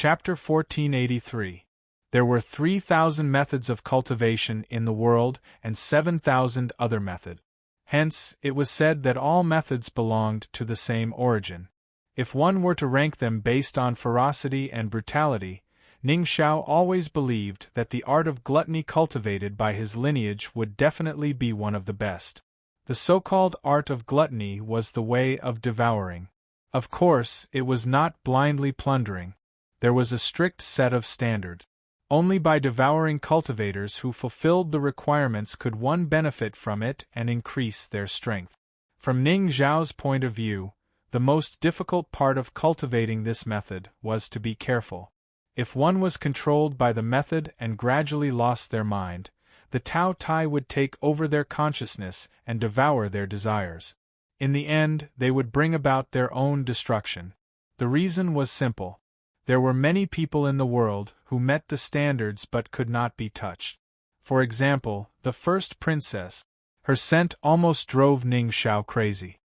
Chapter 1483. There were 3,000 methods of cultivation in the world and 7,000 other methods. Hence, it was said that all methods belonged to the same origin. If one were to rank them based on ferocity and brutality, Ning Xiao always believed that the art of gluttony cultivated by his lineage would definitely be one of the best. The so-called art of gluttony was the way of devouring. Of course, it was not blindly plundering. There was a strict set of standards. Only by devouring cultivators who fulfilled the requirements could one benefit from it and increase their strength. From Ning Xiao's point of view, the most difficult part of cultivating this method was to be careful. If one was controlled by the method and gradually lost their mind, the Tao Tai would take over their consciousness and devour their desires. In the end, they would bring about their own destruction. The reason was simple. There were many people in the world who met the standards but could not be touched. For example, the first princess. Her scent almost drove Ning Xiao crazy.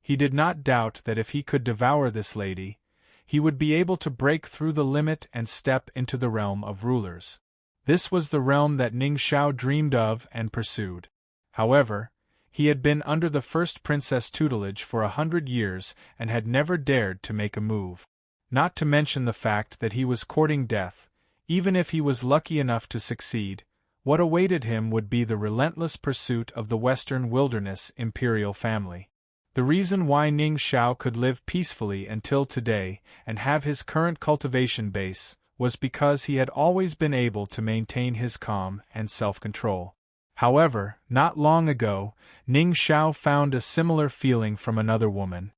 He did not doubt that if he could devour this lady, he would be able to break through the limit and step into the realm of rulers. This was the realm that Ning Xiao dreamed of and pursued. However, he had been under the first princess' tutelage for 100 years and had never dared to make a move. Not to mention the fact that he was courting death. Even if he was lucky enough to succeed, what awaited him would be the relentless pursuit of the Western Wilderness imperial family. The reason why Ning Xiao could live peacefully until today and have his current cultivation base was because he had always been able to maintain his calm and self-control. However, not long ago, Ning Xiao found a similar feeling from another woman.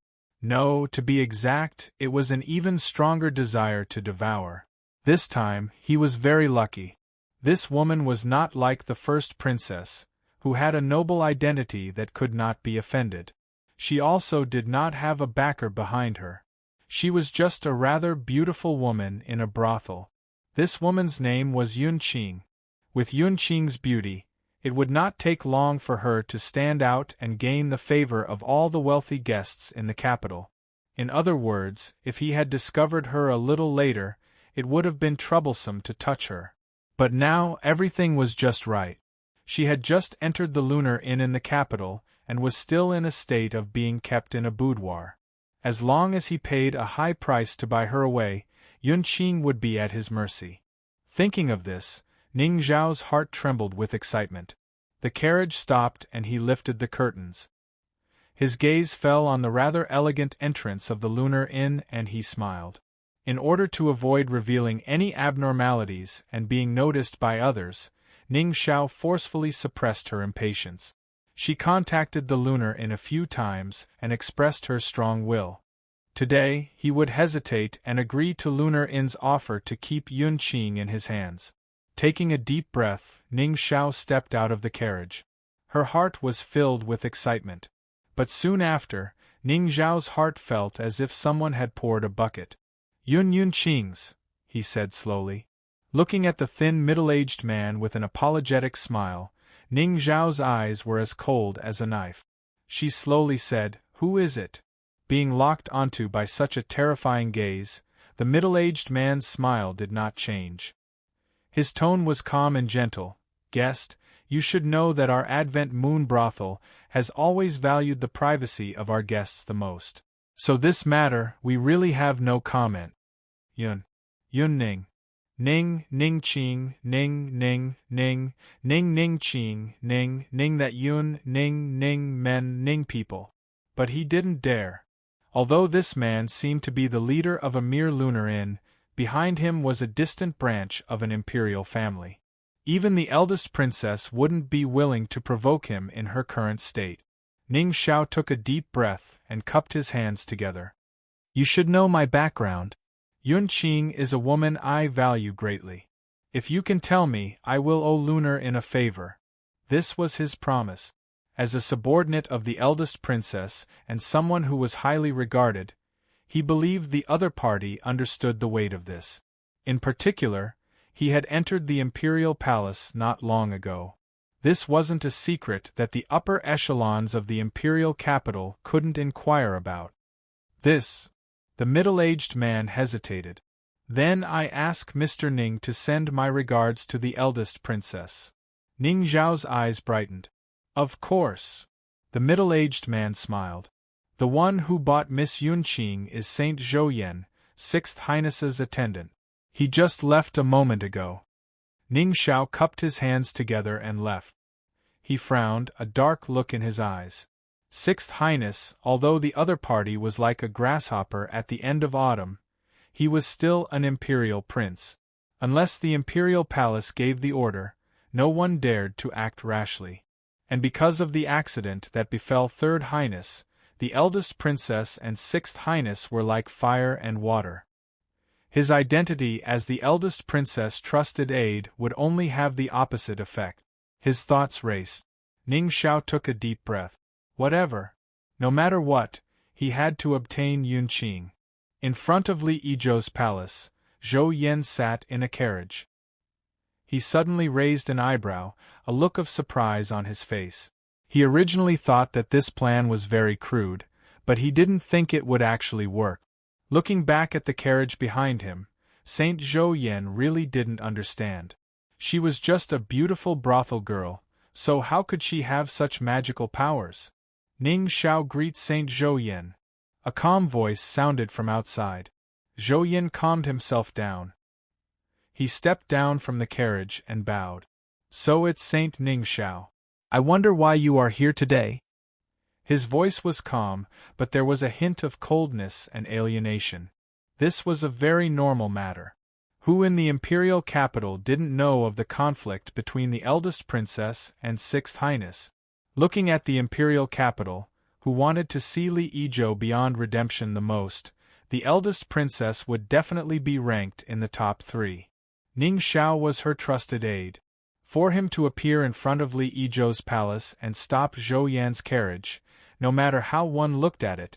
No, to be exact, it was an even stronger desire to devour. This time, he was very lucky. This woman was not like the first princess, who had a noble identity that could not be offended. She also did not have a backer behind her. She was just a rather beautiful woman in a brothel. This woman's name was Yun Qing. With Yun Qing's beauty, it would not take long for her to stand out and gain the favor of all the wealthy guests in the capital. In other words, if he had discovered her a little later, it would have been troublesome to touch her. But now everything was just right. She had just entered the Lunar Inn in the capital and was still in a state of being kept in a boudoir. As long as he paid a high price to buy her away, Yun Qing would be at his mercy. Thinking of this, Ning Xiao's heart trembled with excitement. The carriage stopped and he lifted the curtains. His gaze fell on the rather elegant entrance of the Lunar Inn and he smiled. In order to avoid revealing any abnormalities and being noticed by others, Ning Xiao forcefully suppressed her impatience. She contacted the Lunar Inn a few times and expressed her strong will. Today, he would hesitate and agree to Lunar Inn's offer to keep Yun Qing in his hands. Taking a deep breath, Ning Xiao stepped out of the carriage. Her heart was filled with excitement. But soon after, Ning Xiao's heart felt as if someone had poured a bucket. Yun Qing's, he said slowly. Looking at the thin middle-aged man with an apologetic smile, Ning Xiao's eyes were as cold as a knife. She slowly said, "Who is it?" Being locked onto by such a terrifying gaze, the middle-aged man's smile did not change. His tone was calm and gentle. "Guest, you should know that our Advent Moon brothel has always valued the privacy of our guests the most. So this matter, we really have no comment." Yun Ning. Ning Qing, Ning Qing, Ning that Yun, Ning men, Ning people. But he didn't dare. Although this man seemed to be the leader of a mere Lunar Inn, behind him was a distant branch of an imperial family. Even the eldest princess wouldn't be willing to provoke him in her current state. Ning Xiao took a deep breath and cupped his hands together. "You should know my background. Yun Qing is a woman I value greatly. If you can tell me, I will owe Lunar Inn a favor." This was his promise. As a subordinate of the eldest princess and someone who was highly regarded, he believed the other party understood the weight of this. In particular, he had entered the imperial palace not long ago. This wasn't a secret that the upper echelons of the imperial capital couldn't inquire about. The middle-aged man hesitated. Then I ask Mr. Ning to send my regards to the eldest princess. Ning Zhao's eyes brightened. Of course. The middle-aged man smiled. The one who bought Miss Yunqing is Saint Zhou, Sixth Highness's attendant. He just left a moment ago. Ning Xiao cupped his hands together and left. He frowned, a dark look in his eyes. Sixth Highness, although the other party was like a grasshopper at the end of autumn, he was still an imperial prince. Unless the imperial palace gave the order, no one dared to act rashly. And because of the accident that befell Third Highness, the eldest princess and Sixth Highness were like fire and water. His identity as the eldest princess' trusted aide would only have the opposite effect. His thoughts raced. Ning Xiao took a deep breath. Whatever. No matter what, he had to obtain Yunqing. In front of Li Yizhou's palace, Zhou Yan sat in a carriage. He suddenly raised an eyebrow, a look of surprise on his face. He originally thought that this plan was very crude, but he didn't think it would actually work. Looking back at the carriage behind him, Saint Zhou Yan really didn't understand. She was just a beautiful brothel girl, so how could she have such magical powers? Ning Xiao greets Saint Zhou Yan. A calm voice sounded from outside. Zhou Yan calmed himself down. He stepped down from the carriage and bowed. So it's Saint Ning Xiao. I wonder why you are here today? His voice was calm, but there was a hint of coldness and alienation. This was a very normal matter. Who in the imperial capital didn't know of the conflict between the eldest princess and Sixth Highness? Looking at the imperial capital, who wanted to see Li Yizhou beyond redemption the most, the eldest princess would definitely be ranked in the top 3. Ning Xiao was her trusted aide. For him to appear in front of Li Yizhou's palace and stop Zhou Yan's carriage, no matter how one looked at it,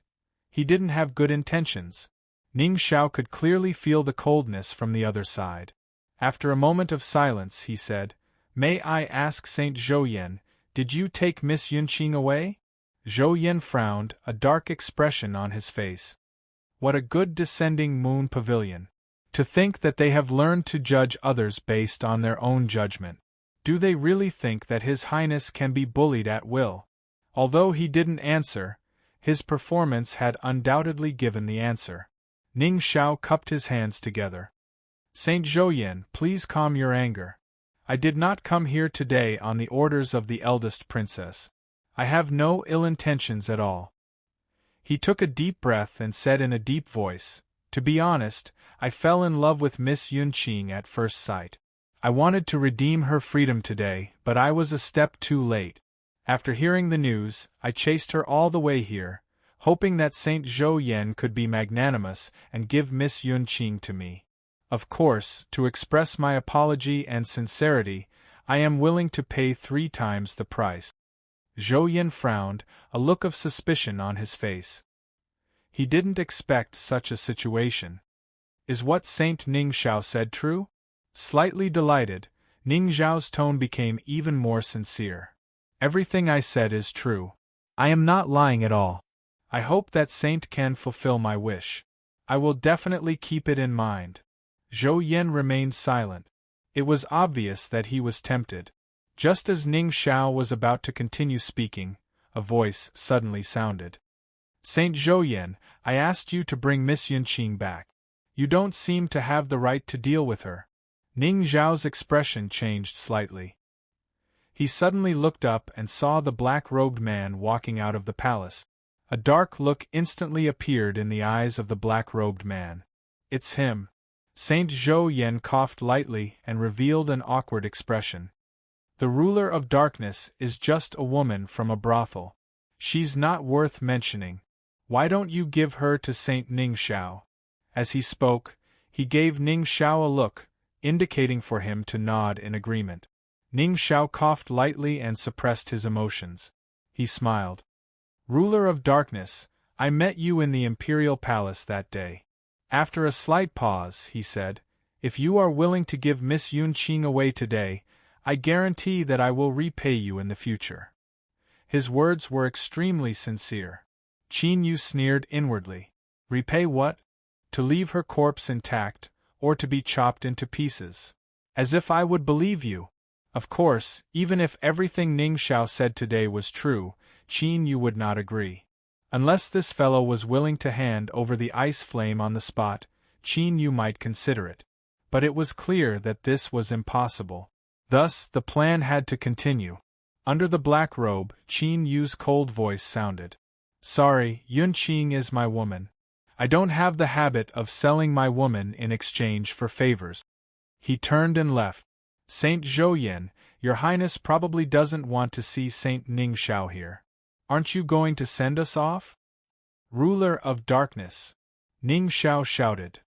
he didn't have good intentions. Ning Xiao could clearly feel the coldness from the other side. After a moment of silence, he said, "May I ask Saint Zhou Yan, did you take Miss Yunqing away?" Zhou Yan frowned, a dark expression on his face. What a good descending moon pavilion. To think that they have learned to judge others based on their own judgment. Do they really think that His Highness can be bullied at will? Although he didn't answer, his performance had undoubtedly given the answer. Ning Xiao cupped his hands together. Saint Zhou Yan, please calm your anger. I did not come here today on the orders of the eldest princess. I have no ill intentions at all. He took a deep breath and said in a deep voice, "To be honest, I fell in love with Miss Yunqing at first sight. I wanted to redeem her freedom today, but I was a step too late. After hearing the news, I chased her all the way here, hoping that Saint Zhou Yan could be magnanimous and give Miss Yunqing to me. Of course, to express my apology and sincerity, I am willing to pay 3 times the price." Zhou Yan frowned, a look of suspicion on his face. He didn't expect such a situation. Is what Saint Ning Xiao said true? Slightly delighted, Ning Xiao's tone became even more sincere. Everything I said is true. I am not lying at all. I hope that Saint can fulfill my wish. I will definitely keep it in mind. Zhou Yan remained silent. It was obvious that he was tempted. Just as Ning Xiao was about to continue speaking, a voice suddenly sounded. Saint Zhou Yan, I asked you to bring Miss Yunqing back. You don't seem to have the right to deal with her. Ning Zhao's expression changed slightly. He suddenly looked up and saw the black-robed man walking out of the palace. A dark look instantly appeared in the eyes of the black-robed man. It's him. Saint Zhou Yan coughed lightly and revealed an awkward expression. The ruler of darkness is just a woman from a brothel. She's not worth mentioning. Why don't you give her to Saint Ning Xiao? As he spoke, he gave Ning Xiao a look, indicating for him to nod in agreement. Ning Xiao coughed lightly and suppressed his emotions. He smiled. Ruler of darkness, I met you in the imperial palace that day. After a slight pause, he said, if you are willing to give Miss Yunqing away today, I guarantee that I will repay you in the future. His words were extremely sincere. Qin Yu sneered inwardly. Repay what? To leave her corpse intact, or to be chopped into pieces. As if I would believe you! Of course, even if everything Ning Xiao said today was true, Qin Yu would not agree. Unless this fellow was willing to hand over the ice flame on the spot, Qin Yu might consider it. But it was clear that this was impossible. Thus, the plan had to continue. Under the black robe, Qin Yu's cold voice sounded. Sorry, Yun Qing is my woman. I don't have the habit of selling my woman in exchange for favors. He turned and left. Saint Zhouyan, your highness probably doesn't want to see Saint Ning Xiao here. Aren't you going to send us off? Ruler of Darkness. Ning Xiao shouted.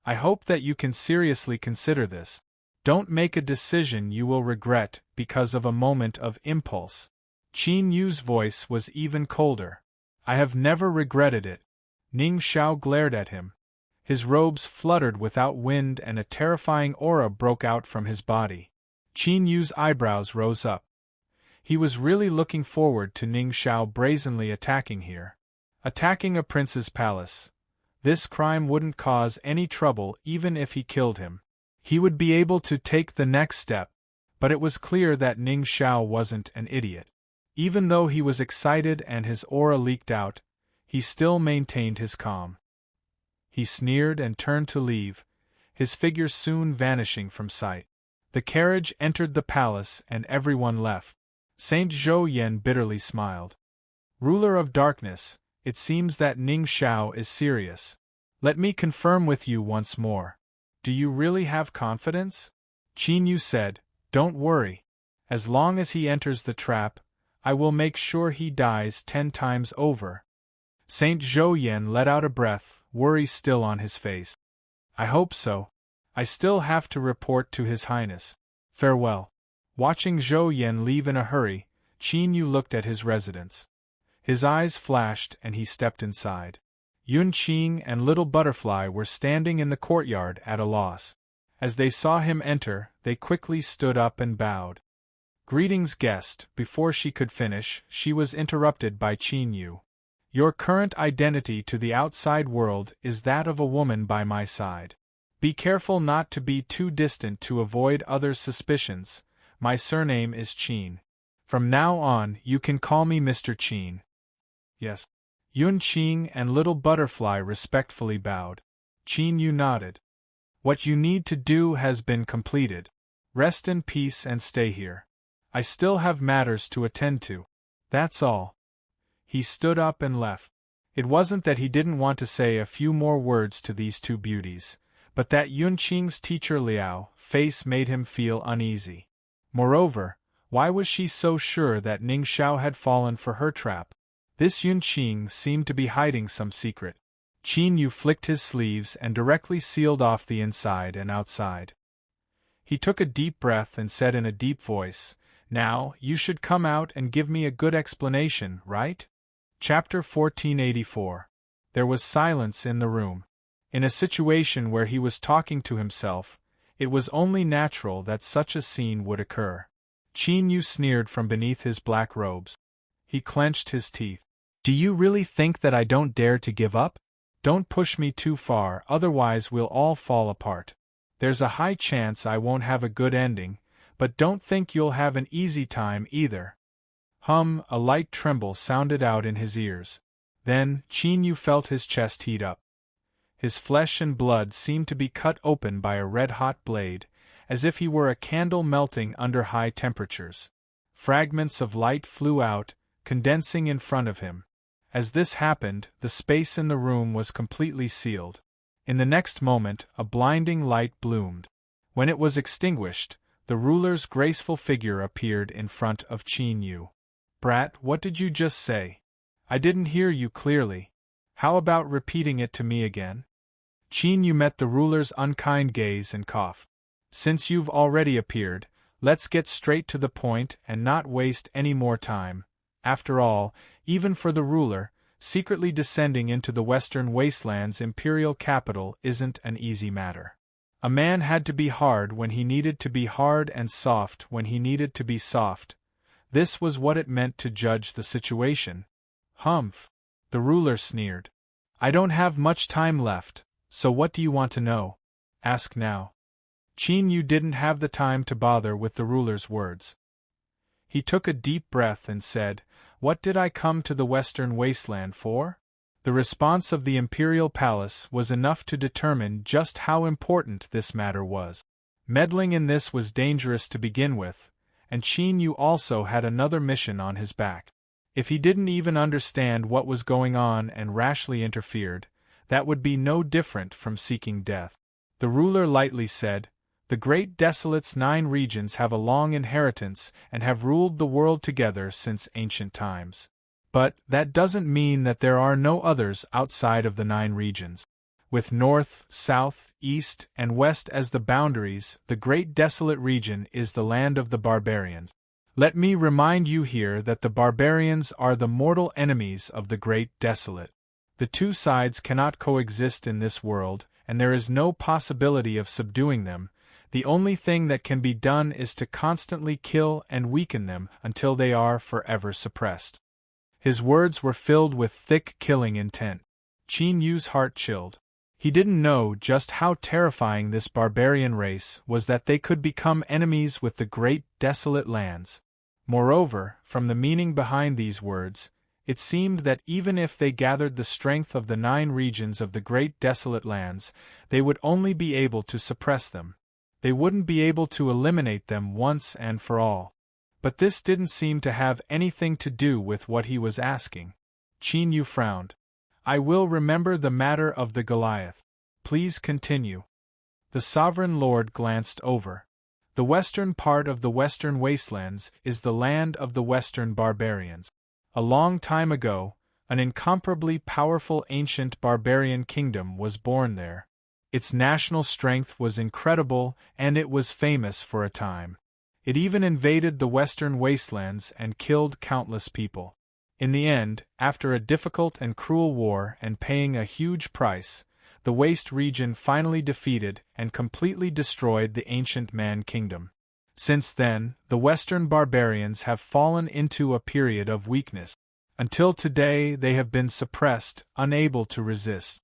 I hope that you can seriously consider this. Don't make a decision you will regret because of a moment of impulse. Qin Yu's voice was even colder. I have never regretted it. Ning Xiao glared at him. His robes fluttered without wind and a terrifying aura broke out from his body. Qin Yu's eyebrows rose up. He was really looking forward to Ning Xiao brazenly attacking here. Attacking a prince's palace. This crime wouldn't cause any trouble even if he killed him. He would be able to take the next step, but it was clear that Ning Xiao wasn't an idiot. Even though he was excited and his aura leaked out, he still maintained his calm. He sneered and turned to leave, his figure soon vanishing from sight. The carriage entered the palace and everyone left. Saint Zhouyan bitterly smiled. Ruler of Darkness, it seems that Ning Xiao is serious. Let me confirm with you once more. Do you really have confidence? Qin Yu said, Don't worry. As long as he enters the trap, I will make sure he dies 10 times over. Saint Zhouyan let out a breath, worry still on his face. I hope so. I still have to report to His Highness. Farewell. Watching Zhouyan leave in a hurry, Qin Yu looked at his residence. His eyes flashed and he stepped inside. Yun Qing and Little Butterfly were standing in the courtyard at a loss. As they saw him enter, they quickly stood up and bowed. Greetings, guest. Before she could finish, she was interrupted by Qin Yu. Your current identity to the outside world is that of a woman by my side. Be careful not to be too distant to avoid others' suspicions. My surname is Qin. From now on, you can call me Mr. Qin. Yes. Yun Qing and Little Butterfly respectfully bowed. Qin Yu nodded. What you need to do has been completed. Rest in peace and stay here. I still have matters to attend to. That's all. He stood up and left. It wasn't that he didn't want to say a few more words to these two beauties, but that Yun Qing's teacher Liao face made him feel uneasy. Moreover, why was she so sure that Ning Xiao had fallen for her trap? This Yun Qing seemed to be hiding some secret. Qin Yu flicked his sleeves and directly sealed off the inside and outside. He took a deep breath and said in a deep voice, Now, you should come out and give me a good explanation, right? Chapter 1484. There was silence in the room. In a situation where he was talking to himself, it was only natural that such a scene would occur. Qin Yu sneered from beneath his black robes. He clenched his teeth. Do you really think that I don't dare to give up? Don't push me too far, otherwise we'll all fall apart. There's a high chance I won't have a good ending, but don't think you'll have an easy time either. A light tremble sounded out in his ears. Then, Qin Yu felt his chest heat up. His flesh and blood seemed to be cut open by a red-hot blade, as if he were a candle melting under high temperatures. Fragments of light flew out, condensing in front of him. As this happened, the space in the room was completely sealed. In the next moment, a blinding light bloomed. When it was extinguished, the ruler's graceful figure appeared in front of Qin Yu. Brat, what did you just say? I didn't hear you clearly. How about repeating it to me again? Qin Yu met the ruler's unkind gaze and coughed. Since you've already appeared, let's get straight to the point and not waste any more time. After all, even for the ruler, secretly descending into the Western Wasteland's imperial capital isn't an easy matter. A man had to be hard when he needed to be hard and soft when he needed to be soft. This was what it meant to judge the situation. Humph! The ruler sneered. I don't have much time left, so what do you want to know? Ask now. Qin Yu didn't have the time to bother with the ruler's words. He took a deep breath and said, "What did I come to the Western Wasteland for?" The response of the imperial palace was enough to determine just how important this matter was. Meddling in this was dangerous to begin with, and Qin Yu also had another mission on his back. If he didn't even understand what was going on and rashly interfered, that would be no different from seeking death. The ruler lightly said, "The great Desolate's 9 regions have a long inheritance and have ruled the world together since ancient times. But that doesn't mean that there are no others outside of the 9 regions. With north, south, east, and west as the boundaries, the Great Desolate region is the land of the barbarians. Let me remind you here that the barbarians are the mortal enemies of the Great Desolate. The two sides cannot coexist in this world, and there is no possibility of subduing them. The only thing that can be done is to constantly kill and weaken them until they are forever suppressed." His words were filled with thick killing intent. Qin Yu's heart chilled. He didn't know just how terrifying this barbarian race was that they could become enemies with the Great Desolate lands. Moreover, from the meaning behind these words, it seemed that even if they gathered the strength of the 9 regions of the Great Desolate lands, they would only be able to suppress them. They wouldn't be able to eliminate them once and for all. But this didn't seem to have anything to do with what he was asking. Qin Yu frowned. "I will remember the matter of the Goliath. Please continue." The Sovereign Lord glanced over. "The western part of the Western Wastelands is the land of the Western barbarians. A long time ago, an incomparably powerful ancient barbarian kingdom was born there. Its national strength was incredible, and it was famous for a time. It even invaded the Western Wastelands and killed countless people. In the end, after a difficult and cruel war and paying a huge price, the Waste region finally defeated and completely destroyed the ancient Man Kingdom. Since then, the Western barbarians have fallen into a period of weakness. Until today, they have been suppressed, unable to resist.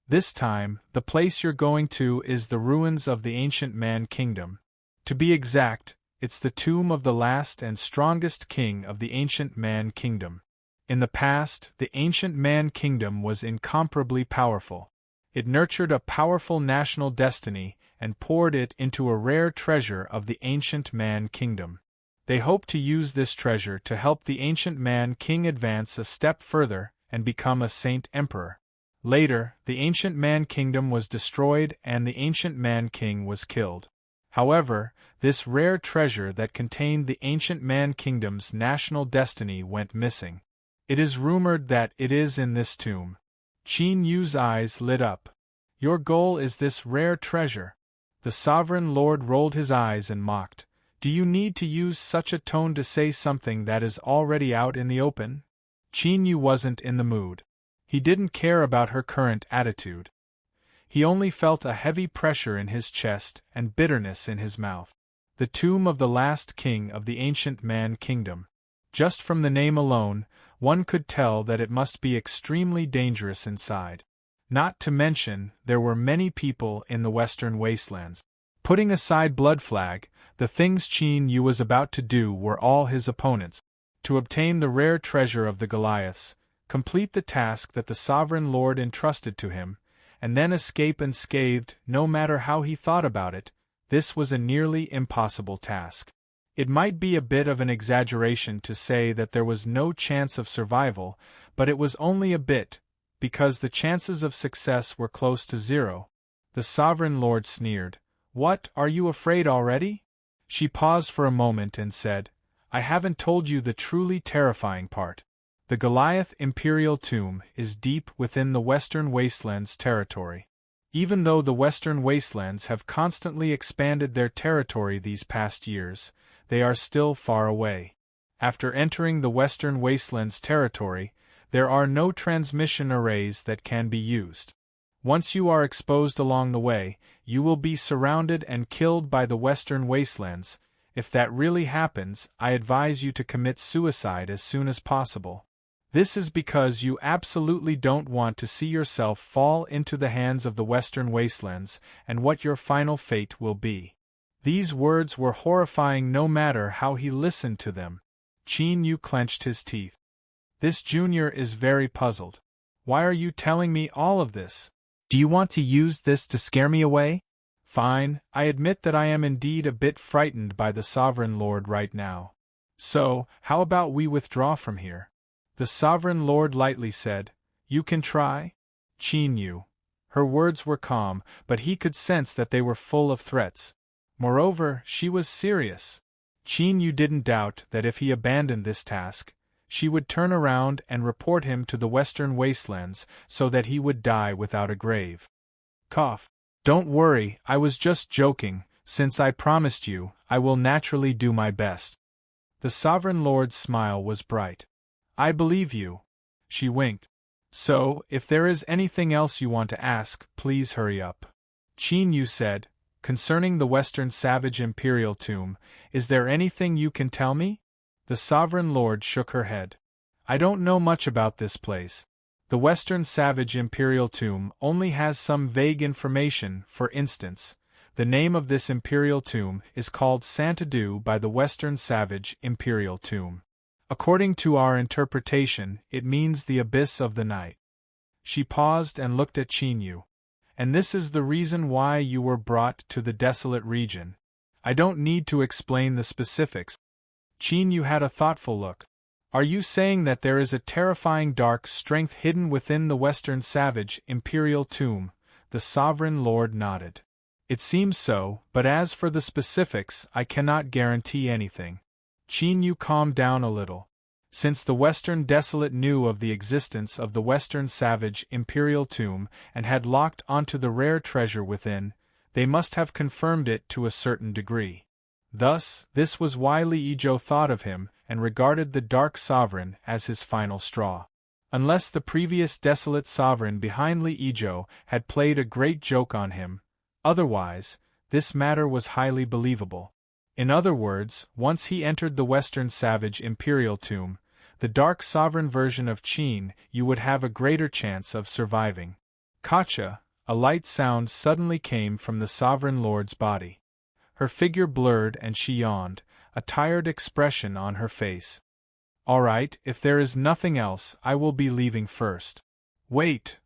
This time, the place you're going to is the ruins of the ancient Man Kingdom. To be exact, it's the tomb of the last and strongest king of the ancient Man Kingdom. In the past, the ancient Man Kingdom was incomparably powerful. It nurtured a powerful national destiny and poured it into a rare treasure of the ancient Man Kingdom. They hoped to use this treasure to help the ancient Man King advance a step further and become a Saint Emperor. Later, the ancient Man Kingdom was destroyed and the ancient Man King was killed. However, this rare treasure that contained the ancient Man Kingdom's national destiny went missing. It is rumored that it is in this tomb. Qin Yu's eyes lit up. "Your goal is this rare treasure?" The Sovereign Lord rolled his eyes and mocked. "Do you need to use such a tone to say something that is already out in the open?" Qin Yu wasn't in the mood. He didn't care about her current attitude. He only felt a heavy pressure in his chest and bitterness in his mouth. The tomb of the last king of the ancient Man Kingdom. Just from the name alone, one could tell that it must be extremely dangerous inside. Not to mention, there were many people in the Western Wastelands. Putting aside Blood Flag, the things Qin Yu was about to do were all his opponents. To obtain the rare treasure of the Goliaths, complete the task that the Sovereign Lord entrusted to him, and then escape unscathed, no matter how he thought about it, this was a nearly impossible task. It might be a bit of an exaggeration to say that there was no chance of survival, but it was only a bit, because the chances of success were close to zero. The Sovereign Lord sneered. "What, are you afraid already?" She paused for a moment and said, "I haven't told you the truly terrifying part. The Goliath Imperial Tomb is deep within the Western Wastelands territory. Even though the Western Wastelands have constantly expanded their territory these past years, they are still far away. After entering the Western Wastelands territory, there are no transmission arrays that can be used. Once you are exposed along the way, you will be surrounded and killed by the Western Wastelands. If that really happens, I advise you to commit suicide as soon as possible." This is because you absolutely don't want to see yourself fall into the hands of the Western Wastelands and what your final fate will be. These words were horrifying no matter how he listened to them. Qin Yu clenched his teeth. This junior is very puzzled. Why are you telling me all of this? Do you want to use this to scare me away? Fine, I admit that I am indeed a bit frightened by the Sovereign Lord right now. So, how about we withdraw from here? The Sovereign Lord lightly said, You can try? Qin Yu. Her words were calm, but he could sense that they were full of threats. Moreover, she was serious. Qin Yu didn't doubt that if he abandoned this task, she would turn around and report him to the Western Wastelands so that he would die without a grave. Cough. Don't worry, I was just joking, since I promised you, I will naturally do my best. The Sovereign Lord's smile was bright. I believe you. She winked. So, if there is anything else you want to ask, please hurry up. Qin Yu said, Concerning the Western Savage Imperial Tomb, is there anything you can tell me? The Sovereign Lord shook her head. I don't know much about this place. The Western Savage Imperial Tomb only has some vague information. For instance, the name of this Imperial Tomb is called Santadu by the Western Savage Imperial Tomb. According to our interpretation, it means the abyss of the night. She paused and looked at Qin Yu. And this is the reason why you were brought to the desolate region. I don't need to explain the specifics. Qin Yu had a thoughtful look. Are you saying that there is a terrifying dark strength hidden within the Western Savage Imperial Tomb? The Sovereign Lord nodded. It seems so, but as for the specifics, I cannot guarantee anything. Qin Yu calmed down a little. Since the Western Desolate knew of the existence of the Western Savage Imperial Tomb and had locked onto the rare treasure within, they must have confirmed it to a certain degree. Thus, this was why Li Yizhou thought of him and regarded the Dark Sovereign as his final straw. Unless the previous desolate sovereign behind Li Yizhou had played a great joke on him, otherwise, this matter was highly believable. In other words, once he entered the Western Savage Imperial Tomb, the Dark Sovereign version of Qin Yu would have a greater chance of surviving. Kacha, a light sound suddenly came from the Sovereign Lord's body. Her figure blurred and she yawned, a tired expression on her face. All right, if there is nothing else, I will be leaving first. Wait!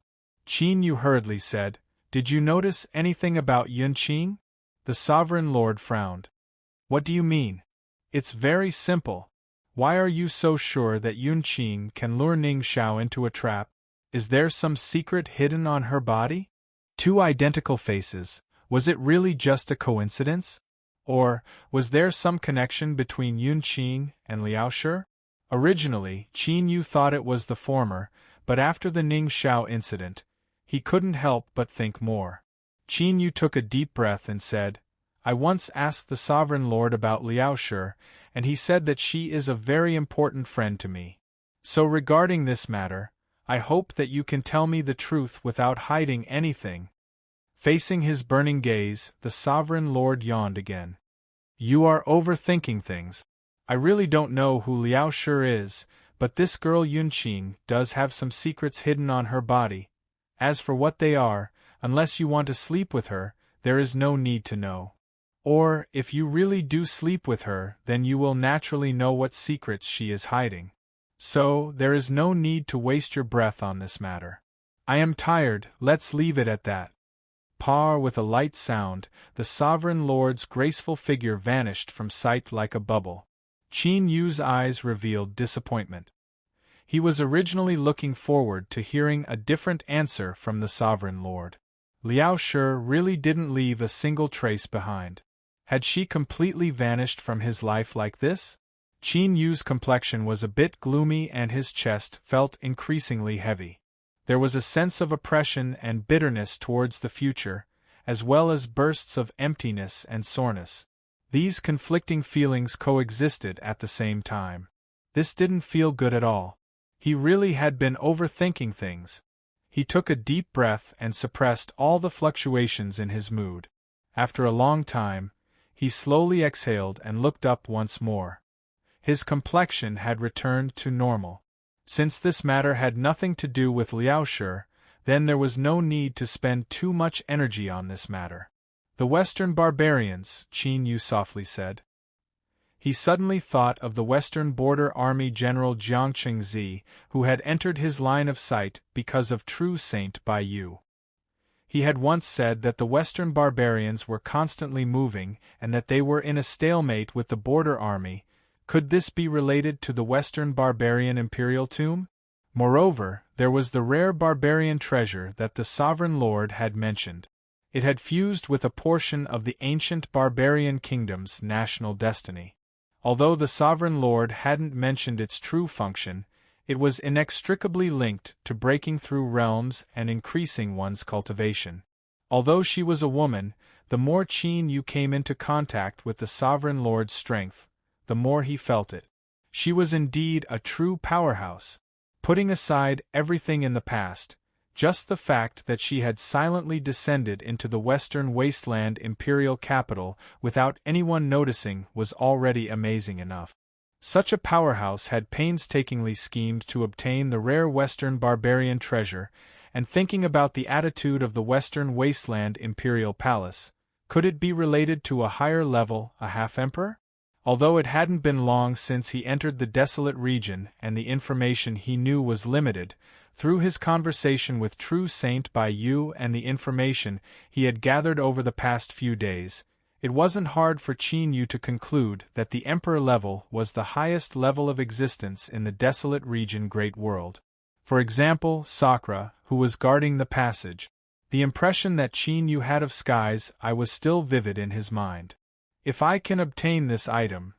Qin Yu hurriedly said, Did you notice anything about Yunqing? The Sovereign Lord frowned. What do you mean? It's very simple. Why are you so sure that Yunqing can lure Ning Xiao into a trap? Is there some secret hidden on her body? Two identical faces. Was it really just a coincidence? Or, was there some connection between Yunqing and Liaoshi? Originally, Qin Yu thought it was the former, but after the Ning Xiao incident, he couldn't help but think more. Qin Yu took a deep breath and said, I once asked the Sovereign Lord about Liaoshi, and he said that she is a very important friend to me. So regarding this matter, I hope that you can tell me the truth without hiding anything. Facing his burning gaze, the Sovereign Lord yawned again. You are overthinking things. I really don't know who Liaoshi is, but this girl Yunqing does have some secrets hidden on her body. As for what they are, unless you want to sleep with her, there is no need to know. Or, if you really do sleep with her, then you will naturally know what secrets she is hiding. So, there is no need to waste your breath on this matter. I am tired, let's leave it at that. Par with a light sound, the Sovereign Lord's graceful figure vanished from sight like a bubble. Qin Yu's eyes revealed disappointment. He was originally looking forward to hearing a different answer from the Sovereign Lord. Liaoshi really didn't leave a single trace behind. Had she completely vanished from his life like this? Qin Yu's complexion was a bit gloomy and his chest felt increasingly heavy. There was a sense of oppression and bitterness towards the future, as well as bursts of emptiness and soreness. These conflicting feelings coexisted at the same time. This didn't feel good at all. He really had been overthinking things. He took a deep breath and suppressed all the fluctuations in his mood. After a long time, he slowly exhaled and looked up once more. His complexion had returned to normal. Since this matter had nothing to do with Liaoshi, then there was no need to spend too much energy on this matter. The Western barbarians, Qin Yu softly said. He suddenly thought of the Western Border Army General Jiang Qingzi, who had entered his line of sight because of true Saint Bai Yu. He had once said that the Western barbarians were constantly moving and that they were in a stalemate with the border army. Could this be related to the Western barbarian imperial tomb? Moreover, there was the rare barbarian treasure that the sovereign lord had mentioned. It had fused with a portion of the ancient barbarian kingdom's national destiny. Although the sovereign lord hadn't mentioned its true function, it was inextricably linked to breaking through realms and increasing one's cultivation. Although she was a woman, the more Qin Yu came into contact with the sovereign lord's strength, the more he felt it. She was indeed a true powerhouse. Putting aside everything in the past, just the fact that she had silently descended into the western wasteland imperial capital without anyone noticing was already amazing enough. Such a powerhouse had painstakingly schemed to obtain the rare western barbarian treasure, and thinking about the attitude of the western wasteland imperial palace, could it be related to a higher level, a half-emperor? Although it hadn't been long since he entered the desolate region and the information he knew was limited, through his conversation with true Saint Bai Yu and the information he had gathered over the past few days, it wasn't hard for Qin Yu to conclude that the emperor level was the highest level of existence in the desolate region Great World. For example, Sakura, who was guarding the passage. The impression that Qin Yu had of skies I was still vivid in his mind. If I can obtain this item.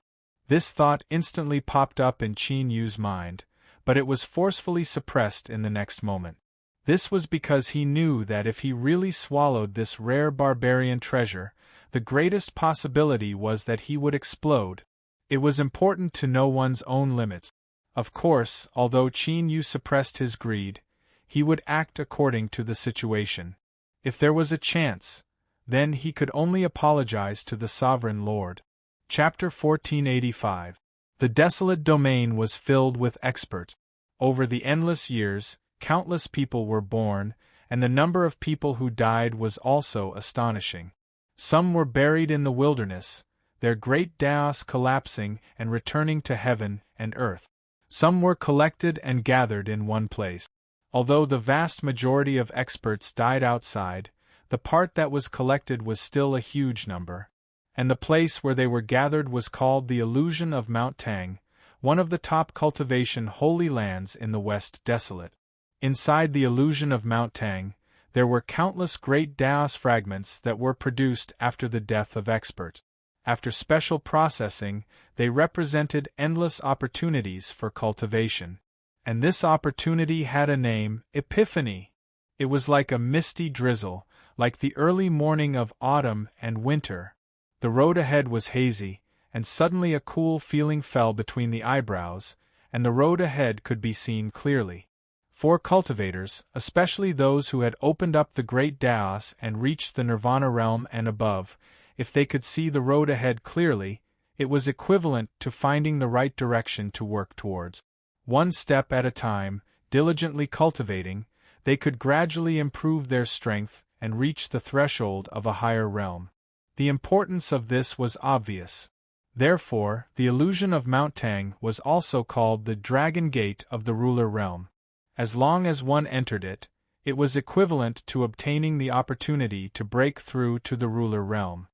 This thought instantly popped up in Qin Yu's mind, but it was forcefully suppressed in the next moment. This was because he knew that if he really swallowed this rare barbarian treasure, the greatest possibility was that he would explode. It was important to know one's own limits. Of course, although Qin Yu suppressed his greed, he would act according to the situation. If there was a chance, then he could only apologize to the sovereign lord. Chapter 1485. The desolate domain was filled with experts. Over the endless years, countless people were born, and the number of people who died was also astonishing. Some were buried in the wilderness, their great Daos collapsing and returning to heaven and earth. Some were collected and gathered in one place. Although the vast majority of experts died outside, the part that was collected was still a huge number. And the place where they were gathered was called the Illusion of Mount Tang, one of the top cultivation holy lands in the West Desolate. Inside the Illusion of Mount Tang, there were countless great Daos fragments that were produced after the death of experts. After special processing, they represented endless opportunities for cultivation. And this opportunity had a name, Epiphany. It was like a misty drizzle, like the early morning of autumn and winter. The road ahead was hazy, and suddenly a cool feeling fell between the eyebrows, and the road ahead could be seen clearly. For cultivators, especially those who had opened up the great Daos and reached the Nirvana realm and above, if they could see the road ahead clearly, it was equivalent to finding the right direction to work towards. One step at a time, diligently cultivating, they could gradually improve their strength and reach the threshold of a higher realm. The importance of this was obvious. Therefore, the Illusion of Mount Tang was also called the Dragon Gate of the Ruler Realm. As long as one entered it, it was equivalent to obtaining the opportunity to break through to the ruler realm.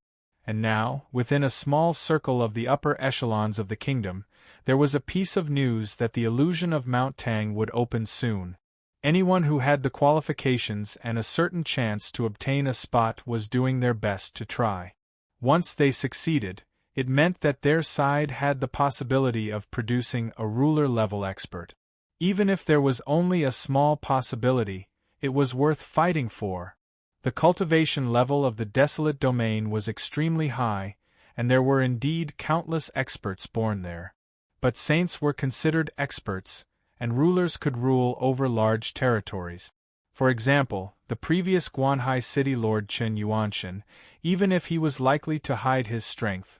And now, within a small circle of the upper echelons of the kingdom, there was a piece of news that the Illusion of Mount Tang would open soon. Anyone who had the qualifications and a certain chance to obtain a spot was doing their best to try. Once they succeeded, it meant that their side had the possibility of producing a ruler-level expert. Even if there was only a small possibility, it was worth fighting for. The cultivation level of the desolate domain was extremely high, and there were indeed countless experts born there. But saints were considered experts, and rulers could rule over large territories. For example, the previous Guanhai city lord Chen Yuanshan, even if he was likely to hide his strength,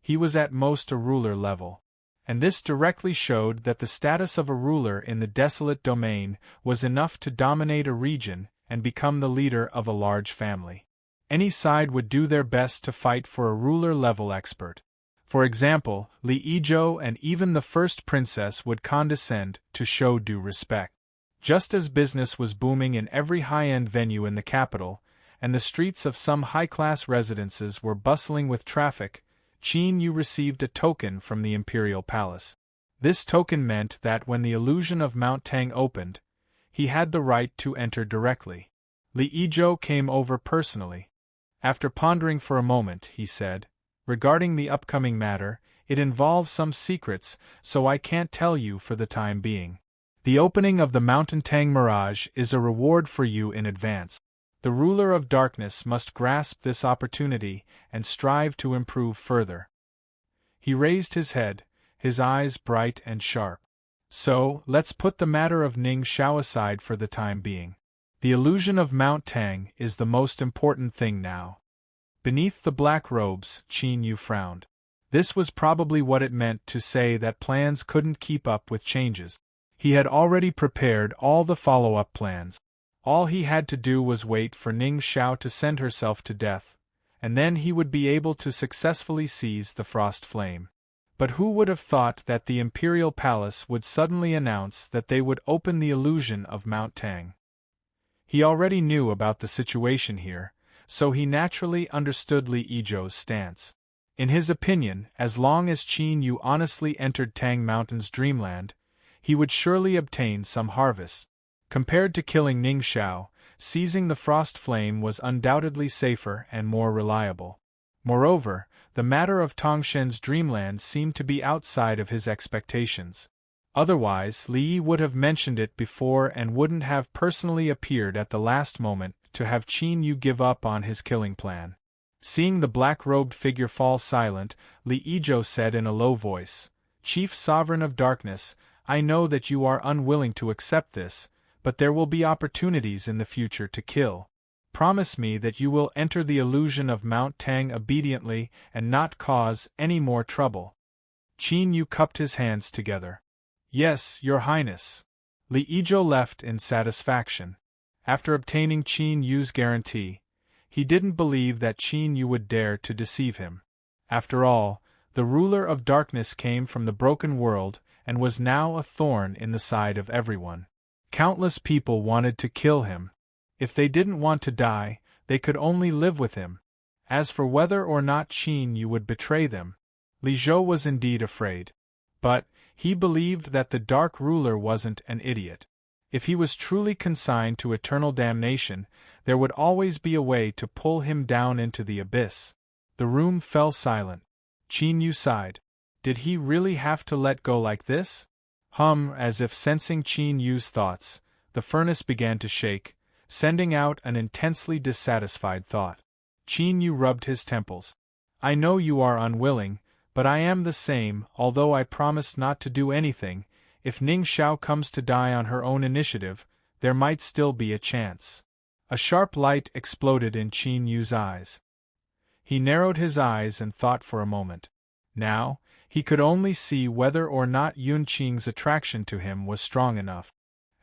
he was at most a ruler level. and this directly showed that the status of a ruler in the desolate domain was enough to dominate a region and become the leader of a large family. Any side would do their best to fight for a ruler-level expert. For example, Li Yizhou and even the first princess would condescend to show due respect. Just as business was booming in every high-end venue in the capital, and the streets of some high-class residences were bustling with traffic, Qin Yu received a token from the imperial palace. This token meant that when the illusion of Mount Tang opened, he had the right to enter directly. Li Yizhou came over personally. After pondering for a moment, he said, "Regarding the upcoming matter, it involves some secrets, so I can't tell you for the time being. The opening of the Mountain Tang Mirage is a reward for you in advance. The ruler of darkness must grasp this opportunity and strive to improve further." He raised his head, his eyes bright and sharp. "So, let's put the matter of Ning Xiao aside for the time being. The illusion of Mount Tang is the most important thing now." Beneath the black robes, Qin Yu frowned. This was probably what it meant to say that plans couldn't keep up with changes. He had already prepared all the follow-up plans. All he had to do was wait for Ning Xiao to send herself to death, and then he would be able to successfully seize the frost flame. But who would have thought that the imperial palace would suddenly announce that they would open the illusion of Mount Tang? He already knew about the situation here, so he naturally understood Li Yizhou's stance. In his opinion, as long as Qin Yu honestly entered Tang Mountain's dreamland, he would surely obtain some harvest. Compared to killing Ning Xiao, seizing the frost flame was undoubtedly safer and more reliable. Moreover, the matter of Tongshen's dreamland seemed to be outside of his expectations. Otherwise, Li Yi would have mentioned it before and wouldn't have personally appeared at the last moment to have Qin Yu give up on his killing plan. Seeing the black-robed figure fall silent, Li Yizhou said in a low voice, "Chief Sovereign of Darkness, I know that you are unwilling to accept this, but there will be opportunities in the future to kill. Promise me that you will enter the illusion of Mount Tang obediently and not cause any more trouble." Qin Yu cupped his hands together. "Yes, Your Highness." Li Yizhou left in satisfaction. After obtaining Qin Yu's guarantee, he didn't believe that Qin Yu would dare to deceive him. After all, the ruler of darkness came from the broken world and was now a thorn in the side of everyone. Countless people wanted to kill him. If they didn't want to die, they could only live with him. As for whether or not Qin Yu would betray them, Li Zhou was indeed afraid. But he believed that the Dark Ruler wasn't an idiot. If he was truly consigned to eternal damnation, there would always be a way to pull him down into the abyss. The room fell silent. Qin Yu sighed. Did he really have to let go like this? As if sensing Qin Yu's thoughts, the furnace began to shake, sending out an intensely dissatisfied thought. Qin Yu rubbed his temples. "I know you are unwilling, but I am the same. Although I promised not to do anything, if Ning Xiao comes to die on her own initiative, there might still be a chance." A sharp light exploded in Qin Yu's eyes. He narrowed his eyes and thought for a moment. Now, he could only see whether or not Yun Qing's attraction to him was strong enough.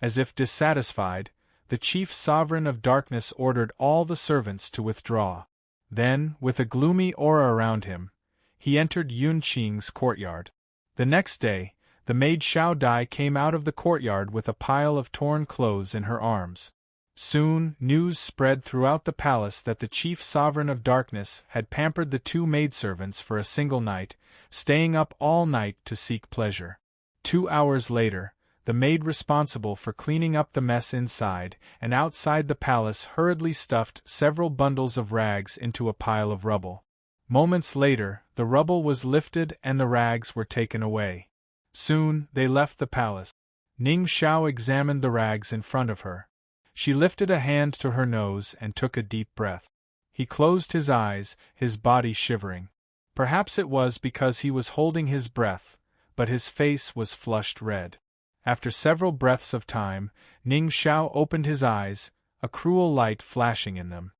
As if dissatisfied, the chief sovereign of darkness ordered all the servants to withdraw. Then, with a gloomy aura around him, he entered Yun Qing's courtyard. The next day, the maid Xiao Dai came out of the courtyard with a pile of torn clothes in her arms. Soon, news spread throughout the palace that the chief sovereign of darkness had pampered the two maidservants for a single night, staying up all night to seek pleasure. 2 hours later, the maid responsible for cleaning up the mess inside and outside the palace hurriedly stuffed several bundles of rags into a pile of rubble. Moments later, the rubble was lifted and the rags were taken away. Soon, they left the palace. Ning Xiao examined the rags in front of her. She lifted a hand to her nose and took a deep breath. He closed his eyes, his body shivering. Perhaps it was because he was holding his breath, but his face was flushed red. After several breaths of time, Ning Xiao opened his eyes, a cruel light flashing in them.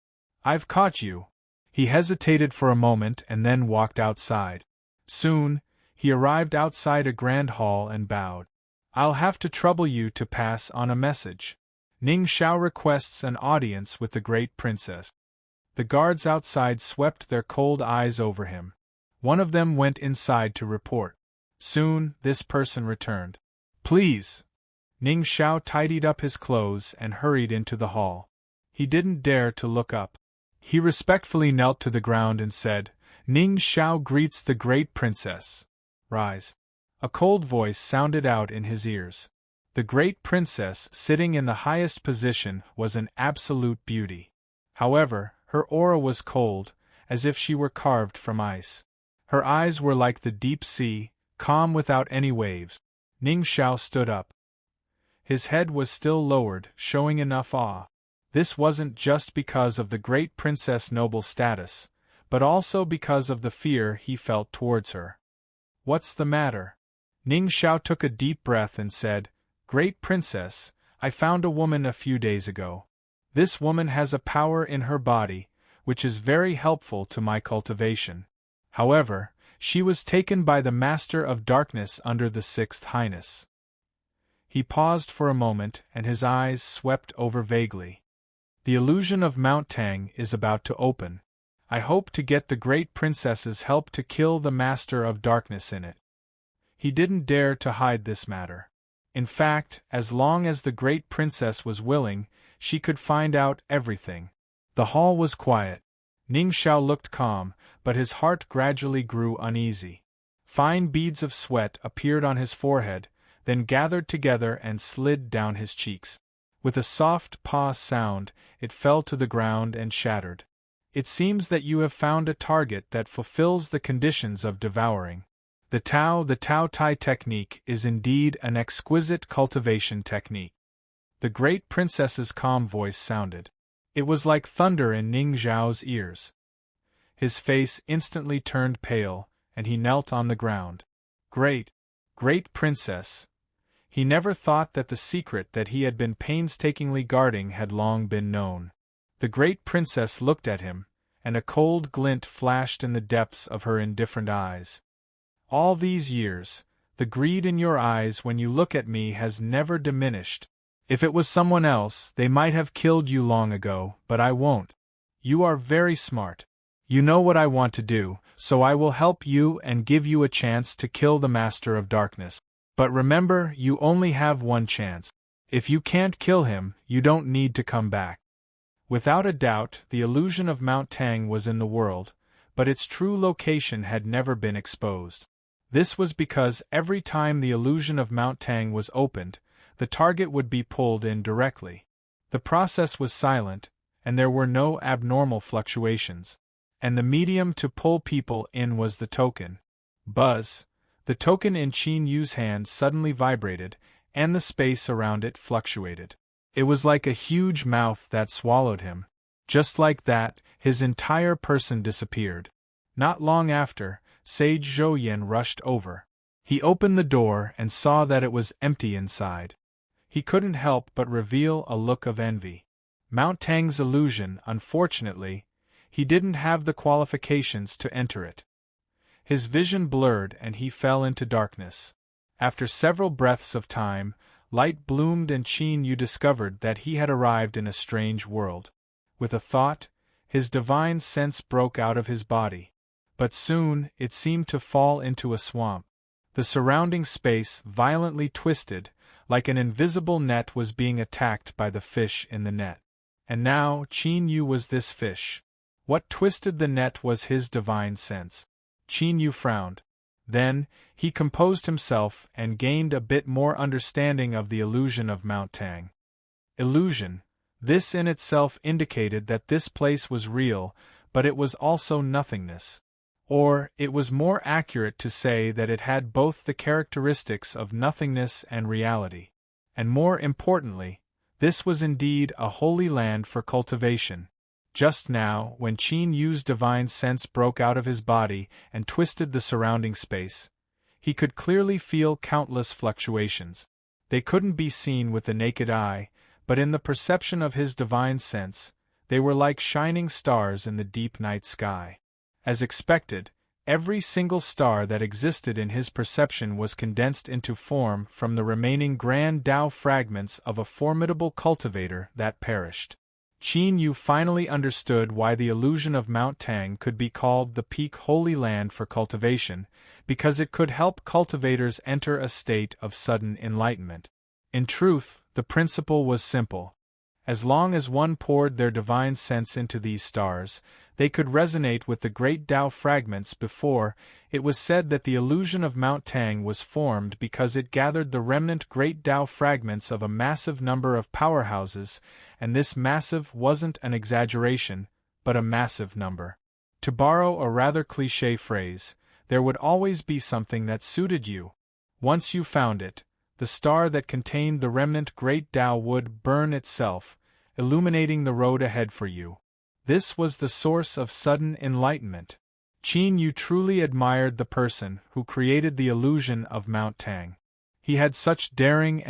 "I've caught you." He hesitated for a moment and then walked outside. Soon, He arrived outside a grand hall and bowed. "I'll have to trouble you to pass on a message. Ning Xiao requests an audience with the great princess." The guards outside swept their cold eyes over him. One of them went inside to report. Soon, this person returned. "Please." Ning Xiao tidied up his clothes and hurried into the hall. He didn't dare to look up. He respectfully knelt to the ground and said, "Ning Xiao greets the great princess. Rise." A cold voice sounded out in his ears. The great princess, sitting in the highest position, was an absolute beauty. However, her aura was cold, as if she were carved from ice. Her eyes were like the deep sea, calm without any waves. Ning Xiao stood up. His head was still lowered, showing enough awe. This wasn't just because of the great princess' noble status, but also because of the fear he felt towards her. "What's the matter?" Ning Xiao took a deep breath and said, "Great princess, I found a woman a few days ago. This woman has a power in her body, which is very helpful to my cultivation. However, she was taken by the Master of Darkness under the Sixth Highness." He paused for a moment and his eyes swept over vaguely. "The illusion of Mount Tang is about to open. I hope to get the great princess's help to kill the Master of Darkness in it." He didn't dare to hide this matter. In fact, as long as the great princess was willing, she could find out everything. The hall was quiet. Ning Xiao looked calm, but his heart gradually grew uneasy. Fine beads of sweat appeared on his forehead, then gathered together and slid down his cheeks. With a soft paw sound, it fell to the ground and shattered. "It seems that you have found a target that fulfills the conditions of devouring. The Tao Tai technique is indeed an exquisite cultivation technique." The great princess's calm voice sounded. It was like thunder in Ning Xiao's ears. His face instantly turned pale, and he knelt on the ground. Great princess. He never thought that the secret that he had been painstakingly guarding had long been known. The great princess looked at him, and a cold glint flashed in the depths of her indifferent eyes. "All these years, the greed in your eyes when you look at me has never diminished. If it was someone else, they might have killed you long ago, but I won't. You are very smart. You know what I want to do, so I will help you and give you a chance to kill the Master of Darkness. But remember, you only have one chance. If you can't kill him, you don't need to come back." Without a doubt, the illusion of Mount Tang was in the world, but its true location had never been exposed. This was because every time the illusion of Mount Tang was opened, the target would be pulled in directly. The process was silent, and there were no abnormal fluctuations. And the medium to pull people in was the token. Buzz. The token in Qin Yu's hand suddenly vibrated, and the space around it fluctuated. It was like a huge mouth that swallowed him. Just like that, his entire person disappeared. Not long after, Sage Zhouyan rushed over. He opened the door and saw that it was empty inside. He couldn't help but reveal a look of envy. Mount Tang's illusion, unfortunately, he didn't have the qualifications to enter it. His vision blurred and he fell into darkness. After several breaths of time, light bloomed and Qin Yu discovered that he had arrived in a strange world. With a thought, his divine sense broke out of his body. But soon, it seemed to fall into a swamp. The surrounding space violently twisted, like an invisible net was being attacked by the fish in the net. And now, Qin Yu was this fish. What twisted the net was his divine sense. Qin Yu frowned. Then, he composed himself and gained a bit more understanding of the illusion of Mount Tang. Illusion. This in itself indicated that this place was real, but it was also nothingness. Or, it was more accurate to say that it had both the characteristics of nothingness and reality. And more importantly, this was indeed a holy land for cultivation. Just now, when Qin Yu's divine sense broke out of his body and twisted the surrounding space, he could clearly feel countless fluctuations. They couldn't be seen with the naked eye, but in the perception of his divine sense, they were like shining stars in the deep night sky. As expected, every single star that existed in his perception was condensed into form from the remaining grand Tao fragments of a formidable cultivator that perished. Qin Yu finally understood why the illusion of Mount Tang could be called the peak holy land for cultivation, because it could help cultivators enter a state of sudden enlightenment. In truth, the principle was simple. As long as one poured their divine sense into these stars, they could resonate with the great Tao fragments before. It was said that the illusion of Mount Tang was formed because it gathered the remnant great Tao fragments of a massive number of powerhouses, and this massive wasn't an exaggeration, but a massive number. To borrow a rather cliché phrase, there would always be something that suited you. Once you found it, the star that contained the remnant great Tao would burn itself, illuminating the road ahead for you. This was the source of sudden enlightenment. Qin Yu truly admired the person who created the illusion of Mount Tang. He had such daring.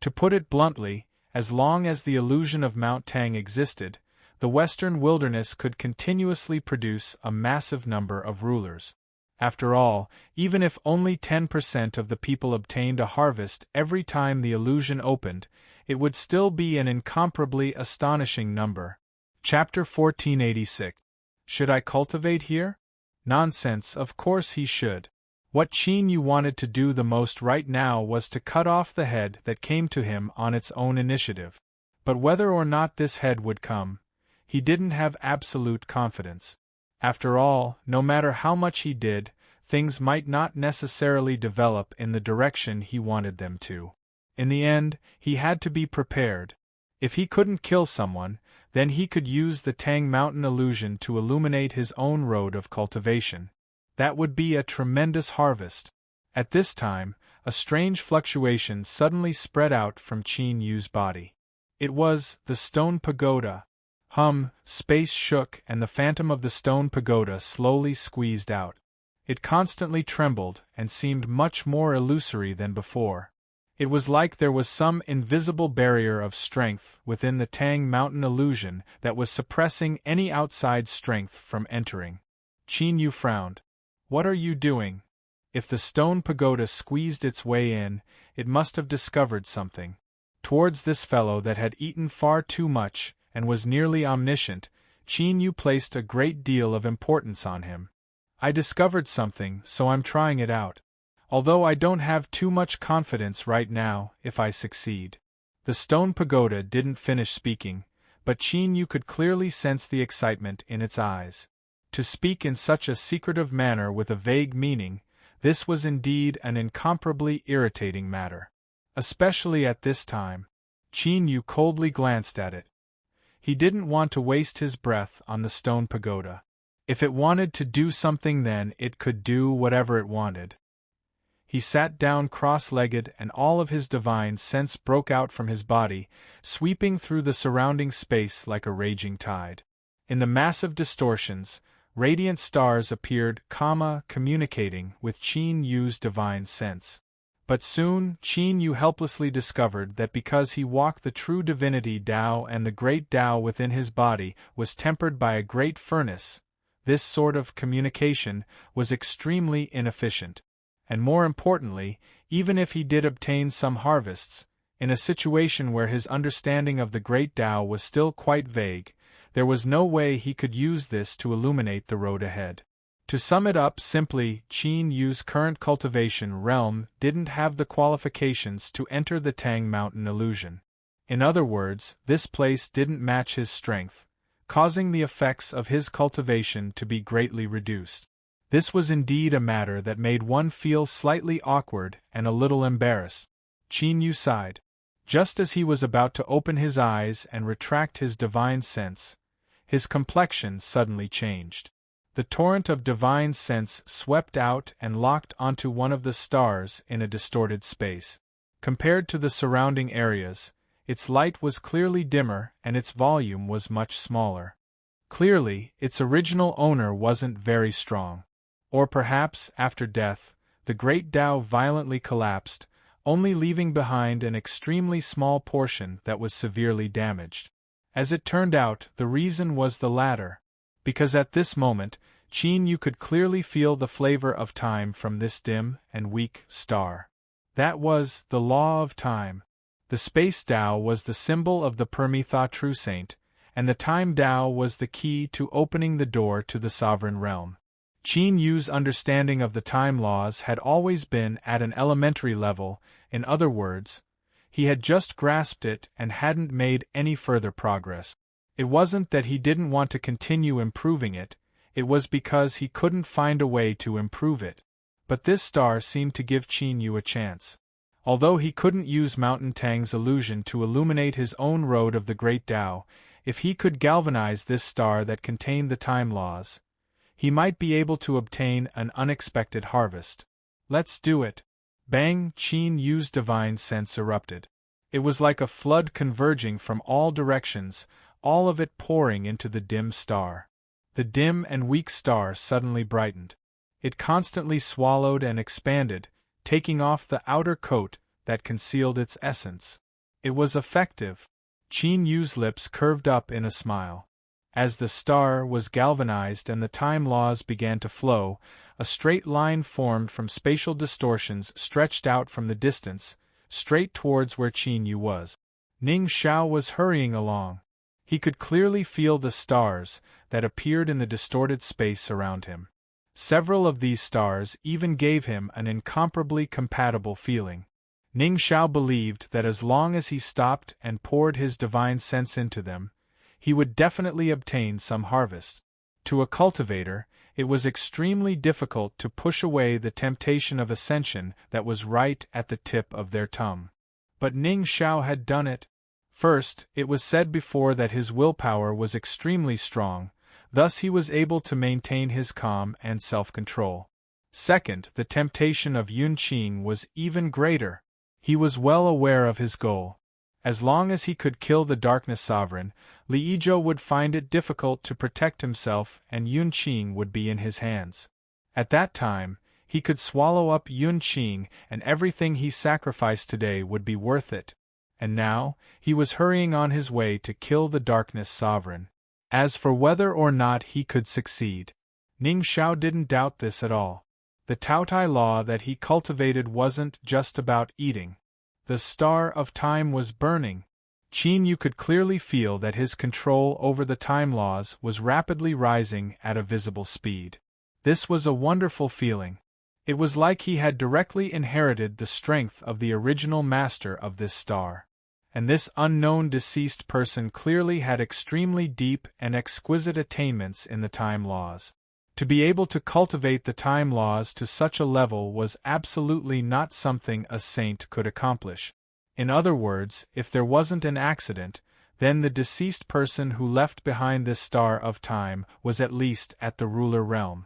To put it bluntly, as long as the illusion of Mount Tang existed, the western wilderness could continuously produce a massive number of rulers. After all, even if only 10% of the people obtained a harvest every time the illusion opened, it would still be an incomparably astonishing number. Chapter 1486. Should I cultivate here? Nonsense, of course he should. What Qin Yu wanted to do the most right now was to cut off the head that came to him on its own initiative. But whether or not this head would come, he didn't have absolute confidence. After all, no matter how much he did, things might not necessarily develop in the direction he wanted them to. In the end, he had to be prepared. If he couldn't kill someone, then he could use the Tang Mountain illusion to illuminate his own road of cultivation. That would be a tremendous harvest. At this time, a strange fluctuation suddenly spread out from Qin Yu's body. It was the stone pagoda. Space shook and the phantom of the stone pagoda slowly squeezed out. It constantly trembled and seemed much more illusory than before. It was like there was some invisible barrier of strength within the Tang Mountain illusion that was suppressing any outside strength from entering. Qin Yu frowned. What are you doing? If the stone pagoda squeezed its way in, it must have discovered something. Towards this fellow that had eaten far too much, and was nearly omniscient, Qin Yu placed a great deal of importance on him. I discovered something, so I'm trying it out. Although I don't have too much confidence right now if I succeed. The stone pagoda didn't finish speaking, but Qin Yu could clearly sense the excitement in its eyes. To speak in such a secretive manner with a vague meaning, this was indeed an incomparably irritating matter. Especially at this time. Qin Yu coldly glanced at it. He didn't want to waste his breath on the stone pagoda. If it wanted to do something, then it could do whatever it wanted. He sat down cross-legged and all of his divine sense broke out from his body, sweeping through the surrounding space like a raging tide. In the massive distortions, radiant stars appeared, communicating with Qin Yu's divine sense. But soon, Qin Yu helplessly discovered that because he walked the true divinity Tao and the great Tao within his body was tempered by a great furnace, this sort of communication was extremely inefficient. And more importantly, even if he did obtain some harvests, in a situation where his understanding of the great Tao was still quite vague, there was no way he could use this to illuminate the road ahead. To sum it up simply, Qin Yu's current cultivation realm didn't have the qualifications to enter the Tang Mountain illusion. In other words, this place didn't match his strength, causing the effects of his cultivation to be greatly reduced. This was indeed a matter that made one feel slightly awkward and a little embarrassed. Qin Yu sighed. Just as he was about to open his eyes and retract his divine sense, his complexion suddenly changed. The torrent of divine sense swept out and locked onto one of the stars in a distorted space. Compared to the surrounding areas, its light was clearly dimmer and its volume was much smaller. Clearly, its original owner wasn't very strong. Or perhaps, after death, the great Tao violently collapsed, only leaving behind an extremely small portion that was severely damaged. As it turned out, the reason was the latter. Because at this moment, Qin Yu could clearly feel the flavor of time from this dim and weak star. That was the law of time. The space Tao was the symbol of the Permetha true saint, and the time Tao was the key to opening the door to the sovereign realm. Qin Yu's understanding of the time laws had always been at an elementary level. In other words, he had just grasped it and hadn't made any further progress. It wasn't that he didn't want to continue improving it, it was because he couldn't find a way to improve it. But this star seemed to give Qin Yu a chance. Although he couldn't use Mountain Tang's illusion to illuminate his own road of the Great Tao, if he could galvanize this star that contained the time laws, he might be able to obtain an unexpected harvest. Let's do it! Bang! Qin Yu's divine sense erupted. It was like a flood converging from all directions, all of it pouring into the dim star. The dim and weak star suddenly brightened. It constantly swallowed and expanded, taking off the outer coat that concealed its essence. It was effective. Qin Yu's lips curved up in a smile. As the star was galvanized and the time laws began to flow, a straight line formed from spatial distortions stretched out from the distance, straight towards where Qin Yu was. Ning Xiao was hurrying along. He could clearly feel the stars that appeared in the distorted space around him. Several of these stars even gave him an incomparably compatible feeling. Ning Xiao believed that as long as he stopped and poured his divine sense into them, he would definitely obtain some harvest. To a cultivator, it was extremely difficult to push away the temptation of ascension that was right at the tip of their tongue. But Ning Xiao had done it. First, it was said before that his willpower was extremely strong, thus he was able to maintain his calm and self-control. Second, the temptation of Yunqing was even greater. He was well aware of his goal. As long as he could kill the Darkness Sovereign, Li Yizhou would find it difficult to protect himself and Yunqing would be in his hands. At that time, he could swallow up Yunqing and everything he sacrificed today would be worth it. And now, he was hurrying on his way to kill the Darkness Sovereign. As for whether or not he could succeed, Ning Xiao didn't doubt this at all. The Taotai law that he cultivated wasn't just about eating. The star of time was burning. Qin Yu could clearly feel that his control over the time laws was rapidly rising at a visible speed. This was a wonderful feeling. It was like he had directly inherited the strength of the original master of this star. And this unknown deceased person clearly had extremely deep and exquisite attainments in the time laws. To be able to cultivate the time laws to such a level was absolutely not something a saint could accomplish. In other words, if there wasn't an accident, then the deceased person who left behind this star of time was at least at the ruler realm.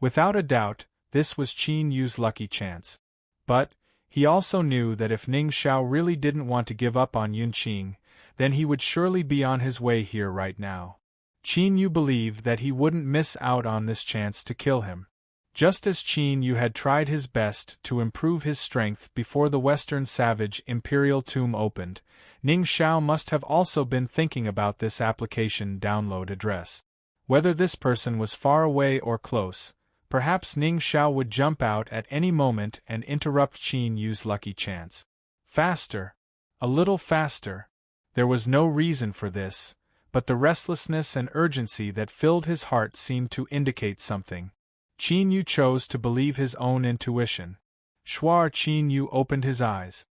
Without a doubt, this was Qin Yu's lucky chance. But he also knew that if Ning Xiao really didn't want to give up on Yunqing, then he would surely be on his way here right now. Qin Yu believed that he wouldn't miss out on this chance to kill him. Just as Qin Yu had tried his best to improve his strength before the Western Savage Imperial Tomb opened, Ning Xiao must have also been thinking about this application download address. Whether this person was far away or close, perhaps Ning Xiao would jump out at any moment and interrupt Qin Yu's lucky chance. Faster! A little faster! There was no reason for this, but the restlessness and urgency that filled his heart seemed to indicate something. Qin Yu chose to believe his own intuition. Shuar Qin Yu opened his eyes.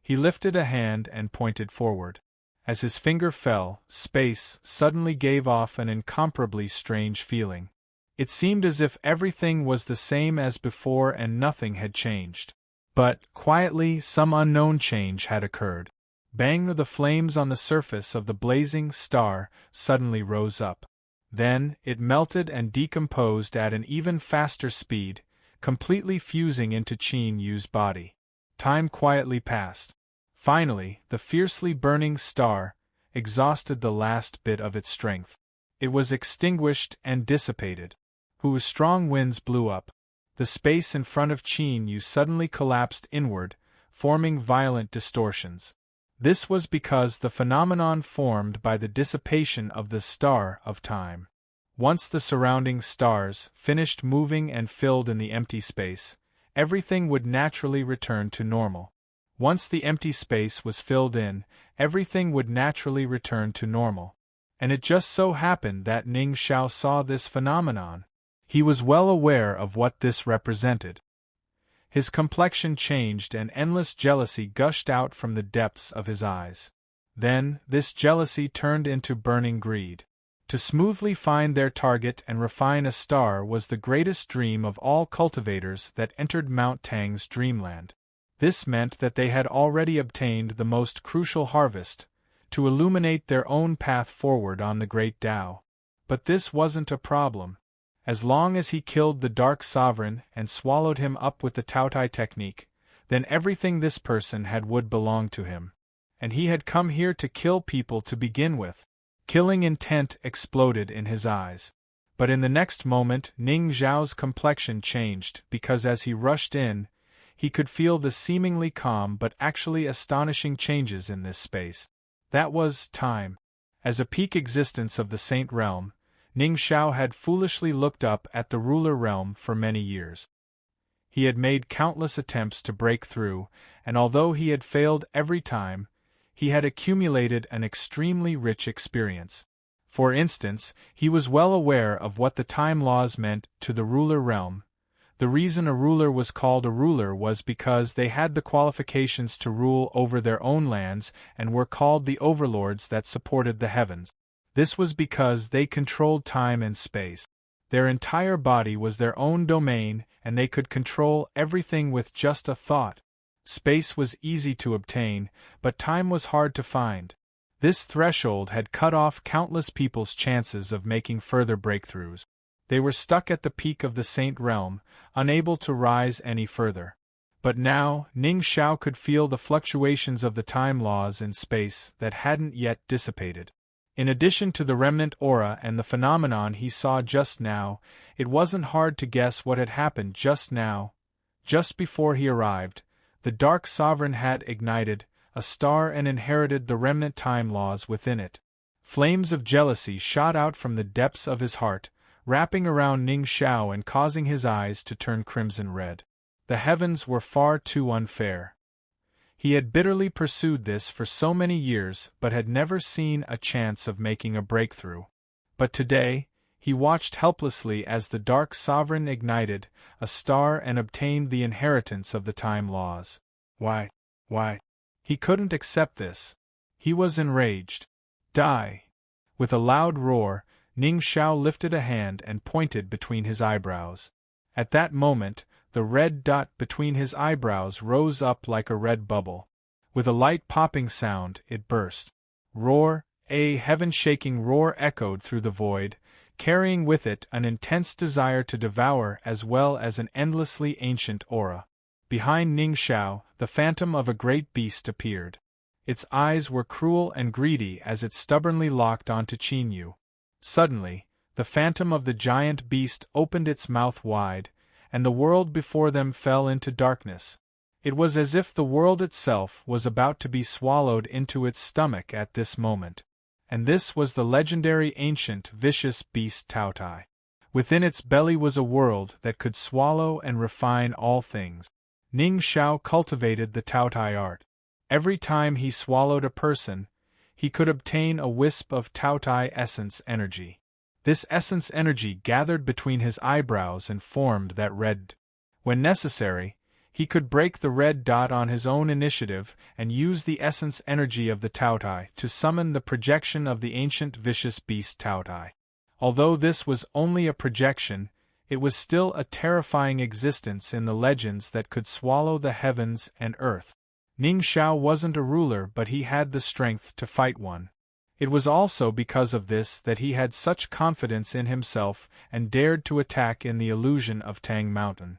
He lifted a hand and pointed forward. As his finger fell, space suddenly gave off an incomparably strange feeling. It seemed as if everything was the same as before and nothing had changed. But, quietly, some unknown change had occurred. Bang! The flames on the surface of the blazing star suddenly rose up. Then, it melted and decomposed at an even faster speed, completely fusing into Qin Yu's body. Time quietly passed. Finally, the fiercely burning star exhausted the last bit of its strength. It was extinguished and dissipated. Strong winds blew up. The space in front of Qin Yu suddenly collapsed inward, forming violent distortions. This was because the phenomenon formed by the dissipation of the star of time Once the surrounding stars finished moving and filled in the empty space, everything would naturally return to normal. Once the empty space was filled in, everything would naturally return to normal. And it just so happened that Ning Xiao saw this phenomenon. He was well aware of what this represented. His complexion changed and endless jealousy gushed out from the depths of his eyes. Then, this jealousy turned into burning greed. To smoothly find their target and refine a star was the greatest dream of all cultivators that entered Mount Tang's dreamland. This meant that they had already obtained the most crucial harvest, to illuminate their own path forward on the great Tao. But this wasn't a problem. As long as he killed the Dark Sovereign and swallowed him up with the Taotai technique, then everything this person had would belong to him. And he had come here to kill people to begin with. Killing intent exploded in his eyes. But in the next moment Ning Xiao's complexion changed because as he rushed in, he could feel the seemingly calm but actually astonishing changes in this space. That was time. As a peak existence of the Saint Realm, Ning Xiao had foolishly looked up at the ruler realm for many years. He had made countless attempts to break through, and although he had failed every time, he had accumulated an extremely rich experience. For instance, he was well aware of what the time laws meant to the ruler realm. The reason a ruler was called a ruler was because they had the qualifications to rule over their own lands and were called the overlords that supported the heavens. This was because they controlled time and space. Their entire body was their own domain and they could control everything with just a thought. Space was easy to obtain, but time was hard to find. This threshold had cut off countless people's chances of making further breakthroughs. They were stuck at the peak of the Saint Realm, unable to rise any further. But now, Ning Xiao could feel the fluctuations of the time laws in space that hadn't yet dissipated. In addition to the remnant aura and the phenomenon he saw just now, it wasn't hard to guess what had happened just now. Just before he arrived, the Dark Sovereign had ignited a star and inherited the remnant time laws within it. Flames of jealousy shot out from the depths of his heart, wrapping around Ning Xiao and causing his eyes to turn crimson red. The heavens were far too unfair. He had bitterly pursued this for so many years but had never seen a chance of making a breakthrough. But today, he watched helplessly as the Dark Sovereign ignited a star and obtained the inheritance of the time laws. Why? He couldn't accept this. He was enraged. Die! With a loud roar, Ning Xiao lifted a hand and pointed between his eyebrows. At that moment, the red dot between his eyebrows rose up like a red bubble. With a light popping sound, it burst. Roar, a heaven-shaking roar echoed through the void, carrying with it an intense desire to devour as well as an endlessly ancient aura. Behind Ning Xiao, the phantom of a great beast appeared. Its eyes were cruel and greedy as it stubbornly locked onto Qin Yu. Suddenly, the phantom of the giant beast opened its mouth wide, and the world before them fell into darkness. It was as if the world itself was about to be swallowed into its stomach at this moment. And this was the legendary ancient vicious beast Taotai. Within its belly was a world that could swallow and refine all things. Ning Xiao cultivated the Taotai art. Every time he swallowed a person, he could obtain a wisp of Taotai essence energy. This essence energy gathered between his eyebrows and formed that red. When necessary, he could break the red dot on his own initiative and use the essence energy of the Taotai to summon the projection of the ancient vicious beast Taotai. Although this was only a projection, it was still a terrifying existence in the legends that could swallow the heavens and earth. Ning Xiao wasn't a ruler, but he had the strength to fight one. It was also because of this that he had such confidence in himself and dared to attack in the illusion of Tang Mountain.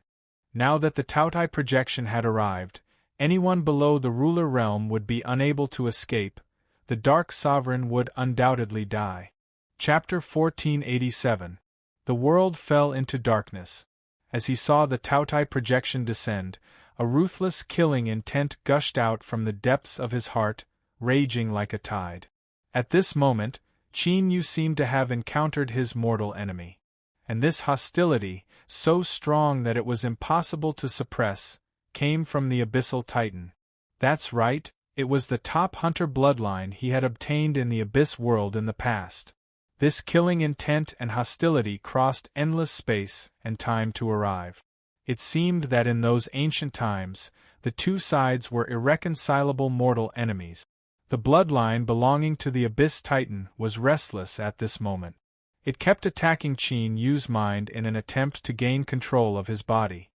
Now that the Taotai projection had arrived, anyone below the ruler realm would be unable to escape. The Dark Sovereign would undoubtedly die. Chapter 1487. The world fell into darkness. As he saw the Taotai projection descend, a ruthless killing intent gushed out from the depths of his heart, raging like a tide. At this moment, Qin Yu seemed to have encountered his mortal enemy. And this hostility, so strong that it was impossible to suppress, came from the Abyssal Titan. That's right, it was the top hunter bloodline he had obtained in the Abyss world in the past. This killing intent and hostility crossed endless space and time to arrive. It seemed that in those ancient times, the two sides were irreconcilable mortal enemies. The bloodline belonging to the Abyss Titan was restless at this moment. It kept attacking Qin Yu's mind in an attempt to gain control of his body.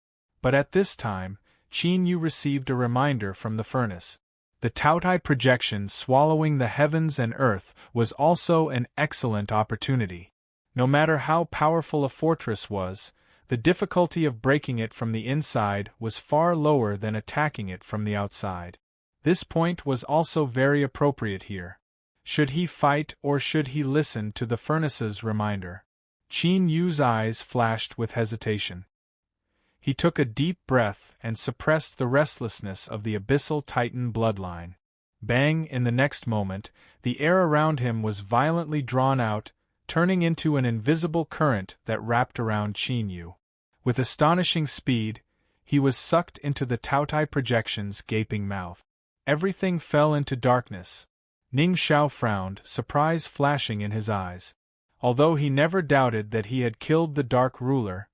But at this time, Qin Yu received a reminder from the furnace. The Taotai projection swallowing the heavens and earth was also an excellent opportunity. No matter how powerful a fortress was, the difficulty of breaking it from the inside was far lower than attacking it from the outside. This point was also very appropriate here. Should he fight or should he listen to the furnace's reminder? Qin Yu's eyes flashed with hesitation. He took a deep breath and suppressed the restlessness of the Abyssal Titan bloodline. Bang! In the next moment, the air around him was violently drawn out, turning into an invisible current that wrapped around Qin Yu. With astonishing speed, he was sucked into the Taotai projection's gaping mouth. Everything fell into darkness. Ning Xiao frowned, surprise flashing in his eyes. Although he never doubted that he had killed the Dark Ruler,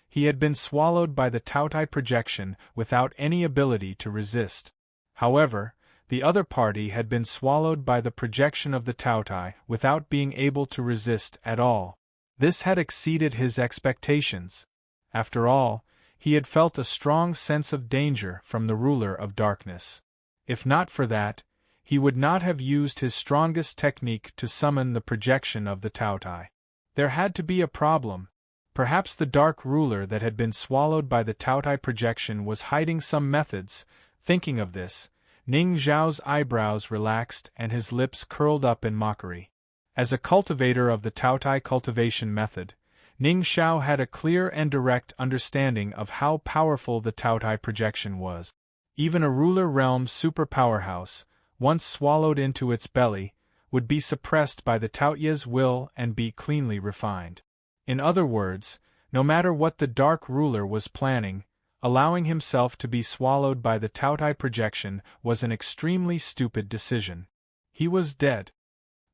he had been swallowed by the Taotai projection without any ability to resist. However, the other party had been swallowed by the projection of the Taotai without being able to resist at all. This had exceeded his expectations. After all, he had felt a strong sense of danger from the ruler of darkness. If not for that, he would not have used his strongest technique to summon the projection of the Taotai. There had to be a problem. Perhaps the Dark Ruler that had been swallowed by the Taotai projection was hiding some methods. Thinking of this, Ning Xiao's eyebrows relaxed and his lips curled up in mockery. As a cultivator of the Taotai cultivation method, Ning Xiao had a clear and direct understanding of how powerful the Taotai projection was. Even a ruler realm superpowerhouse, once swallowed into its belly, would be suppressed by the Taoyu's will and be cleanly refined. In other words, no matter what the Dark Ruler was planning, allowing himself to be swallowed by the Taotai projection was an extremely stupid decision. He was dead.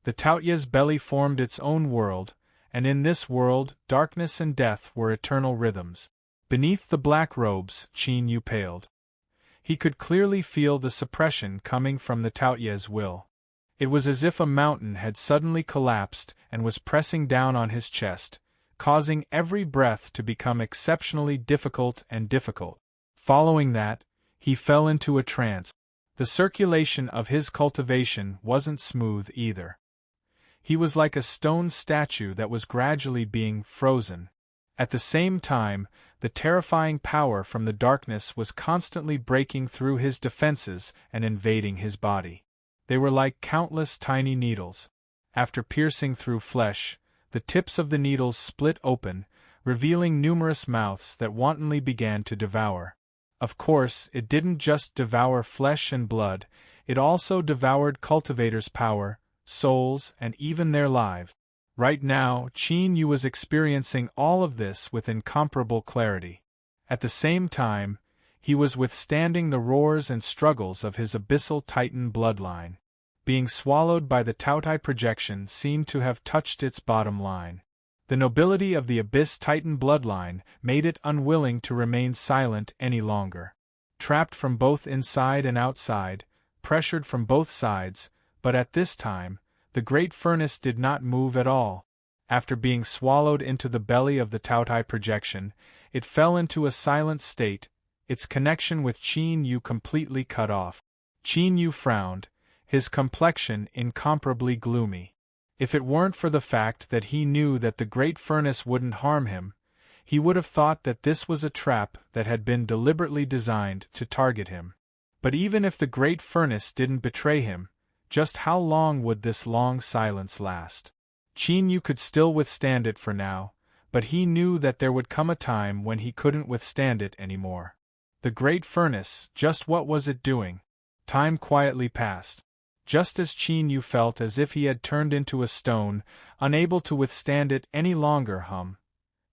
The Taoyu's belly formed its own world, and in this world, darkness and death were eternal rhythms. Beneath the black robes, Qin Yu paled. He could clearly feel the suppression coming from the Taoyu's will. It was as if a mountain had suddenly collapsed and was pressing down on his chest, causing every breath to become exceptionally difficult and difficult. Following that, he fell into a trance. The circulation of his cultivation wasn't smooth either. He was like a stone statue that was gradually being frozen. At the same time, the terrifying power from the darkness was constantly breaking through his defenses and invading his body. They were like countless tiny needles. After piercing through flesh, the tips of the needles split open, revealing numerous mouths that wantonly began to devour. Of course, it didn't just devour flesh and blood, it also devoured cultivators' power, souls, and even their lives. Right now, Qin Yu was experiencing all of this with incomparable clarity. At the same time, he was withstanding the roars and struggles of his Abyssal Titan bloodline. Being swallowed by the Taotai projection seemed to have touched its bottom line. The nobility of the Abyss Titan bloodline made it unwilling to remain silent any longer. Trapped from both inside and outside, pressured from both sides, but at this time, the great furnace did not move at all. After being swallowed into the belly of the Taotai projection, it fell into a silent state, its connection with Qin Yu completely cut off. Qin Yu frowned, his complexion incomparably gloomy. If it weren't for the fact that he knew that the great furnace wouldn't harm him, he would have thought that this was a trap that had been deliberately designed to target him. But even if the great furnace didn't betray him, just how long would this long silence last? Qin Yu could still withstand it for now, but he knew that there would come a time when he couldn't withstand it anymore. The great furnace, just what was it doing? Time quietly passed. Just as Qin Yu felt as if he had turned into a stone, unable to withstand it any longer.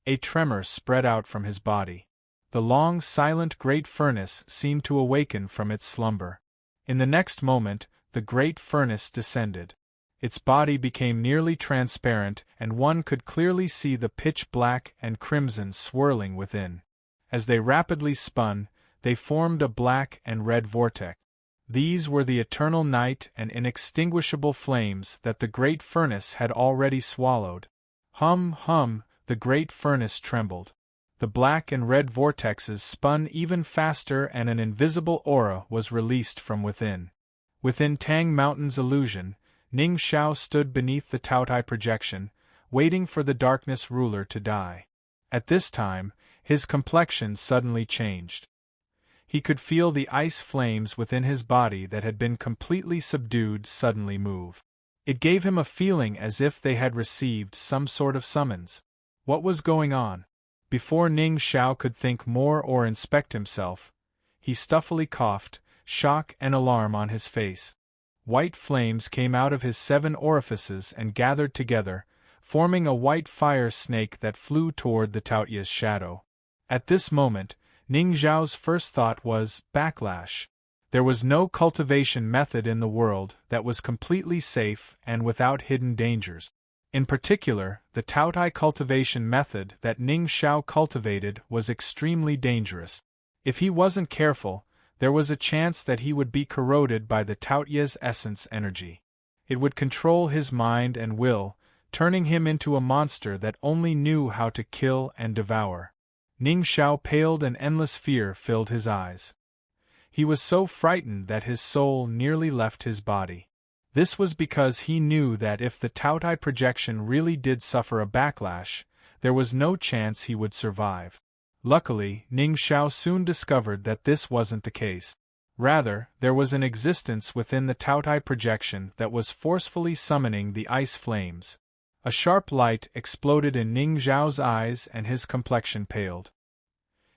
A tremor spread out from his body. The long, silent great furnace seemed to awaken from its slumber. In the next moment, the great furnace descended. Its body became nearly transparent, and one could clearly see the pitch black and crimson swirling within. As they rapidly spun, they formed a black and red vortex. These were the eternal night and inextinguishable flames that the great furnace had already swallowed. The great furnace trembled. The black and red vortexes spun even faster, and an invisible aura was released from within. Within Tang Mountain's illusion, Ning Xiao stood beneath the Taotai projection, waiting for the darkness ruler to die. At this time, his complexion suddenly changed. He could feel the ice flames within his body that had been completely subdued suddenly move. It gave him a feeling as if they had received some sort of summons. What was going on? Before Ning Xiao could think more or inspect himself, he stuffily coughed, shock and alarm on his face. White flames came out of his 7 orifices and gathered together, forming a white fire snake that flew toward the Taotia's shadow. At this moment, Ning Xiao's first thought was backlash. There was no cultivation method in the world that was completely safe and without hidden dangers. In particular, the Taotai cultivation method that Ning Xiao cultivated was extremely dangerous. If he wasn't careful, there was a chance that he would be corroded by the Taotia's essence energy. It would control his mind and will, turning him into a monster that only knew how to kill and devour. Ning Xiao paled and endless fear filled his eyes. He was so frightened that his soul nearly left his body. This was because he knew that if the Taotai projection really did suffer a backlash, there was no chance he would survive. Luckily, Ning Xiao soon discovered that this wasn't the case. Rather, there was an existence within the Taotai projection that was forcefully summoning the ice flames. A sharp light exploded in Ning Xiao's eyes and his complexion paled.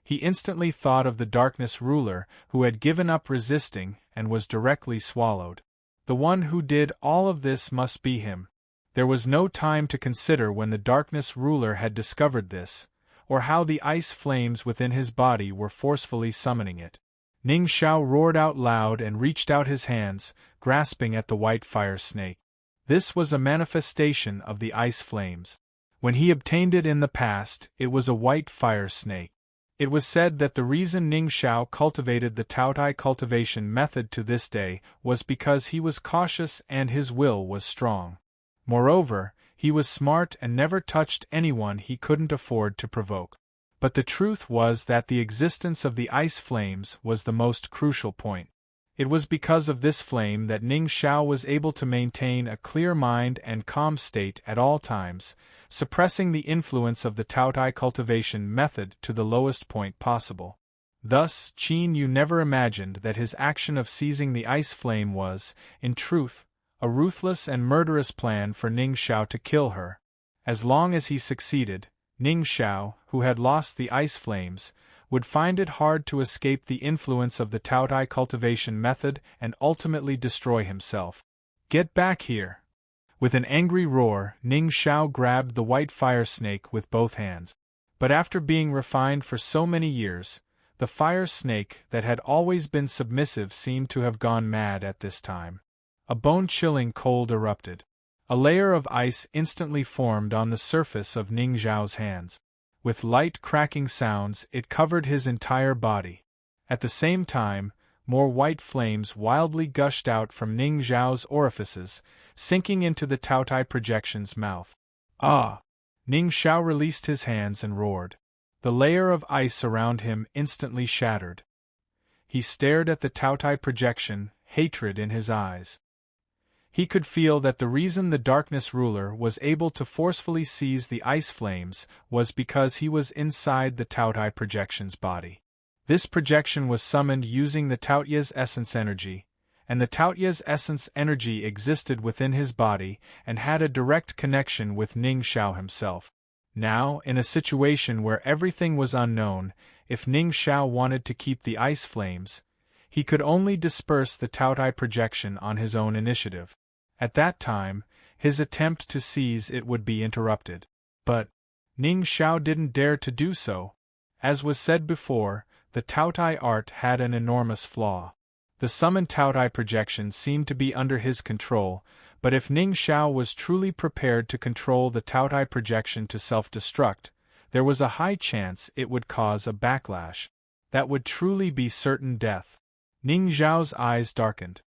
He instantly thought of the darkness ruler who had given up resisting and was directly swallowed. The one who did all of this must be him. There was no time to consider when the darkness ruler had discovered this, or how the ice flames within his body were forcefully summoning it. Ning Xiao roared out loud and reached out his hands, grasping at the white fire snake. This was a manifestation of the ice flames. When he obtained it in the past, it was a white fire snake. It was said that the reason Ning Xiao cultivated the Taotai cultivation method to this day was because he was cautious and his will was strong. Moreover, he was smart and never touched anyone he couldn't afford to provoke. But the truth was that the existence of the ice flames was the most crucial point. It was because of this flame that Ning Xiao was able to maintain a clear mind and calm state at all times, suppressing the influence of the Taotai cultivation method to the lowest point possible. Thus, Qin Yu never imagined that his action of seizing the ice flame was, in truth, a ruthless and murderous plan for Ning Xiao to kill her. As long as he succeeded, Ning Xiao, who had lost the ice flames, would find it hard to escape the influence of the Taotai cultivation method and ultimately destroy himself. Get back here! With an angry roar, Ning Xiao grabbed the white fire snake with both hands. But after being refined for so many years, the fire snake that had always been submissive seemed to have gone mad at this time. A bone-chilling cold erupted. A layer of ice instantly formed on the surface of Ning Xiao's hands. With light cracking sounds, it covered his entire body. At the same time, more white flames wildly gushed out from Ning Xiao's orifices, sinking into the Taotai projection's mouth. Ah! Ning Xiao released his hands and roared. The layer of ice around him instantly shattered. He stared at the Taotai projection, hatred in his eyes. He could feel that the reason the darkness ruler was able to forcefully seize the ice flames was because he was inside the Taotai projection's body. This projection was summoned using the Taotia's essence energy, and the Taotia's essence energy existed within his body and had a direct connection with Ning Xiao himself. Now, in a situation where everything was unknown, if Ning Xiao wanted to keep the ice flames, He could only disperse the Taotai projection on his own initiative. At that time, his attempt to seize it would be interrupted. But Ning Xiao didn't dare to do so. As was said before, the Taotai art had an enormous flaw. The summoned Taotai projection seemed to be under his control, but if Ning Xiao was truly prepared to control the Taotai projection to self-destruct, there was a high chance it would cause a backlash. That would truly be certain death. Ning Xiao's eyes darkened.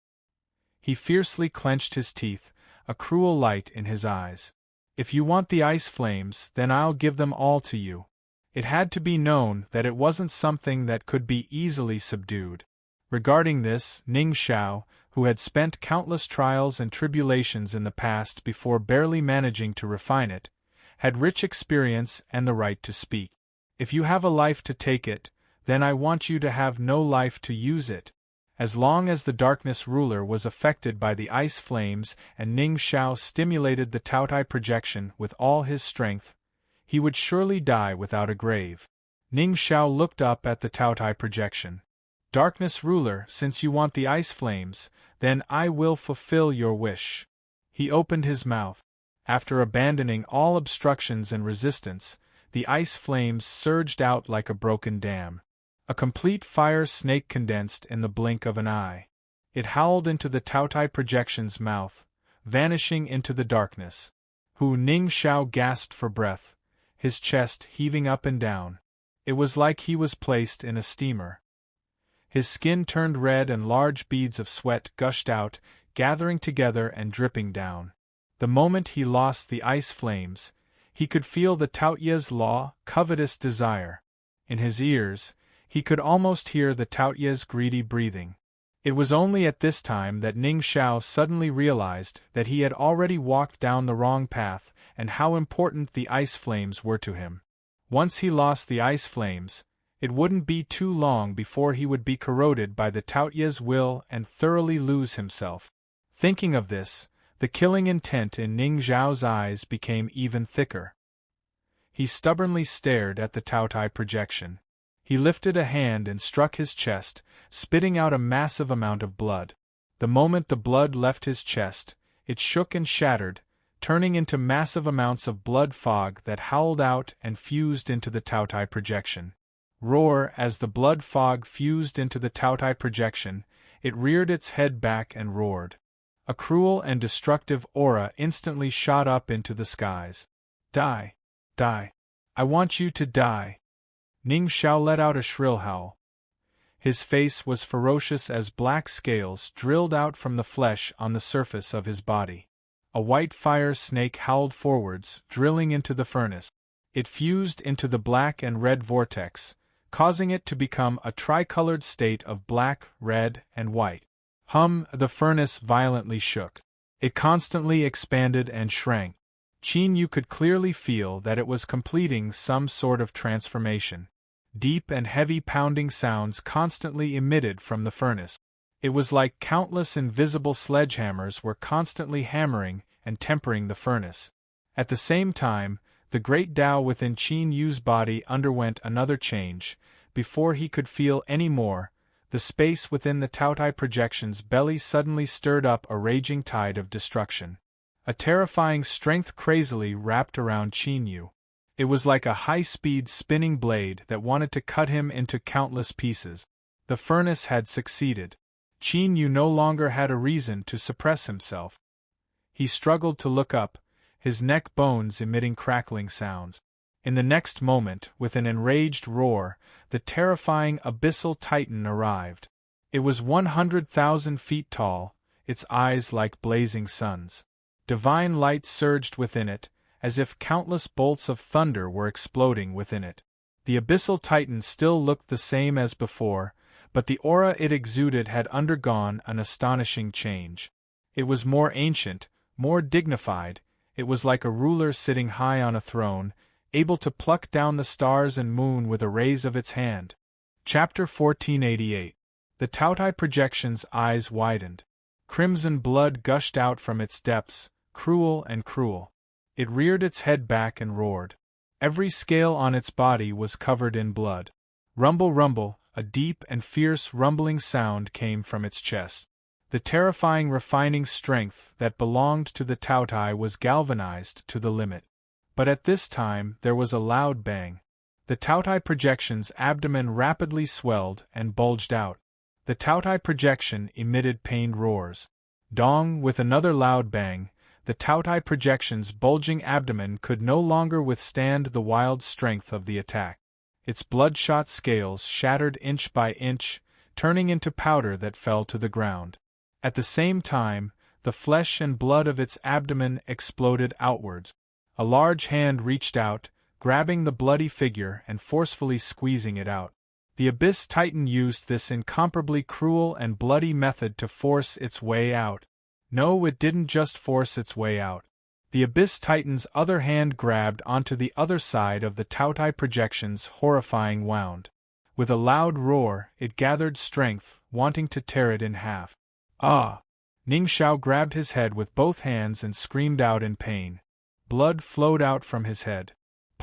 He fiercely clenched his teeth, a cruel light in his eyes. If you want the ice flames, then I'll give them all to you. It had to be known that it wasn't something that could be easily subdued. Regarding this, Ning Xiao, who had spent countless trials and tribulations in the past before barely managing to refine it, had rich experience and the right to speak. If you have a life to take it, then I want you to have no life to use it. As long as the darkness ruler was affected by the ice flames and Ning Xiao stimulated the Taotai projection with all his strength, he would surely die without a grave. Ning Xiao looked up at the Taotai projection. Darkness ruler, since you want the ice flames, then I will fulfill your wish. He opened his mouth. After abandoning all obstructions and resistance, the ice flames surged out like a broken dam. A complete fire snake condensed in the blink of an eye. It howled into the Taotai projection's mouth, vanishing into the darkness. Ning Xiao gasped for breath, his chest heaving up and down. It was like he was placed in a steamer. His skin turned red and large beads of sweat gushed out, gathering together and dripping down. The moment he lost the ice flames, he could feel the Taoyue's law, covetous desire. In his ears, he could almost hear the Taoyue's greedy breathing. It was only at this time that Ning Xiao suddenly realized that he had already walked down the wrong path and how important the ice flames were to him. Once he lost the ice flames, it wouldn't be too long before he would be corroded by the Taoyue's will and thoroughly lose himself. Thinking of this, the killing intent in Ning Xiao's eyes became even thicker. He stubbornly stared at the Taotai projection. He lifted a hand and struck his chest, spitting out a massive amount of blood. The moment the blood left his chest, it shook and shattered, turning into massive amounts of blood fog that howled out and fused into the Taotai projection. Roar! As the blood fog fused into the Taotai projection, it reared its head back and roared. A cruel and destructive aura instantly shot up into the skies. Die! Die! I want you to die! Ning Xiao let out a shrill howl. His face was ferocious as black scales drilled out from the flesh on the surface of his body. A white fire snake howled forwards, drilling into the furnace. It fused into the black and red vortex, causing it to become a tricolored state of black, red, and white. The furnace violently shook. It constantly expanded and shrank. Qin Yu could clearly feel that it was completing some sort of transformation. Deep and heavy pounding sounds constantly emitted from the furnace. It was like countless invisible sledgehammers were constantly hammering and tempering the furnace. At the same time, the great Tao within Qin Yu's body underwent another change. Before he could feel any more, the space within the Taotai projection's belly suddenly stirred up a raging tide of destruction. A terrifying strength crazily wrapped around Qin Yu. It was like a high-speed spinning blade that wanted to cut him into countless pieces. The furnace had succeeded. Qin Yu no longer had a reason to suppress himself. He struggled to look up, his neck bones emitting crackling sounds. In the next moment, with an enraged roar, the terrifying abyssal titan arrived. It was 100,000 feet tall, its eyes like blazing suns. Divine light surged within it, as if countless bolts of thunder were exploding within it. The abyssal titan still looked the same as before, but the aura it exuded had undergone an astonishing change. It was more ancient, more dignified. It was like a ruler sitting high on a throne, able to pluck down the stars and moon with a raise of its hand. Chapter 1488. The Taotai projection's eyes widened. Crimson blood gushed out from its depths, cruel and cruel. It reared its head back and roared. Every scale on its body was covered in blood. Rumble, rumble, a deep and fierce rumbling sound came from its chest. The terrifying refining strength that belonged to the Tautai was galvanized to the limit. But at this time there was a loud bang. The Tautai projection's abdomen rapidly swelled and bulged out. The Tautai projection emitted pained roars. Dong, with another loud bang, the Tautai projection's bulging abdomen could no longer withstand the wild strength of the attack. Its bloodshot scales shattered inch by inch, turning into powder that fell to the ground. At the same time, the flesh and blood of its abdomen exploded outwards. A large hand reached out, grabbing the bloody figure and forcefully squeezing it out. The Abyss Titan used this incomparably cruel and bloody method to force its way out. No, it didn't just force its way out. The Abyss Titan's other hand grabbed onto the other side of the Tautai projection's horrifying wound. With a loud roar, it gathered strength, wanting to tear it in half. Ah! Ningxiao grabbed his head with both hands and screamed out in pain. Blood flowed out from his head.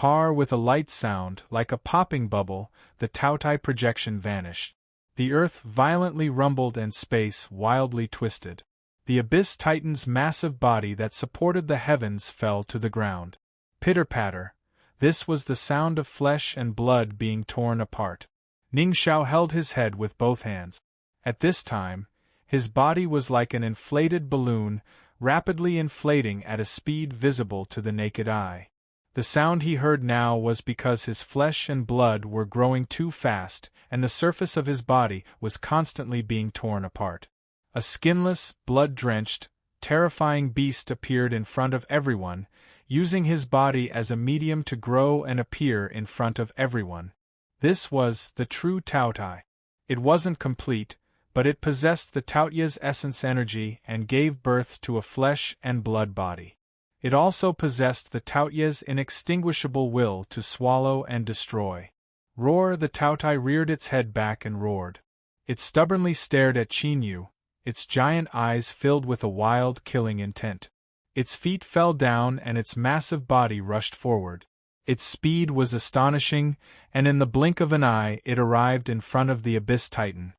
With a light sound, like a popping bubble, the Tautai projection vanished. The earth violently rumbled and space wildly twisted. The Abyss Titan's massive body that supported the heavens fell to the ground. Pitter-patter. This was the sound of flesh and blood being torn apart. Ningxiao held his head with both hands. At this time, his body was like an inflated balloon, rapidly inflating at a speed visible to the naked eye. The sound he heard now was because his flesh and blood were growing too fast, and the surface of his body was constantly being torn apart. A skinless, blood-drenched, terrifying beast appeared in front of everyone, using his body as a medium to grow and appear in front of everyone. This was the true Tautai. It wasn't complete, but it possessed the Taotia's essence energy and gave birth to a flesh and blood body. It also possessed the Taotia's inextinguishable will to swallow and destroy. Roar! The Tautai reared its head back and roared. It stubbornly stared at Qinyu, its giant eyes filled with a wild, killing intent. Its feet fell down and its massive body rushed forward. Its speed was astonishing, and in the blink of an eye it arrived in front of the Abyss Titan.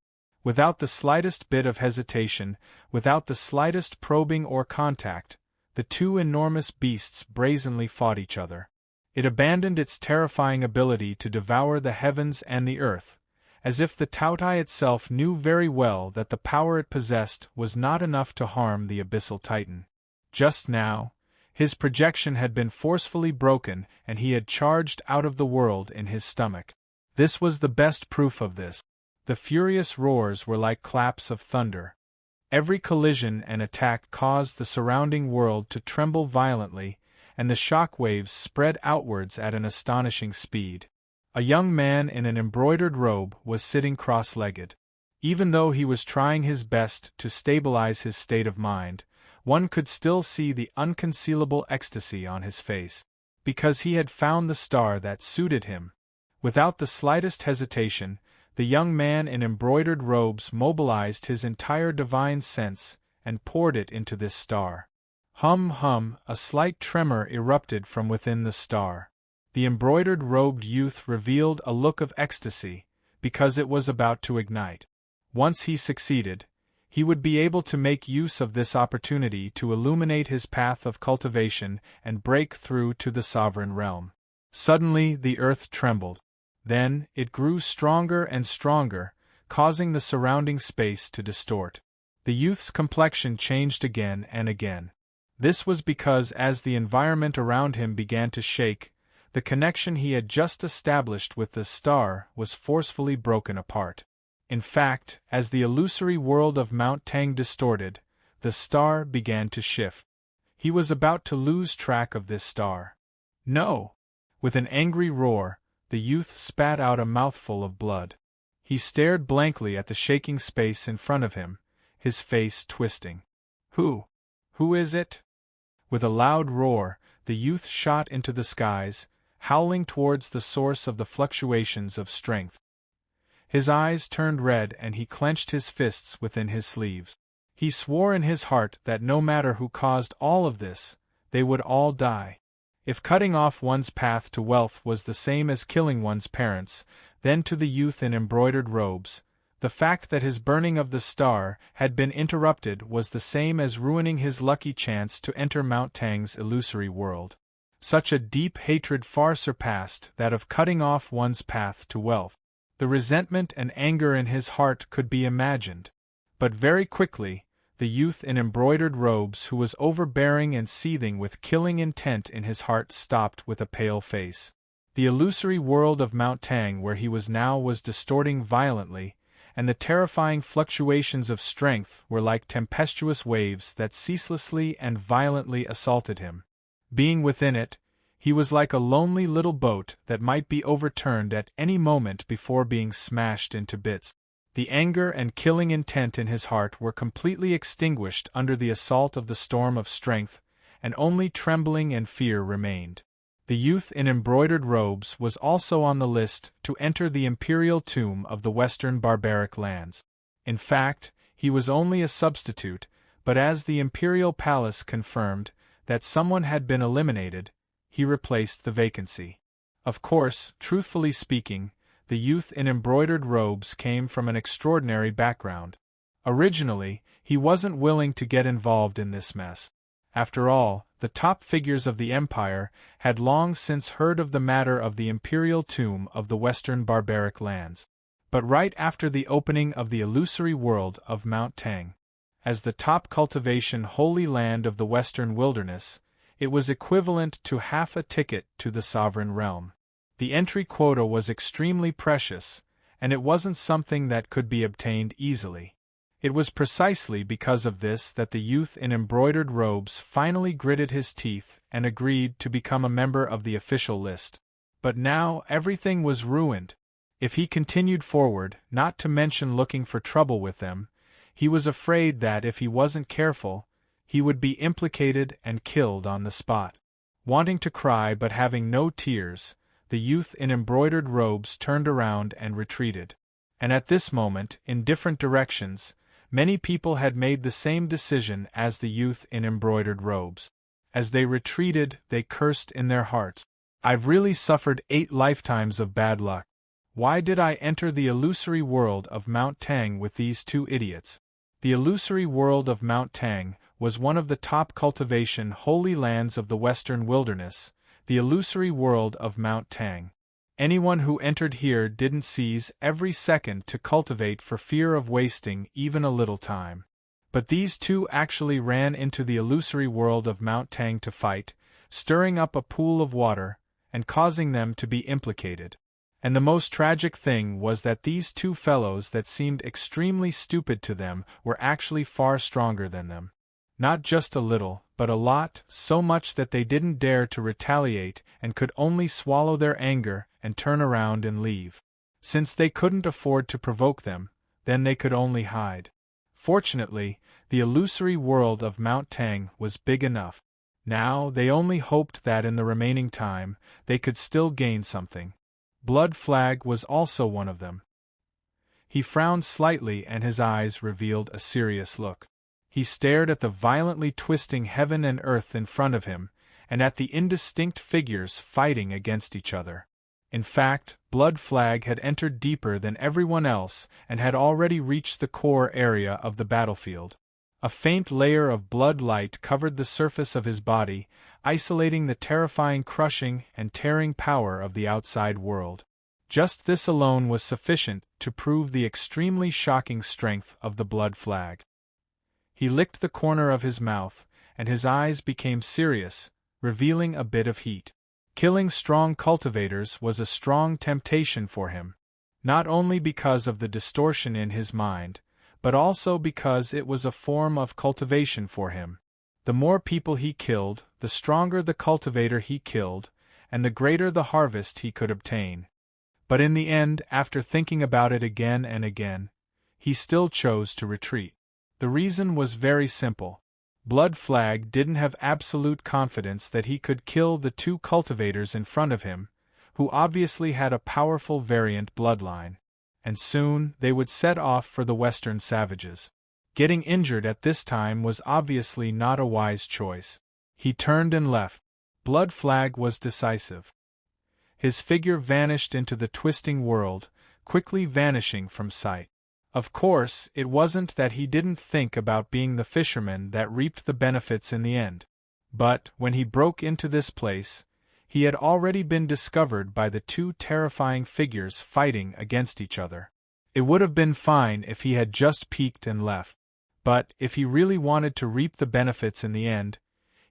Without the slightest bit of hesitation, without the slightest probing or contact, the two enormous beasts brazenly fought each other. It abandoned its terrifying ability to devour the heavens and the earth, as if the Tautai itself knew very well that the power it possessed was not enough to harm the Abyssal Titan. Just now, his projection had been forcefully broken and he had charged out of the world in his stomach. This was the best proof of this. The furious roars were like claps of thunder. Every collision and attack caused the surrounding world to tremble violently, and the shock waves spread outwards at an astonishing speed. A young man in an embroidered robe was sitting cross-legged. Even though he was trying his best to stabilize his state of mind, one could still see the unconcealable ecstasy on his face, because he had found the star that suited him. Without the slightest hesitation, the young man in embroidered robes mobilized his entire divine sense and poured it into this star. Hum, a slight tremor erupted from within the star. The embroidered robed youth revealed a look of ecstasy, because it was about to ignite. Once he succeeded, he would be able to make use of this opportunity to illuminate his path of cultivation and break through to the sovereign realm. Suddenly the earth trembled. Then, it grew stronger and stronger, causing the surrounding space to distort. The youth's complexion changed again and again. This was because as the environment around him began to shake, the connection he had just established with the star was forcefully broken apart. In fact, as the illusory world of Mount Tang distorted, the star began to shift. He was about to lose track of this star. No! With an angry roar, the youth spat out a mouthful of blood. He stared blankly at the shaking space in front of him, his face twisting. Who is it? With a loud roar, the youth shot into the skies, howling towards the source of the fluctuations of strength. His eyes turned red and he clenched his fists within his sleeves. He swore in his heart that no matter who caused all of this, they would all die. If cutting off one's path to wealth was the same as killing one's parents, Then to the youth in embroidered robes, the fact that his burning of the star had been interrupted was the same as ruining his lucky chance to enter Mount Tang's illusory world. Such a deep hatred far surpassed that of cutting off one's path to wealth. The resentment and anger in his heart could be imagined. But very quickly, the youth in embroidered robes who was overbearing and seething with killing intent in his heart stopped with a pale face. The illusory world of Mount Tang where he was now was distorting violently, and the terrifying fluctuations of strength were like tempestuous waves that ceaselessly and violently assaulted him. Being within it, he was like a lonely little boat that might be overturned at any moment before being smashed into bits. The anger and killing intent in his heart were completely extinguished under the assault of the storm of strength, and only trembling and fear remained. The youth in embroidered robes was also on the list to enter the imperial tomb of the western barbaric lands. In fact, he was only a substitute, but as the imperial palace confirmed that someone had been eliminated, he replaced the vacancy. Of course, truthfully speaking, the youth in embroidered robes came from an extraordinary background. Originally, he wasn't willing to get involved in this mess. After all, the top figures of the empire had long since heard of the matter of the imperial tomb of the western barbaric lands. But right after the opening of the illusory world of Mount Tang, as the top cultivation holy land of the western wilderness, it was equivalent to half a ticket to the sovereign realm. The entry quota was extremely precious, and it wasn't something that could be obtained easily. It was precisely because of this that the youth in embroidered robes finally gritted his teeth and agreed to become a member of the official list. But now everything was ruined. If he continued forward, not to mention looking for trouble with them, he was afraid that if he wasn't careful, he would be implicated and killed on the spot. Wanting to cry but having no tears, the youth in embroidered robes turned around and retreated. And at this moment, in different directions, many people had made the same decision as the youth in embroidered robes. As they retreated, they cursed in their hearts. "I've really suffered 8 lifetimes of bad luck. Why did I enter the illusory world of Mount Tang with these 2 idiots?" The illusory world of Mount Tang was one of the top cultivation holy lands of the western wilderness, the illusory world of Mount Tang. Anyone who entered here didn't seize every second to cultivate for fear of wasting even a little time. But these 2 actually ran into the illusory world of Mount Tang to fight, stirring up a pool of water, and causing them to be implicated. And the most tragic thing was that these 2 fellows that seemed extremely stupid to them were actually far stronger than them. Not just a little, but a lot, so much that they didn't dare to retaliate and could only swallow their anger and turn around and leave. Since they couldn't afford to provoke them, then they could only hide. Fortunately, the illusory world of Mount Tang was big enough. Now they only hoped that in the remaining time, they could still gain something. Blood Flag was also one of them. He frowned slightly and his eyes revealed a serious look. He stared at the violently twisting heaven and earth in front of him, and at the indistinct figures fighting against each other. In fact, Blood Flag had entered deeper than everyone else and had already reached the core area of the battlefield. A faint layer of blood light covered the surface of his body, isolating the terrifying crushing and tearing power of the outside world. Just this alone was sufficient to prove the extremely shocking strength of the Blood Flag. He licked the corner of his mouth, and his eyes became serious, revealing a bit of heat. Killing strong cultivators was a strong temptation for him, not only because of the distortion in his mind, but also because it was a form of cultivation for him. The more people he killed, the stronger the cultivator he killed, and the greater the harvest he could obtain. But in the end, after thinking about it again and again, he still chose to retreat. The reason was very simple. Blood Flag didn't have absolute confidence that he could kill the 2 cultivators in front of him, who obviously had a powerful variant bloodline, and soon they would set off for the western savages. Getting injured at this time was obviously not a wise choice. He turned and left. Blood Flag was decisive. His figure vanished into the twisting world, quickly vanishing from sight. Of course, it wasn't that he didn't think about being the fisherman that reaped the benefits in the end. But, when he broke into this place, he had already been discovered by the two terrifying figures fighting against each other. It would have been fine if he had just peeked and left. But, if he really wanted to reap the benefits in the end,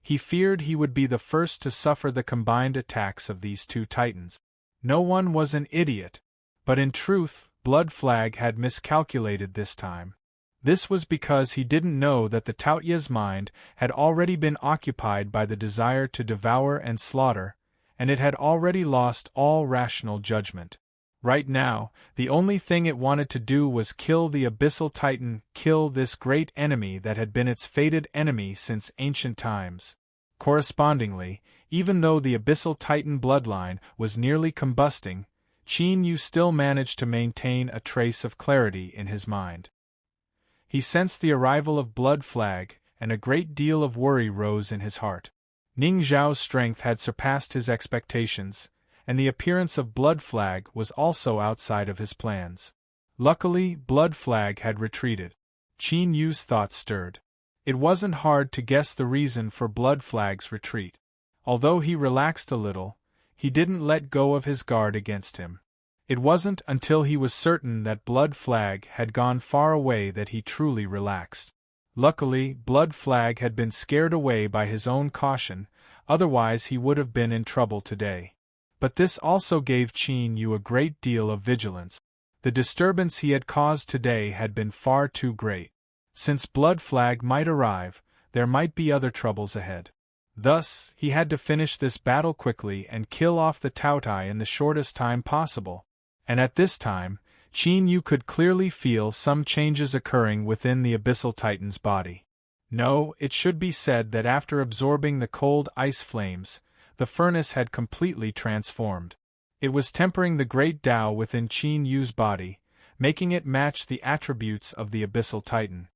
he feared he would be the first to suffer the combined attacks of these two titans. No one was an idiot, but in truth, Blood Flag had miscalculated this time. This was because he didn't know that the Taotia's mind had already been occupied by the desire to devour and slaughter, and it had already lost all rational judgment. Right now, the only thing it wanted to do was kill the Abyssal Titan, kill this great enemy that had been its fated enemy since ancient times. Correspondingly, even though the Abyssal Titan bloodline was nearly combusting, Qin Yu still managed to maintain a trace of clarity in his mind. He sensed the arrival of Blood Flag, and a great deal of worry rose in his heart. Ning Zhao's strength had surpassed his expectations, and the appearance of Blood Flag was also outside of his plans. Luckily, Blood Flag had retreated. Qin Yu's thoughts stirred. It wasn't hard to guess the reason for Blood Flag's retreat. Although he relaxed a little, he didn't let go of his guard against him. It wasn't until he was certain that Blood Flag had gone far away that he truly relaxed. Luckily, Blood Flag had been scared away by his own caution, otherwise he would have been in trouble today. But this also gave Qin Yu a great deal of vigilance. The disturbance he had caused today had been far too great. Since Blood Flag might arrive, there might be other troubles ahead. Thus, he had to finish this battle quickly and kill off the Taotai in the shortest time possible. And at this time, Qin Yu could clearly feel some changes occurring within the Abyssal Titan's body. No, it should be said that after absorbing the cold ice flames, the furnace had completely transformed. It was tempering the great Tao within Qin Yu's body, making it match the attributes of the Abyssal Titan.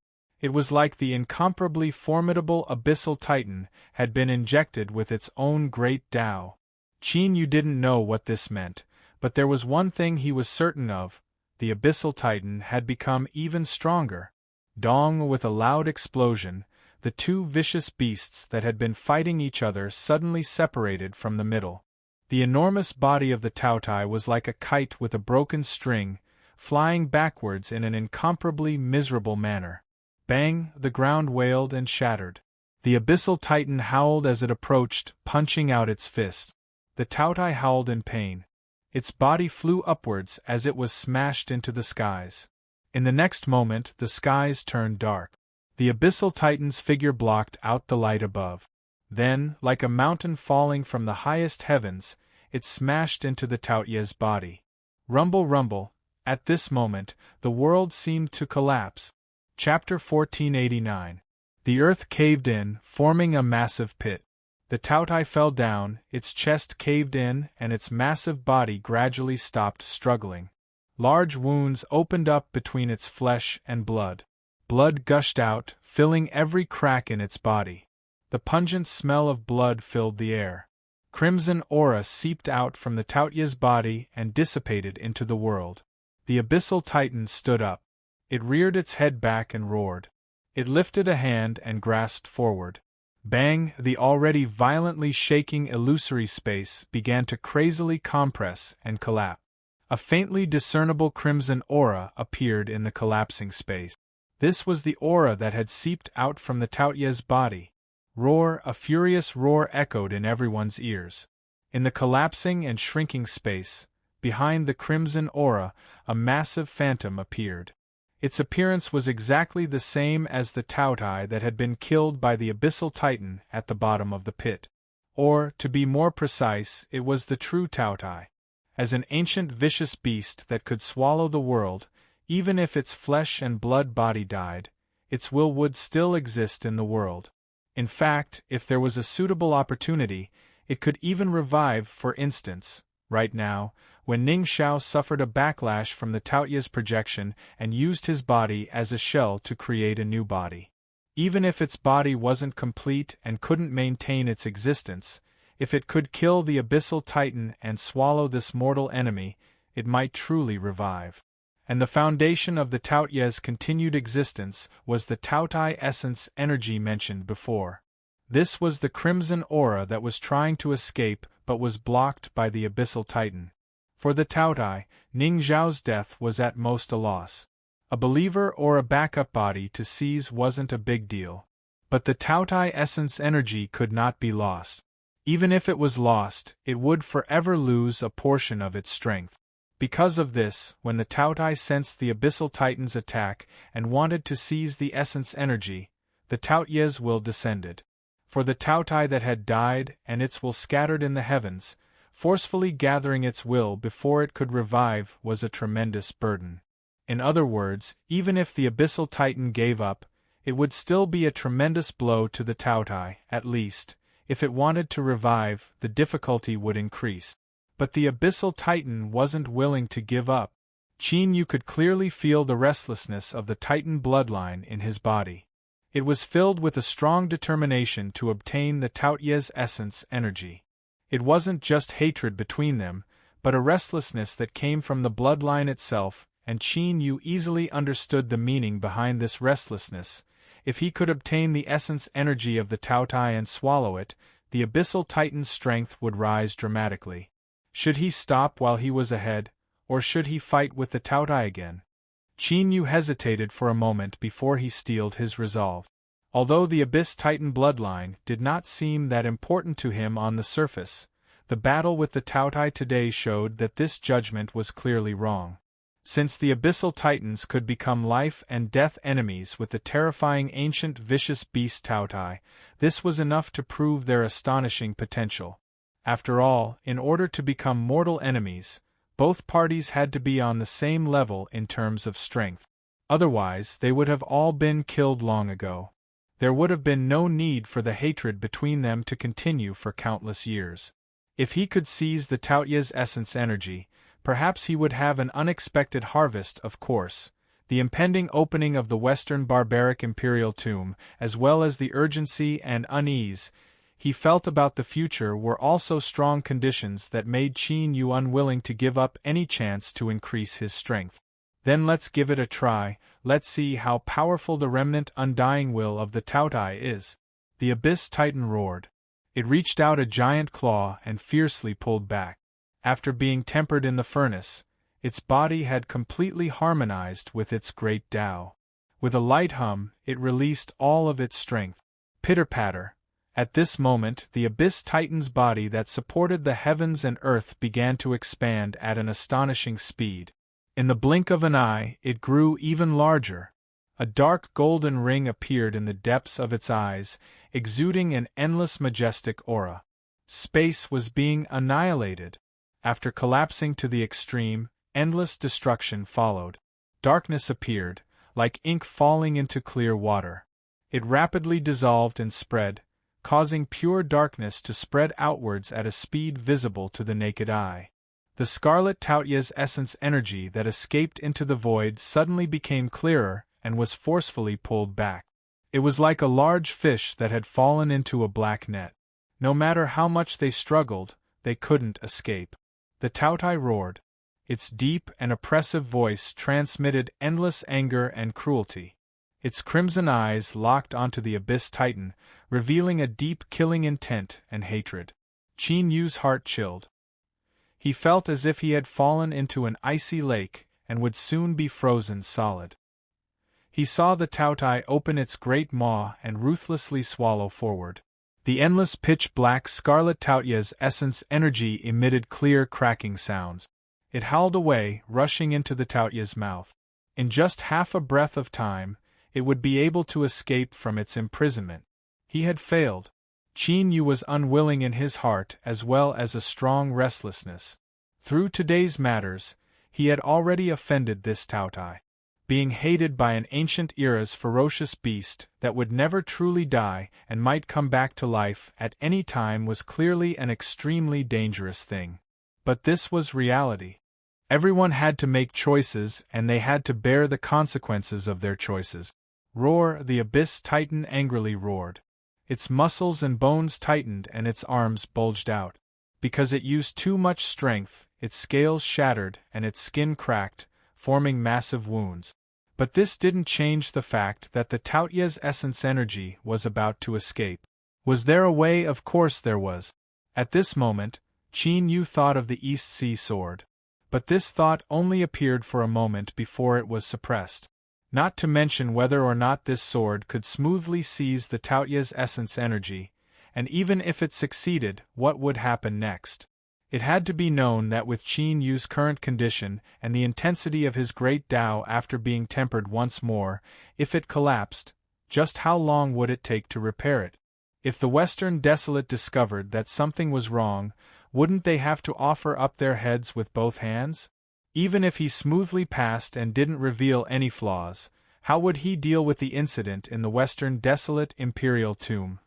It was like the incomparably formidable Abyssal Titan had been injected with its own great Tao. Qin Yu didn't know what this meant, but there was one thing he was certain of: the Abyssal Titan had become even stronger. Dong! With a loud explosion, the two vicious beasts that had been fighting each other suddenly separated from the middle. The enormous body of the Taotai was like a kite with a broken string, flying backwards in an incomparably miserable manner. Bang! The ground wailed and shattered. The Abyssal Titan howled as it approached, punching out its fist. The Taotai howled in pain. Its body flew upwards as it was smashed into the skies. In the next moment, the skies turned dark. The Abyssal Titan's figure blocked out the light above. Then, like a mountain falling from the highest heavens, it smashed into the Taotia's body. Rumble, rumble! At this moment, the world seemed to collapse. Chapter 1489. The earth caved in, forming a massive pit. The Taotai fell down, its chest caved in, and its massive body gradually stopped struggling. Large wounds opened up between its flesh and blood. Blood gushed out, filling every crack in its body. The pungent smell of blood filled the air. Crimson aura seeped out from the Taotia's body and dissipated into the world. The Abyssal Titan stood up. It reared its head back and roared. It lifted a hand and grasped forward. Bang! The already violently shaking illusory space began to crazily compress and collapse. A faintly discernible crimson aura appeared in the collapsing space. This was the aura that had seeped out from the Taotia's body. Roar! A furious roar echoed in everyone's ears. In the collapsing and shrinking space, behind the crimson aura, a massive phantom appeared. Its appearance was exactly the same as the Taotai that had been killed by the Abyssal Titan at the bottom of the pit. Or, to be more precise, it was the true Taotai. As an ancient vicious beast that could swallow the world, even if its flesh and blood body died, its will would still exist in the world. In fact, if there was a suitable opportunity, it could even revive. For instance, right now, when Ning Xiao suffered a backlash from the Taotia's projection and used his body as a shell to create a new body. Even if its body wasn't complete and couldn't maintain its existence, if it could kill the Abyssal Titan and swallow this mortal enemy, it might truly revive. And the foundation of the Taoyu's continued existence was the Taotai essence energy mentioned before. This was the crimson aura that was trying to escape but was blocked by the abyssal titan. For the Taotai, Ning Zhao's death was at most a loss. A believer or a backup body to seize wasn't a big deal. But the Taotai essence energy could not be lost. Even if it was lost, it would forever lose a portion of its strength. Because of this, when the Taotai sensed the abyssal titan's attack and wanted to seize the essence energy, the Taoyu's will descended. For the Taotai that had died and its will scattered in the heavens, forcefully gathering its will before it could revive was a tremendous burden. In other words, even if the abyssal titan gave up, it would still be a tremendous blow to the Taotai. At least, if it wanted to revive, the difficulty would increase. But the abyssal titan wasn't willing to give up. Qin Yu could clearly feel the restlessness of the titan bloodline in his body. It was filled with a strong determination to obtain the Taoyu's essence energy. It wasn't just hatred between them, but a restlessness that came from the bloodline itself, and Qin Yu easily understood the meaning behind this restlessness. If he could obtain the essence energy of the Taotai and swallow it, the abyssal titan's strength would rise dramatically. Should he stop while he was ahead, or should he fight with the Taotai again? Qin Yu hesitated for a moment before he steeled his resolve. Although the Abyss Titan bloodline did not seem that important to him on the surface, the battle with the Taotai today showed that this judgment was clearly wrong. Since the Abyssal Titans could become life and death enemies with the terrifying ancient vicious beast Taotai, this was enough to prove their astonishing potential. After all, in order to become mortal enemies, both parties had to be on the same level in terms of strength. Otherwise, they would have all been killed long ago. There would have been no need for the hatred between them to continue for countless years. If he could seize the Taoyu's essence energy, perhaps he would have an unexpected harvest. Of course, the impending opening of the Western barbaric imperial tomb, as well as the urgency and unease he felt about the future were also strong conditions that made Qin Yu unwilling to give up any chance to increase his strength. Then let's give it a try, let's see how powerful the remnant undying will of the Taotai is. The Abyss Titan roared. It reached out a giant claw and fiercely pulled back. After being tempered in the furnace, its body had completely harmonized with its great Tao. With a light hum, it released all of its strength. Pitter-patter. At this moment, the Abyss Titan's body that supported the heavens and earth began to expand at an astonishing speed. In the blink of an eye, it grew even larger. A dark golden ring appeared in the depths of its eyes, exuding an endless majestic aura. Space was being annihilated. After collapsing to the extreme, endless destruction followed. Darkness appeared, like ink falling into clear water. It rapidly dissolved and spread, causing pure darkness to spread outwards at a speed visible to the naked eye. The scarlet Taoyu's essence energy that escaped into the void suddenly became clearer and was forcefully pulled back. It was like a large fish that had fallen into a black net. No matter how much they struggled, they couldn't escape. The Taotai roared. Its deep and oppressive voice transmitted endless anger and cruelty. Its crimson eyes locked onto the Abyss Titan, revealing a deep killing intent and hatred. Qin Yu's heart chilled. He felt as if he had fallen into an icy lake and would soon be frozen solid. He saw the Taotai open its great maw and ruthlessly swallow forward. The endless pitch-black scarlet Taoyu's essence energy emitted clear cracking sounds. It howled away, rushing into the Taoyu's mouth. In just half a breath of time, it would be able to escape from its imprisonment. He had failed. Qin Yu was unwilling in his heart as well as a strong restlessness. Through today's matters, he had already offended this Taotai. Being hated by an ancient era's ferocious beast that would never truly die and might come back to life at any time was clearly an extremely dangerous thing. But this was reality. Everyone had to make choices and they had to bear the consequences of their choices. Roar! The Abyss Titan angrily roared. Its muscles and bones tightened and its arms bulged out. Because it used too much strength, its scales shattered and its skin cracked, forming massive wounds. But this didn't change the fact that the Taotia's essence energy was about to escape. Was there a way? Of course there was. At this moment, Qin Yu thought of the East Sea Sword. But this thought only appeared for a moment before it was suppressed. Not to mention whether or not this sword could smoothly seize the Taotia's essence energy, and even if it succeeded, what would happen next? It had to be known that with Qin Yu's current condition and the intensity of his great Tao after being tempered once more, if it collapsed, just how long would it take to repair it? If the Western Desolate discovered that something was wrong, wouldn't they have to offer up their heads with both hands? Even if he smoothly passed and didn't reveal any flaws, how would he deal with the incident in the Western Desolate Imperial Tomb?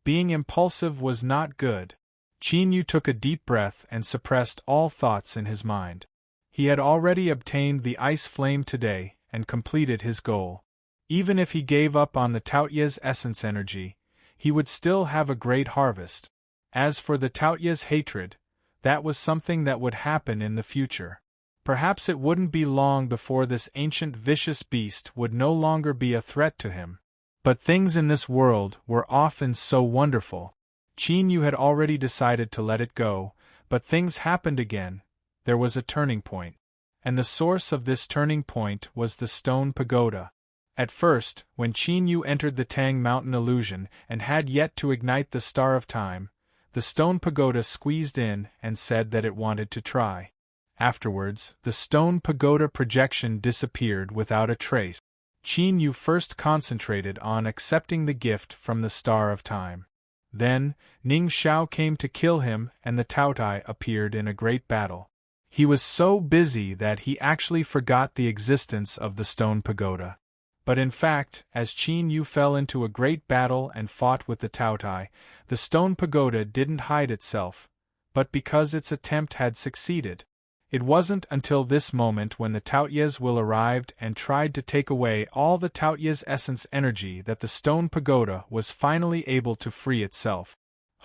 Being impulsive was not good. Qin Yu took a deep breath and suppressed all thoughts in his mind. He had already obtained the ice flame today and completed his goal. Even if he gave up on the Taotia's essence energy, he would still have a great harvest. As for the Taotia's hatred, that was something that would happen in the future. Perhaps it wouldn't be long before this ancient vicious beast would no longer be a threat to him. But things in this world were often so wonderful. Qin Yu had already decided to let it go, but things happened again. There was a turning point. And the source of this turning point was the stone pagoda. At first, when Qin Yu entered the Tang Mountain illusion and had yet to ignite the Star of Time, the stone pagoda squeezed in and said that it wanted to try. Afterwards, the stone pagoda projection disappeared without a trace. Qin Yu first concentrated on accepting the gift from the Star of Time. Then, Ning Xiao came to kill him and the Taotai appeared in a great battle. He was so busy that he actually forgot the existence of the stone pagoda. But in fact, as Qin Yu fell into a great battle and fought with the Taotai, the stone pagoda didn't hide itself, but because its attempt had succeeded. It wasn't until this moment when the Taotia's will arrived and tried to take away all the Taotia's essence energy that the stone pagoda was finally able to free itself.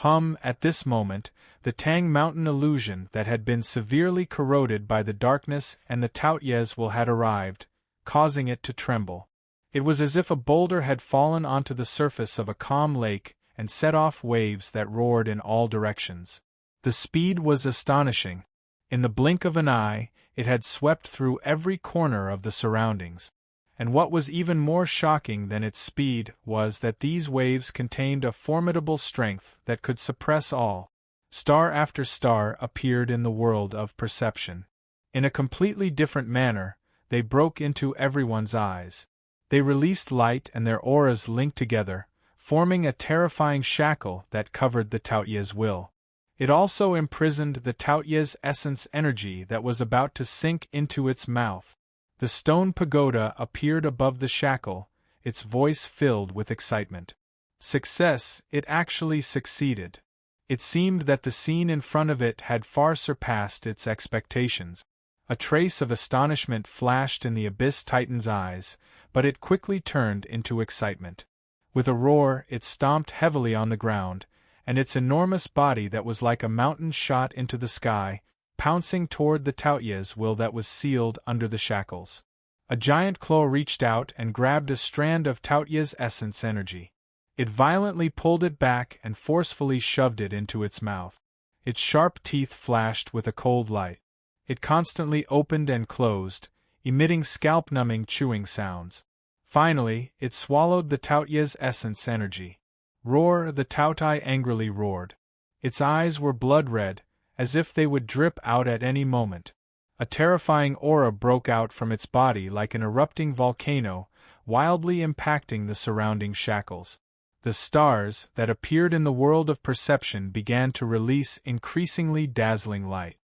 At this moment, the Tang Mountain illusion that had been severely corroded by the darkness and the Taotia's will had arrived, causing it to tremble. It was as if a boulder had fallen onto the surface of a calm lake and set off waves that roared in all directions. The speed was astonishing. In the blink of an eye, it had swept through every corner of the surroundings. And what was even more shocking than its speed was that these waves contained a formidable strength that could suppress all. Star after star appeared in the world of perception. In a completely different manner, they broke into everyone's eyes. They released light and their auras linked together, forming a terrifying shackle that covered the Taotia's will. It also imprisoned the Taotia's essence energy that was about to sink into its mouth. The stone pagoda appeared above the shackle, its voice filled with excitement. Success, it actually succeeded. It seemed that the scene in front of it had far surpassed its expectations. A trace of astonishment flashed in the Abyss Titan's eyes, but it quickly turned into excitement. With a roar, it stomped heavily on the ground, and its enormous body that was like a mountain shot into the sky, pouncing toward the Taotia's will that was sealed under the shackles. A giant claw reached out and grabbed a strand of Taotia's essence energy. It violently pulled it back and forcefully shoved it into its mouth. Its sharp teeth flashed with a cold light. It constantly opened and closed, emitting scalp-numbing chewing sounds. Finally, it swallowed the Taotia's essence energy. Roar! The Taotai angrily roared. Its eyes were blood-red, as if they would drip out at any moment. A terrifying aura broke out from its body like an erupting volcano, wildly impacting the surrounding shackles. The stars that appeared in the world of perception began to release increasingly dazzling light.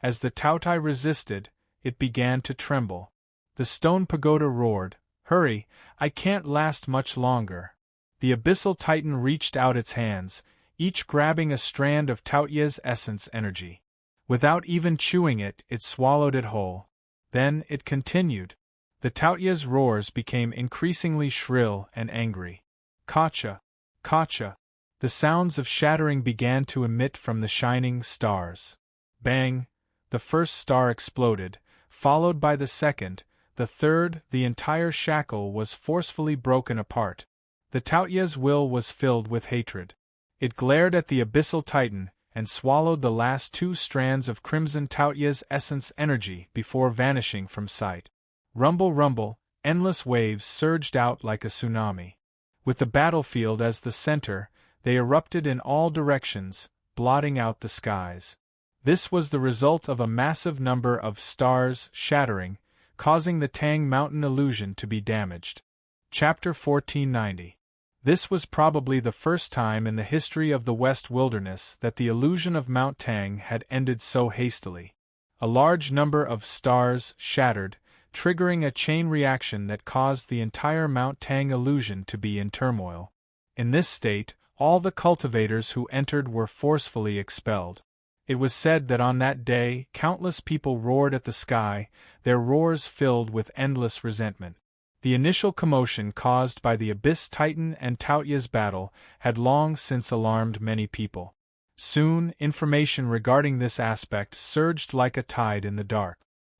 As the Taotai resisted, it began to tremble. The stone pagoda roared, "Hurry, I can't last much longer." The abyssal titan reached out its hands, each grabbing a strand of Taotia's essence energy. Without even chewing it, it swallowed it whole. Then it continued. The Taotia's roars became increasingly shrill and angry. Kacha! Kacha! The sounds of shattering began to emit from the shining stars. Bang! The first star exploded, followed by the second, the third. The entire shackle was forcefully broken apart. The Taotia's will was filled with hatred. It glared at the abyssal titan, and swallowed the last 2 strands of crimson Taotia's essence energy before vanishing from sight. Rumble, rumble, endless waves surged out like a tsunami. With the battlefield as the center, they erupted in all directions, blotting out the skies. This was the result of a massive number of stars shattering, causing the Tang Mountain illusion to be damaged. Chapter 1490. This was probably the first time in the history of the West Wilderness that the illusion of Mount Tang had ended so hastily. A large number of stars shattered, triggering a chain reaction that caused the entire Mount Tang illusion to be in turmoil. In this state, all the cultivators who entered were forcefully expelled. It was said that on that day, countless people roared at the sky, their roars filled with endless resentment. The initial commotion caused by the Abyss Titan and Taotia's battle had long since alarmed many people. Soon, information regarding this aspect surged like a tide in the dark.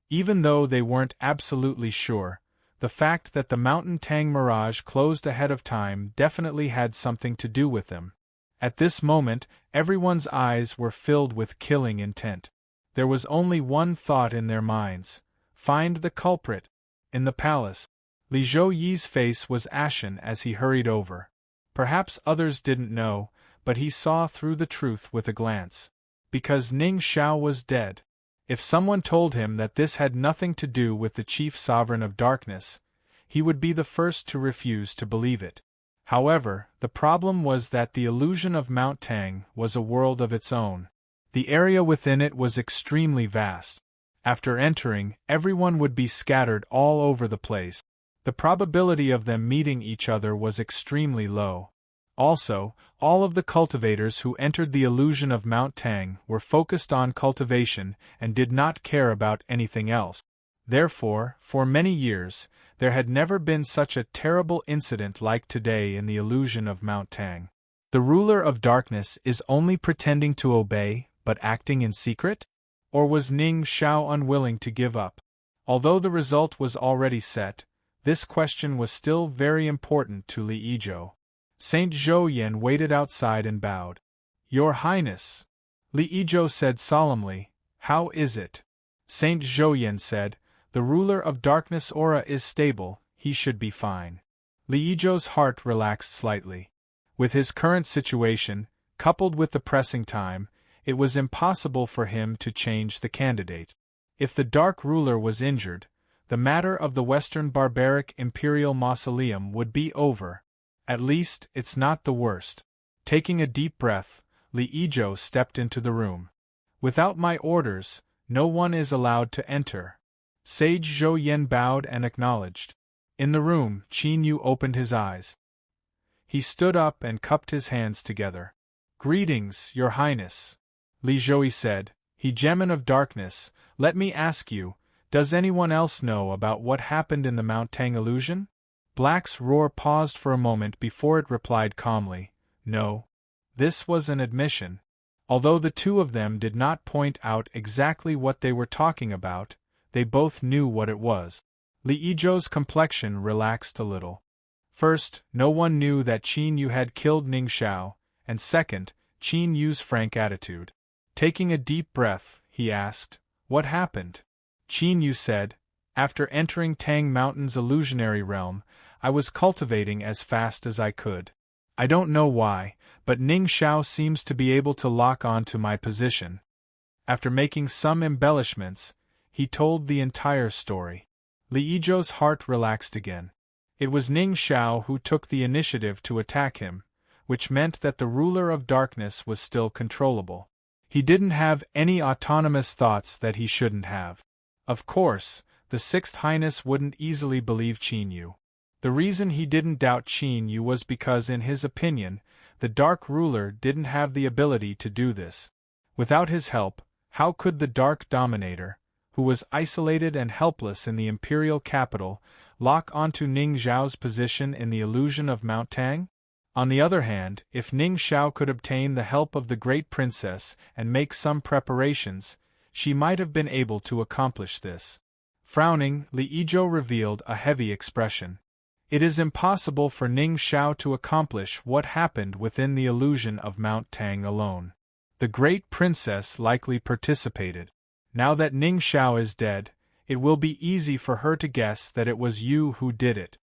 Even though they weren't absolutely sure, the fact that the Mountain Tang mirage closed ahead of time definitely had something to do with them. At this moment, everyone's eyes were filled with killing intent. There was only one thought in their minds: find the culprit. In the palace, Li Zhouyi's face was ashen as he hurried over. Perhaps others didn't know, but he saw through the truth with a glance. Because Ning Xiao was dead. If someone told him that this had nothing to do with the chief sovereign of darkness, he would be the first to refuse to believe it. However, the problem was that the illusion of Mount Tang was a world of its own. The area within it was extremely vast. After entering, everyone would be scattered all over the place. The probability of them meeting each other was extremely low. Also, all of the cultivators who entered the illusion of Mount Tang were focused on cultivation and did not care about anything else. Therefore, for many years, there had never been such a terrible incident like today in the illusion of Mount Tang. The ruler of darkness is only pretending to obey, but acting in secret? Or was Ning Xiao unwilling to give up? Although the result was already set, this question was still very important to Li Yizhou. Saint Zhouyan waited outside and bowed. "Your Highness," Li Yizhou said solemnly, "how is it?" Saint Zhouyan said, "The ruler of darkness aura is stable, he should be fine." Li Yizhou's heart relaxed slightly. With his current situation, coupled with the pressing time, it was impossible for him to change the candidate. If the Dark Ruler was injured, the matter of the Western Barbaric Imperial Mausoleum would be over. At least, it's not the worst. Taking a deep breath, Li Yizhou stepped into the room. "Without my orders, no one is allowed to enter." Sage Zhouyan bowed and acknowledged. In the room, Qin Yu opened his eyes. He stood up and cupped his hands together. "Greetings, Your Highness," Li Zhouyi said. "Hegemon of darkness, let me ask you, does anyone else know about what happened in the Mount Tang illusion?" Black's roar paused for a moment before it replied calmly, "No." This was an admission. Although the two of them did not point out exactly what they were talking about, they both knew what it was. Li Yizhou's complexion relaxed a little. First, no one knew that Qin Yu had killed Ning Xiao, and second, Qin Yu's frank attitude. Taking a deep breath, he asked, "What happened?" Qin Yu said, "After entering Tang Mountain's illusionary realm, I was cultivating as fast as I could. I don't know why, but Ning Xiao seems to be able to lock on to my position." After making some embellishments, he told the entire story. Li Yizhou's heart relaxed again. It was Ning Xiao who took the initiative to attack him, which meant that the ruler of darkness was still controllable. He didn't have any autonomous thoughts that he shouldn't have. Of course, the Sixth Highness wouldn't easily believe Qin Yu. The reason he didn't doubt Qin Yu was because in his opinion, the Dark Ruler didn't have the ability to do this. Without his help, how could the Dark Dominator, who was isolated and helpless in the imperial capital, lock onto Ning Xiao's position in the illusion of Mount Tang? On the other hand, if Ning Xiao could obtain the help of the Great Princess and make some preparations, she might have been able to accomplish this. Frowning, Li Yizhou revealed a heavy expression. It is impossible for Ning Xiao to accomplish what happened within the illusion of Mount Tang alone. The great princess likely participated. Now that Ning Xiao is dead, it will be easy for her to guess that it was you who did it.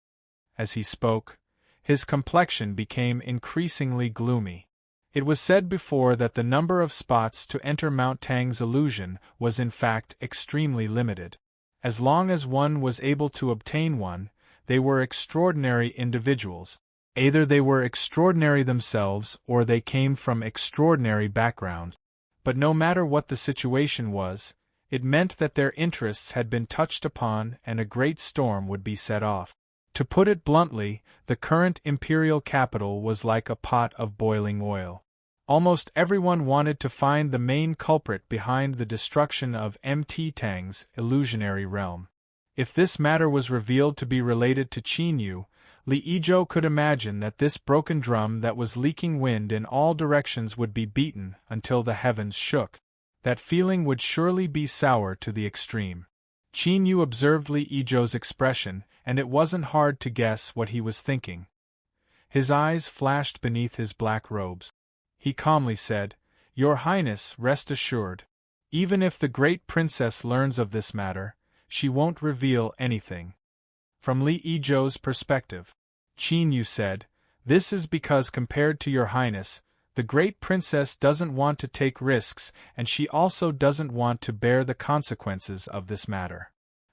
As he spoke, his complexion became increasingly gloomy. It was said before that the number of spots to enter Mount Tang's illusion was in fact extremely limited. As long as one was able to obtain one, they were extraordinary individuals. Either they were extraordinary themselves or they came from extraordinary backgrounds. But no matter what the situation was, it meant that their interests had been touched upon and a great storm would be set off. To put it bluntly, the current imperial capital was like a pot of boiling oil. Almost everyone wanted to find the main culprit behind the destruction of Mt. Tang's illusionary realm. If this matter was revealed to be related to Qin Yu, Li Yizhou could imagine that this broken drum that was leaking wind in all directions would be beaten until the heavens shook. That feeling would surely be sour to the extreme. Qin Yu observed Li Yizhou's expression, and it wasn't hard to guess what he was thinking. His eyes flashed beneath his black robes. He calmly said, "Your Highness, rest assured. Even if the great princess learns of this matter, she won't reveal anything." From Li Yizhou's perspective, Qin Yu said, "This is because compared to your Highness, the great princess doesn't want to take risks and she also doesn't want to bear the consequences of this matter."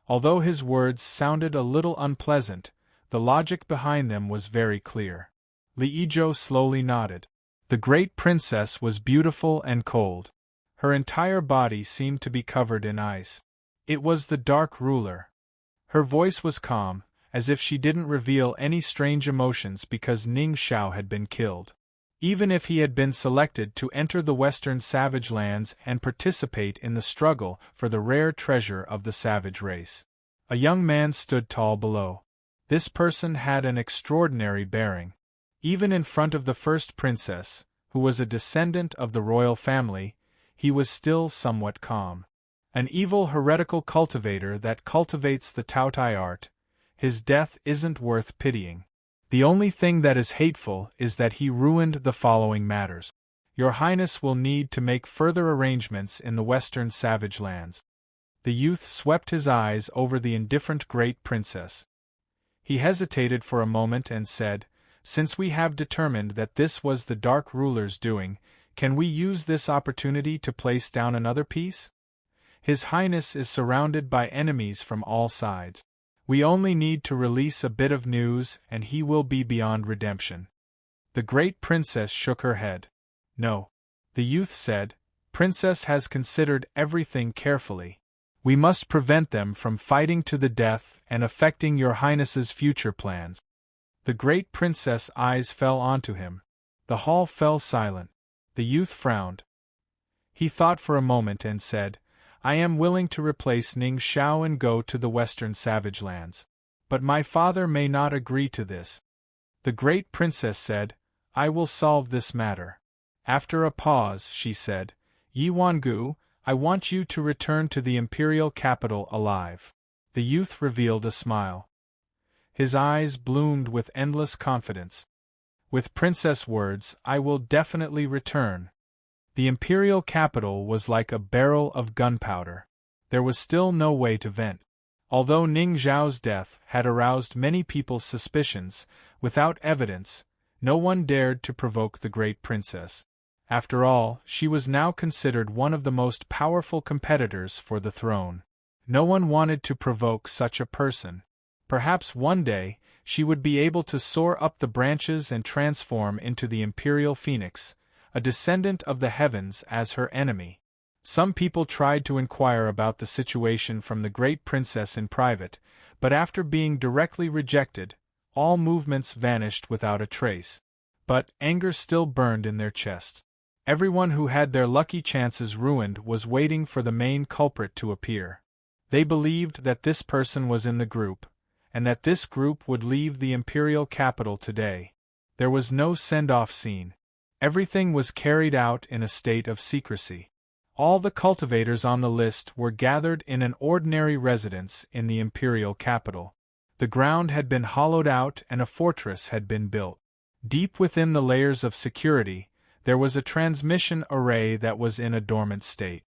Although his words sounded a little unpleasant, the logic behind them was very clear. Li Yizhou slowly nodded. The great princess was beautiful and cold. Her entire body seemed to be covered in ice. It was the Dark Ruler. Her voice was calm, as if she didn't reveal any strange emotions because Ning Xiao had been killed. Even if he had been selected to enter the Western Savage Lands and participate in the struggle for the rare treasure of the savage race. A young man stood tall below. This person had an extraordinary bearing. Even in front of the first princess, who was a descendant of the royal family, he was still somewhat calm. An evil heretical cultivator that cultivates the Taotai art, his death isn't worth pitying. The only thing that is hateful is that he ruined the following matters. Your Highness will need to make further arrangements in the Western Savage Lands. The youth swept his eyes over the indifferent great princess. He hesitated for a moment and said, "Since we have determined that this was the Dark Ruler's doing, can we use this opportunity to place down another piece? His Highness is surrounded by enemies from all sides. We only need to release a bit of news and he will be beyond redemption." The great princess shook her head. "No." The youth said, "Princess has considered everything carefully. We must prevent them from fighting to the death and affecting your Highness's future plans." The great princess' eyes fell onto him. The hall fell silent. The youth frowned. He thought for a moment and said, "I am willing to replace Ning Xiao and go to the Western Savage Lands. But my father may not agree to this." The great princess said, "I will solve this matter." After a pause, she said, "Yi Wangu, I want you to return to the imperial capital alive." The youth revealed a smile. His eyes bloomed with endless confidence. "With princess words, I will definitely return." The imperial capital was like a barrel of gunpowder. There was still no way to vent. Although Ning Xiao's death had aroused many people's suspicions, without evidence, no one dared to provoke the great princess. After all, she was now considered one of the most powerful competitors for the throne. No one wanted to provoke such a person. Perhaps one day, she would be able to soar up the branches and transform into the imperial phoenix, a descendant of the heavens, as her enemy. Some people tried to inquire about the situation from the great princess in private, but after being directly rejected, all movements vanished without a trace. But anger still burned in their chests. Everyone who had their lucky chances ruined was waiting for the main culprit to appear. They believed that this person was in the group, and that this group would leave the imperial capital today. There was no send-off scene. Everything was carried out in a state of secrecy. All the cultivators on the list were gathered in an ordinary residence in the imperial capital. The ground had been hollowed out and a fortress had been built. Deep within the layers of security, there was a transmission array that was in a dormant state.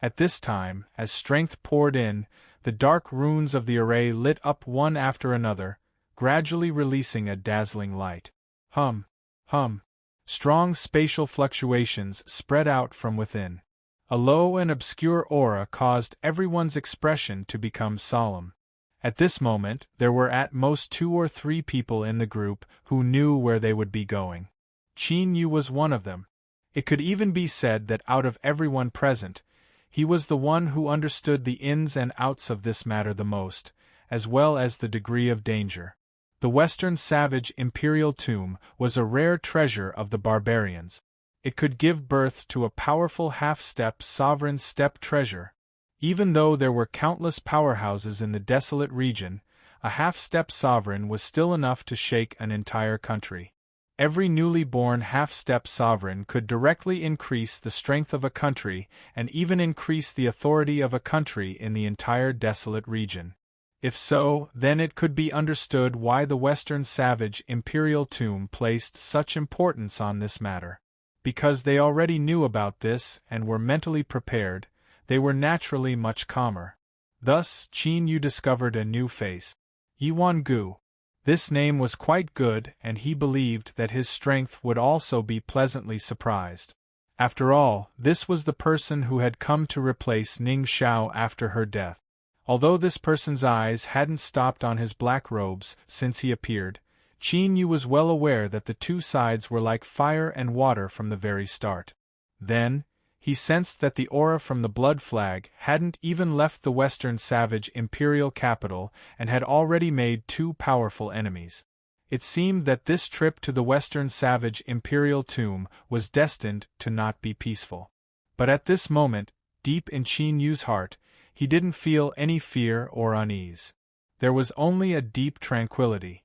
At this time, as strength poured in, the dark runes of the array lit up one after another, gradually releasing a dazzling light. Hum, hum. Strong spatial fluctuations spread out from within. A low and obscure aura caused everyone's expression to become solemn. At this moment, there were at most 2 or 3 people in the group who knew where they would be going. Qin Yu was one of them. It could even be said that out of everyone present, he was the one who understood the ins and outs of this matter the most, as well as the degree of danger. The Western Savage Imperial Tomb was a rare treasure of the barbarians. It could give birth to a powerful half-step sovereign step treasure. Even though there were countless powerhouses in the desolate region, a half-step sovereign was still enough to shake an entire country. Every newly born half-step sovereign could directly increase the strength of a country and even increase the authority of a country in the entire desolate region. If so, then it could be understood why the Western Savage Imperial Tomb placed such importance on this matter. Because they already knew about this and were mentally prepared, they were naturally much calmer. Thus, Qin Yu discovered a new face. Yuan Gu. This name was quite good, and he believed that his strength would also be pleasantly surprised. After all, this was the person who had come to replace Ning Xiao after her death. Although this person's eyes hadn't stopped on his black robes since he appeared, Qin Yu was well aware that the two sides were like fire and water from the very start. Then, he sensed that the aura from the blood flag hadn't even left the Western Savage Imperial capital and had already made 2 powerful enemies. It seemed that this trip to the Western Savage Imperial Tomb was destined to not be peaceful. But at this moment, deep in Qin Yu's heart, he didn't feel any fear or unease. There was only a deep tranquility.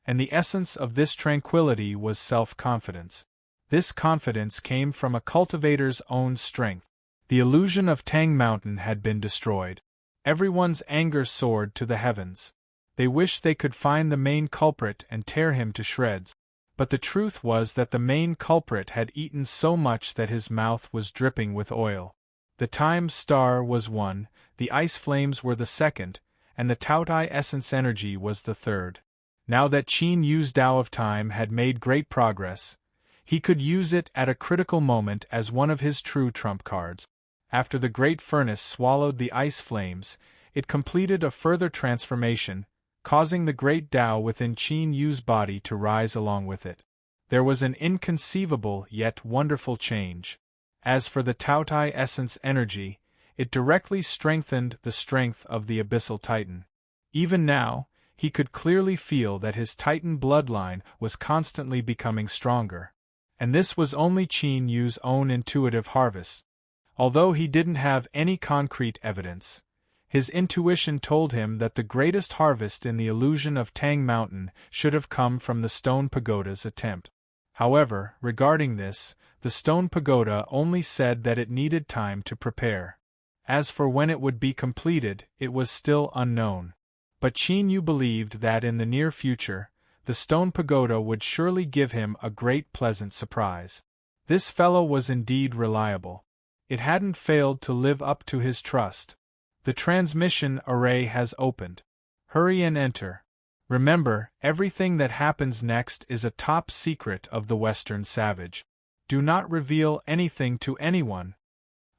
And the essence of this tranquility was self-confidence. This confidence came from a cultivator's own strength. The illusion of Tang Mountain had been destroyed. Everyone's anger soared to the heavens. They wished they could find the main culprit and tear him to shreds. But the truth was that the main culprit had eaten so much that his mouth was dripping with oil. The Time Star was one, the Ice Flames were the second, and the Taotai Essence Energy was the third. Now that Qin Yu's Tao of Time had made great progress, he could use it at a critical moment as one of his true trump cards. After the great furnace swallowed the ice flames, it completed a further transformation, causing the great Tao within Qin Yu's body to rise along with it. There was an inconceivable yet wonderful change. As for the Taotai Essence Energy, it directly strengthened the strength of the Abyssal Titan. Even now, he could clearly feel that his Titan bloodline was constantly becoming stronger. And this was only Qin Yu's own intuitive harvest. Although he didn't have any concrete evidence, his intuition told him that the greatest harvest in the illusion of Tang Mountain should have come from the Stone Pagoda's attempt. However, regarding this, the Stone Pagoda only said that it needed time to prepare. As for when it would be completed, it was still unknown. But Qin Yu believed that in the near future, the Stone Pagoda would surely give him a great pleasant surprise. This fellow was indeed reliable. It hadn't failed to live up to his trust. The transmission array has opened. Hurry and enter. Remember, everything that happens next is a top secret of the Western Savage. Do not reveal anything to anyone.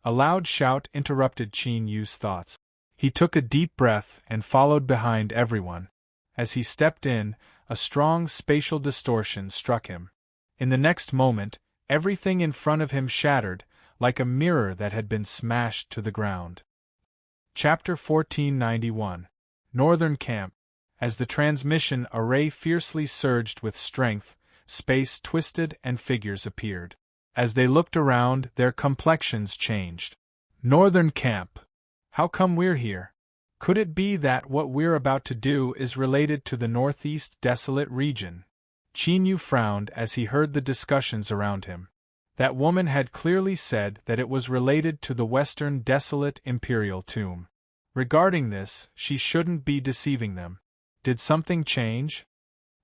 A loud shout interrupted Qin Yu's thoughts. He took a deep breath and followed behind everyone. As he stepped in, a strong spatial distortion struck him. In the next moment, everything in front of him shattered, like a mirror that had been smashed to the ground. Chapter 1491. Northern Camp. As the transmission array fiercely surged with strength, space twisted and figures appeared. As they looked around, their complexions changed. Northern Camp. How come we're here? Could it be that what we're about to do is related to the northeast desolate region? Qin Yu frowned as he heard the discussions around him. That woman had clearly said that it was related to the Western desolate imperial tomb. Regarding this, she shouldn't be deceiving them. Did something change?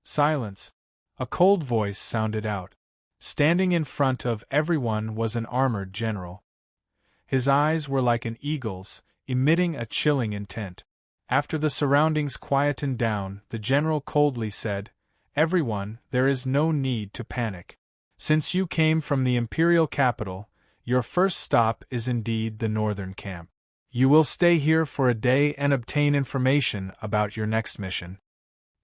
Silence. A cold voice sounded out. Standing in front of everyone was an armored general. His eyes were like an eagle's, emitting a chilling intent. After the surroundings quietened down, the general coldly said, "Everyone, there is no need to panic. Since you came from the imperial capital, your first stop is indeed the northern camp. You will stay here for a day and obtain information about your next mission."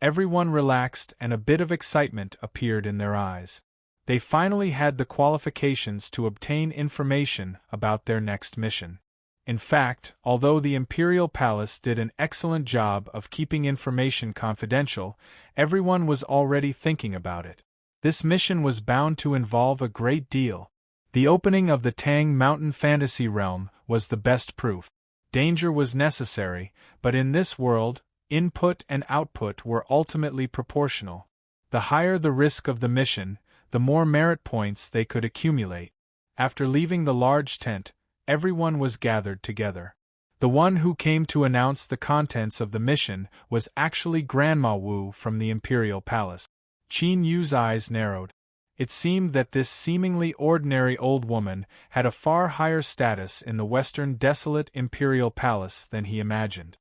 Everyone relaxed and a bit of excitement appeared in their eyes. They finally had the qualifications to obtain information about their next mission. In fact, although the Imperial Palace did an excellent job of keeping information confidential, everyone was already thinking about it. This mission was bound to involve a great deal. The opening of the Tang Mountain Fantasy Realm was the best proof. Danger was necessary, but in this world, input and output were ultimately proportional. The higher the risk of the mission, the more merit points they could accumulate. After leaving the large tent, everyone was gathered together. The one who came to announce the contents of the mission was actually Grandma Wu from the Imperial Palace. Qin Yu's eyes narrowed. It seemed that this seemingly ordinary old woman had a far higher status in the Western desolate Imperial Palace than he imagined.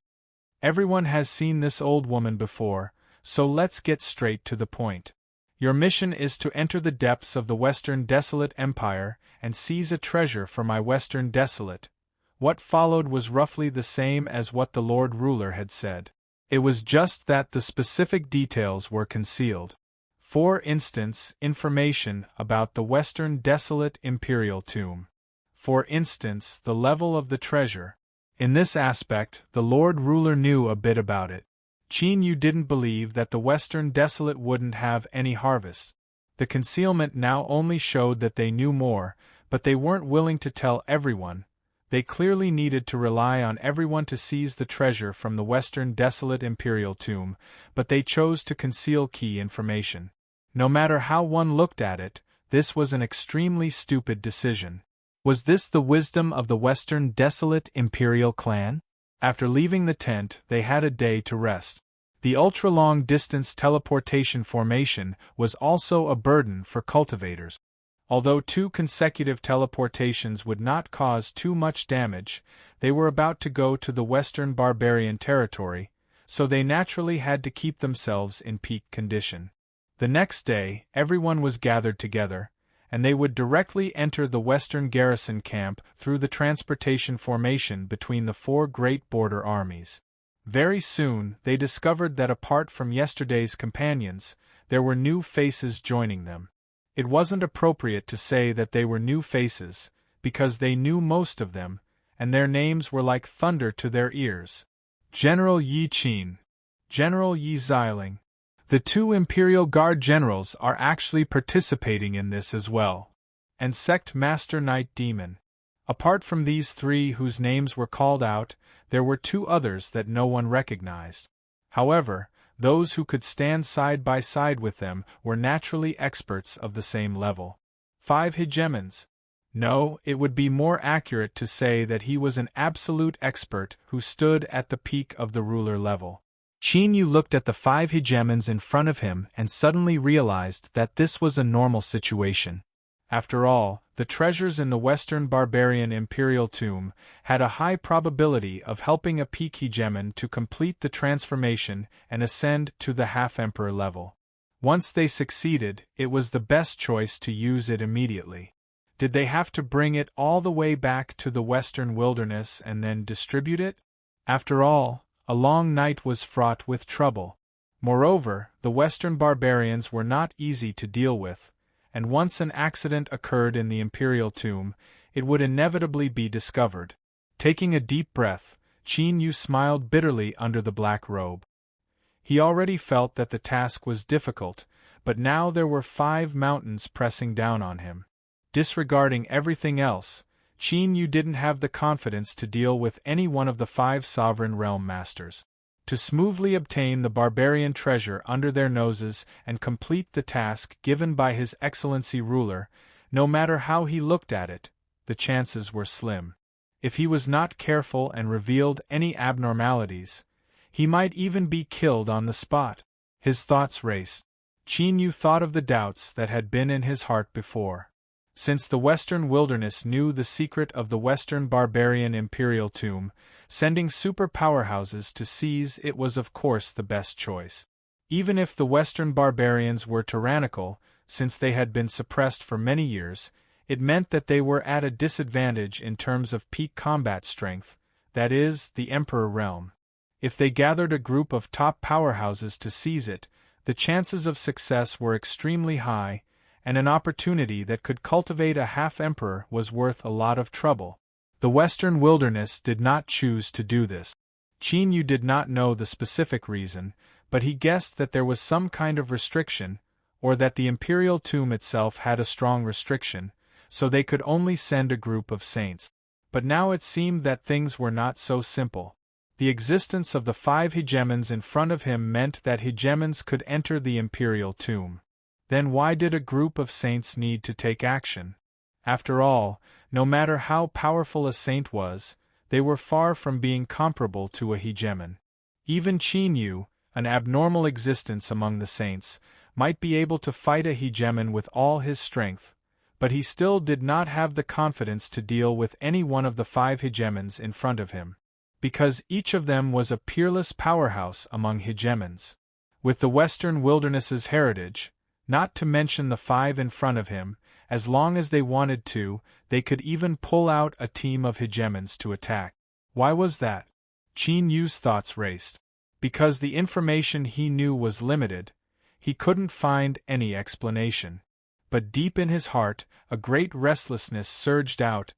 Everyone has seen this old woman before, so let's get straight to the point. Your mission is to enter the depths of the Western Desolate Empire and seize a treasure for my Western Desolate. What followed was roughly the same as what the Lord Ruler had said. It was just that the specific details were concealed. For instance, information about the Western Desolate Imperial Tomb. For instance, the level of the treasure. In this aspect, the Lord Ruler knew a bit about it. Qin Yu didn't believe that the Western Desolate wouldn't have any harvest. The concealment now only showed that they knew more, but they weren't willing to tell everyone. They clearly needed to rely on everyone to seize the treasure from the Western Desolate Imperial Tomb, but they chose to conceal key information. No matter how one looked at it, this was an extremely stupid decision. Was this the wisdom of the Western Desolate Imperial clan? After leaving the tent, they had a day to rest. The ultra-long distance teleportation formation was also a burden for cultivators. Although 2 consecutive teleportations would not cause too much damage, they were about to go to the Western Barbarian territory, so they naturally had to keep themselves in peak condition. The next day, everyone was gathered together, and they would directly enter the Western garrison camp through the transportation formation between the 4 great border armies. Very soon, they discovered that apart from yesterday's companions, there were new faces joining them. It wasn't appropriate to say that they were new faces, because they knew most of them, and their names were like thunder to their ears. General Yi Qin, General Yi Xiling. The 2 Imperial Guard generals are actually participating in this as well. And Sect Master Knight Demon. Apart from these 3 whose names were called out, there were 2 others that no one recognized. However, those who could stand side by side with them were naturally experts of the same level. 5 hegemons. No, it would be more accurate to say that he was an absolute expert who stood at the peak of the ruler level. Qin Yu looked at the 5 hegemons in front of him and suddenly realized that this was a normal situation. After all, the treasures in the Western Barbarian Imperial Tomb had a high probability of helping a peak hegemon to complete the transformation and ascend to the half-emperor level. Once they succeeded, it was the best choice to use it immediately. Did they have to bring it all the way back to the Western wilderness and then distribute it? After all, a long night was fraught with trouble. Moreover, the Western barbarians were not easy to deal with, and once an accident occurred in the Imperial Tomb, it would inevitably be discovered. Taking a deep breath, Qin Yu smiled bitterly under the black robe. He already felt that the task was difficult, but now there were 5 mountains pressing down on him. Disregarding everything else, Qin Yu didn't have the confidence to deal with any one of the 5 sovereign realm masters. To smoothly obtain the barbarian treasure under their noses and complete the task given by His Excellency Ruler, No matter how he looked at it, the chances were slim. If he was not careful and revealed any abnormalities, he might even be killed on the spot. His thoughts raced. Qin Yu thought of the doubts that had been in his heart before. Since the Western Wilderness knew the secret of the Western barbarian imperial tomb, sending super powerhouses to seize it was of course the best choice. Even if the Western barbarians were tyrannical, since they had been suppressed for many years, it meant that they were at a disadvantage in terms of peak combat strength, that is, the Emperor realm. If they gathered a group of top powerhouses to seize it, the chances of success were extremely high, and an opportunity that could cultivate a half-emperor was worth a lot of trouble. The Western Wilderness did not choose to do this. Qin Yu did not know the specific reason, but he guessed that there was some kind of restriction, or that the imperial tomb itself had a strong restriction, so they could only send a group of saints. But now it seemed that things were not so simple. The existence of the 5 hegemons in front of him meant that hegemons could enter the imperial tomb. Then why did a group of saints need to take action? After all, no matter how powerful a saint was, they were far from being comparable to a hegemon. Even Qin Yu, an abnormal existence among the saints, might be able to fight a hegemon with all his strength, but he still did not have the confidence to deal with any one of the 5 hegemons in front of him, because each of them was a peerless powerhouse among hegemons. With the Western Wilderness's heritage, not to mention the 5 in front of him, as long as they wanted to, they could even pull out a team of hegemons to attack. Why was that? Qin Yu's thoughts raced. Because the information he knew was limited, he couldn't find any explanation. But deep in his heart, a great restlessness surged out.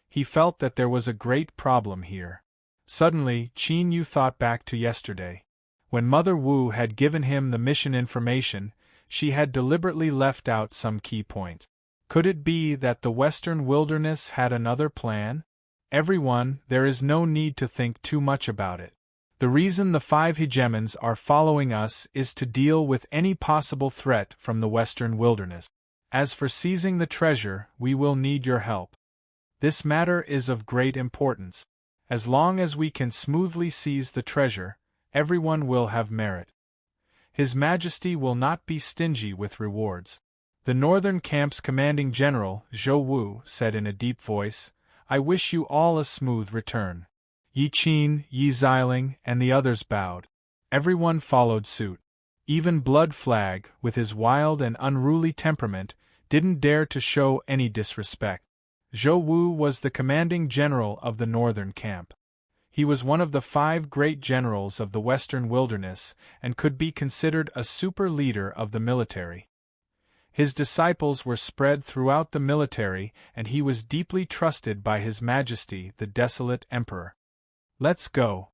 He felt that there was a great problem here. Suddenly, Qin Yu thought back to yesterday. When Mother Wu had given him the mission information, she had deliberately left out some key points. Could it be that the Western Wilderness had another plan? Everyone, there is no need to think too much about it. The reason the 5 hegemons are following us is to deal with any possible threat from the Western Wilderness. As for seizing the treasure, we will need your help. This matter is of great importance. As long as we can smoothly seize the treasure, everyone will have merit. His Majesty will not be stingy with rewards. The Northern Camp's commanding general, Zhou Wu, said in a deep voice, "I wish you all a smooth return." Yi Qin, Yi Xiling, and the others bowed. Everyone followed suit. Even Blood Flag, with his wild and unruly temperament, didn't dare to show any disrespect. Zhou Wu was the commanding general of the Northern Camp. He was one of the 5 great generals of the Western Wilderness and could be considered a super leader of the military. His disciples were spread throughout the military, and he was deeply trusted by His Majesty the Desolate Emperor. "Let's go."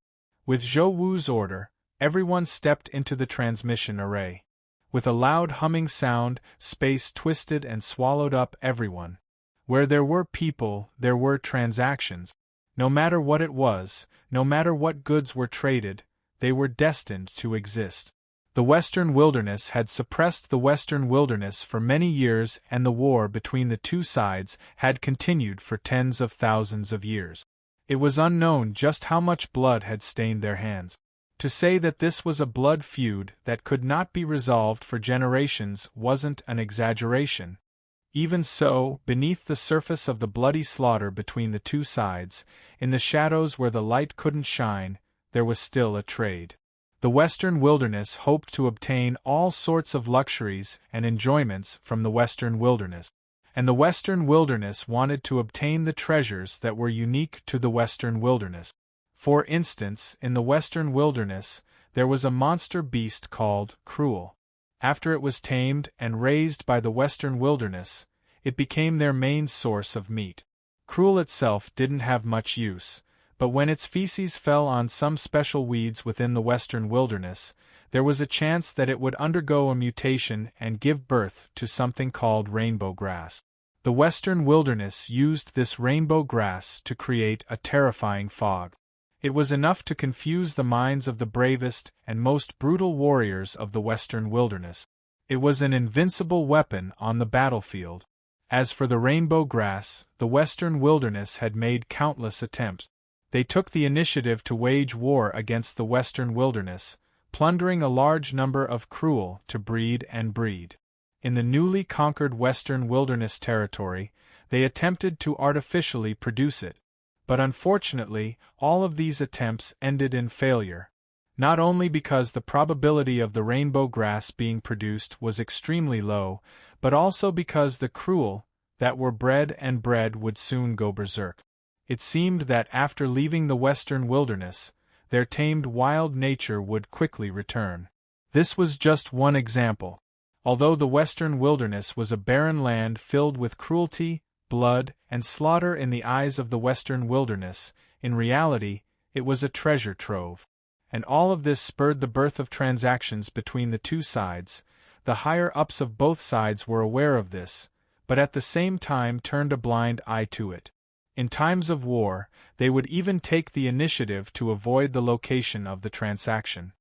With Zhou Wu's order, everyone stepped into the transmission array. With a loud humming sound, space twisted and swallowed up everyone. Where there were people, there were transactions. No matter what it was, no matter what goods were traded, they were destined to exist. The Western Wilderness had suppressed the Western Wilderness for many years, and the war between the two sides had continued for tens of thousands of years. It was unknown just how much blood had stained their hands. To say that this was a blood feud that could not be resolved for generations wasn't an exaggeration. Even so, beneath the surface of the bloody slaughter between the two sides, in the shadows where the light couldn't shine, there was still a trade. The Western Wilderness hoped to obtain all sorts of luxuries and enjoyments from the Western Wilderness, and the Western Wilderness wanted to obtain the treasures that were unique to the Western Wilderness. For instance, in the Western Wilderness, there was a monster beast called Cruel. After it was tamed and raised by the Western Wilderness, it became their main source of meat. Cruel itself didn't have much use, but when its feces fell on some special weeds within the Western Wilderness, there was a chance that it would undergo a mutation and give birth to something called rainbow grass. The Western Wilderness used this rainbow grass to create a terrifying fog. It was enough to confuse the minds of the bravest and most brutal warriors of the Western Wilderness. It was an invincible weapon on the battlefield. As for the rainbow grass, the Western wilderness had made countless attempts. They took the initiative to wage war against the Western wilderness, plundering a large number of cruel to breed and breed. In the newly conquered Western wilderness territory, they attempted to artificially produce it. But unfortunately, all of these attempts ended in failure. Not only because the probability of the rainbow grass being produced was extremely low, but also because the cruel that were bred and bred would soon go berserk. It seemed that after leaving the Western wilderness, their tamed wild nature would quickly return. This was just one example. Although the Western wilderness was a barren land filled with cruelty, blood, and slaughter in the eyes of the Western wilderness, in reality, it was a treasure trove. And all of this spurred the birth of transactions between the two sides. The higher-ups of both sides were aware of this, but at the same time turned a blind eye to it. In times of war, they would even take the initiative to avoid the location of the transaction.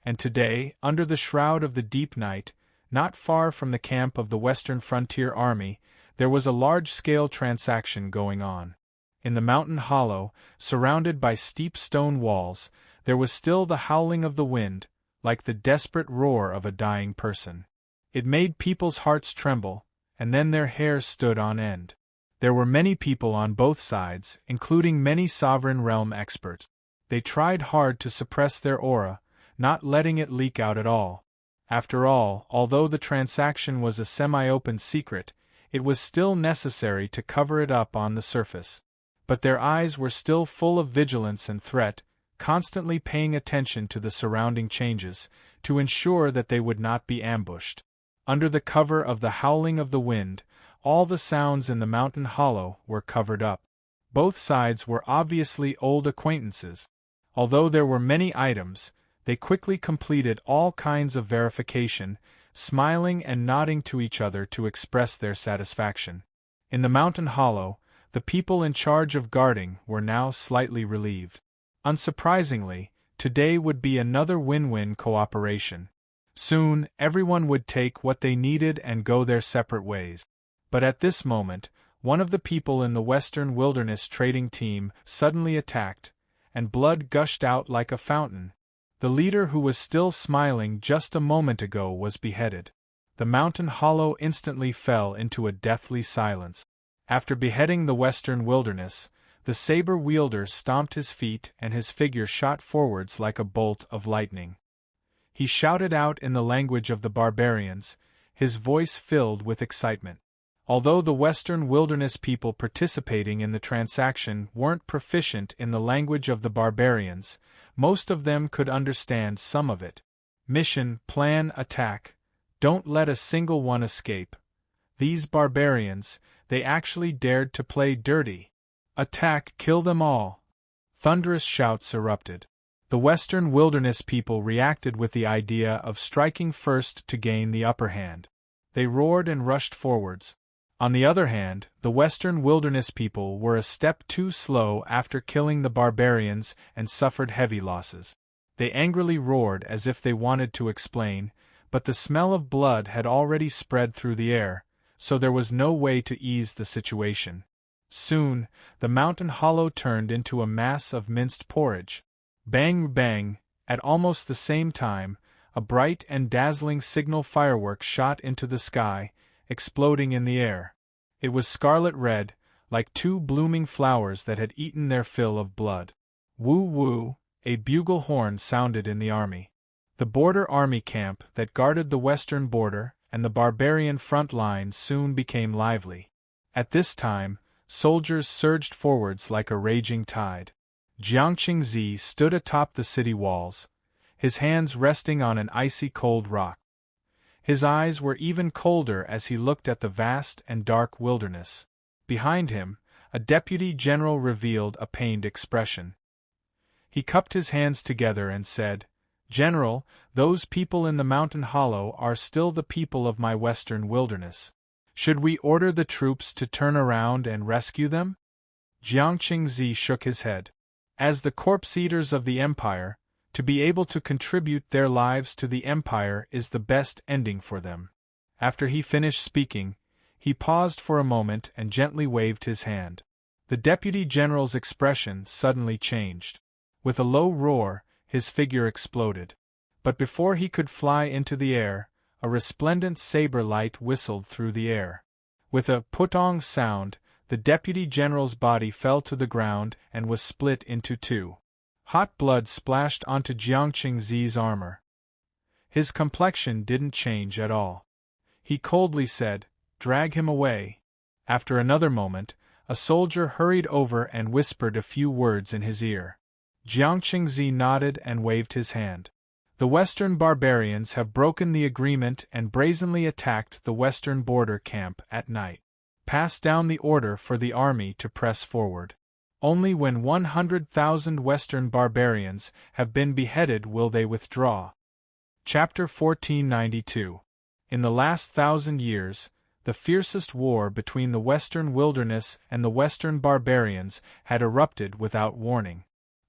And today, under the shroud of the deep night, not far from the camp of the Western Frontier Army, there was a large-scale transaction going on. In the mountain hollow, surrounded by steep stone walls, there was still the howling of the wind, like the desperate roar of a dying person. It made people's hearts tremble, and then their hair stood on end. There were many people on both sides, including many sovereign realm experts. They tried hard to suppress their aura, not letting it leak out at all. After all, although the transaction was a semi-open secret, it was still necessary to cover it up on the surface. But their eyes were still full of vigilance and threat, constantly paying attention to the surrounding changes, to ensure that they would not be ambushed. Under the cover of the howling of the wind, all the sounds in the mountain hollow were covered up. Both sides were obviously old acquaintances. Although there were many items, they quickly completed all kinds of verification, smiling and nodding to each other to express their satisfaction. In the mountain hollow, the people in charge of guarding were now slightly relieved. Unsurprisingly, today would be another win-win cooperation. Soon, everyone would take what they needed and go their separate ways. But at this moment, one of the people in the Western Wilderness trading team suddenly attacked, and blood gushed out like a fountain. The leader who was still smiling just a moment ago was beheaded. The mountain hollow instantly fell into a deathly silence. After beheading the Western Wilderness, the saber-wielder stomped his feet and his figure shot forwards like a bolt of lightning. He shouted out in the language of the barbarians, his voice filled with excitement. Although the Western Wilderness people participating in the transaction weren't proficient in the language of the barbarians, most of them could understand some of it. Mission, plan, attack. Don't let a single one escape. These barbarians, they actually dared to play dirty. Attack, kill them all. Thunderous shouts erupted. The Western Wilderness people reacted with the idea of striking first to gain the upper hand. They roared and rushed forwards. On the other hand, the Western Wilderness people were a step too slow after killing the barbarians and suffered heavy losses. They angrily roared as if they wanted to explain, but the smell of blood had already spread through the air, so there was no way to ease the situation. Soon, the mountain hollow turned into a mass of minced porridge. Bang, bang, at almost the same time, a bright and dazzling signal firework shot into the sky, exploding in the air. It was scarlet red, like two blooming flowers that had eaten their fill of blood. Woo woo, a bugle horn sounded in the army. The border army camp that guarded the western border and the barbarian front line soon became lively. At this time, soldiers surged forwards like a raging tide. Jiang Qingzi stood atop the city walls, his hands resting on an icy cold rock. His eyes were even colder as he looked at the vast and dark wilderness. Behind him, a deputy general revealed a pained expression. He cupped his hands together and said, "General, those people in the mountain hollow are still the people of my western wilderness. Should we order the troops to turn around and rescue them?" Jiang Qingzi shook his head. As the corpse-eaters of the Empire, to be able to contribute their lives to the Empire is the best ending for them. After he finished speaking, He paused for a moment and gently waved his hand. The deputy general's expression suddenly changed. With a low roar, his figure exploded. But before he could fly into the air, a resplendent saber light whistled through the air. With a putong sound, the deputy general's body fell to the ground and was split into two. Hot blood splashed onto Jiang Qingzi's armor. His complexion didn't change at all. He coldly said, "Drag him away." After another moment, a soldier hurried over and whispered a few words in his ear. Jiang Qingzi nodded and waved his hand. The Western barbarians have broken the agreement and brazenly attacked the western border camp at night. Pass down the order for the army to press forward. Only when 100,000 Western barbarians have been beheaded will they withdraw. Chapter 1492. In the last 1,000 years, the fiercest war between the Western wilderness and the Western barbarians had erupted without warning.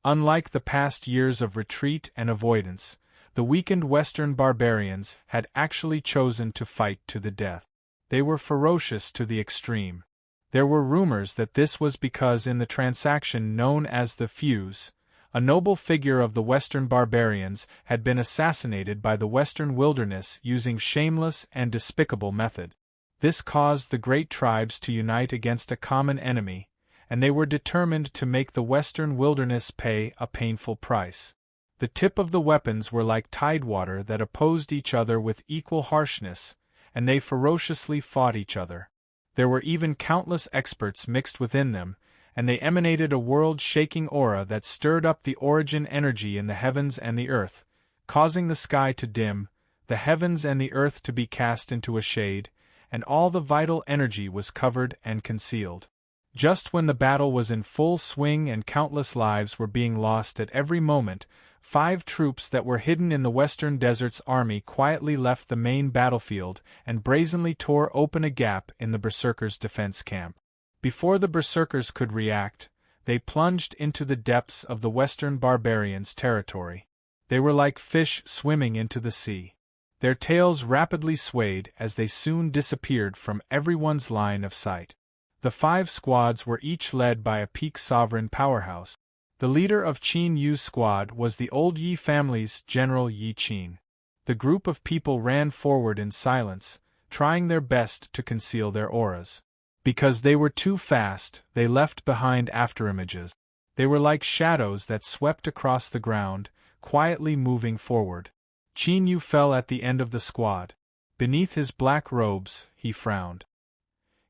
Unlike the past years of retreat and avoidance, the weakened Western barbarians had actually chosen to fight to the death. They were ferocious to the extreme. There were rumors that this was because in the transaction known as the Fuse, a noble figure of the Western barbarians had been assassinated by the Western wilderness using shameless and despicable method. This caused the great tribes to unite against a common enemy, and they were determined to make the Western wilderness pay a painful price. The tip of the weapons were like tidewater that opposed each other with equal harshness, and they ferociously fought each other. There were even countless experts mixed within them, and they emanated a world-shaking aura that stirred up the origin energy in the heavens and the earth, causing the sky to dim, the heavens and the earth to be cast into a shade, and all the vital energy was covered and concealed. Just when the battle was in full swing and countless lives were being lost at every moment, 5 troops that were hidden in the Western Desert's army quietly left the main battlefield and brazenly tore open a gap in the Berserkers' defense camp. Before the Berserkers could react, they plunged into the depths of the Western barbarians' territory. They were like fish swimming into the sea. Their tails rapidly swayed as they soon disappeared from everyone's line of sight. The 5 squads were each led by a peak sovereign powerhouse. The leader of Qin Yu's squad was the old Yi family's General Yi Qin. The group of people ran forward in silence, trying their best to conceal their auras. Because they were too fast, they left behind afterimages. They were like shadows that swept across the ground, quietly moving forward. Qin Yu fell at the end of the squad. Beneath his black robes, he frowned.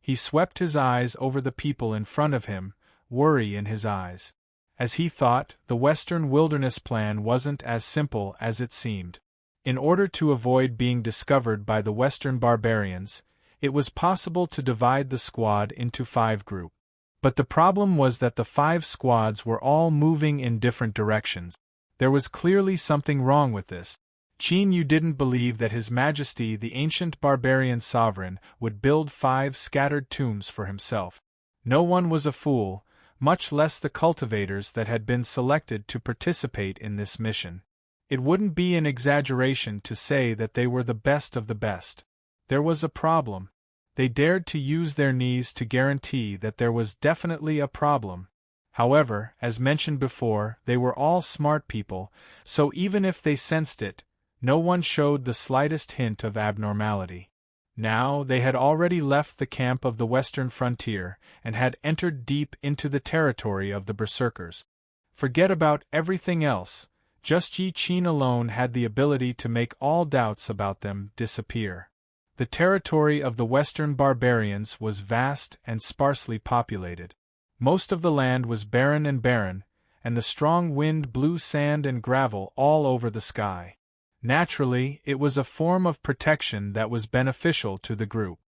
He swept his eyes over the people in front of him, worry in his eyes. As he thought, the Western wilderness plan wasn't as simple as it seemed. In order to avoid being discovered by the Western barbarians, it was possible to divide the squad into 5 groups. But the problem was that the 5 squads were all moving in different directions. There was clearly something wrong with this. Qin Yu didn't believe that His Majesty the ancient barbarian sovereign would build 5 scattered tombs for himself. No one was a fool, much less the cultivators that had been selected to participate in this mission. It wouldn't be an exaggeration to say that they were the best of the best. There was a problem. They dared to use their knees to guarantee that there was definitely a problem. However, as mentioned before, they were all smart people, so even if they sensed it, no one showed the slightest hint of abnormality. Now they had already left the camp of the western frontier and had entered deep into the territory of the Berserkers. Forget about everything else, just Yi Qin alone had the ability to make all doubts about them disappear. The territory of the western barbarians was vast and sparsely populated. Most of the land was barren, and the strong wind blew sand and gravel all over the sky. Naturally, it was a form of protection that was beneficial to the group.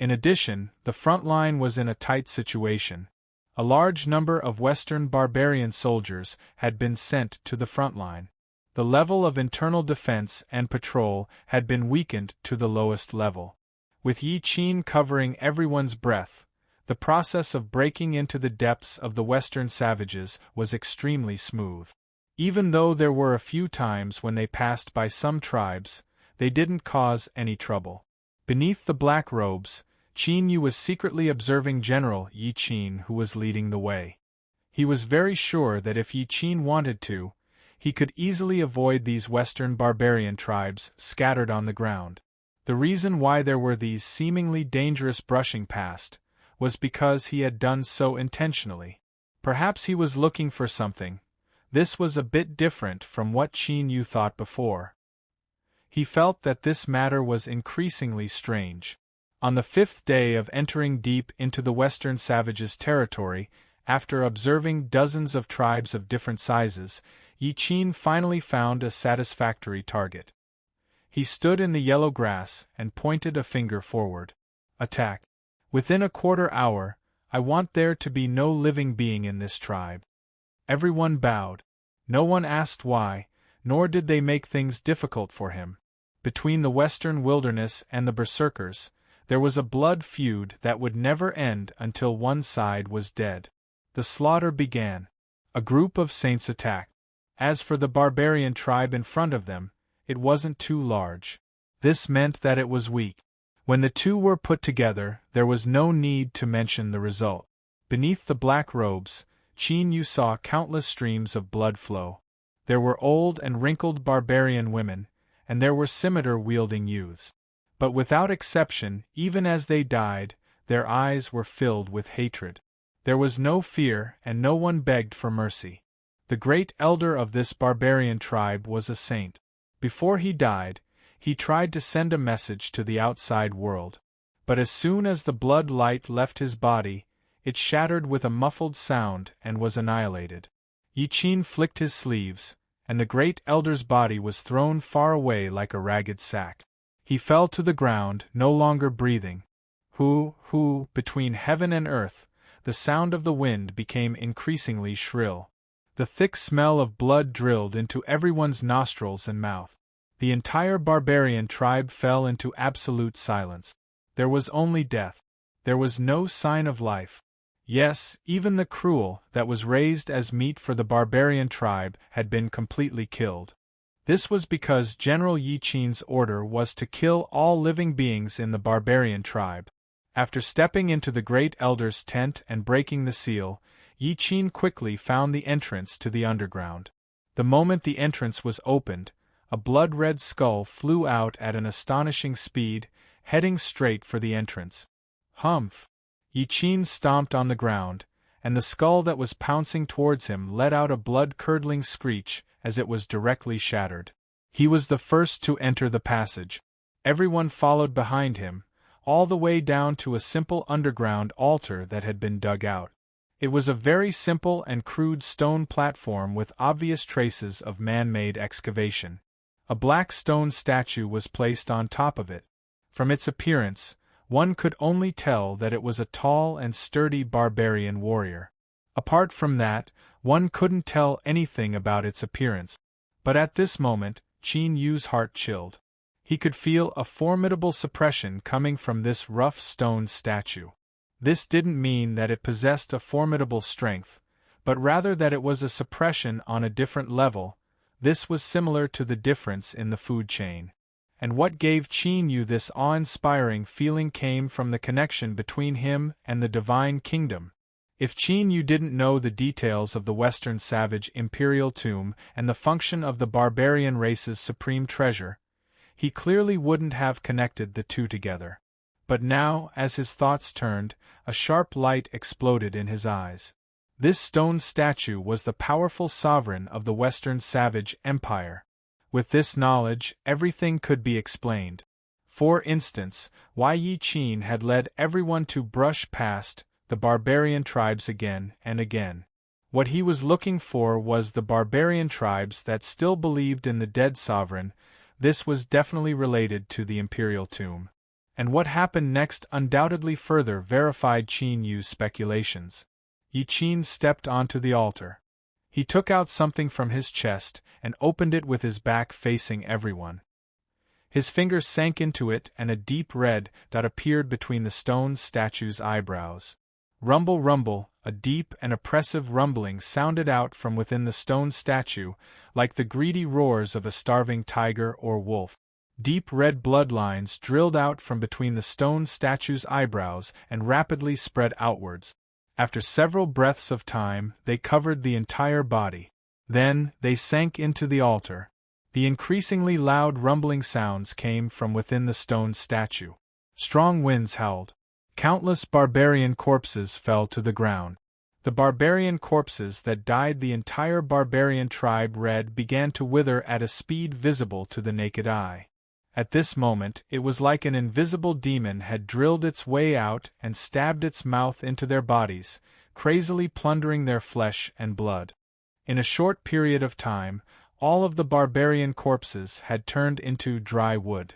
In addition, the front line was in a tight situation. A large number of Western barbarian soldiers had been sent to the front line. The level of internal defense and patrol had been weakened to the lowest level. With Yi Qin covering everyone's breath, the process of breaking into the depths of the Western savages was extremely smooth. Even though there were a few times when they passed by some tribes, they didn't cause any trouble. Beneath the black robes, Qin Yu was secretly observing General Yi Qin, who was leading the way. He was very sure that if Yi Qin wanted to, he could easily avoid these western barbarian tribes scattered on the ground. The reason why there were these seemingly dangerous brushing past was because he had done so intentionally. Perhaps he was looking for something. This was a bit different from what Qin Yu thought before. He felt that this matter was increasingly strange. On the 5th day of entering deep into the western savages' territory, after observing dozens of tribes of different sizes, Yi Qin finally found a satisfactory target. He stood in the yellow grass and pointed a finger forward. Attack. Within a quarter hour, I want there to be no living being in this tribe. Everyone bowed. No one asked why, nor did they make things difficult for him. Between the western wilderness and the berserkers, there was a blood feud that would never end until one side was dead. The slaughter began. A group of saints attacked. As for the barbarian tribe in front of them, it wasn't too large. This meant that it was weak. When the two were put together, there was no need to mention the result. Beneath the black robes, Qin Yu saw countless streams of blood flow. There were old and wrinkled barbarian women, and there were scimitar-wielding youths. But without exception, even as they died, their eyes were filled with hatred. There was no fear, and no one begged for mercy. The great elder of this barbarian tribe was a saint. Before he died, he tried to send a message to the outside world. But as soon as the blood light left his body, it shattered with a muffled sound and was annihilated. Yi Qin flicked his sleeves, and the great elder's body was thrown far away like a ragged sack. He fell to the ground, no longer breathing. Between heaven and earth, the sound of the wind became increasingly shrill. The thick smell of blood drilled into everyone's nostrils and mouth. The entire barbarian tribe fell into absolute silence. There was only death. There was no sign of life. Yes, even the cruel that was raised as meat for the barbarian tribe had been completely killed. This was because General Yi Qin's order was to kill all living beings in the barbarian tribe. After stepping into the great elder's tent and breaking the seal, Yi Qin quickly found the entrance to the underground. The moment the entrance was opened, a blood-red skull flew out at an astonishing speed, heading straight for the entrance. Humph! Yi Qin stomped on the ground, and the skull that was pouncing towards him let out a blood-curdling screech as it was directly shattered. He was the first to enter the passage. Everyone followed behind him, all the way down to a simple underground altar that had been dug out. It was a very simple and crude stone platform with obvious traces of man-made excavation. A black stone statue was placed on top of it. From its appearance, one could only tell that it was a tall and sturdy barbarian warrior. Apart from that, one couldn't tell anything about its appearance. But at this moment, Qin Yu's heart chilled. He could feel a formidable suppression coming from this rough stone statue. This didn't mean that it possessed a formidable strength, but rather that it was a suppression on a different level. This was similar to the difference in the food chain. And what gave Qin Yu this awe-inspiring feeling came from the connection between him and the divine kingdom. If Qin Yu didn't know the details of the Western savage imperial tomb and the function of the barbarian race's supreme treasure, he clearly wouldn't have connected the two together. But now, as his thoughts turned, a sharp light exploded in his eyes. This stone statue was the powerful sovereign of the Western savage empire. With this knowledge, everything could be explained. For instance, why Yi Qin had led everyone to brush past the barbarian tribes again and again. What he was looking for was the barbarian tribes that still believed in the dead sovereign. This was definitely related to the imperial tomb. And what happened next undoubtedly further verified Qin Yu's speculations. Yi Qin stepped onto the altar. He took out something from his chest and opened it with his back facing everyone. His fingers sank into it and a deep red dot appeared between the stone statue's eyebrows. Rumble, rumble, a deep and oppressive rumbling sounded out from within the stone statue, like the greedy roars of a starving tiger or wolf. Deep red bloodlines drilled out from between the stone statue's eyebrows and rapidly spread outwards. After several breaths of time, they covered the entire body. Then, they sank into the altar. The increasingly loud rumbling sounds came from within the stone statue. Strong winds howled. Countless barbarian corpses fell to the ground. The barbarian corpses that dyed the entire barbarian tribe red began to wither at a speed visible to the naked eye. At this moment, it was like an invisible demon had drilled its way out and stabbed its mouth into their bodies, crazily plundering their flesh and blood. In a short period of time, all of the barbarian corpses had turned into dry wood.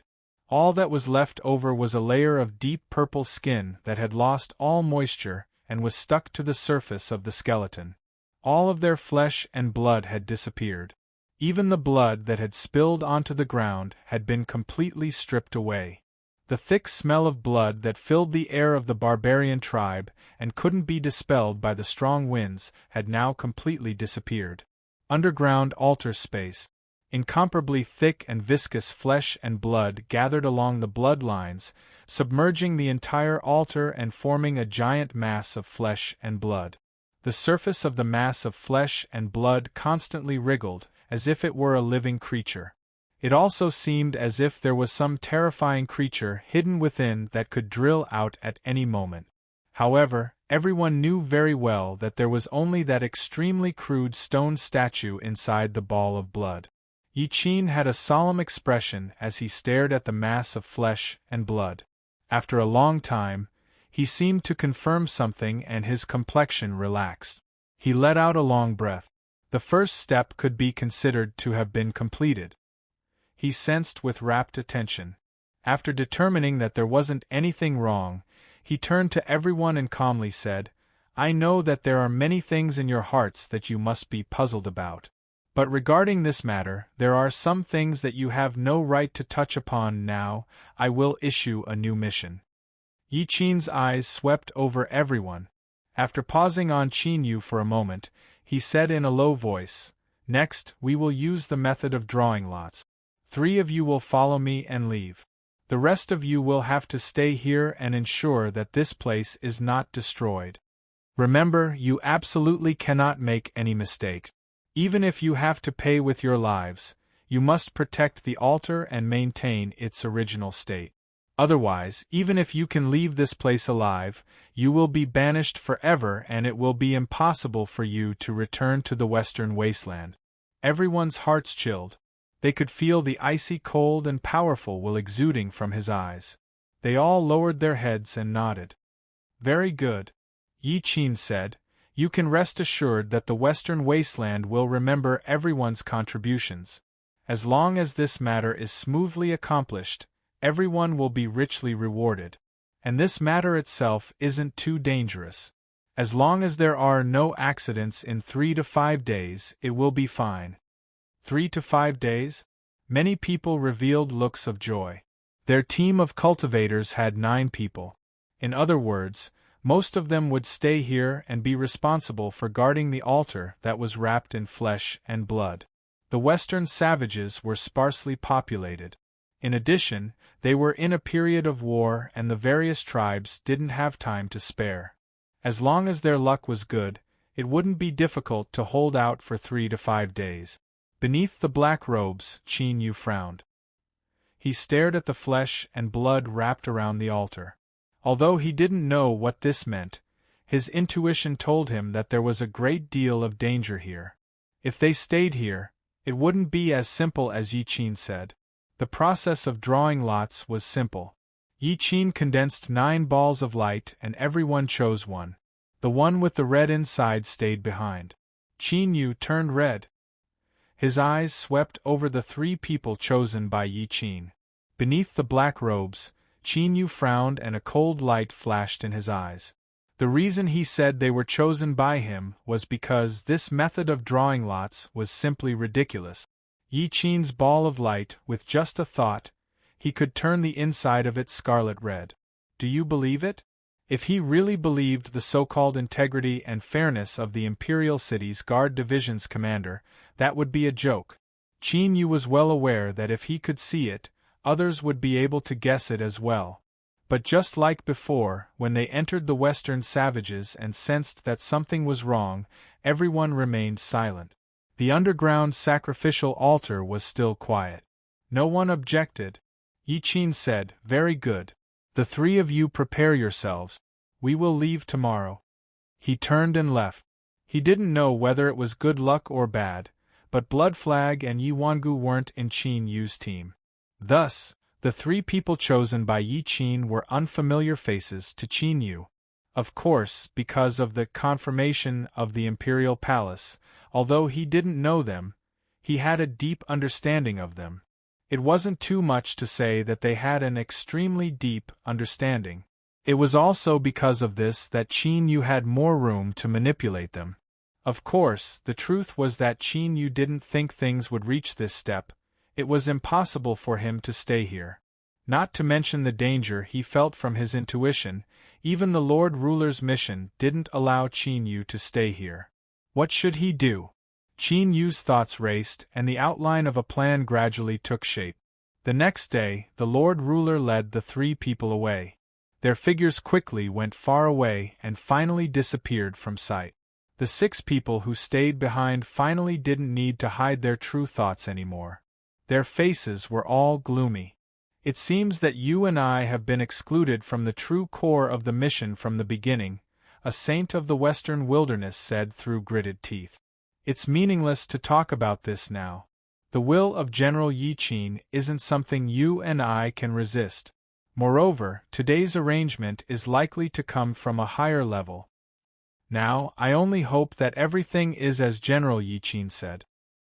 All that was left over was a layer of deep purple skin that had lost all moisture and was stuck to the surface of the skeleton. All of their flesh and blood had disappeared. Even the blood that had spilled onto the ground had been completely stripped away. The thick smell of blood that filled the air of the barbarian tribe and couldn't be dispelled by the strong winds had now completely disappeared. Underground altar space. Incomparably thick and viscous flesh and blood gathered along the blood lines, submerging the entire altar and forming a giant mass of flesh and blood. The surface of the mass of flesh and blood constantly wriggled, as if it were a living creature. It also seemed as if there was some terrifying creature hidden within that could drill out at any moment. However, everyone knew very well that there was only that extremely crude stone statue inside the ball of blood. Yi Qin had a solemn expression as he stared at the mass of flesh and blood. After a long time, he seemed to confirm something and his complexion relaxed. He let out a long breath. The first step could be considered to have been completed. He sensed with rapt attention. After determining that there wasn't anything wrong, he turned to everyone and calmly said, "I know that there are many things in your hearts that you must be puzzled about. But regarding this matter, there are some things that you have no right to touch upon now. I will issue a new mission." Yi Qin's eyes swept over everyone. After pausing on Qin Yu for a moment, he said in a low voice, "Next, we will use the method of drawing lots. 3 of you will follow me and leave. The rest of you will have to stay here and ensure that this place is not destroyed. Remember, you absolutely cannot make any mistakes. Even if you have to pay with your lives, you must protect the altar and maintain its original state. Otherwise, even if you can leave this place alive, you will be banished forever and it will be impossible for you to return to the Western Wasteland." Everyone's hearts chilled. They could feel the icy cold and powerful will exuding from his eyes. They all lowered their heads and nodded. "Very good," Yi Qin said. "You can rest assured that the Western Wasteland will remember everyone's contributions. As long as this matter is smoothly accomplished, everyone will be richly rewarded. And this matter itself isn't too dangerous. As long as there are no accidents in 3 to 5 days, it will be fine." 3 to 5 days? Many people revealed looks of joy. Their team of cultivators had 9 people. In other words, most of them would stay here and be responsible for guarding the altar that was wrapped in flesh and blood. The Western savages were sparsely populated. In addition, they were in a period of war and the various tribes didn't have time to spare. As long as their luck was good, it wouldn't be difficult to hold out for 3 to 5 days. Beneath the black robes, Qin Yu frowned. He stared at the flesh and blood wrapped around the altar. Although he didn't know what this meant, his intuition told him that there was a great deal of danger here. If they stayed here, it wouldn't be as simple as Yi Qin said. The process of drawing lots was simple. Yi Qin condensed 9 balls of light and everyone chose one. The one with the red inside stayed behind. Qin Yu turned red. His eyes swept over the 3 people chosen by Yi Qin. Beneath the black robes, Qin Yu frowned and a cold light flashed in his eyes. The reason he said they were chosen by him was because this method of drawing lots was simply ridiculous. Yi Qin's ball of light, with just a thought, he could turn the inside of it scarlet red. Do you believe it? If he really believed the so-called integrity and fairness of the Imperial City's Guard Division's commander, that would be a joke. Qin Yu was well aware that if he could see it, others would be able to guess it as well. But just like before, when they entered the western savages and sensed that something was wrong, everyone remained silent. The underground sacrificial altar was still quiet. No one objected. Yi Qin said, "Very good. The three of you prepare yourselves. We will leave tomorrow." He turned and left. He didn't know whether it was good luck or bad, but Blood Flag and Yi Wangu weren't in Qin Yu's team. Thus, the three people chosen by Yi Qin were unfamiliar faces to Qin Yu. Of course, because of the confirmation of the imperial palace, although he didn't know them, he had a deep understanding of them. It wasn't too much to say that they had an extremely deep understanding. It was also because of this that Qin Yu had more room to manipulate them. Of course, the truth was that Qin Yu didn't think things would reach this step. It was impossible for him to stay here. Not to mention the danger he felt from his intuition, even the Lord Ruler's mission didn't allow Qin Yu to stay here. What should he do? Qin Yu's thoughts raced, and the outline of a plan gradually took shape. The next day, the Lord Ruler led the three people away. Their figures quickly went far away and finally disappeared from sight. The 6 people who stayed behind finally didn't need to hide their true thoughts anymore. Their faces were all gloomy. "It seems that you and I have been excluded from the true core of the mission from the beginning," a saint of the western wilderness said through gritted teeth. "It's meaningless to talk about this now. The will of General Yi Qin isn't something you and I can resist. Moreover, today's arrangement is likely to come from a higher level. Now, I only hope that everything is as General Yi Qin said.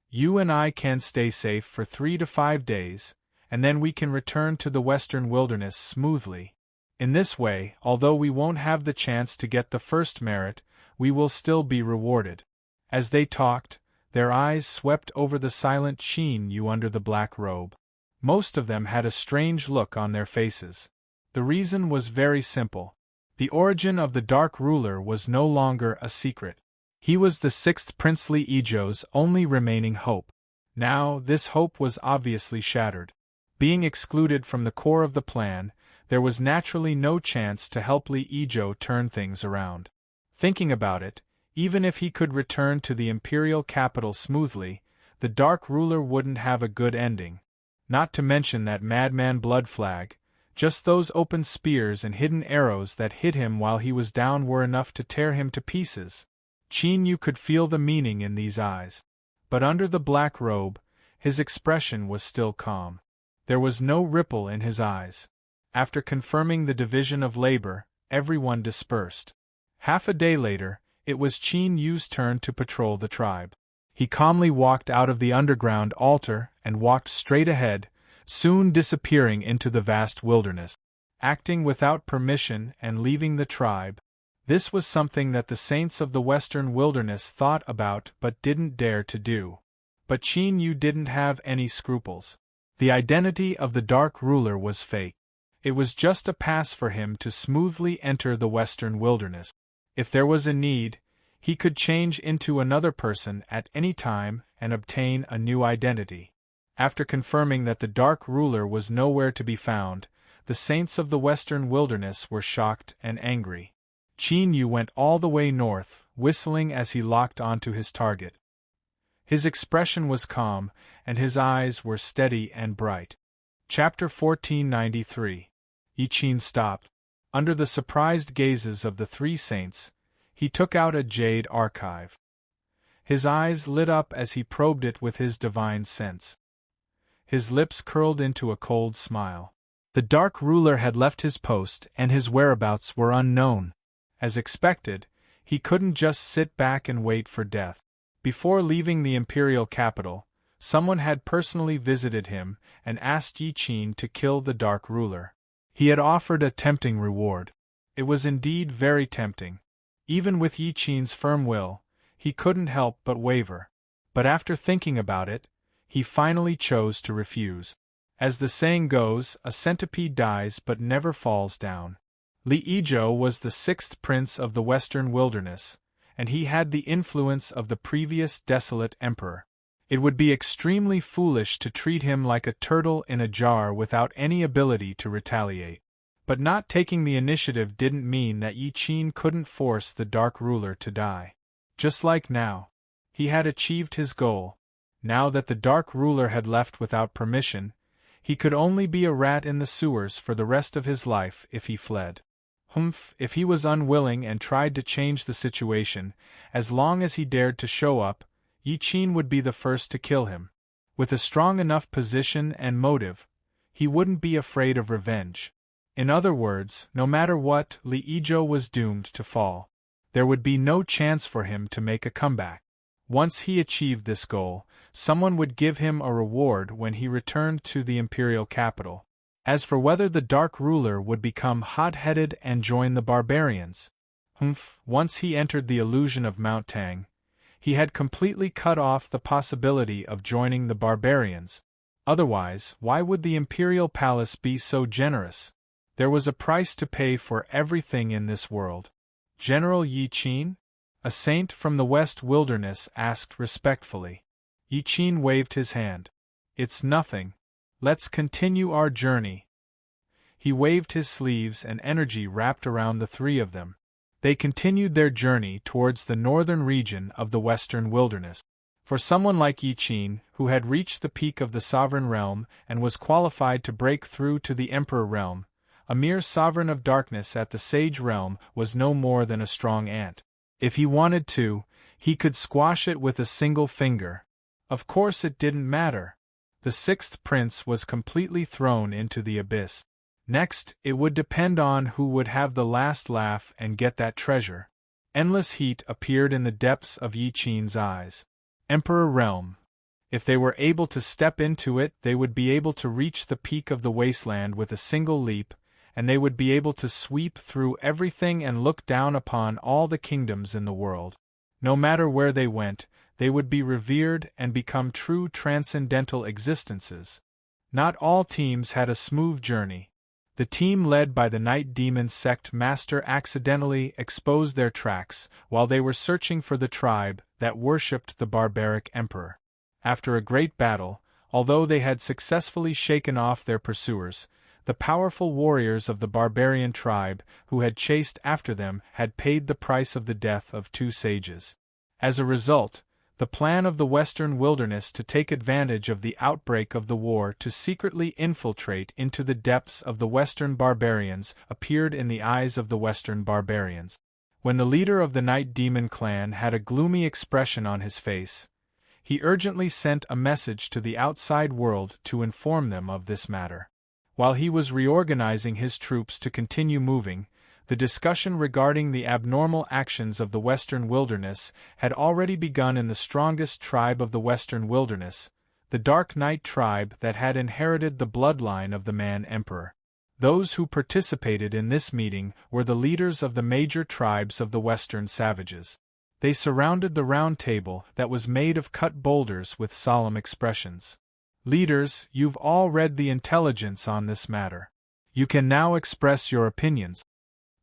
You and I can stay safe for 3 to 5 days, and then we can return to the western wilderness smoothly. In this way, although we won't have the chance to get the first merit, we will still be rewarded." As they talked, their eyes swept over the silent Qin Yu under the black robe. Most of them had a strange look on their faces. The reason was very simple. The origin of the Dark Ruler was no longer a secret. He was the 6th princely Ijo's only remaining hope. Now, this hope was obviously shattered. Being excluded from the core of the plan, there was naturally no chance to help Li Ijo turn things around. Thinking about it, even if he could return to the imperial capital smoothly, the Dark Ruler wouldn't have a good ending. Not to mention that madman Blood Flag. Just those open spears and hidden arrows that hit him while he was down were enough to tear him to pieces. Qin Yu could feel the meaning in these eyes. But under the black robe, his expression was still calm. There was no ripple in his eyes. After confirming the division of labor, everyone dispersed. Half a day later, it was Qin Yu's turn to patrol the tribe. He calmly walked out of the underground altar and walked straight ahead, soon disappearing into the vast wilderness. Acting without permission and leaving the tribe. This was something that the saints of the western wilderness thought about but didn't dare to do. But Qin Yu didn't have any scruples. The identity of the Dark Ruler was fake. It was just a pass for him to smoothly enter the western wilderness. If there was a need, he could change into another person at any time and obtain a new identity. After confirming that the Dark Ruler was nowhere to be found, the saints of the western wilderness were shocked and angry. Qin Yu went all the way north, whistling as he locked onto his target. His expression was calm, and his eyes were steady and bright. Chapter 1493. Yi Qin stopped. Under the surprised gazes of the 3 saints, he took out a jade archive. His eyes lit up as he probed it with his divine sense. His lips curled into a cold smile. The Dark Ruler had left his post and his whereabouts were unknown. As expected, he couldn't just sit back and wait for death. Before leaving the imperial capital, someone had personally visited him and asked Yi Qin to kill the Dark Ruler. He had offered a tempting reward. It was indeed very tempting. Even with Yi Qin's firm will, he couldn't help but waver. But after thinking about it, he finally chose to refuse. As the saying goes, a centipede dies but never falls down. Li Ijo was the 6th prince of the western wilderness, and he had the influence of the previous desolate emperor. It would be extremely foolish to treat him like a turtle in a jar without any ability to retaliate. But not taking the initiative didn't mean that Yi Qin couldn't force the Dark Ruler to die. Just like now. He had achieved his goal. Now that the Dark Ruler had left without permission, he could only be a rat in the sewers for the rest of his life if he fled. If he was unwilling and tried to change the situation, as long as he dared to show up, Yi Qin would be the first to kill him. With a strong enough position and motive, he wouldn't be afraid of revenge. In other words, no matter what, Li Yizhou was doomed to fall. There would be no chance for him to make a comeback. Once he achieved this goal, someone would give him a reward when he returned to the imperial capital. As for whether the Dark Ruler would become hot-headed and join the barbarians, once he entered the illusion of Mount Tang, he had completely cut off the possibility of joining the barbarians. Otherwise, why would the imperial palace be so generous? There was a price to pay for everything in this world. General Yi Qin? A saint from the West Wilderness asked respectfully. Yi Qin waved his hand. It's nothing. Let's continue our journey. He waved his sleeves and energy wrapped around the three of them. They continued their journey towards the northern region of the Western Wilderness. For someone like Yi Qin, who had reached the peak of the Sovereign Realm and was qualified to break through to the Emperor Realm, a mere Sovereign of Darkness at the Sage Realm was no more than a strong ant. If he wanted to, he could squash it with a single finger. Of course it didn't matter. The sixth prince was completely thrown into the abyss. Next, it would depend on who would have the last laugh and get that treasure. Endless heat appeared in the depths of Yi Qin's eyes. Emperor Realm. If they were able to step into it, they would be able to reach the peak of the wasteland with a single leap, and they would be able to sweep through everything and look down upon all the kingdoms in the world. No matter where they went, they would be revered and become true transcendental existences. Not all teams had a smooth journey. The team led by the Night Demon sect master accidentally exposed their tracks while they were searching for the tribe that worshipped the barbaric emperor. After a great battle, although they had successfully shaken off their pursuers, the powerful warriors of the barbarian tribe who had chased after them had paid the price of the death of two sages. As a result, the plan of the Western Wilderness to take advantage of the outbreak of the war to secretly infiltrate into the depths of the Western barbarians appeared in the eyes of the Western barbarians. When the leader of the Night Demon clan had a gloomy expression on his face, he urgently sent a message to the outside world to inform them of this matter. While he was reorganizing his troops to continue moving, the discussion regarding the abnormal actions of the Western Wilderness had already begun in the strongest tribe of the Western Wilderness, the Dark Knight tribe that had inherited the bloodline of the Man-Emperor. Those who participated in this meeting were the leaders of the major tribes of the Western savages. They surrounded the round table that was made of cut boulders with solemn expressions. Leaders, you've all read the intelligence on this matter. You can now express your opinions.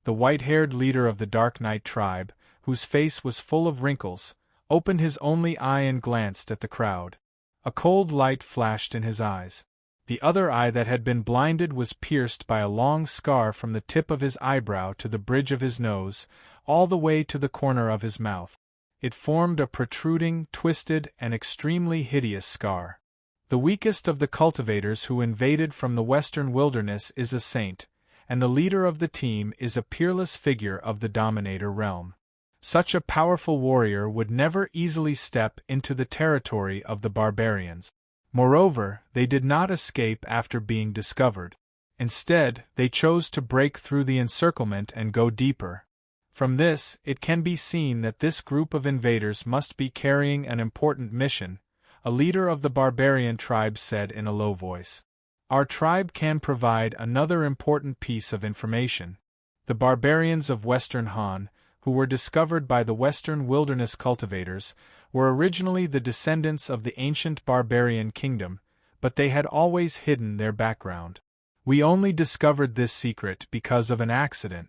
The white-haired leader of the Dark Knight tribe, whose face was full of wrinkles, opened his only eye and glanced at the crowd. A cold light flashed in his eyes. The other eye that had been blinded was pierced by a long scar from the tip of his eyebrow to the bridge of his nose, all the way to the corner of his mouth. It formed a protruding, twisted, and extremely hideous scar. The weakest of the cultivators who invaded from the Western Wilderness is a saint, and the leader of the team is a peerless figure of the Dominator realm. Such a powerful warrior would never easily step into the territory of the barbarians. Moreover, they did not escape after being discovered. Instead, they chose to break through the encirclement and go deeper. From this, it can be seen that this group of invaders must be carrying an important mission, a leader of the barbarian tribe said in a low voice. Our tribe can provide another important piece of information. The barbarians of Western Han, who were discovered by the Western Wilderness cultivators, were originally the descendants of the ancient barbarian kingdom, but they had always hidden their background. We only discovered this secret because of an accident.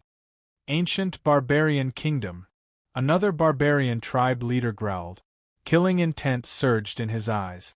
Ancient barbarian kingdom. Another barbarian tribe leader growled. Killing intent surged in his eyes.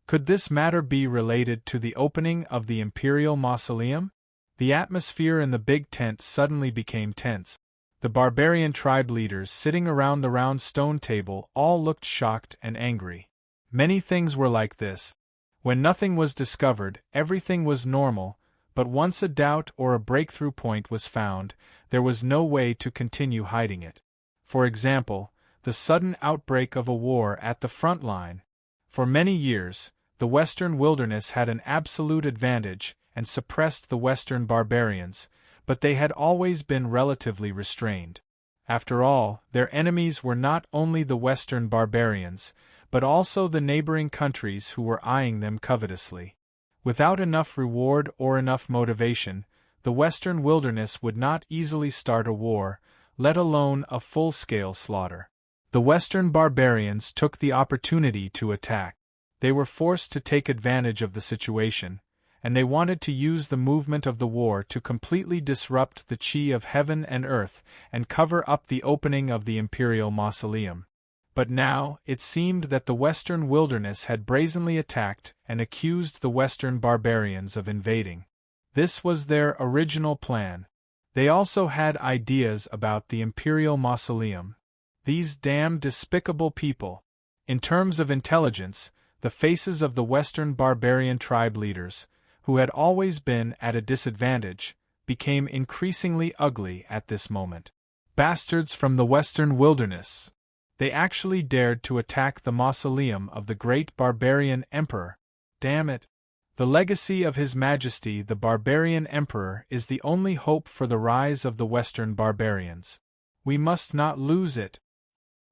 Could this matter be related to the opening of the Imperial Mausoleum? The atmosphere in the big tent suddenly became tense. The barbarian tribe leaders sitting around the round stone table all looked shocked and angry. Many things were like this. When nothing was discovered, everything was normal, but once a doubt or a breakthrough point was found, there was no way to continue hiding it. For example, the sudden outbreak of a war at the front line. For many years, the Western wilderness had an absolute advantage and suppressed the Western barbarians, but they had always been relatively restrained. After all, their enemies were not only the Western barbarians, but also the neighboring countries who were eyeing them covetously. Without enough reward or enough motivation, the Western wilderness would not easily start a war, let alone a full-scale slaughter. The Western barbarians took the opportunity to attack. They were forced to take advantage of the situation, and they wanted to use the movement of the war to completely disrupt the chi of heaven and earth and cover up the opening of the Imperial Mausoleum. But now, it seemed that the Western wilderness had brazenly attacked and accused the Western barbarians of invading. This was their original plan. They also had ideas about the Imperial Mausoleum. These damned despicable people. In terms of intelligence, the faces of the Western barbarian tribe leaders, who had always been at a disadvantage, became increasingly ugly at this moment. Bastards from the Western wilderness. They actually dared to attack the mausoleum of the great barbarian emperor. Damn it! The legacy of His Majesty the barbarian emperor is the only hope for the rise of the Western barbarians. We must not lose it.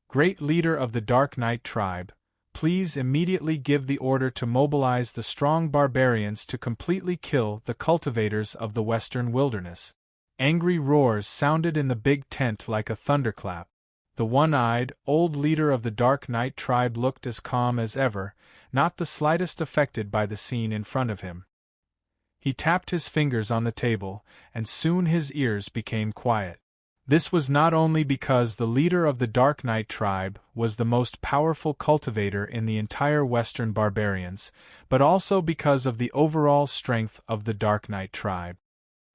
Great leader of the Dark Knight tribe, please immediately give the order to mobilize the strong barbarians to completely kill the cultivators of the Western wilderness. Angry roars sounded in the big tent like a thunderclap. The one-eyed, old leader of the Dark Knight tribe looked as calm as ever, not the slightest affected by the scene in front of him. He tapped his fingers on the table, and soon his ears became quiet. This was not only because the leader of the Dark Knight tribe was the most powerful cultivator in the entire Western barbarians, but also because of the overall strength of the Dark Knight tribe.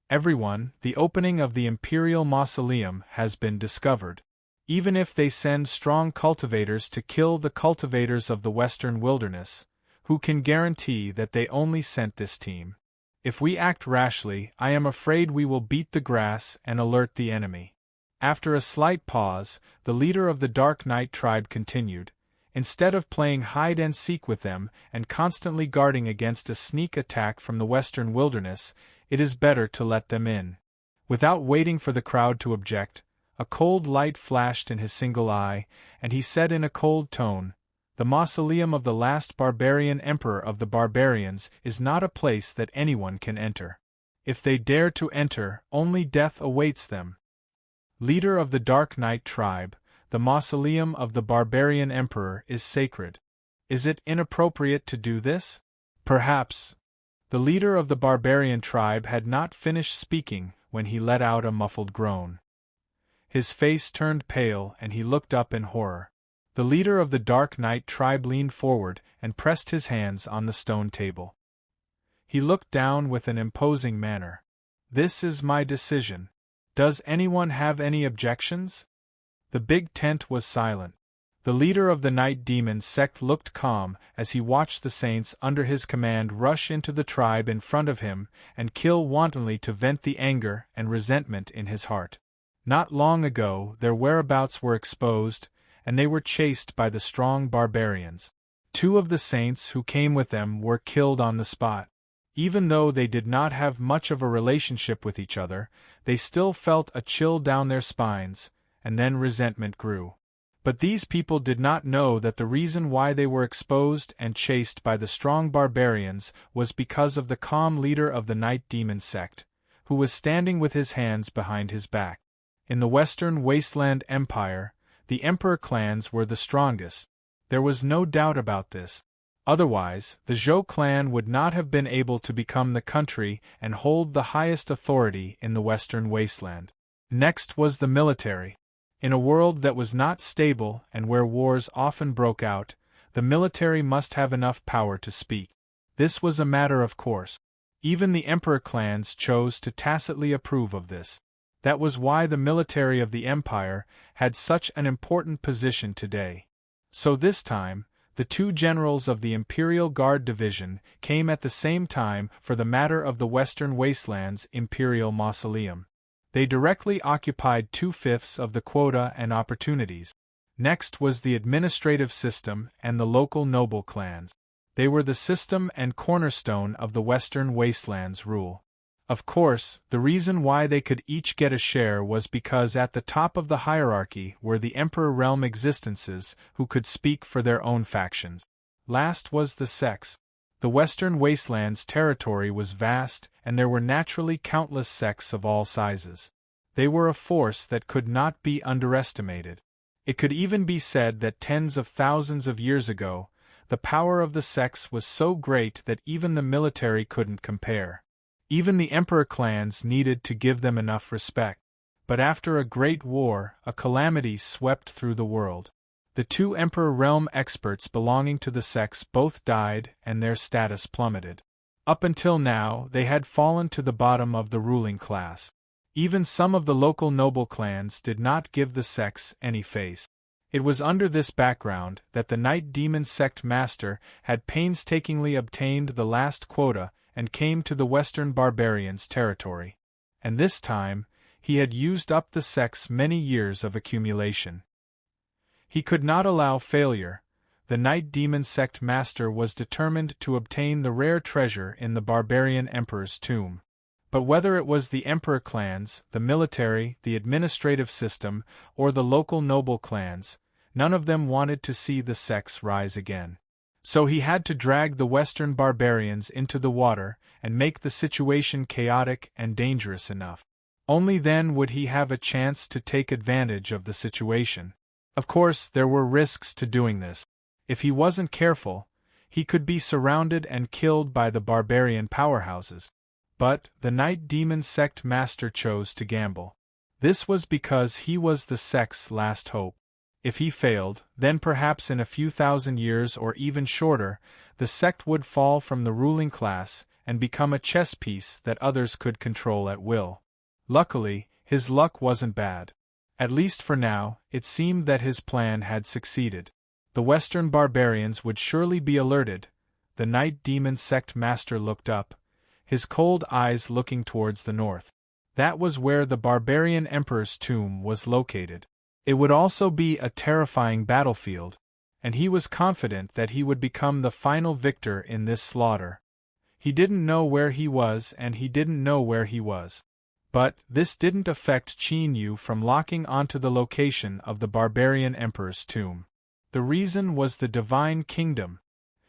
Everyone, the opening of the Imperial Mausoleum has been discovered. Even if they send strong cultivators to kill the cultivators of the Western wilderness, who can guarantee that they only sent this team? If we act rashly, I am afraid we will beat the grass and alert the enemy. After a slight pause, the leader of the Dark Knight tribe continued, instead of playing hide-and-seek with them and constantly guarding against a sneak attack from the Western wilderness, it is better to let them in. Without waiting for the crowd to object, a cold light flashed in his single eye, and he said in a cold tone, "The mausoleum of the last barbarian emperor of the barbarians is not a place that anyone can enter. If they dare to enter, only death awaits them." Leader of the Dark Knight tribe, the mausoleum of the barbarian emperor is sacred. Is it inappropriate to do this? Perhaps. The leader of the barbarian tribe had not finished speaking when he let out a muffled groan. His face turned pale and he looked up in horror. The leader of the Dark Knight tribe leaned forward and pressed his hands on the stone table. He looked down with an imposing manner. "This is my decision. Does anyone have any objections?" The big tent was silent. The leader of the Night Demon sect looked calm as he watched the saints under his command rush into the tribe in front of him and kill wantonly to vent the anger and resentment in his heart. Not long ago, their whereabouts were exposed, and they were chased by the strong barbarians. 2 of the saints who came with them were killed on the spot. Even though they did not have much of a relationship with each other, they still felt a chill down their spines, and then resentment grew. But these people did not know that the reason why they were exposed and chased by the strong barbarians was because of the calm leader of the Night Demon sect, who was standing with his hands behind his back. In the Western Wasteland Empire, the Emperor clans were the strongest. There was no doubt about this. Otherwise, the Zhou clan would not have been able to become the country and hold the highest authority in the Western Wasteland. Next was the military. In a world that was not stable and where wars often broke out, the military must have enough power to speak. This was a matter of course. Even the emperor clans chose to tacitly approve of this. That was why the military of the empire had such an important position today. So this time, the two generals of the Imperial Guard Division came at the same time for the matter of the Western Wastelands Imperial Mausoleum. They directly occupied 2/5 of the quota and opportunities. Next was the administrative system and the local noble clans. They were the system and cornerstone of the Western Wastelands rule. Of course, the reason why they could each get a share was because at the top of the hierarchy were the Emperor Realm existences who could speak for their own factions. Last was the sects. The Western Wastelands territory was vast, and there were naturally countless sects of all sizes. They were a force that could not be underestimated. It could even be said that tens of thousands of years ago, the power of the sects was so great that even the military couldn't compare. Even the emperor clans needed to give them enough respect. But after a great war, a calamity swept through the world. The two Emperor Realm experts belonging to the sects both died and their status plummeted. Up until now, they had fallen to the bottom of the ruling class. Even some of the local noble clans did not give the sects any face. It was under this background that the Night Demon Sect Master had painstakingly obtained the last quota and came to the Western Barbarians' territory. And this time, he had used up the sect's many years of accumulation. He could not allow failure. The Night Demon Sect Master was determined to obtain the rare treasure in the Barbarian Emperor's tomb. But whether it was the Emperor clans, the military, the administrative system, or the local noble clans, none of them wanted to see the sects rise again. So he had to drag the Western barbarians into the water and make the situation chaotic and dangerous enough. Only then would he have a chance to take advantage of the situation. Of course, there were risks to doing this. If he wasn't careful, he could be surrounded and killed by the barbarian powerhouses. But the Night Demon Sect Master chose to gamble. This was because he was the sect's last hope. If he failed, then perhaps in a few thousand years or even shorter, the sect would fall from the ruling class and become a chess piece that others could control at will. Luckily, his luck wasn't bad. At least for now, it seemed that his plan had succeeded. The Western barbarians would surely be alerted. The Night Demon Sect Master looked up, his cold eyes looking towards the north. That was where the barbarian emperor's tomb was located. It would also be a terrifying battlefield, and he was confident that he would become the final victor in this slaughter. He didn't know where he was and he didn't know where he was. But this didn't affect Qin Yu from locking onto the location of the barbarian emperor's tomb. The reason was the divine kingdom.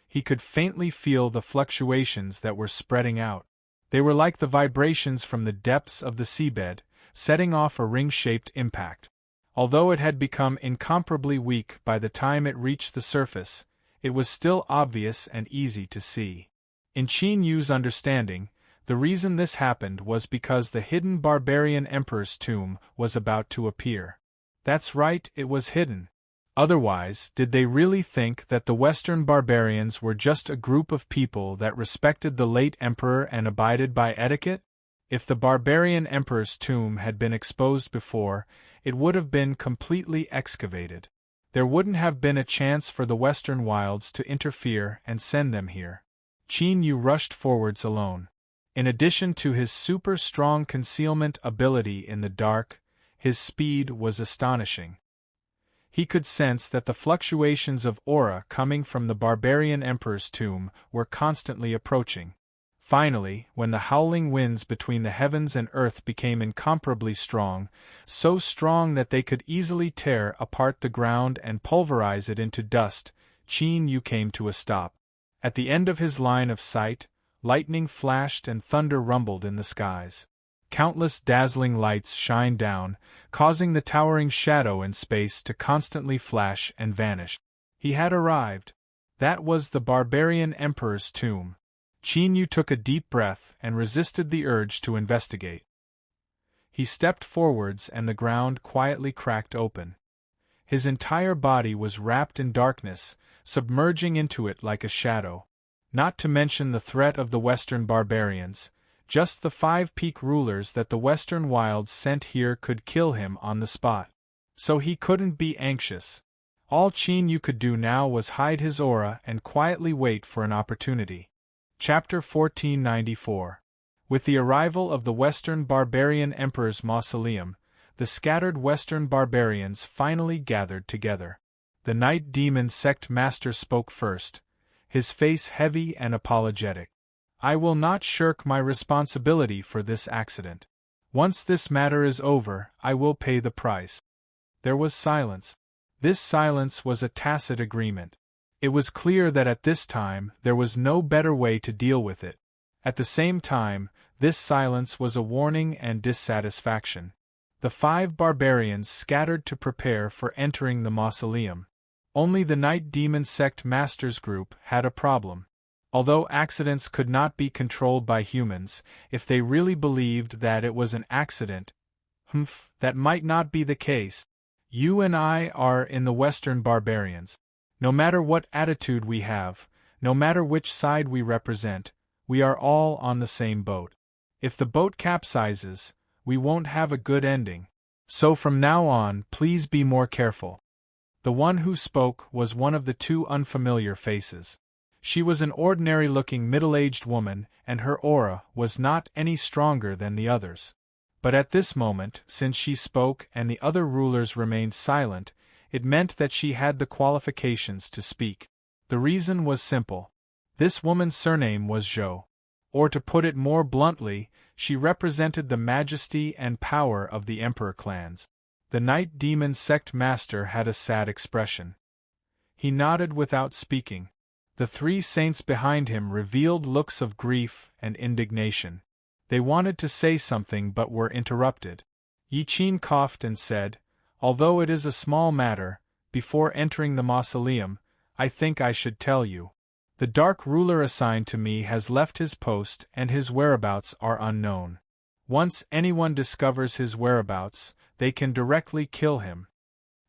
He could faintly feel the fluctuations that were spreading out. They were like the vibrations from the depths of the seabed, setting off a ring-shaped impact. Although it had become incomparably weak by the time it reached the surface, it was still obvious and easy to see. In Qin Yu's understanding, the reason this happened was because the hidden barbarian emperor's tomb was about to appear. That's right, it was hidden. Otherwise, did they really think that the Western barbarians were just a group of people that respected the late emperor and abided by etiquette? If the barbarian emperor's tomb had been exposed before, it would have been completely excavated. There wouldn't have been a chance for the Western wilds to interfere and send them here. Qin Yu rushed forwards alone. In addition to his super-strong concealment ability in the dark, his speed was astonishing. He could sense that the fluctuations of aura coming from the barbarian emperor's tomb were constantly approaching. Finally, when the howling winds between the heavens and earth became incomparably strong, so strong that they could easily tear apart the ground and pulverize it into dust, Qin Yu came to a stop. At the end of his line of sight, lightning flashed and thunder rumbled in the skies. Countless dazzling lights shined down, causing the towering shadow in space to constantly flash and vanish. He had arrived. That was the barbarian emperor's tomb. Qin Yu took a deep breath and resisted the urge to investigate. He stepped forwards and the ground quietly cracked open. His entire body was wrapped in darkness, submerging into it like a shadow. Not to mention the threat of the Western barbarians, just the 5 peak rulers that the Western wilds sent here could kill him on the spot. So he couldn't be anxious. All Qin Yu could do now was hide his aura and quietly wait for an opportunity. Chapter 1494. With the arrival of the Western barbarian emperor's mausoleum, the scattered Western barbarians finally gathered together. The Night Demon sect master spoke first, his face heavy and apologetic. I will not shirk my responsibility for this accident. Once this matter is over, I will pay the price. There was silence. This silence was a tacit agreement. It was clear that at this time there was no better way to deal with it. At the same time, this silence was a warning and dissatisfaction. The 5 barbarians scattered to prepare for entering the mausoleum. Only the Night Demon sect master's group had a problem. Although accidents could not be controlled by humans, if they really believed that it was an accident, that might not be the case. You and I are in the Western barbarians. No matter what attitude we have, no matter which side we represent, we are all on the same boat. If the boat capsizes, we won't have a good ending. So from now on, please be more careful. The one who spoke was one of the 2 unfamiliar faces. She was an ordinary-looking middle-aged woman, and her aura was not any stronger than the others. But at this moment, since she spoke and the other rulers remained silent, it meant that she had the qualifications to speak. The reason was simple. This woman's surname was Zhou. Or to put it more bluntly, she represented the majesty and power of the emperor clans. The Night Demon sect master had a sad expression. He nodded without speaking. The 3 saints behind him revealed looks of grief and indignation. They wanted to say something but were interrupted. Yi Qin coughed and said, "Although it is a small matter, before entering the mausoleum, I think I should tell you. The dark ruler assigned to me has left his post and his whereabouts are unknown. Once anyone discovers his whereabouts, they can directly kill him."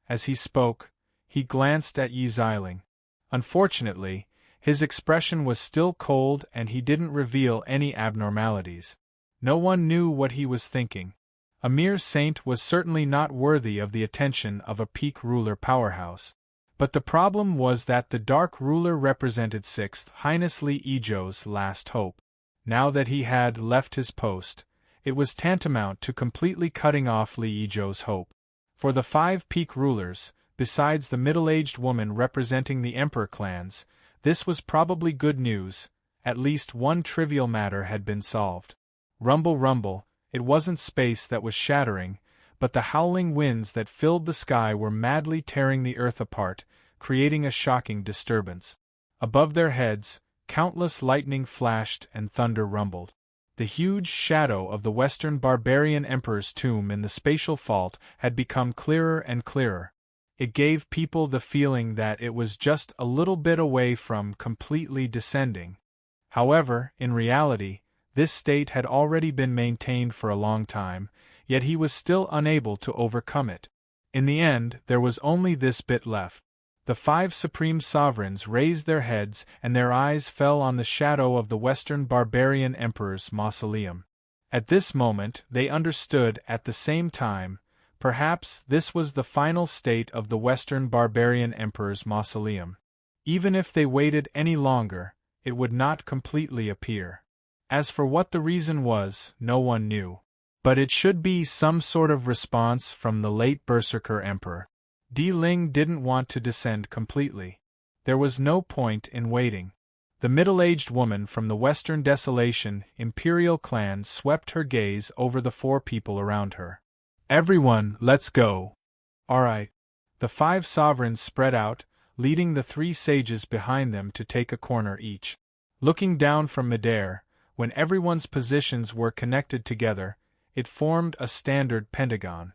As he spoke, he glanced at Yi Xiling. Unfortunately, his expression was still cold and he didn't reveal any abnormalities. No one knew what he was thinking. A mere saint was certainly not worthy of the attention of a peak ruler powerhouse. But the problem was that the Dark Ruler represented 6th Highness Li Yizhou's last hope. Now that he had left his post, it was tantamount to completely cutting off Li Yizhou's hope. For the 5 peak rulers, besides the middle-aged woman representing the Emperor clans, this was probably good news. At least one trivial matter had been solved. Rumble, rumble, it wasn't space that was shattering, but the howling winds that filled the sky were madly tearing the earth apart, creating a shocking disturbance. Above their heads, countless lightning flashed and thunder rumbled. The huge shadow of the Western barbarian emperor's tomb in the spatial fault had become clearer and clearer. It gave people the feeling that it was just a little bit away from completely descending. However, in reality, this state had already been maintained for a long time, yet he was still unable to overcome it. In the end, there was only this bit left. The 5 supreme sovereigns raised their heads and their eyes fell on the shadow of the Western barbarian emperor's mausoleum. At this moment, they understood at the same time, perhaps this was the final state of the Western barbarian emperor's mausoleum. Even if they waited any longer, it would not completely appear. As for what the reason was, no one knew. But it should be some sort of response from the late Berserker Emperor. Di Ling didn't want to descend completely. There was no point in waiting. The middle-aged woman from the Western Desolation Imperial clan swept her gaze over the 4 people around her. "Everyone, let's go." "All right." The 5 sovereigns spread out, leading the 3 sages behind them to take a corner each. Looking down from midair, when everyone's positions were connected together, it formed a standard pentagon.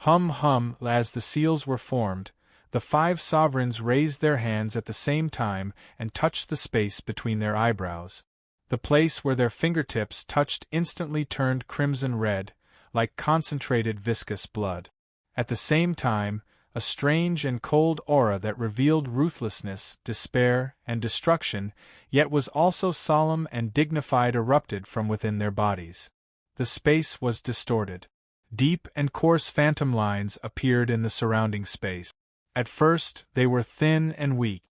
Hum hum, as the seals were formed, the 5 sovereigns raised their hands at the same time and touched the space between their eyebrows. The place where their fingertips touched instantly turned crimson red, like concentrated viscous blood. At the same time, a strange and cold aura that revealed ruthlessness, despair, and destruction, yet was also solemn and dignified, erupted from within their bodies. The space was distorted. Deep and coarse phantom lines appeared in the surrounding space. At first, they were thin and weak,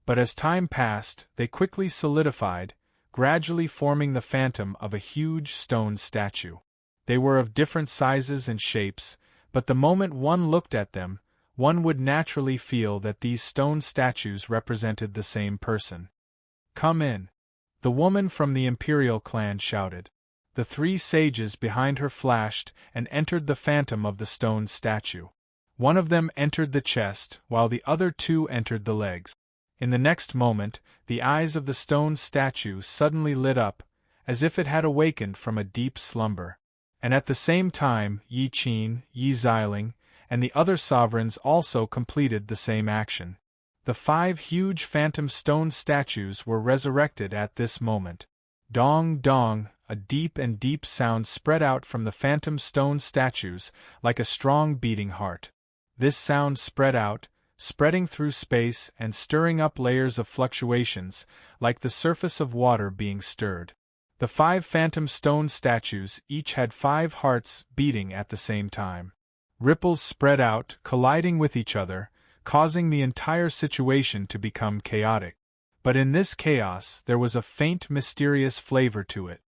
but as time passed, they quickly solidified, gradually forming the phantom of a huge stone statue. They were of different sizes and shapes, but the moment one looked at them, one would naturally feel that these stone statues represented the same person. "Come in," the woman from the imperial clan shouted. The three sages behind her flashed and entered the phantom of the stone statue. One of them entered the chest, while the other two entered the legs. In the next moment, the eyes of the stone statue suddenly lit up, as if it had awakened from a deep slumber. And at the same time, Yi Qin, Yi Xiling, and the other sovereigns also completed the same action. The 5 huge phantom stone statues were resurrected at this moment. Dong dong, a deep and deep sound spread out from the phantom stone statues, like a strong beating heart. This sound spread out, spreading through space and stirring up layers of fluctuations, like the surface of water being stirred. The 5 phantom stone statues each had 5 hearts beating at the same time. Ripples spread out, colliding with each other, causing the entire situation to become chaotic. But in this chaos there was a faint mysterious flavor to it.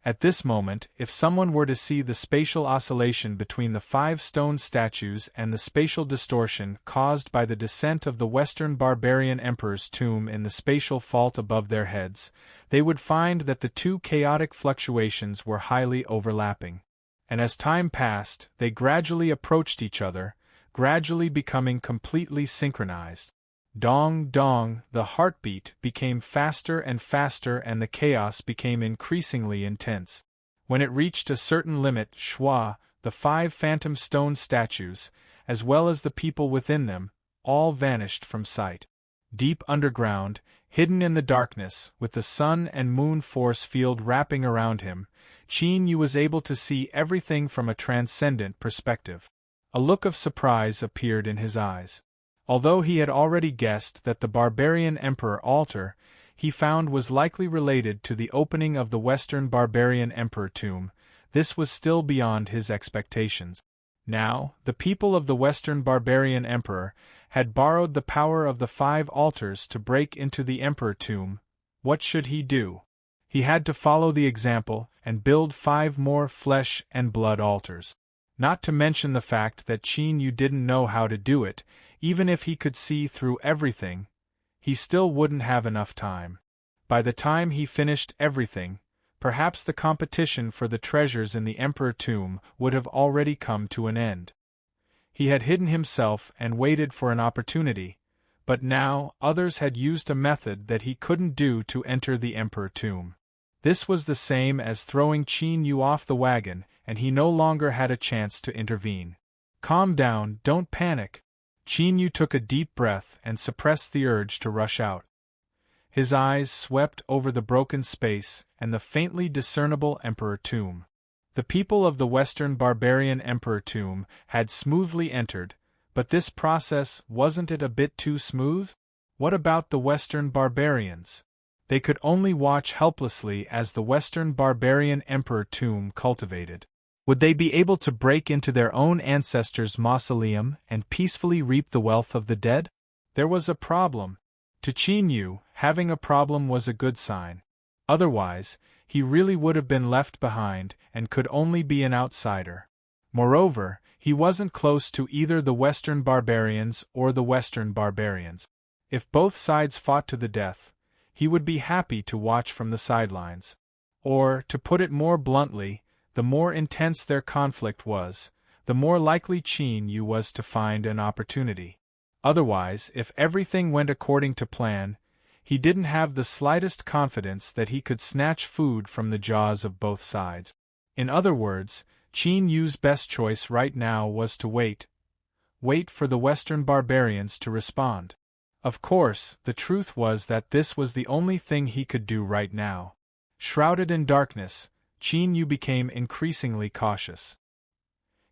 At this moment, if someone were to see the spatial oscillation between the 5 stone statues and the spatial distortion caused by the descent of the Western barbarian emperor's tomb in the spatial fault above their heads, they would find that the 2 chaotic fluctuations were highly overlapping. And as time passed, they gradually approached each other, gradually becoming completely synchronized. Dong dong, the heartbeat became faster and faster and the chaos became increasingly intense. When it reached a certain limit, shwa, the 5 phantom stone statues, as well as the people within them, all vanished from sight. Deep underground, hidden in the darkness, with the sun and moon force field wrapping around him, Qin Yu was able to see everything from a transcendent perspective. A look of surprise appeared in his eyes. Although he had already guessed that the barbarian emperor altar he found was likely related to the opening of the Western barbarian emperor tomb, this was still beyond his expectations. Now, the people of the Western barbarian emperor had borrowed the power of the 5 altars to break into the emperor tomb. What should he do? He had to follow the example and build 5 more flesh and blood altars. Not to mention the fact that Qin Yu didn't know how to do it. Even if he could see through everything, he still wouldn't have enough time. By the time he finished everything, perhaps the competition for the treasures in the Emperor Tomb would have already come to an end. He had hidden himself and waited for an opportunity, but now others had used a method that he couldn't do to enter the Emperor Tomb. This was the same as throwing Qin Yu off the wagon, and he no longer had a chance to intervene. "Calm down, don't panic." Qin Yu took a deep breath and suppressed the urge to rush out. His eyes swept over the broken space and the faintly discernible Emperor Tomb. The people of the Western barbarian Emperor Tomb had smoothly entered, but this process wasn't it a bit too smooth? What about the Western barbarians? They could only watch helplessly as the Western barbarian Emperor Tomb cultivated. Would they be able to break into their own ancestors' mausoleum and peacefully reap the wealth of the dead? There was a problem. To Qin Yu, having a problem was a good sign. Otherwise, he really would have been left behind and could only be an outsider. Moreover, he wasn't close to either the Western barbarians or the Western barbarians. If both sides fought to the death, he would be happy to watch from the sidelines. Or, to put it more bluntly, the more intense their conflict was, the more likely Qin Yu was to find an opportunity. Otherwise, if everything went according to plan, he didn't have the slightest confidence that he could snatch food from the jaws of both sides. In other words, Qin Yu's best choice right now was to wait. Wait for the Western barbarians to respond. Of course, the truth was that this was the only thing he could do right now. Shrouded in darkness, Qin Yu became increasingly cautious.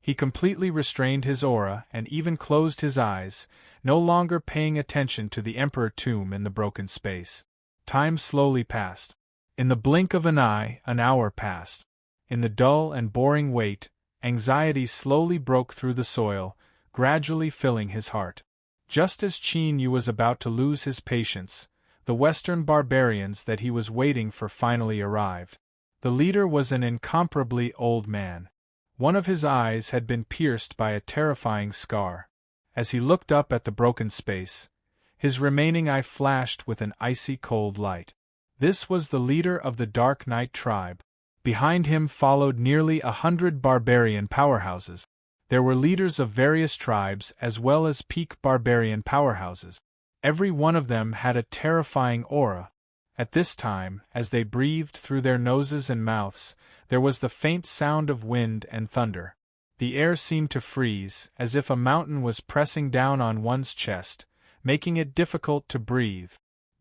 He completely restrained his aura and even closed his eyes, no longer paying attention to the Emperor tomb in the broken space. Time slowly passed. In the blink of an eye, an hour passed. In the dull and boring wait, anxiety slowly broke through the soil, gradually filling his heart. Just as Qin Yu was about to lose his patience, the Western barbarians that he was waiting for finally arrived. The leader was an incomparably old man. One of his eyes had been pierced by a terrifying scar. As he looked up at the broken space, his remaining eye flashed with an icy cold light. This was the leader of the Dark Knight tribe. Behind him followed nearly 100 barbarian powerhouses. There were leaders of various tribes as well as peak barbarian powerhouses. Every one of them had a terrifying aura. At this time, as they breathed through their noses and mouths, there was the faint sound of wind and thunder. The air seemed to freeze, as if a mountain was pressing down on one's chest, making it difficult to breathe.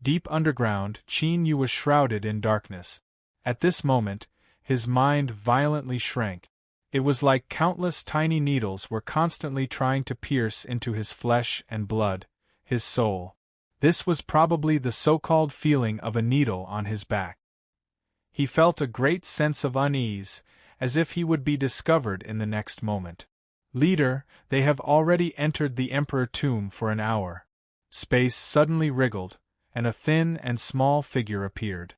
Deep underground, Qin Yu was shrouded in darkness. At this moment, his mind violently shrank. It was like countless tiny needles were constantly trying to pierce into his flesh and blood, his soul. This was probably the so-called feeling of a needle on his back. He felt a great sense of unease, as if he would be discovered in the next moment. Leader, they have already entered the Emperor tomb for an hour. Space suddenly wriggled, and a thin and small figure appeared.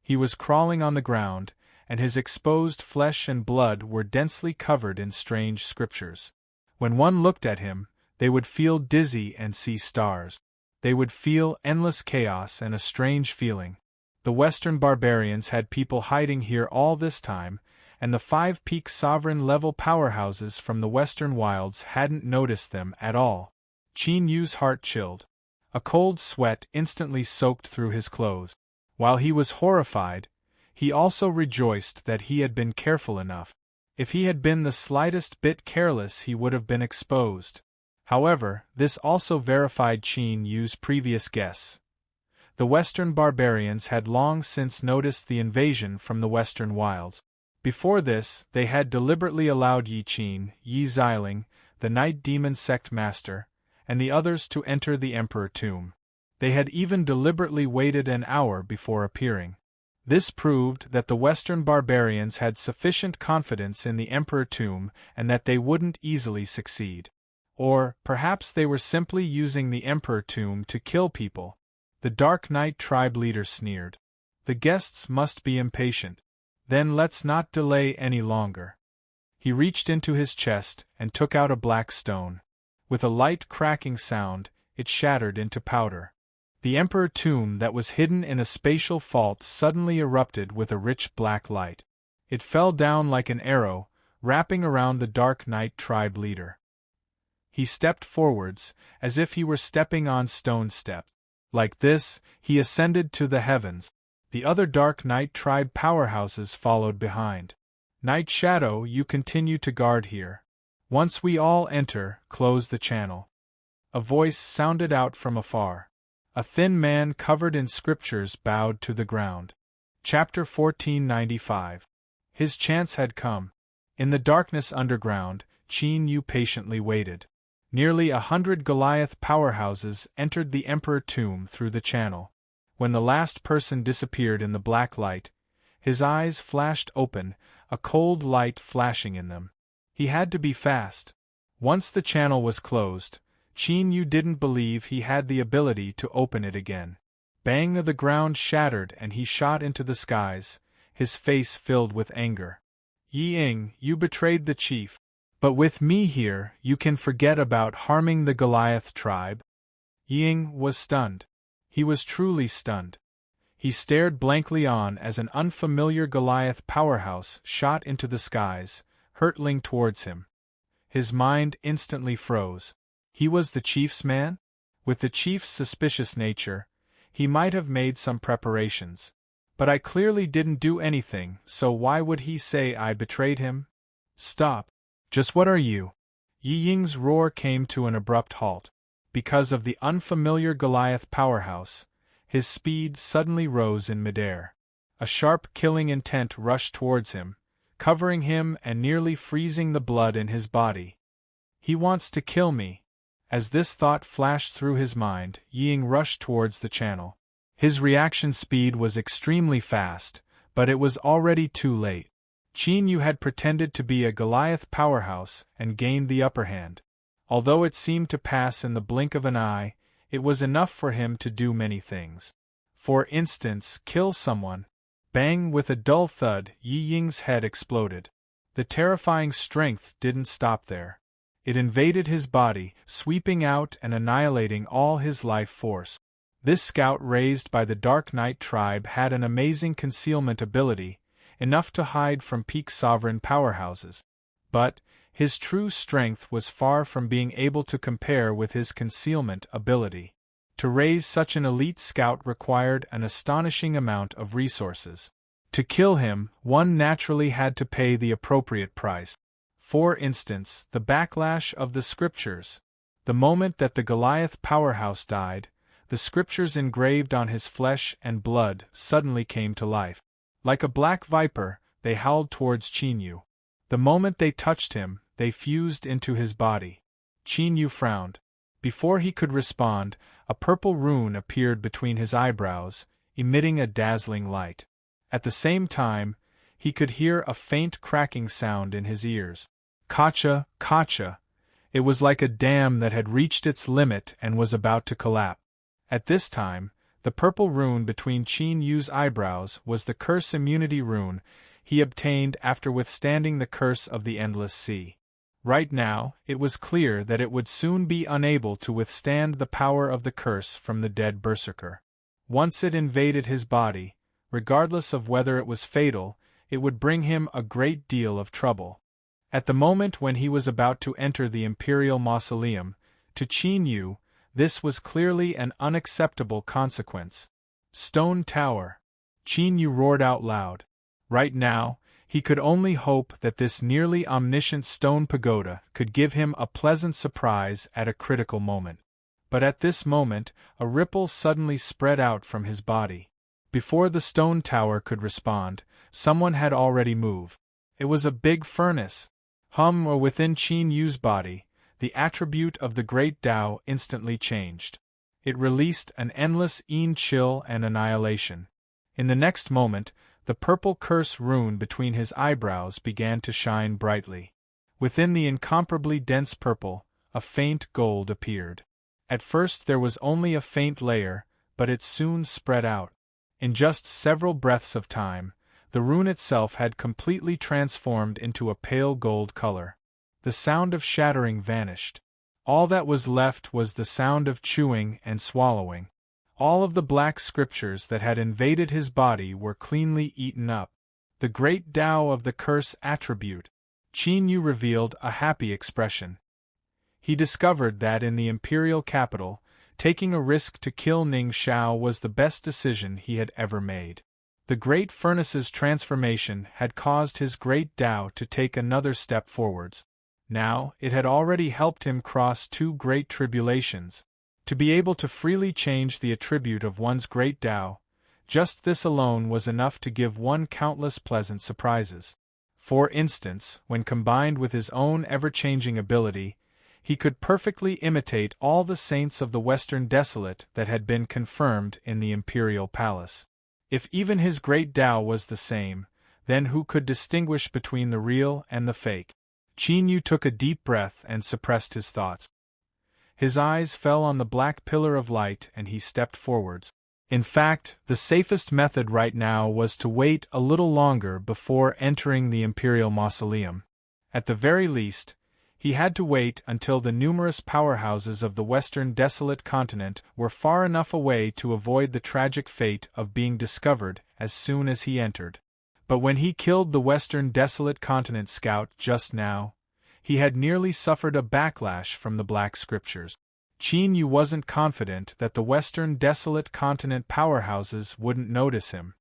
He was crawling on the ground, and his exposed flesh and blood were densely covered in strange scriptures. When one looked at him, they would feel dizzy and see stars. They would feel endless chaos and a strange feeling. The Western barbarians had people hiding here all this time, and the 5 peak sovereign-level powerhouses from the Western wilds hadn't noticed them at all. Qin Yu's heart chilled. A cold sweat instantly soaked through his clothes. While he was horrified, he also rejoiced that he had been careful enough. If he had been the slightest bit careless, he would have been exposed. However, this also verified Qin Yu's previous guess. The Western barbarians had long since noticed the invasion from the Western wilds. Before this, they had deliberately allowed Yi Qin, Yi Xiling, the Night Demon Sect Master, and the others to enter the Emperor tomb. They had even deliberately waited an hour before appearing. This proved that the Western barbarians had sufficient confidence in the Emperor tomb and that they wouldn't easily succeed. Or, perhaps they were simply using the Emperor tomb to kill people. The Dark Knight tribe leader sneered. The guests must be impatient. Then let's not delay any longer. He reached into his chest and took out a black stone. With a light cracking sound, it shattered into powder. The Emperor tomb that was hidden in a spatial fault suddenly erupted with a rich black light. It fell down like an arrow, wrapping around the Dark Knight tribe leader. He stepped forwards, as if he were stepping on stone steps. Like this, he ascended to the heavens. The other Dark Knight tribe powerhouses followed behind. Night Shadow, you continue to guard here. Once we all enter, close the channel. A voice sounded out from afar. A thin man covered in scriptures bowed to the ground. Chapter 1495. His chance had come. In the darkness underground, Qin Yu patiently waited. Nearly 100 Goliath powerhouses entered the Emperor tomb through the channel. When the last person disappeared in the black light, his eyes flashed open, a cold light flashing in them. He had to be fast. Once the channel was closed, Qin Yu didn't believe he had the ability to open it again. Bang! The ground shattered and he shot into the skies, his face filled with anger. Yi Ying, you betrayed the chief. But with me here, you can forget about harming the Goliath tribe. Yi Ying was stunned. He was truly stunned. He stared blankly on as an unfamiliar Goliath powerhouse shot into the skies, hurtling towards him. His mind instantly froze. He was the chief's man? With the chief's suspicious nature, he might have made some preparations. But I clearly didn't do anything, so why would he say I betrayed him? Stop. Just what are you? Yi Ying's roar came to an abrupt halt. Because of the unfamiliar Goliath powerhouse, his speed suddenly rose in midair. A sharp killing intent rushed towards him, covering him and nearly freezing the blood in his body. He wants to kill me. As this thought flashed through his mind, Ying rushed towards the channel. His reaction speed was extremely fast, but it was already too late. Qin Yu had pretended to be a Goliath powerhouse and gained the upper hand. Although it seemed to pass in the blink of an eye, it was enough for him to do many things. For instance, kill someone. Bang! With a dull thud, Yi Ying's head exploded. The terrifying strength didn't stop there. It invaded his body, sweeping out and annihilating all his life force. This scout raised by the Dark Knight tribe had an amazing concealment ability, enough to hide from peak sovereign powerhouses. But his true strength was far from being able to compare with his concealment ability. To raise such an elite scout required an astonishing amount of resources. To kill him, one naturally had to pay the appropriate price. For instance, the backlash of the scriptures. The moment that the Goliath powerhouse died, the scriptures engraved on his flesh and blood suddenly came to life. Like a black viper, they howled towards Qin Yu. The moment they touched him, they fused into his body. Qin Yu frowned. Before he could respond, a purple rune appeared between his eyebrows, emitting a dazzling light. At the same time, he could hear a faint cracking sound in his ears. Kacha, kacha. It was like a dam that had reached its limit and was about to collapse. At this time, the purple rune between Qin Yu's eyebrows was the curse immunity rune he obtained after withstanding the curse of the endless sea. Right now, it was clear that it would soon be unable to withstand the power of the curse from the dead berserker. Once it invaded his body, regardless of whether it was fatal, it would bring him a great deal of trouble. At the moment when he was about to enter the imperial mausoleum, to Qin Yu, this was clearly an unacceptable consequence. Stone Tower. Qin Yu roared out loud. Right now, he could only hope that this nearly omniscient stone pagoda could give him a pleasant surprise at a critical moment. But at this moment, a ripple suddenly spread out from his body. Before the stone tower could respond, someone had already moved. It was a big furnace. Within Qin Yu's body, the attribute of the great Tao instantly changed. It released an endless chill and annihilation. In the next moment, the purple curse rune between his eyebrows began to shine brightly. Within the incomparably dense purple, a faint gold appeared. At first there was only a faint layer, but it soon spread out. In just several breaths of time, the rune itself had completely transformed into a pale gold color. The sound of shattering vanished. All that was left was the sound of chewing and swallowing. All of the black scriptures that had invaded his body were cleanly eaten up. The great Tao of the curse attribute. Qin Yu revealed a happy expression. He discovered that in the imperial capital, taking a risk to kill Ning Xiao was the best decision he had ever made. The great furnace's transformation had caused his great Tao to take another step forwards. Now, it had already helped him cross two great tribulations. To be able to freely change the attribute of one's great Tao, just this alone was enough to give one countless pleasant surprises. For instance, when combined with his own ever-changing ability, he could perfectly imitate all the saints of the Western Desolate that had been confirmed in the imperial palace. If even his great Tao was the same, then who could distinguish between the real and the fake? Qin Yu took a deep breath and suppressed his thoughts. His eyes fell on the black pillar of light and he stepped forwards. In fact, the safest method right now was to wait a little longer before entering the imperial mausoleum. At the very least, he had to wait until the numerous powerhouses of the Western Desolate Continent were far enough away to avoid the tragic fate of being discovered as soon as he entered. But when he killed the Western Desolate Continent scout just now, he had nearly suffered a backlash from the Black Scriptures. Qin Yu wasn't confident that the Western Desolate Continent powerhouses wouldn't notice him.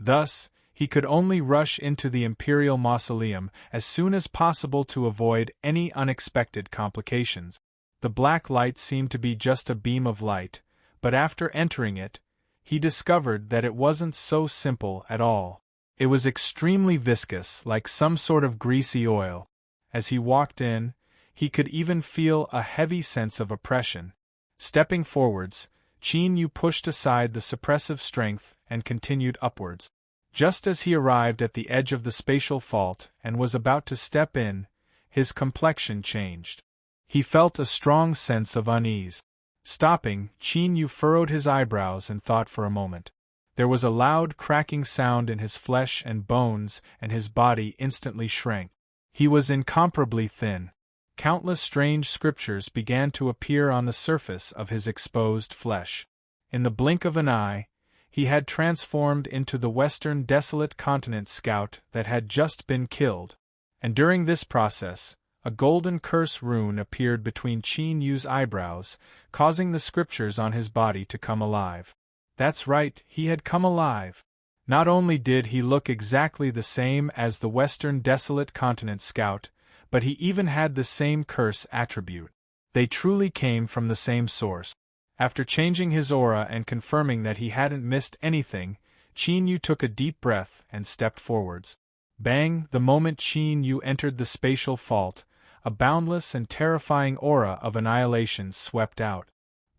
Thus, he could only rush into the Imperial Mausoleum as soon as possible to avoid any unexpected complications. The black light seemed to be just a beam of light, but after entering it, he discovered that it wasn't so simple at all. It was extremely viscous, like some sort of greasy oil. As he walked in, he could even feel a heavy sense of oppression. Stepping forwards, Qin Yu pushed aside the suppressive strength and continued upwards. Just as he arrived at the edge of the spatial fault and was about to step in, his complexion changed. He felt a strong sense of unease. Stopping, Qin Yu furrowed his eyebrows and thought for a moment. There was a loud cracking sound in his flesh and bones, and his body instantly shrank. He was incomparably thin. Countless strange scriptures began to appear on the surface of his exposed flesh. In the blink of an eye, he had transformed into the Western Desolate Continent scout that had just been killed. And during this process, a golden curse rune appeared between Qin Yu's eyebrows, causing the scriptures on his body to come alive. That's right, he had come alive. Not only did he look exactly the same as the Western Desolate Continent scout, but he even had the same curse attribute. They truly came from the same source. After changing his aura and confirming that he hadn't missed anything, Qin Yu took a deep breath and stepped forwards. Bang! The moment Qin Yu entered the spatial fault, a boundless and terrifying aura of annihilation swept out.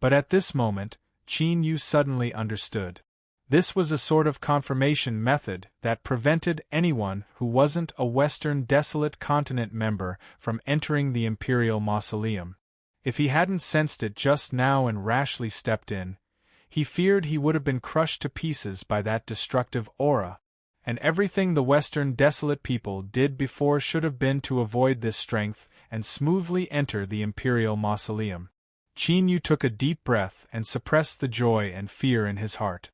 But at this moment, Qin Yu suddenly understood. This was a sort of confirmation method that prevented anyone who wasn't a Western Desolate Continent member from entering the Imperial Mausoleum. If he hadn't sensed it just now and rashly stepped in, he feared he would have been crushed to pieces by that destructive aura, and everything the Western Desolate people did before should have been to avoid this strength and smoothly enter the Imperial Mausoleum. Qin Yu took a deep breath and suppressed the joy and fear in his heart.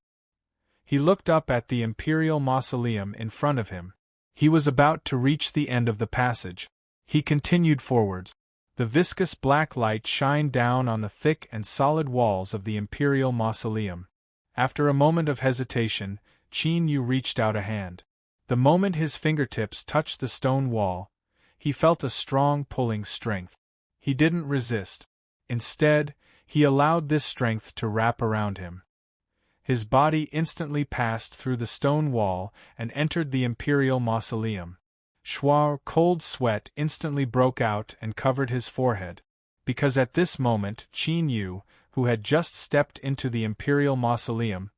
He looked up at the Imperial Mausoleum in front of him. He was about to reach the end of the passage. He continued forwards. The viscous black light shined down on the thick and solid walls of the Imperial Mausoleum. After a moment of hesitation, Qin Yu reached out a hand. The moment his fingertips touched the stone wall, he felt a strong pulling strength. He didn't resist. Instead, he allowed this strength to wrap around him. His body instantly passed through the stone wall and entered the Imperial Mausoleum. Cold sweat instantly broke out and covered his forehead, because at this moment Qin Yu, who had just stepped into the Imperial Mausoleum,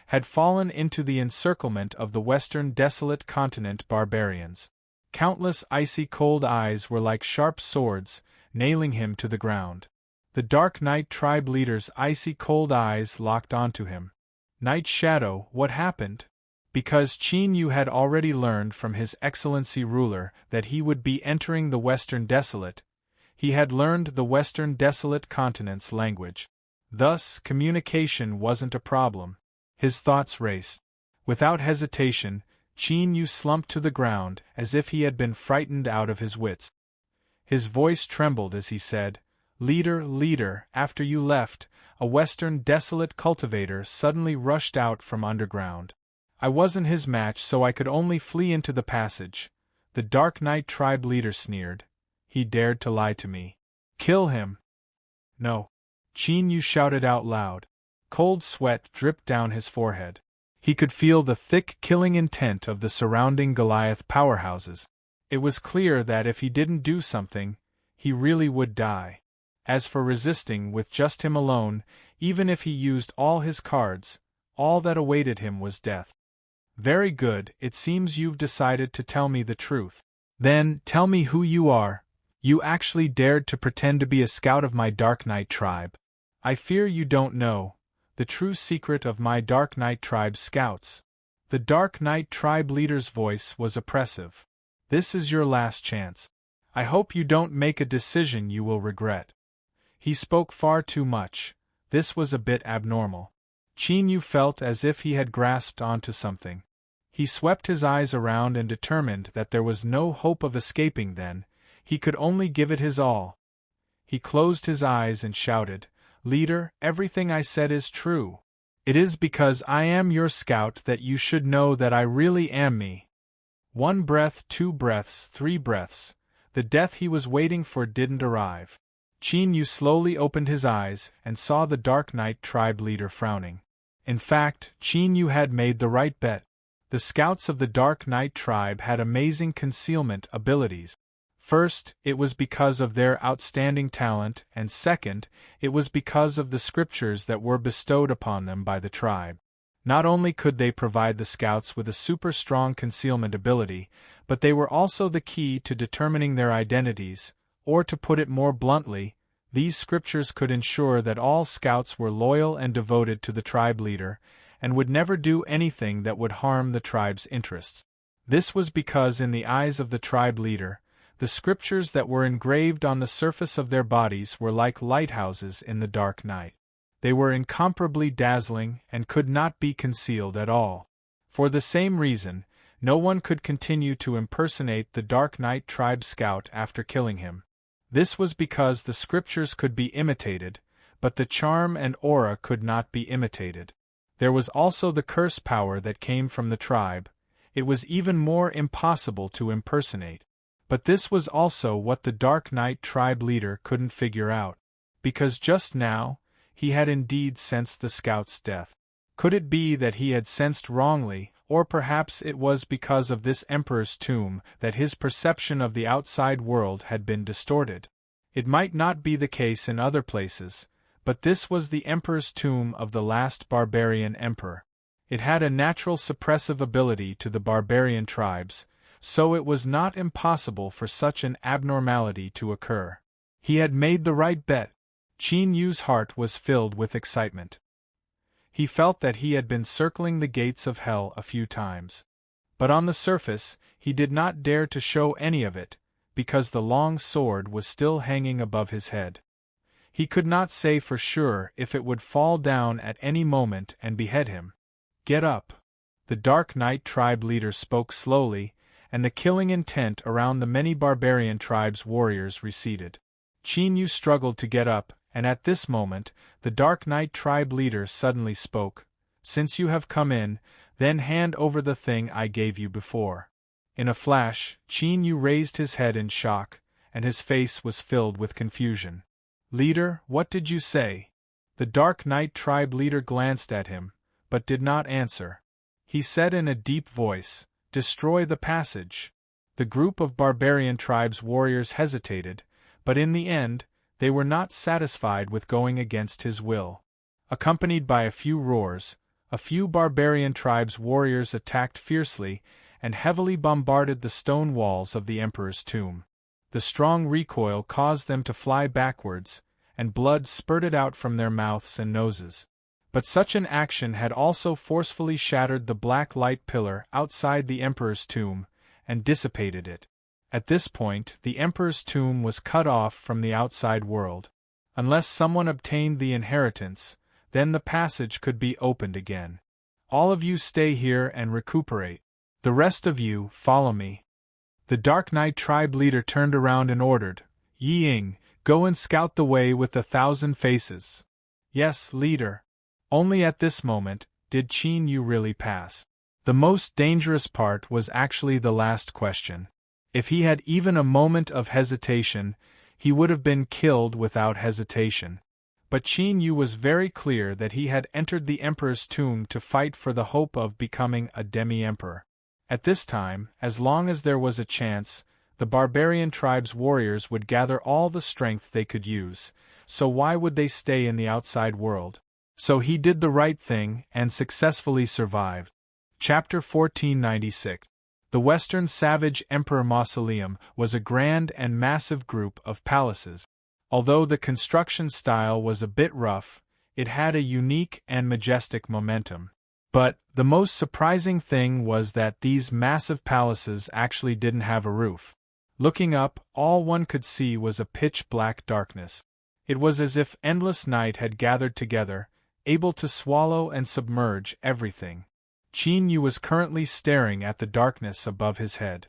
had fallen into the encirclement of the Western Desolate Continent barbarians. Countless icy cold eyes were like sharp swords, nailing him to the ground. The Dark Knight tribe leader's icy cold eyes locked onto him. Night Shadow, what happened? Because Qin Yu had already learned from His Excellency Ruler that he would be entering the Western Desolate, he had learned the Western Desolate Continent's language. Thus, communication wasn't a problem. His thoughts raced. Without hesitation, Qin Yu slumped to the ground as if he had been frightened out of his wits. His voice trembled as he said, Leader, after you left, a Western Desolate cultivator suddenly rushed out from underground. I wasn't his match, so I could only flee into the passage. The Dark Knight tribe leader sneered. He dared to lie to me. Kill him. No. Qin Yu shouted out loud. Cold sweat dripped down his forehead. He could feel the thick killing intent of the surrounding Goliath powerhouses. It was clear that if he didn't do something, he really would die. As for resisting with just him alone, even if he used all his cards, all that awaited him was death. Very good, it seems you've decided to tell me the truth. Then, tell me who you are. You actually dared to pretend to be a scout of my Dark Knight tribe. I fear you don't know the true secret of my Dark Knight tribe's scouts. The Dark Knight tribe leader's voice was oppressive. This is your last chance. I hope you don't make a decision you will regret. He spoke far too much. This was a bit abnormal. Qin Yu felt as if he had grasped onto something. He swept his eyes around and determined that there was no hope of escaping then, he could only give it his all. He closed his eyes and shouted, Leader, everything I said is true. It is because I am your scout that you should know that I really am me. 1 breath, 2 breaths, 3 breaths. The death he was waiting for didn't arrive. Qin Yu slowly opened his eyes and saw the Dark Knight tribe leader frowning. In fact, Qin Yu had made the right bet. The scouts of the Dark Knight tribe had amazing concealment abilities. First, it was because of their outstanding talent, and second, it was because of the scriptures that were bestowed upon them by the tribe. Not only could they provide the scouts with a super strong concealment ability, but they were also the key to determining their identities, or to put it more bluntly, these scriptures could ensure that all scouts were loyal and devoted to the tribe leader, and would never do anything that would harm the tribe's interests. This was because in the eyes of the tribe leader, the scriptures that were engraved on the surface of their bodies were like lighthouses in the dark night. They were incomparably dazzling and could not be concealed at all. For the same reason, no one could continue to impersonate the Dark Knight tribe scout after killing him. This was because the scriptures could be imitated, but the charm and aura could not be imitated. There was also the curse power that came from the tribe. It was even more impossible to impersonate. But this was also what the Dark Knight tribe leader couldn't figure out. Because just now, he had indeed sensed the scout's death. Could it be that he had sensed wrongly, or perhaps it was because of this emperor's tomb that his perception of the outside world had been distorted? It might not be the case in other places, but this was the emperor's tomb of the last barbarian emperor. It had a natural suppressive ability to the barbarian tribes, so it was not impossible for such an abnormality to occur. He had made the right bet. Qin Yu's heart was filled with excitement. He felt that he had been circling the gates of hell a few times. But on the surface, he did not dare to show any of it, because the long sword was still hanging above his head. He could not say for sure if it would fall down at any moment and behead him. "Get up." The Dark Knight tribe leader spoke slowly, and the killing intent around the many barbarian tribes' warriors receded. Qin Yu struggled to get up, and at this moment, the Dark Knight tribe leader suddenly spoke. "Since you have come in, then hand over the thing I gave you before." In a flash, Qin Yu raised his head in shock, and his face was filled with confusion. "Leader, what did you say?" The Dark Knight tribe leader glanced at him, but did not answer. He said in a deep voice, "Destroy the passage." The group of barbarian tribes' warriors hesitated, but in the end, they were not satisfied with going against his will. Accompanied by a few roars, a few barbarian tribes' warriors attacked fiercely and heavily bombarded the stone walls of the emperor's tomb. The strong recoil caused them to fly backwards, and blood spurted out from their mouths and noses. But such an action had also forcefully shattered the black light pillar outside the emperor's tomb, and dissipated it. At this point, the emperor's tomb was cut off from the outside world. Unless someone obtained the inheritance, then the passage could be opened again. "All of you stay here and recuperate. The rest of you, follow me." The Dark Knight tribe leader turned around and ordered, "Yi Ying, go and scout the way with the 1,000 faces." "Yes, leader." Only at this moment did Qin Yu really pass. The most dangerous part was actually the last question. If he had even a moment of hesitation, he would have been killed without hesitation. But Qin Yu was very clear that he had entered the emperor's tomb to fight for the hope of becoming a demi-emperor. At this time, as long as there was a chance, the barbarian tribe's warriors would gather all the strength they could use, so why would they stay in the outside world? So he did the right thing and successfully survived. Chapter 1496. The Western Savage Emperor Mausoleum was a grand and massive group of palaces. Although the construction style was a bit rough, it had a unique and majestic momentum. But the most surprising thing was that these massive palaces actually didn't have a roof. Looking up, all one could see was a pitch-black darkness. It was as if endless night had gathered together, able to swallow and submerge everything. Qin Yu was currently staring at the darkness above his head.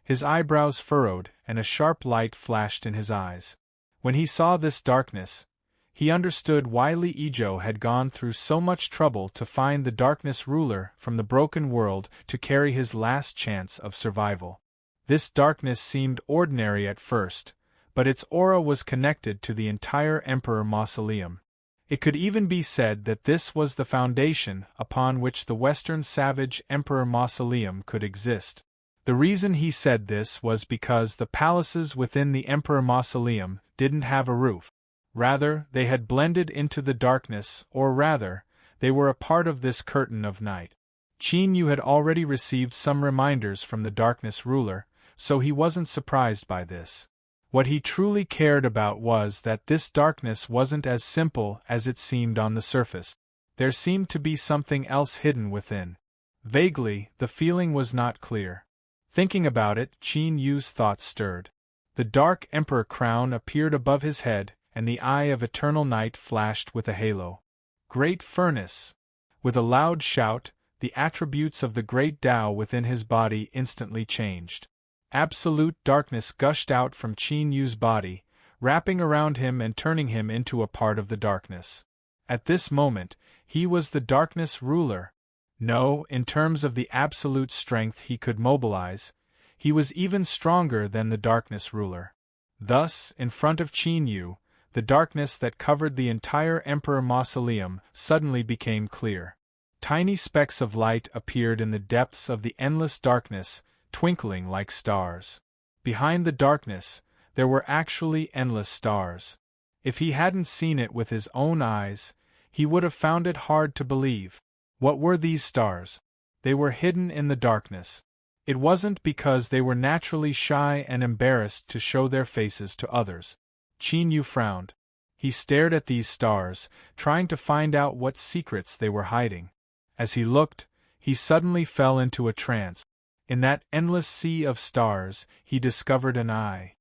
His eyebrows furrowed, and a sharp light flashed in his eyes. When he saw this darkness, he understood why Li Yizhou had gone through so much trouble to find the darkness ruler from the broken world to carry his last chance of survival. This darkness seemed ordinary at first, but its aura was connected to the entire Emperor Mausoleum. It could even be said that this was the foundation upon which the Western savage Emperor Mausoleum could exist. The reason he said this was because the palaces within the Emperor Mausoleum didn't have a roof. Rather, they had blended into the darkness, or rather, they were a part of this curtain of night. Qin Yu had already received some reminders from the darkness ruler, so he wasn't surprised by this. What he truly cared about was that this darkness wasn't as simple as it seemed on the surface. There seemed to be something else hidden within. Vaguely, the feeling was not clear. Thinking about it, Qin Yu's thoughts stirred. The dark emperor crown appeared above his head, and the eye of eternal night flashed with a halo. Great furnace! With a loud shout, the attributes of the great Tao within his body instantly changed. Absolute darkness gushed out from Qin Yu's body, wrapping around him and turning him into a part of the darkness. At this moment, he was the darkness ruler. No, in terms of the absolute strength he could mobilize, he was even stronger than the darkness ruler. Thus, in front of Qin Yu, the darkness that covered the entire Emperor Mausoleum suddenly became clear. Tiny specks of light appeared in the depths of the endless darkness, twinkling like stars. Behind the darkness, there were actually endless stars. If he hadn't seen it with his own eyes, he would have found it hard to believe. What were these stars? They were hidden in the darkness. It wasn't because they were naturally shy and embarrassed to show their faces to others. Qin Yu frowned. He stared at these stars, trying to find out what secrets they were hiding. As he looked, he suddenly fell into a trance. In that endless sea of stars, he discovered an eye.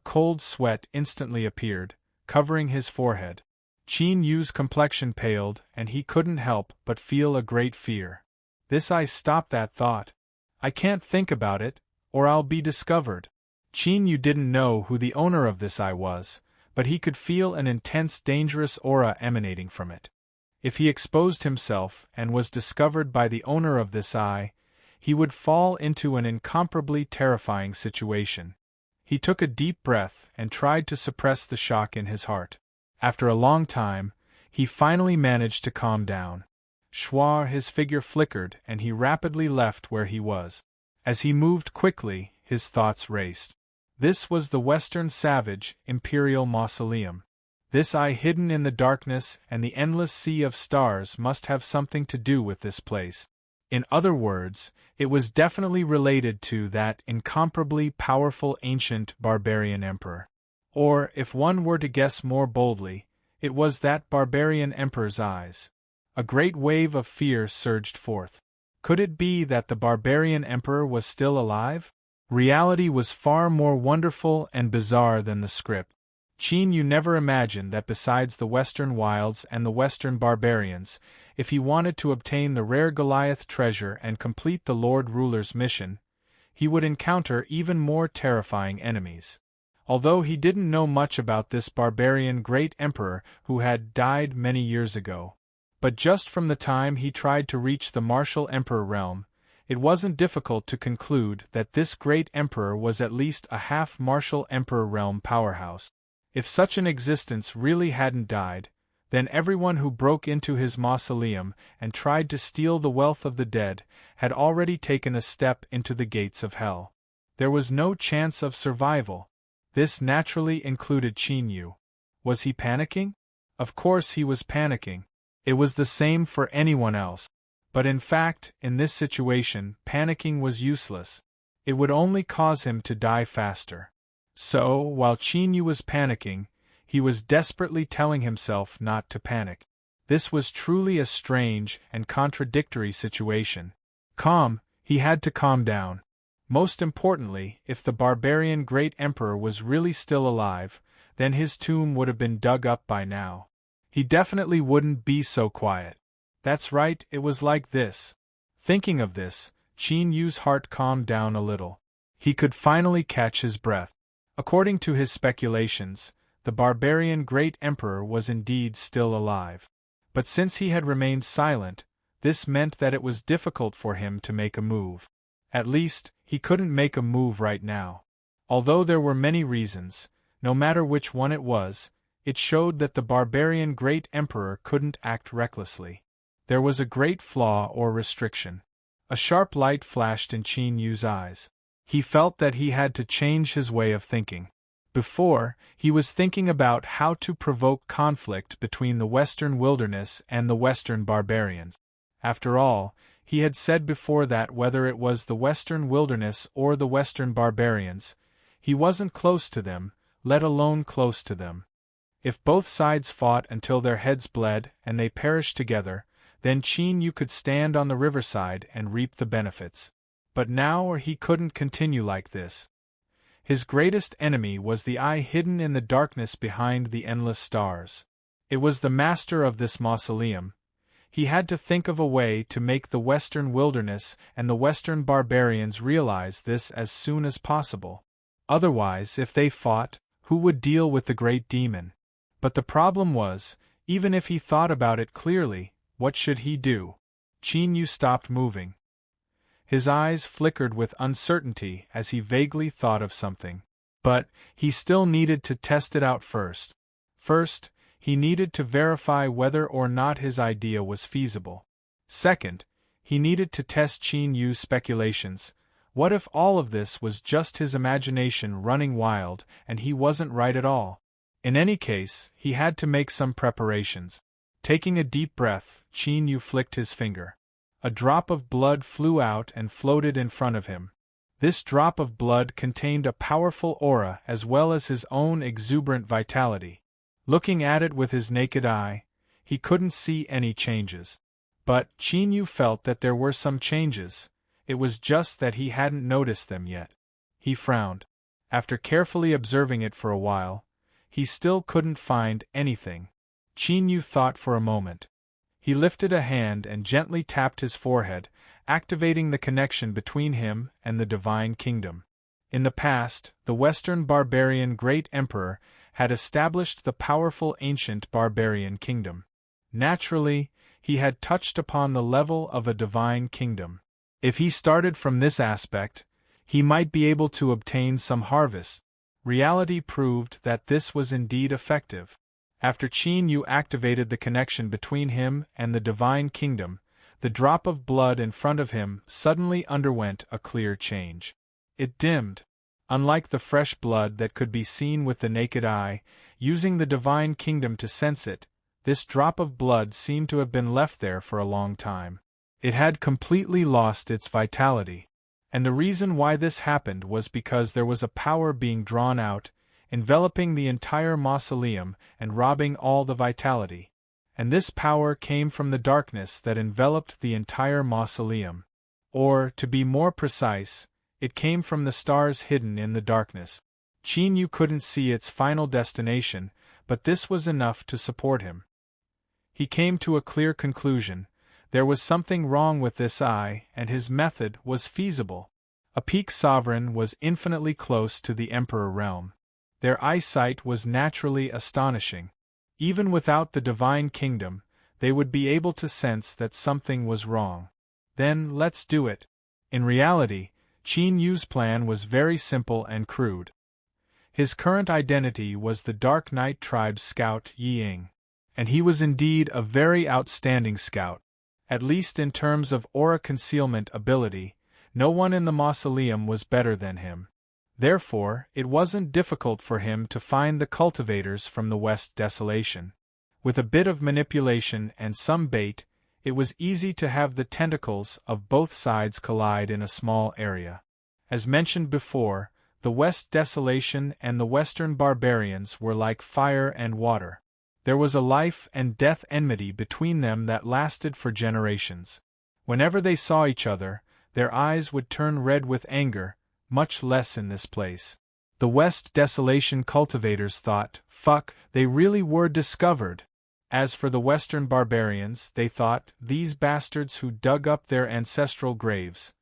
Cold sweat instantly appeared, covering his forehead. Qin Yu's complexion paled, and he couldn't help but feel a great fear. This eye stopped that thought. I can't think about it, or I'll be discovered. Qin Yu didn't know who the owner of this eye was, but he could feel an intense dangerous aura emanating from it. If he exposed himself and was discovered by the owner of this eye, he would fall into an incomparably terrifying situation. He took a deep breath and tried to suppress the shock in his heart. After a long time, he finally managed to calm down. His figure flickered and he rapidly left where he was. As he moved quickly, his thoughts raced. This was the Western Savage Imperial Mausoleum. This eye hidden in the darkness and the endless sea of stars must have something to do with this place. In other words, it was definitely related to that incomparably powerful ancient barbarian emperor. Or, if one were to guess more boldly, it was that barbarian emperor's eyes. A great wave of fear surged forth. Could it be that the barbarian emperor was still alive? Reality was far more wonderful and bizarre than the script. Qin Yu never imagined that besides the Western wilds and the Western barbarians, if he wanted to obtain the rare Goliath treasure and complete the Lord Ruler's mission, he would encounter even more terrifying enemies. Although he didn't know much about this barbarian great emperor who had died many years ago. But just from the time he tried to reach the martial emperor realm, it wasn't difficult to conclude that this great emperor was at least a half-martial emperor realm powerhouse. If such an existence really hadn't died, then everyone who broke into his mausoleum and tried to steal the wealth of the dead had already taken a step into the gates of hell. There was no chance of survival. This naturally included Qin Yu. Was he panicking? Of course he was panicking. It was the same for anyone else. But in fact, in this situation, panicking was useless. It would only cause him to die faster. So, while Qin Yu was panicking, he was desperately telling himself not to panic. This was truly a strange and contradictory situation. He had to calm down. Most importantly, if the barbarian great emperor was really still alive, then his tomb would have been dug up by now. He definitely wouldn't be so quiet. That's right, it was like this. Thinking of this, Qin Yu's heart calmed down a little. He could finally catch his breath. According to his speculations, the barbarian great emperor was indeed still alive. But since he had remained silent, this meant that it was difficult for him to make a move. At least, he couldn't make a move right now. Although there were many reasons, no matter which one it It showed that the barbarian great emperor couldn't act recklessly. There was a great flaw or restriction. A sharp light flashed in Qin Yu's eyes. He felt that he had to change his way of thinking. Before, he was thinking about how to provoke conflict between the Western wilderness and the Western barbarians. After all, he had said before that whether it was the Western wilderness or the Western barbarians, he wasn't close to them, let alone close to them. If both sides fought until their heads bled and they perished together, then Qin Yu could stand on the riverside and reap the benefits. But now he couldn't continue like this. His greatest enemy was the eye hidden in the darkness behind the endless stars. It was the master of this mausoleum. He had to think of a way to make the Western wilderness and the Western barbarians realize this as soon as possible. Otherwise, if they fought, who would deal with the great demon? But the problem was, even if he thought about it clearly, what should he do? Qin Yu stopped moving. His eyes flickered with uncertainty as he vaguely thought of something. But he still needed to test it out first. First, he needed to verify whether or not his idea was feasible. Second, he needed to test Qin Yu's speculations. What if all of this was just his imagination running wild and he wasn't right at all? In any case, he had to make some preparations. Taking a deep breath, Qin Yu flicked his finger. A drop of blood flew out and floated in front of him. This drop of blood contained a powerful aura as well as his own exuberant vitality. Looking at it with his naked eye, he couldn't see any changes. But Qin Yu felt that there were some changes. It was just that he hadn't noticed them yet. He frowned. After carefully observing it for a while, he still couldn't find anything. Qin Yu thought for a moment. He lifted a hand and gently tapped his forehead, activating the connection between him and the divine kingdom. In the past, the Western barbarian great emperor had established the powerful ancient barbarian kingdom. Naturally, he had touched upon the level of a divine kingdom. If he started from this aspect, he might be able to obtain some harvest. Reality proved that this was indeed effective. After Qin Yu activated the connection between him and the divine kingdom, the drop of blood in front of him suddenly underwent a clear change. It dimmed. Unlike the fresh blood that could be seen with the naked eye, using the divine kingdom to sense it, this drop of blood seemed to have been left there for a long time. It had completely lost its vitality. And the reason why this happened was because there was a power being drawn out, enveloping the entire mausoleum and robbing all the vitality. And this power came from the darkness that enveloped the entire mausoleum. Or, to be more precise, it came from the stars hidden in the darkness. Qin Yu couldn't see its final destination, but this was enough to support him. He came to a clear conclusion. There was something wrong with this eye, and his method was feasible. A peak sovereign was infinitely close to the emperor realm. Their eyesight was naturally astonishing. Even without the divine kingdom, they would be able to sense that something was wrong. Then let's do it. In reality, Qin Yu's plan was very simple and crude. His current identity was the Dark Knight tribe's scout Yi Ying. And he was indeed a very outstanding scout. At least in terms of aura concealment ability, no one in the mausoleum was better than him. Therefore, it wasn't difficult for him to find the cultivators from the West Desolation. With a bit of manipulation and some bait, it was easy to have the tentacles of both sides collide in a small area. As mentioned before, the West Desolation and the Western barbarians were like fire and water. There was a life and death enmity between them that lasted for generations. Whenever they saw each other, their eyes would turn red with anger, much less in this place. The West Desolation cultivators thought, fuck, they really were discovered. As for the Western barbarians, they thought, these bastards who dug up their ancestral graves.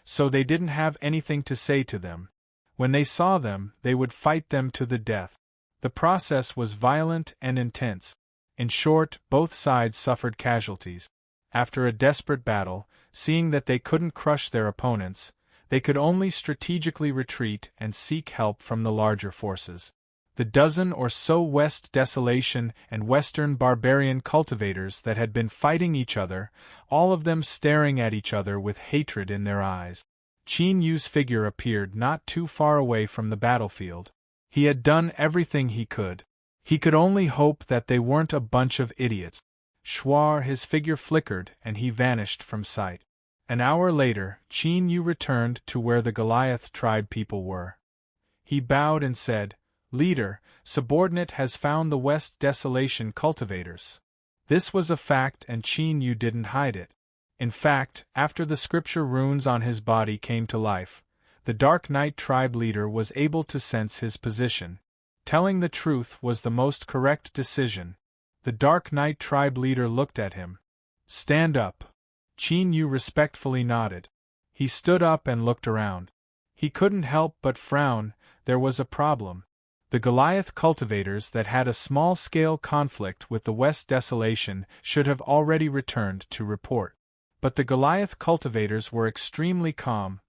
So they didn't have anything to say to them. When they saw them, they would fight them to the death. The process was violent and intense. In short, both sides suffered casualties. After a desperate battle, seeing that they couldn't crush their opponents, they could only strategically retreat and seek help from the larger forces. The dozen or so West Desolation and Western Barbarian cultivators that had been fighting each other, all of them staring at each other with hatred in their eyes. Qin Yu's figure appeared not too far away from the battlefield. He had done everything he could. He could only hope that they weren't a bunch of idiots. Schwar, his figure flickered and he vanished from sight. An hour later, Qin Yu returned to where the Goliath tribe people were. He bowed and said, "Leader, subordinate has found the West Desolation cultivators." This was a fact and Qin Yu didn't hide it. In fact, after the scripture runes on his body came to life, the Dark Knight tribe leader was able to sense his position. Telling the truth was the most correct decision. The Dark Knight tribe leader looked at him. "Stand up." Qin Yu respectfully nodded. He stood up and looked around. He couldn't help but frown. There was a problem. The Goliath cultivators that had a small-scale conflict with the West Desolation should have already returned to report. But the Goliath cultivators were extremely calm.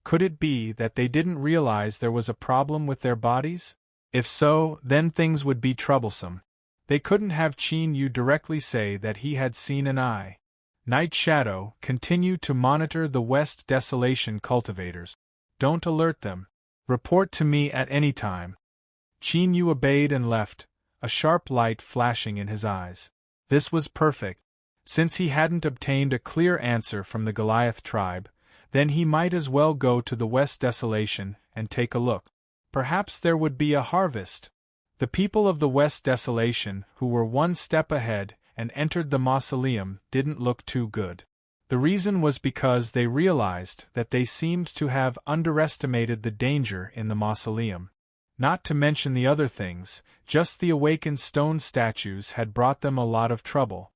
Could it be that they didn't realize there was a problem with their bodies? If so, then things would be troublesome. They couldn't have Qin Yu directly say that he had seen an eye. Night Shadow, continue to monitor the West Desolation cultivators. Don't alert them. Report to me at any time. Qin Yu obeyed and left, a sharp light flashing in his eyes. This was perfect. Since he hadn't obtained a clear answer from the Goliath tribe, then he might as well go to the West Desolation and take a look. Perhaps there would be a harvest. The people of the West Desolation, who were one step ahead and entered the mausoleum, didn't look too good. The reason was because they realized that they seemed to have underestimated the danger in the mausoleum. Not to mention the other things, just the awakened stone statues had brought them a lot of trouble.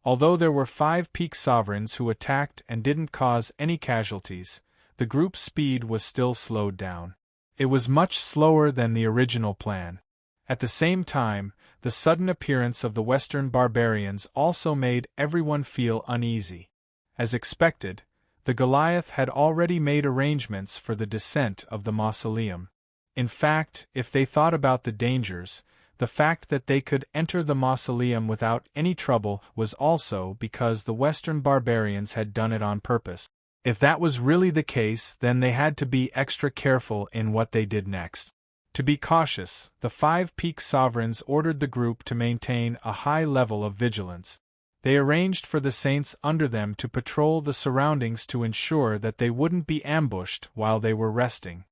Although there were 5 peak sovereigns who attacked and didn't cause any casualties, the group's speed was still slowed down. It was much slower than the original plan. At the same time, the sudden appearance of the Western barbarians also made everyone feel uneasy. As expected, the Goliath had already made arrangements for the descent of the mausoleum. In fact, if they thought about the dangers, the fact that they could enter the mausoleum without any trouble was also because the Western barbarians had done it on purpose. If that was really the case, then they had to be extra careful in what they did next. To be cautious, the 5 peak sovereigns ordered the group to maintain a high level of vigilance. They arranged for the saints under them to patrol the surroundings to ensure that they wouldn't be ambushed while they were resting.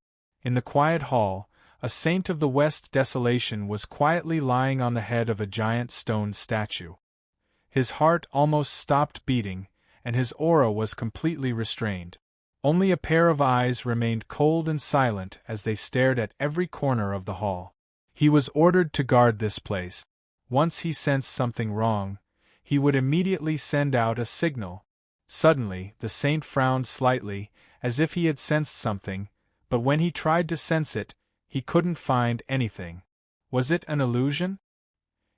In the quiet hall, a saint of the West Desolation was quietly lying on the head of a giant stone statue. His heart almost stopped beating, and his aura was completely restrained. Only a pair of eyes remained cold and silent as they stared at every corner of the hall. He was ordered to guard this place. Once he sensed something wrong, he would immediately send out a signal. Suddenly, the saint frowned slightly, as if he had sensed something, but when he tried to sense it, he couldn't find anything. Was it an illusion?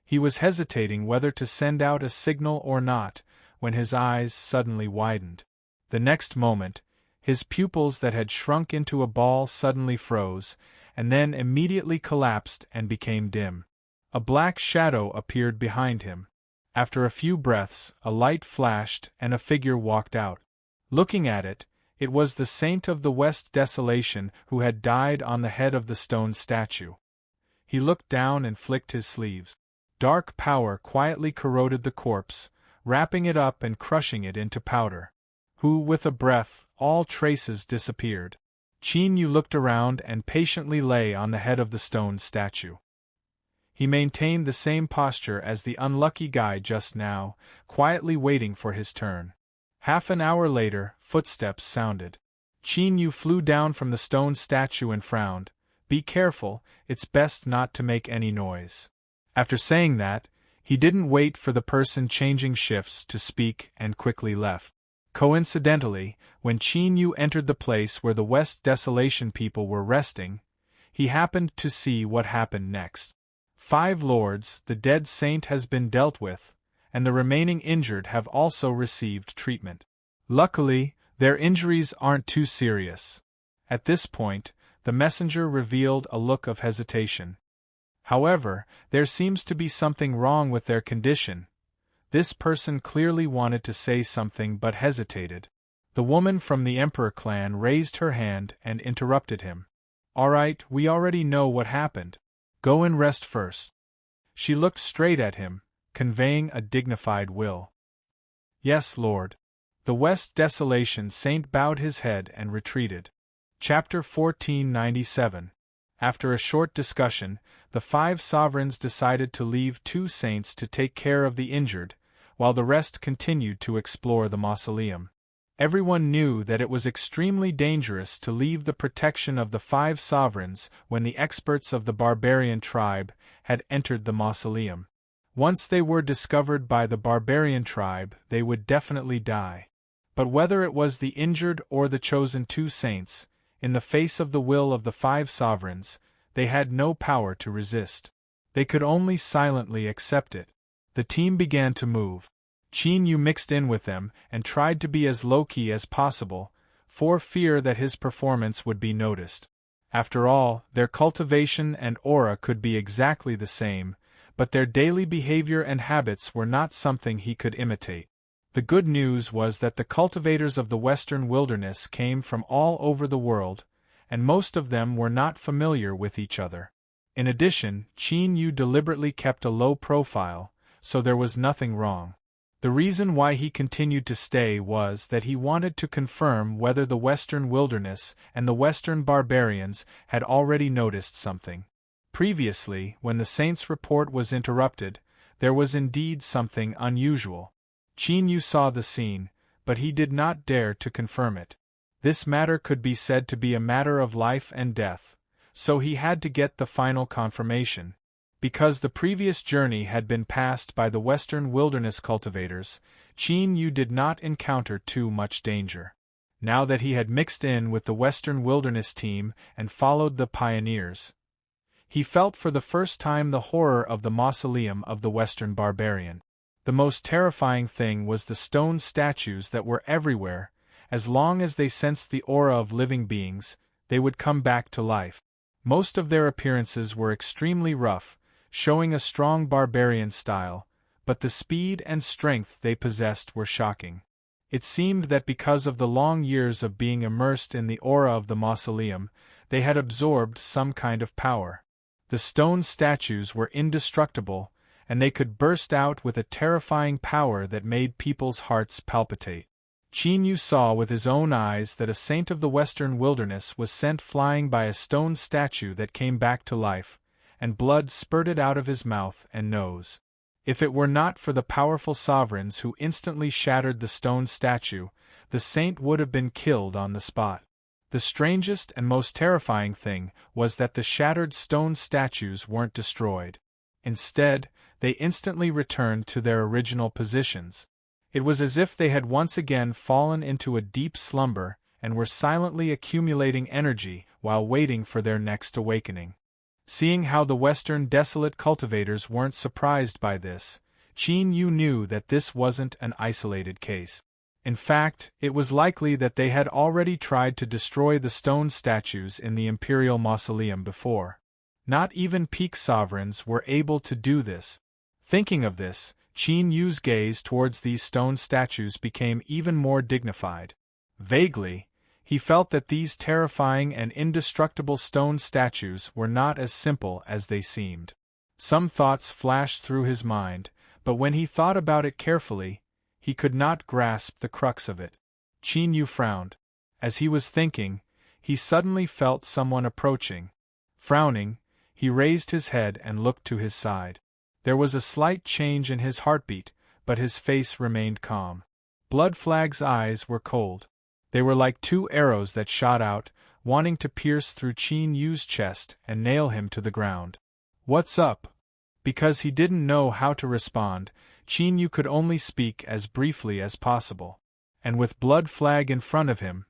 He was hesitating whether to send out a signal or not, when his eyes suddenly widened. The next moment, his pupils that had shrunk into a ball suddenly froze, and then immediately collapsed and became dim. A black shadow appeared behind him. After a few breaths, a light flashed and a figure walked out. Looking at it, it was the saint of the West Desolation who had died on the head of the stone statue. He looked down and flicked his sleeves. Dark power quietly corroded the corpse, wrapping it up and crushing it into powder. With a breath, all traces disappeared. Qin Yu looked around and patiently lay on the head of the stone statue. He maintained the same posture as the unlucky guy just now, quietly waiting for his turn. Half an hour later, footsteps sounded. Qin Yu flew down from the stone statue and frowned. "Be careful, it's best not to make any noise." After saying that, he didn't wait for the person changing shifts to speak and quickly left. Coincidentally, when Qin Yu entered the place where the West Desolation people were resting, he happened to see what happened next. 5 lords, the dead saint has been dealt with, and the remaining injured have also received treatment. Luckily, their injuries aren't too serious. At this point, the messenger revealed a look of hesitation. However, there seems to be something wrong with their condition. This person clearly wanted to say something but hesitated. The woman from the Emperor clan raised her hand and interrupted him. All right, we already know what happened. Go and rest first. She looked straight at him, conveying a dignified will. Yes, Lord. The West Desolation Saint bowed his head and retreated. Chapter 1497. After a short discussion, the 5 sovereigns decided to leave 2 saints to take care of the injured, while the rest continued to explore the mausoleum. Everyone knew that it was extremely dangerous to leave the protection of the 5 sovereigns when the experts of the barbarian tribe had entered the mausoleum. Once they were discovered by the barbarian tribe, they would definitely die. But whether it was the injured or the chosen 2 saints, in the face of the will of the 5 sovereigns, they had no power to resist. They could only silently accept it. The team began to move. Qin Yu mixed in with them and tried to be as low-key as possible, for fear that his performance would be noticed. After all, their cultivation and aura could be exactly the same, but their daily behavior and habits were not something he could imitate. The good news was that the cultivators of the Western Wilderness came from all over the world, and most of them were not familiar with each other. In addition, Qin Yu deliberately kept a low profile, so there was nothing wrong. The reason why he continued to stay was that he wanted to confirm whether the Western Wilderness and the Western barbarians had already noticed something. Previously, when the saint's report was interrupted, there was indeed something unusual. Qin Yu saw the scene, but he did not dare to confirm it. This matter could be said to be a matter of life and death, so he had to get the final confirmation. Because the previous journey had been passed by the Western Wilderness cultivators, Qin Yu did not encounter too much danger. Now that he had mixed in with the Western Wilderness team and followed the pioneers, he felt for the first time the horror of the mausoleum of the Western barbarian. The most terrifying thing was the stone statues that were everywhere. As long as they sensed the aura of living beings, they would come back to life. Most of their appearances were extremely rough, showing a strong barbarian style, but the speed and strength they possessed were shocking. It seemed that because of the long years of being immersed in the aura of the mausoleum, they had absorbed some kind of power. The stone statues were indestructible, and they could burst out with a terrifying power that made people's hearts palpitate. Qin Yu saw with his own eyes that a saint of the Western Wilderness was sent flying by a stone statue that came back to life, and blood spurted out of his mouth and nose. If it were not for the powerful sovereigns who instantly shattered the stone statue, the saint would have been killed on the spot. The strangest and most terrifying thing was that the shattered stone statues weren't destroyed. Instead, they instantly returned to their original positions. It was as if they had once again fallen into a deep slumber and were silently accumulating energy while waiting for their next awakening. Seeing how the Western desolate cultivators weren't surprised by this, Qin Yu knew that this wasn't an isolated case. In fact, it was likely that they had already tried to destroy the stone statues in the imperial mausoleum before. Not even peak sovereigns were able to do this. Thinking of this, Qin Yu's gaze towards these stone statues became even more dignified. Vaguely, he felt that these terrifying and indestructible stone statues were not as simple as they seemed. Some thoughts flashed through his mind, but when he thought about it carefully, he could not grasp the crux of it. Qin Yu frowned. As he was thinking, he suddenly felt someone approaching. Frowning, he raised his head and looked to his side. There was a slight change in his heartbeat, but his face remained calm. Blood Flag's eyes were cold. They were like 2 arrows that shot out, wanting to pierce through Qin Yu's chest and nail him to the ground. "What's up?" Because he didn't know how to respond, Qin Yu could only speak as briefly as possible. And with Blood Flag in front of him,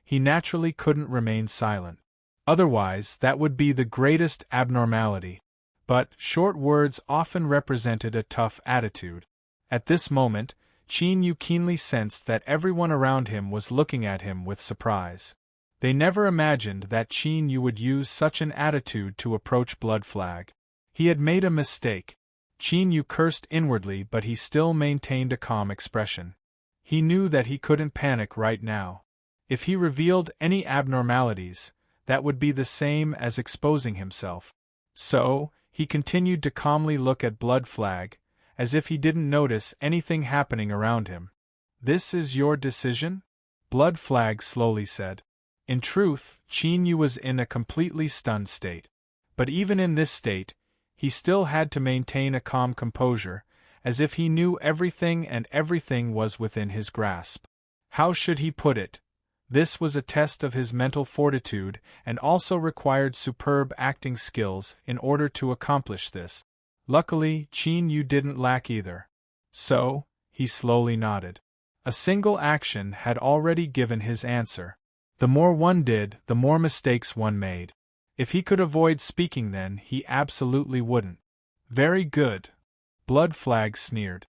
he naturally couldn't remain silent. Otherwise, that would be the greatest abnormality. But short words often represented a tough attitude. At this moment, Qin Yu keenly sensed that everyone around him was looking at him with surprise. They never imagined that Qin Yu would use such an attitude to approach Blood Flag. He had made a mistake. Qin Yu cursed inwardly, but he still maintained a calm expression. He knew that he couldn't panic right now. If he revealed any abnormalities, that would be the same as exposing himself. So, he continued to calmly look at Blood Flag, as if he didn't notice anything happening around him. "This is your decision?" Blood Flag slowly said. In truth, Qin Yu was in a completely stunned state. But even in this state, he still had to maintain a calm composure, as if he knew everything and everything was within his grasp. How should he put it? This was a test of his mental fortitude and also required superb acting skills in order to accomplish this. Luckily, Qin Yu didn't lack either. So, he slowly nodded. A single action had already given his answer. The more one did, the more mistakes one made. If he could avoid speaking then, he absolutely wouldn't. "Very good." Blood Flag sneered.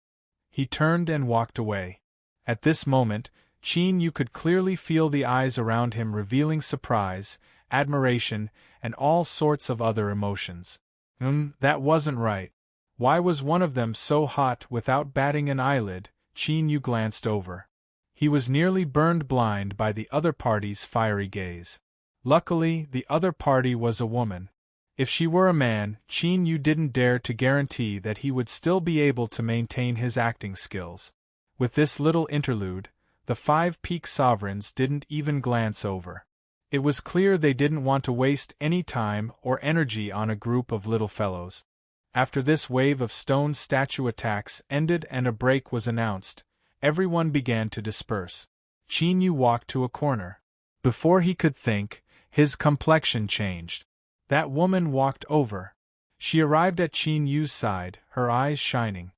He turned and walked away. At this moment, Qin Yu could clearly feel the eyes around him revealing surprise, admiration, and all sorts of other emotions. That wasn't right. Why was one of them so hot without batting an eyelid? Qin Yu glanced over. He was nearly burned blind by the other party's fiery gaze. Luckily, the other party was a woman. If she were a man, Qin Yu didn't dare to guarantee that he would still be able to maintain his acting skills. With this little interlude, the 5 peak sovereigns didn't even glance over. It was clear they didn't want to waste any time or energy on a group of little fellows. After this wave of stone statue attacks ended and a break was announced, everyone began to disperse. Qin Yu walked to a corner. Before he could think, his complexion changed. That woman walked over. She arrived at Qin Yu's side, her eyes shining.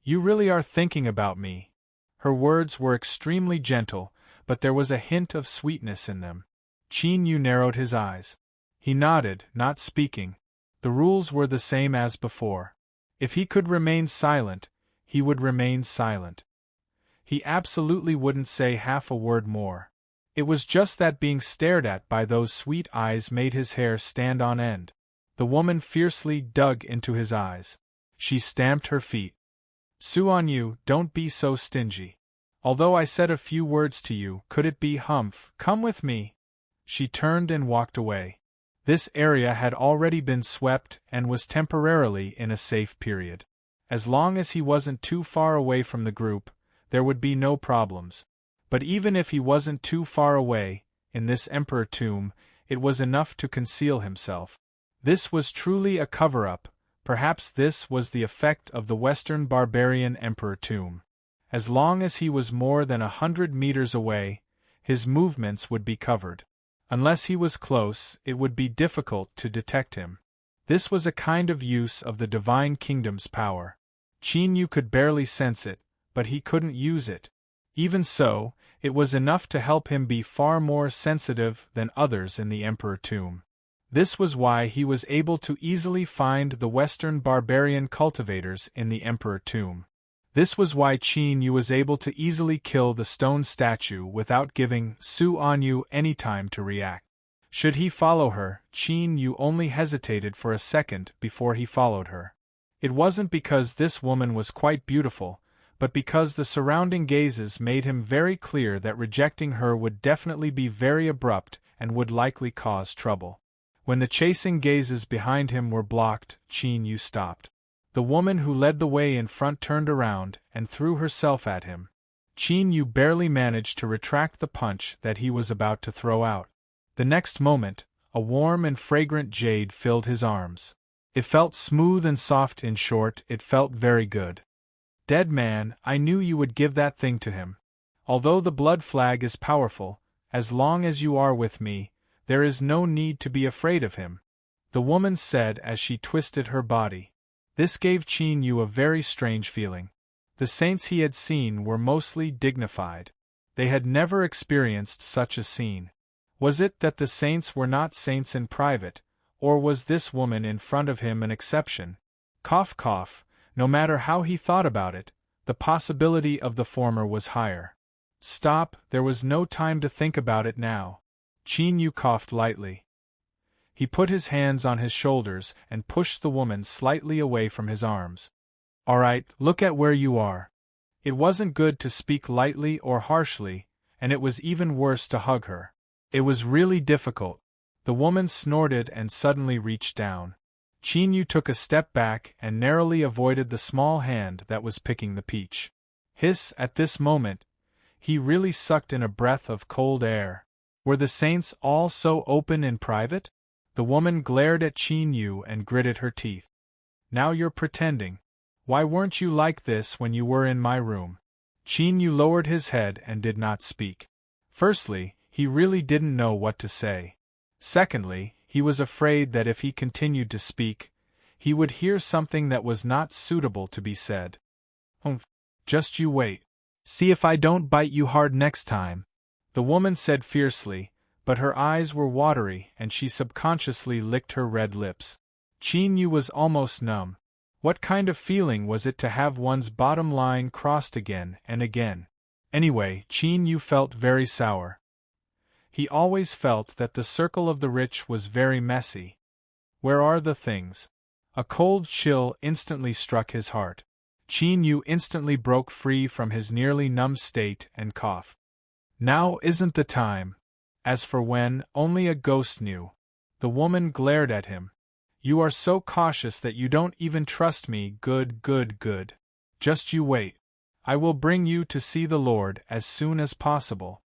"You really are thinking about me." Her words were extremely gentle, but there was a hint of sweetness in them. Qin Yu narrowed his eyes. He nodded, not speaking. The rules were the same as before. If he could remain silent, he would remain silent. He absolutely wouldn't say half a word more. It was just that being stared at by those sweet eyes made his hair stand on end. The woman fiercely dug into his eyes. She stamped her feet. "Suan Yu, don't be so stingy. Although I said a few words to you, could it be humph? Come with me." She turned and walked away. This area had already been swept and was temporarily in a safe period. As long as he wasn't too far away from the group, there would be no problems. But even if he wasn't too far away, in this Emperor tomb, it was enough to conceal himself. This was truly a cover-up. Perhaps this was the effect of the Western barbarian Emperor tomb. As long as he was more than 100 meters away, his movements would be covered. Unless he was close, it would be difficult to detect him. This was a kind of use of the Divine Kingdom's power. Qin Yu could barely sense it, but he couldn't use it. Even so, it was enough to help him be far more sensitive than others in the Emperor tomb. This was why he was able to easily find the Western barbarian cultivators in the Emperor tomb. This was why Qin Yu was able to easily kill the stone statue without giving Suan Yu any time to react. Should he follow her, Qin Yu only hesitated for a second before he followed her. It wasn't because this woman was quite beautiful, but because the surrounding gazes made him very clear that rejecting her would definitely be very abrupt and would likely cause trouble. When the chasing gazes behind him were blocked, Qin Yu stopped. The woman who led the way in front turned around and threw herself at him. Qin Yu barely managed to retract the punch that he was about to throw out. The next moment, a warm and fragrant jade filled his arms. It felt smooth and soft. In short, it felt very good. "Dead man, I knew you would give that thing to him. Although the blood flag is powerful, as long as you are with me, there is no need to be afraid of him," the woman said as she twisted her body. This gave Qin Yu a very strange feeling. The saints he had seen were mostly dignified. They had never experienced such a scene. Was it that the saints were not saints in private, or was this woman in front of him an exception? Cough cough. No matter how he thought about it, the possibility of the former was higher. Stop, there was no time to think about it now. Qin Yu coughed lightly. He put his hands on his shoulders and pushed the woman slightly away from his arms. "All right, look at where you are." It wasn't good to speak lightly or harshly, and it was even worse to hug her. It was really difficult. The woman snorted and suddenly reached down. Chinyu took a step back and narrowly avoided the small hand that was picking the peach. Hiss, at this moment, he really sucked in a breath of cold air. Were the saints all so open in private? The woman glared at Chinyu and gritted her teeth. "Now you're pretending. Why weren't you like this when you were in my room?" Chinyu lowered his head and did not speak. Firstly, he really didn't know what to say. Secondly, he was afraid that if he continued to speak, he would hear something that was not suitable to be said. "Humph, just you wait. See if I don't bite you hard next time," the woman said fiercely, but her eyes were watery and she subconsciously licked her red lips. Chinyu was almost numb. What kind of feeling was it to have one's bottom line crossed again and again? Anyway, Chinyu felt very sour. He always felt that the circle of the rich was very messy. Where are the things? A cold chill instantly struck his heart. Chinyu instantly broke free from his nearly numb state and coughed. "Now isn't the time. As for when, only a ghost knew." The woman glared at him. "You are so cautious that you don't even trust me. Good. Just you wait. I will bring you to see the Lord as soon as possible."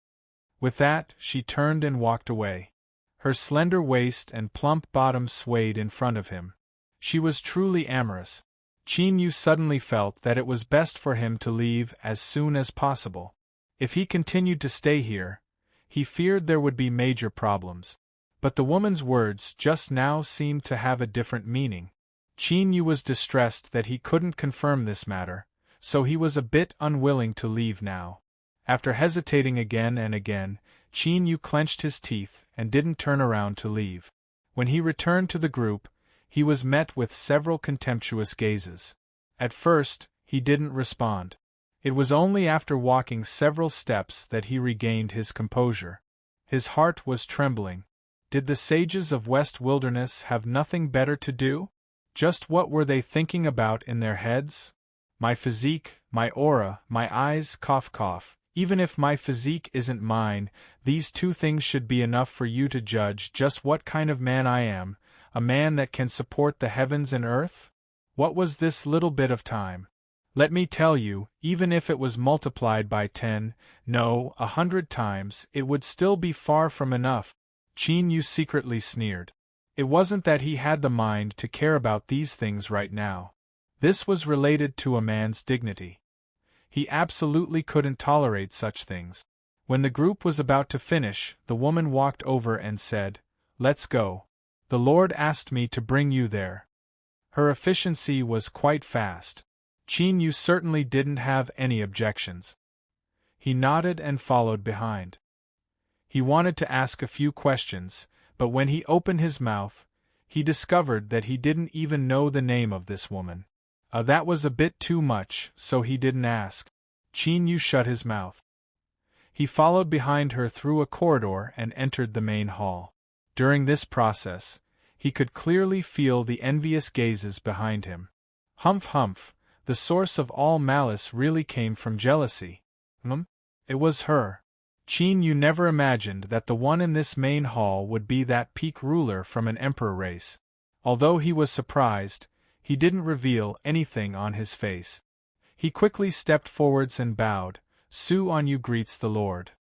With that, she turned and walked away. Her slender waist and plump bottom swayed in front of him. She was truly amorous. Chinyu suddenly felt that it was best for him to leave as soon as possible. If he continued to stay here, he feared there would be major problems. But the woman's words just now seemed to have a different meaning. Chinyu was distressed that he couldn't confirm this matter, so he was a bit unwilling to leave now. After hesitating again and again, Chinyu clenched his teeth and didn't turn around to leave. When he returned to the group, he was met with several contemptuous gazes. At first, he didn't respond. It was only after walking several steps that he regained his composure. His heart was trembling. Did the sages of West Wilderness have nothing better to do? Just what were they thinking about in their heads? My physique, my aura, my eyes, cough. Even if my physique isn't mine, these two things should be enough for you to judge just what kind of man I am, a man that can support the heavens and earth? What was this little bit of time? Let me tell you, even if it was multiplied by 10, no, 100 times, it would still be far from enough. Chinyu secretly sneered. It wasn't that he had the mind to care about these things right now. This was related to a man's dignity. He absolutely couldn't tolerate such things. When the group was about to finish, the woman walked over and said, "Let's go. The Lord asked me to bring you there." Her efficiency was quite fast. Chinyu certainly didn't have any objections. He nodded and followed behind. He wanted to ask a few questions, but when he opened his mouth, he discovered that he didn't even know the name of this woman. That was a bit too much, so he didn't ask. Chinyu shut his mouth. He followed behind her through a corridor and entered the main hall. During this process, he could clearly feel the envious gazes behind him. Humph, the source of all malice really came from jealousy. It was her. Chinyu never imagined that the one in this main hall would be that peak ruler from an emperor race. Although he was surprised, he didn't reveal anything on his face. He quickly stepped forwards and bowed. "Su Onyu greets the Lord."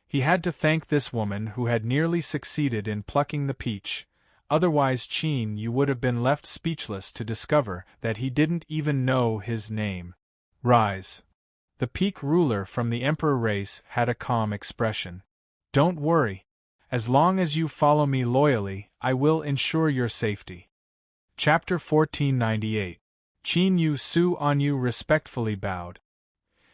He had to thank this woman who had nearly succeeded in plucking the peach, otherwise Chinyu would have been left speechless to discover that he didn't even know his name. "Rise." The peak ruler from the emperor race had a calm expression. "Don't worry. As long as you follow me loyally, I will ensure your safety." Chapter 1498. Chinyu Su Onyu respectfully bowed.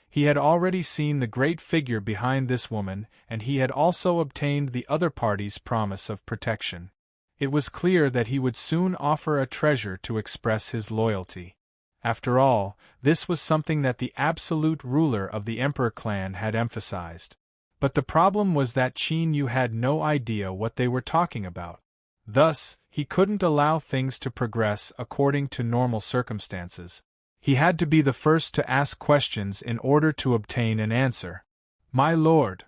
He had already seen the great figure behind this woman, and he had also obtained the other party's promise of protection. It was clear that he would soon offer a treasure to express his loyalty. After all, this was something that the absolute ruler of the Emperor clan had emphasized. But the problem was that Chinyu had no idea what they were talking about. Thus, he couldn't allow things to progress according to normal circumstances. He had to be the first to ask questions in order to obtain an answer. "My lord,"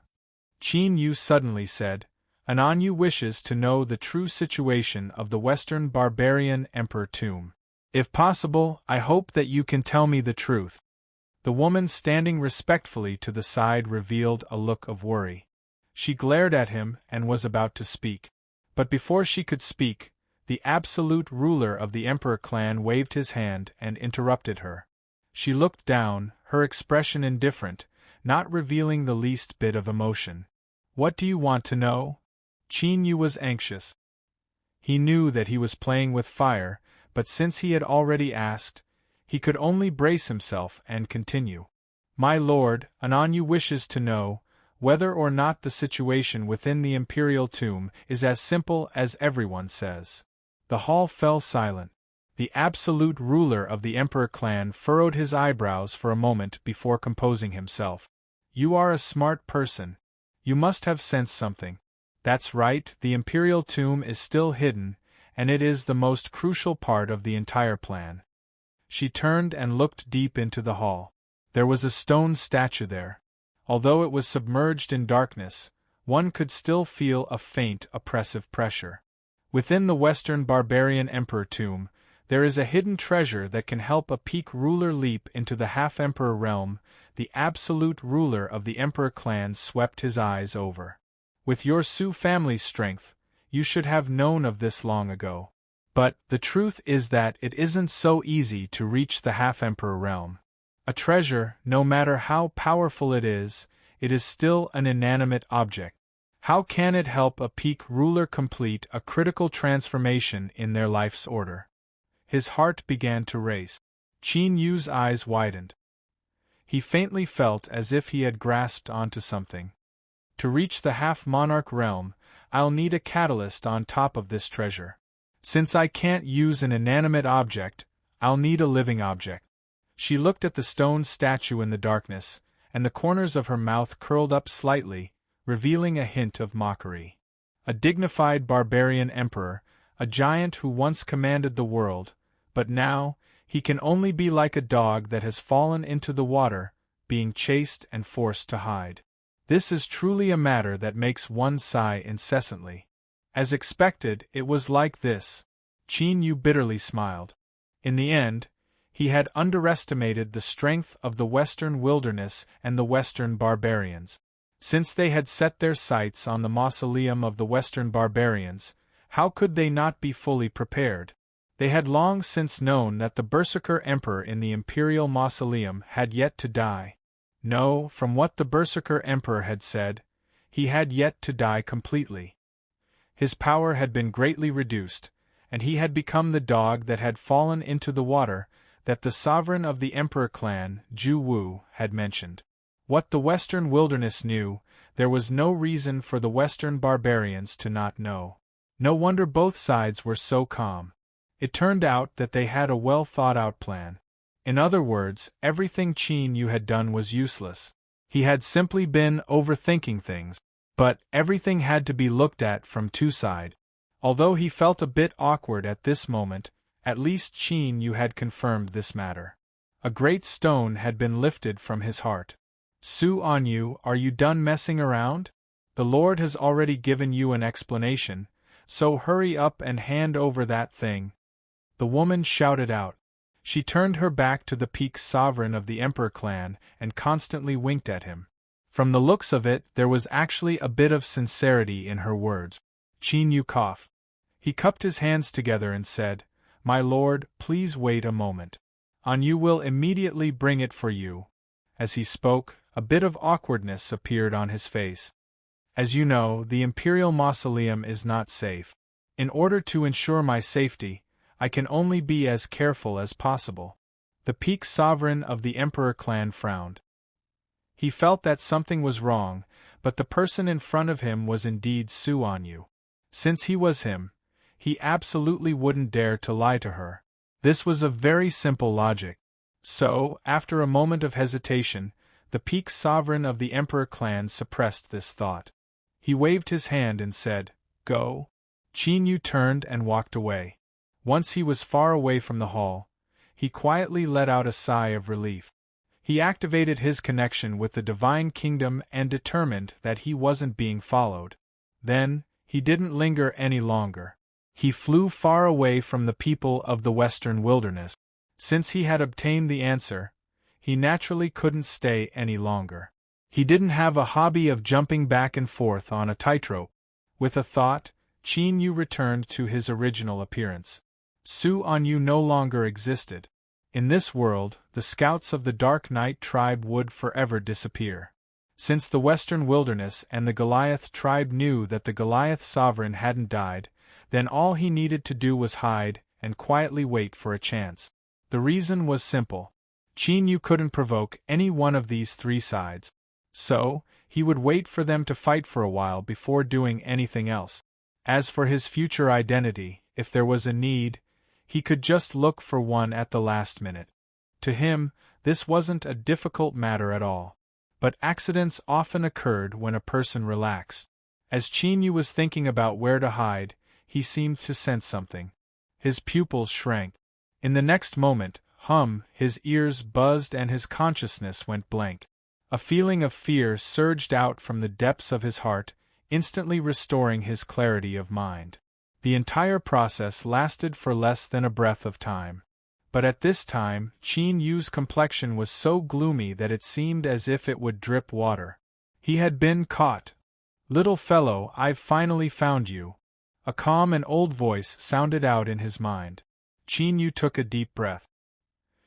Qin Yu suddenly said, "Ananyu wishes to know the true situation of the Western barbarian emperor tomb. If possible, I hope that you can tell me the truth." The woman standing respectfully to the side revealed a look of worry. She glared at him and was about to speak. But before she could speak, the absolute ruler of the Emperor clan waved his hand and interrupted her. She looked down, her expression indifferent, not revealing the least bit of emotion. "What do you want to know?" Qin Yu was anxious. He knew that he was playing with fire, but since he had already asked, he could only brace himself and continue. "My lord, Ananyu wishes to know whether or not the situation within the imperial tomb is as simple as everyone says." The hall fell silent. The absolute ruler of the Emperor clan furrowed his eyebrows for a moment before composing himself. "You are a smart person. You must have sensed something. That's right, the imperial tomb is still hidden, and it is the most crucial part of the entire plan." She turned and looked deep into the hall. There was a stone statue there. Although it was submerged in darkness, one could still feel a faint, oppressive pressure. Within the Western barbarian emperor tomb, there is a hidden treasure that can help a peak ruler leap into the half-emperor realm. The absolute ruler of the emperor clan swept his eyes over. "With your Su family's strength, you should have known of this long ago. But the truth is that it isn't so easy to reach the half-emperor realm. A treasure, no matter how powerful it is still an inanimate object. How can it help a peak ruler complete a critical transformation in their life's order?" His heart began to race. Qin Yu's eyes widened. He faintly felt as if he had grasped onto something. "To reach the half-monarch realm, I'll need a catalyst on top of this treasure. Since I can't use an inanimate object, I'll need a living object." She looked at the stone statue in the darkness, and the corners of her mouth curled up slightly, revealing a hint of mockery. A dignified barbarian emperor, a giant who once commanded the world, but now, he can only be like a dog that has fallen into the water, being chased and forced to hide. This is truly a matter that makes one sigh incessantly. As expected, it was like this. Qin Yu bitterly smiled. In the end, he had underestimated the strength of the Western wilderness and the Western barbarians. Since they had set their sights on the mausoleum of the Western barbarians, how could they not be fully prepared? They had long since known that the Berserker Emperor in the Imperial Mausoleum had yet to die. No, from what the Berserker Emperor had said, he had yet to die completely. His power had been greatly reduced, and he had become the dog that had fallen into the water that the sovereign of the Emperor clan, Ju Wu, had mentioned. What the Western wilderness knew, there was no reason for the Western barbarians to not know. No wonder both sides were so calm. It turned out that they had a well-thought-out plan. In other words, everything Qin Yu had done was useless. He had simply been overthinking things. But everything had to be looked at from two sides. Although he felt a bit awkward at this moment, at least Qin Yu had confirmed this matter. A great stone had been lifted from his heart. "Su Anyu, are you done messing around? The Lord has already given you an explanation, so hurry up and hand over that thing." The woman shouted out. She turned her back to the peak sovereign of the Emperor clan and constantly winked at him. From the looks of it, there was actually a bit of sincerity in her words. Qin Yu coughed. He cupped his hands together and said, "My lord, please wait a moment. Anyu will immediately bring it for you." As he spoke, a bit of awkwardness appeared on his face. "As you know, the Imperial Mausoleum is not safe. In order to ensure my safety, I can only be as careful as possible." The peak sovereign of the Emperor clan frowned. He felt that something was wrong, but the person in front of him was indeed Su Anyu. Since he was him, he absolutely wouldn't dare to lie to her. This was a very simple logic. So, after a moment of hesitation, the peak sovereign of the Emperor clan suppressed this thought. He waved his hand and said, "Go." Qin Yu turned and walked away. Once he was far away from the hall, he quietly let out a sigh of relief. He activated his connection with the divine kingdom and determined that he wasn't being followed. Then, he didn't linger any longer. He flew far away from the people of the western wilderness. Since he had obtained the answer, he naturally couldn't stay any longer. He didn't have a hobby of jumping back and forth on a tightrope. With a thought, Qin Yu returned to his original appearance. Su-on Yu no longer existed. In this world, the scouts of the Dark Knight tribe would forever disappear. Since the western wilderness and the Goliath tribe knew that the Goliath sovereign hadn't died, then all he needed to do was hide and quietly wait for a chance. The reason was simple. Qin Yu couldn't provoke any one of these three sides. So, he would wait for them to fight for a while before doing anything else. As for his future identity, if there was a need, he could just look for one at the last minute. To him, this wasn't a difficult matter at all. But accidents often occurred when a person relaxed. As Qin Yu was thinking about where to hide, he seemed to sense something. His pupils shrank. In the next moment, his ears buzzed and his consciousness went blank. A feeling of fear surged out from the depths of his heart, instantly restoring his clarity of mind. The entire process lasted for less than a breath of time. But at this time, Qin Yu's complexion was so gloomy that it seemed as if it would drip water. He had been caught. "Little fellow, I've finally found you." A calm and old voice sounded out in his mind. Qin Yu took a deep breath.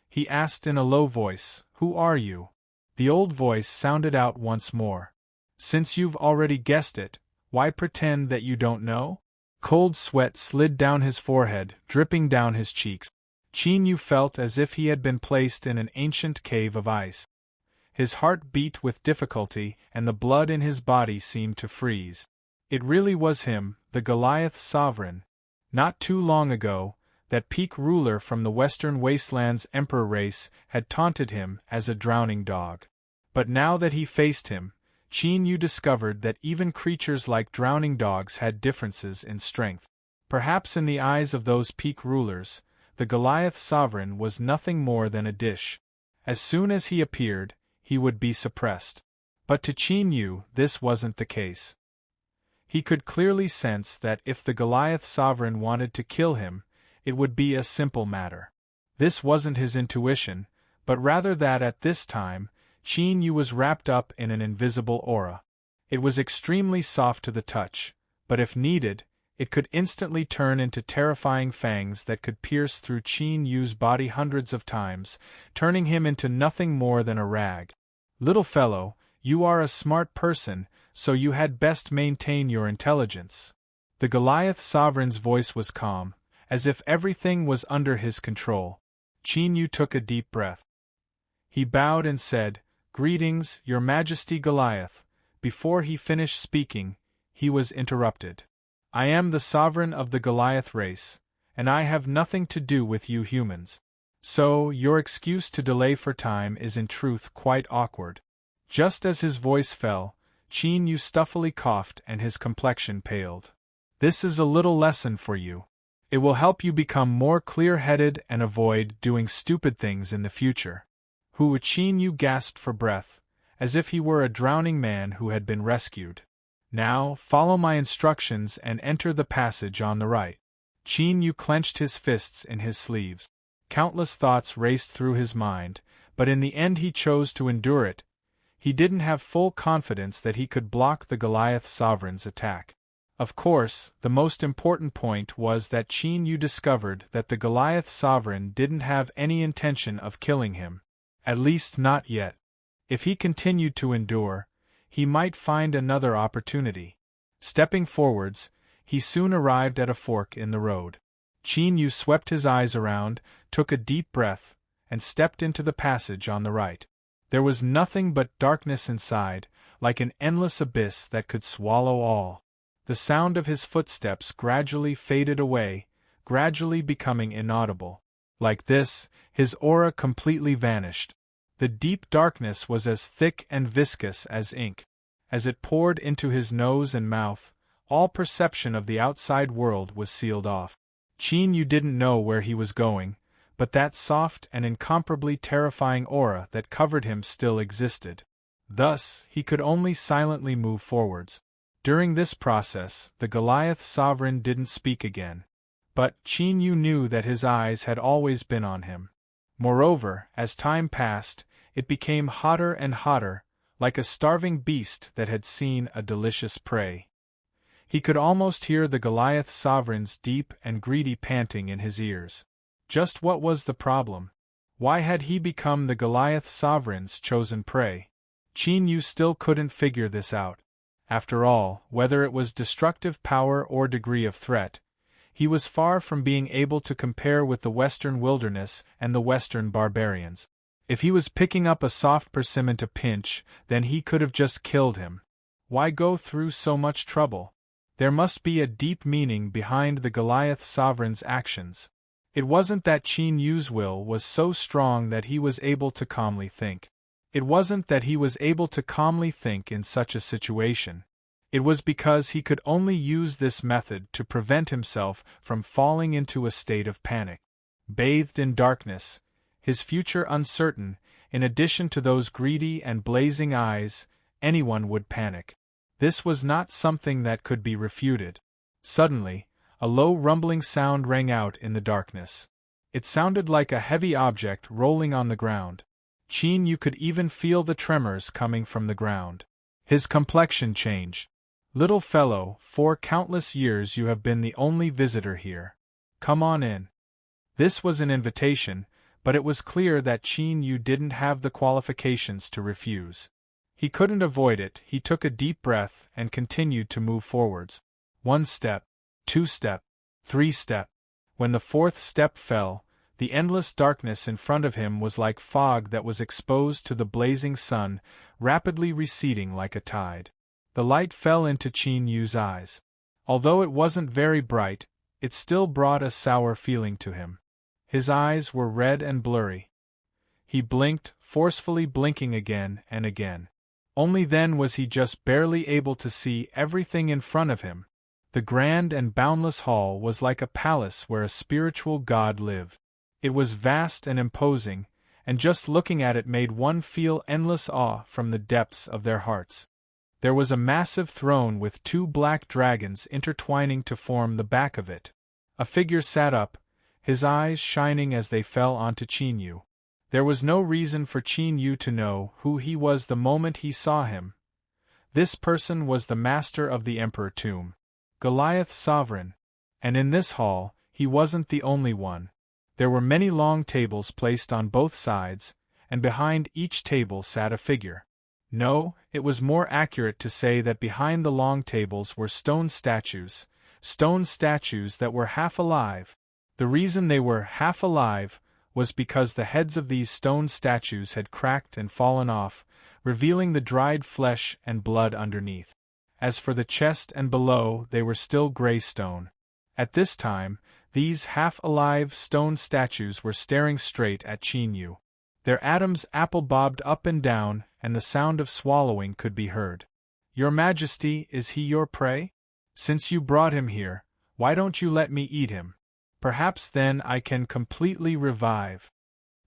He asked in a low voice, "Who are you?" The old voice sounded out once more. "Since you've already guessed it, why pretend that you don't know?" Cold sweat slid down his forehead, dripping down his cheeks. Qin Yu felt as if he had been placed in an ancient cave of ice. His heart beat with difficulty and the blood in his body seemed to freeze. It really was him, the Goliath sovereign. Not too long ago, that peak ruler from the western wasteland's emperor race had taunted him as a drowning dog. But now that he faced him, Qin Yu discovered that even creatures like drowning dogs had differences in strength. Perhaps in the eyes of those peak rulers, the Goliath sovereign was nothing more than a dish. As soon as he appeared, he would be suppressed. But to Qin Yu, this wasn't the case. He could clearly sense that if the Goliath sovereign wanted to kill him, it would be a simple matter. This wasn't his intuition, but rather that at this time, Qin Yu was wrapped up in an invisible aura. It was extremely soft to the touch, but if needed, it could instantly turn into terrifying fangs that could pierce through Qin Yu's body hundreds of times, turning him into nothing more than a rag. "Little fellow, you are a smart person, so you had best maintain your intelligence." The Goliath sovereign's voice was calm, as if everything was under his control. Qin Yu took a deep breath. He bowed and said, "Greetings, Your Majesty Goliath." Before he finished speaking, he was interrupted. "I am the sovereign of the Goliath race, and I have nothing to do with you humans. So, your excuse to delay for time is in truth quite awkward." Just as his voice fell, Qin Yu stuffily coughed and his complexion paled. "This is a little lesson for you. It will help you become more clear-headed and avoid doing stupid things in the future." Qin Yu gasped for breath, as if he were a drowning man who had been rescued. "Now, follow my instructions and enter the passage on the right." Qin Yu clenched his fists in his sleeves. Countless thoughts raced through his mind, but in the end he chose to endure it. He didn't have full confidence that he could block the Goliath sovereign's attack. Of course, the most important point was that Qin Yu discovered that the Goliath sovereign didn't have any intention of killing him. At least not yet. If he continued to endure, he might find another opportunity. Stepping forwards, he soon arrived at a fork in the road. Qin Yu swept his eyes around, took a deep breath, and stepped into the passage on the right. There was nothing but darkness inside, like an endless abyss that could swallow all. The sound of his footsteps gradually faded away, gradually becoming inaudible. Like this, his aura completely vanished. The deep darkness was as thick and viscous as ink. As it poured into his nose and mouth, all perception of the outside world was sealed off. Qin Yu didn't know where he was going, but that soft and incomparably terrifying aura that covered him still existed. Thus, he could only silently move forwards. During this process, the Goliath sovereign didn't speak again. But Qin Yu knew that his eyes had always been on him. Moreover, as time passed, it became hotter and hotter, like a starving beast that had seen a delicious prey. He could almost hear the Goliath sovereign's deep and greedy panting in his ears. Just what was the problem? Why had he become the Goliath sovereign's chosen prey? Qin Yu still couldn't figure this out. After all, whether it was destructive power or degree of threat, he was far from being able to compare with the Western wilderness and the Western barbarians. If he was picking up a soft persimmon to pinch, then he could have just killed him. Why go through so much trouble? There must be a deep meaning behind the Goliath sovereign's actions. It wasn't that Qin Yu's will was so strong that he was able to calmly think. It wasn't that he was able to calmly think in such a situation. It was because he could only use this method to prevent himself from falling into a state of panic. Bathed in darkness, his future uncertain, in addition to those greedy and blazing eyes, anyone would panic. This was not something that could be refuted. Suddenly, a low rumbling sound rang out in the darkness. It sounded like a heavy object rolling on the ground. Qin Yu could even feel the tremors coming from the ground. His complexion changed. "Little fellow, for countless years you have been the only visitor here. Come on in." This was an invitation, but it was clear that Qin Yu didn't have the qualifications to refuse. He couldn't avoid it. He took a deep breath and continued to move forwards. 1 step, 2 step, 3 step. When the 4th step fell, the endless darkness in front of him was like fog that was exposed to the blazing sun, rapidly receding like a tide. The light fell into Qin Yu's eyes. Although it wasn't very bright, it still brought a sour feeling to him. His eyes were red and blurry. He blinked, forcefully blinking again and again. Only then was he just barely able to see everything in front of him. The grand and boundless hall was like a palace where a spiritual god lived. It was vast and imposing, and just looking at it made one feel endless awe from the depths of their hearts. There was a massive throne with 2 black dragons intertwining to form the back of it. A figure sat up, his eyes shining as they fell onto Qin Yu. There was no reason for Qin Yu to know who he was the moment he saw him. This person was the master of the Emperor Tomb, Goliath Sovereign, and in this hall, he wasn't the only one. There were many long tables placed on both sides, and behind each table sat a figure. No, it was more accurate to say that behind the long tables were stone statues that were half alive. The reason they were half alive was because the heads of these stone statues had cracked and fallen off, revealing the dried flesh and blood underneath. As for the chest and below, they were still gray stone. At this time, these half-alive stone statues were staring straight at Qin Yu. Their atoms apple-bobbed up and down, and the sound of swallowing could be heard. "Your Majesty, is he your prey? Since you brought him here, why don't you let me eat him? Perhaps then I can completely revive."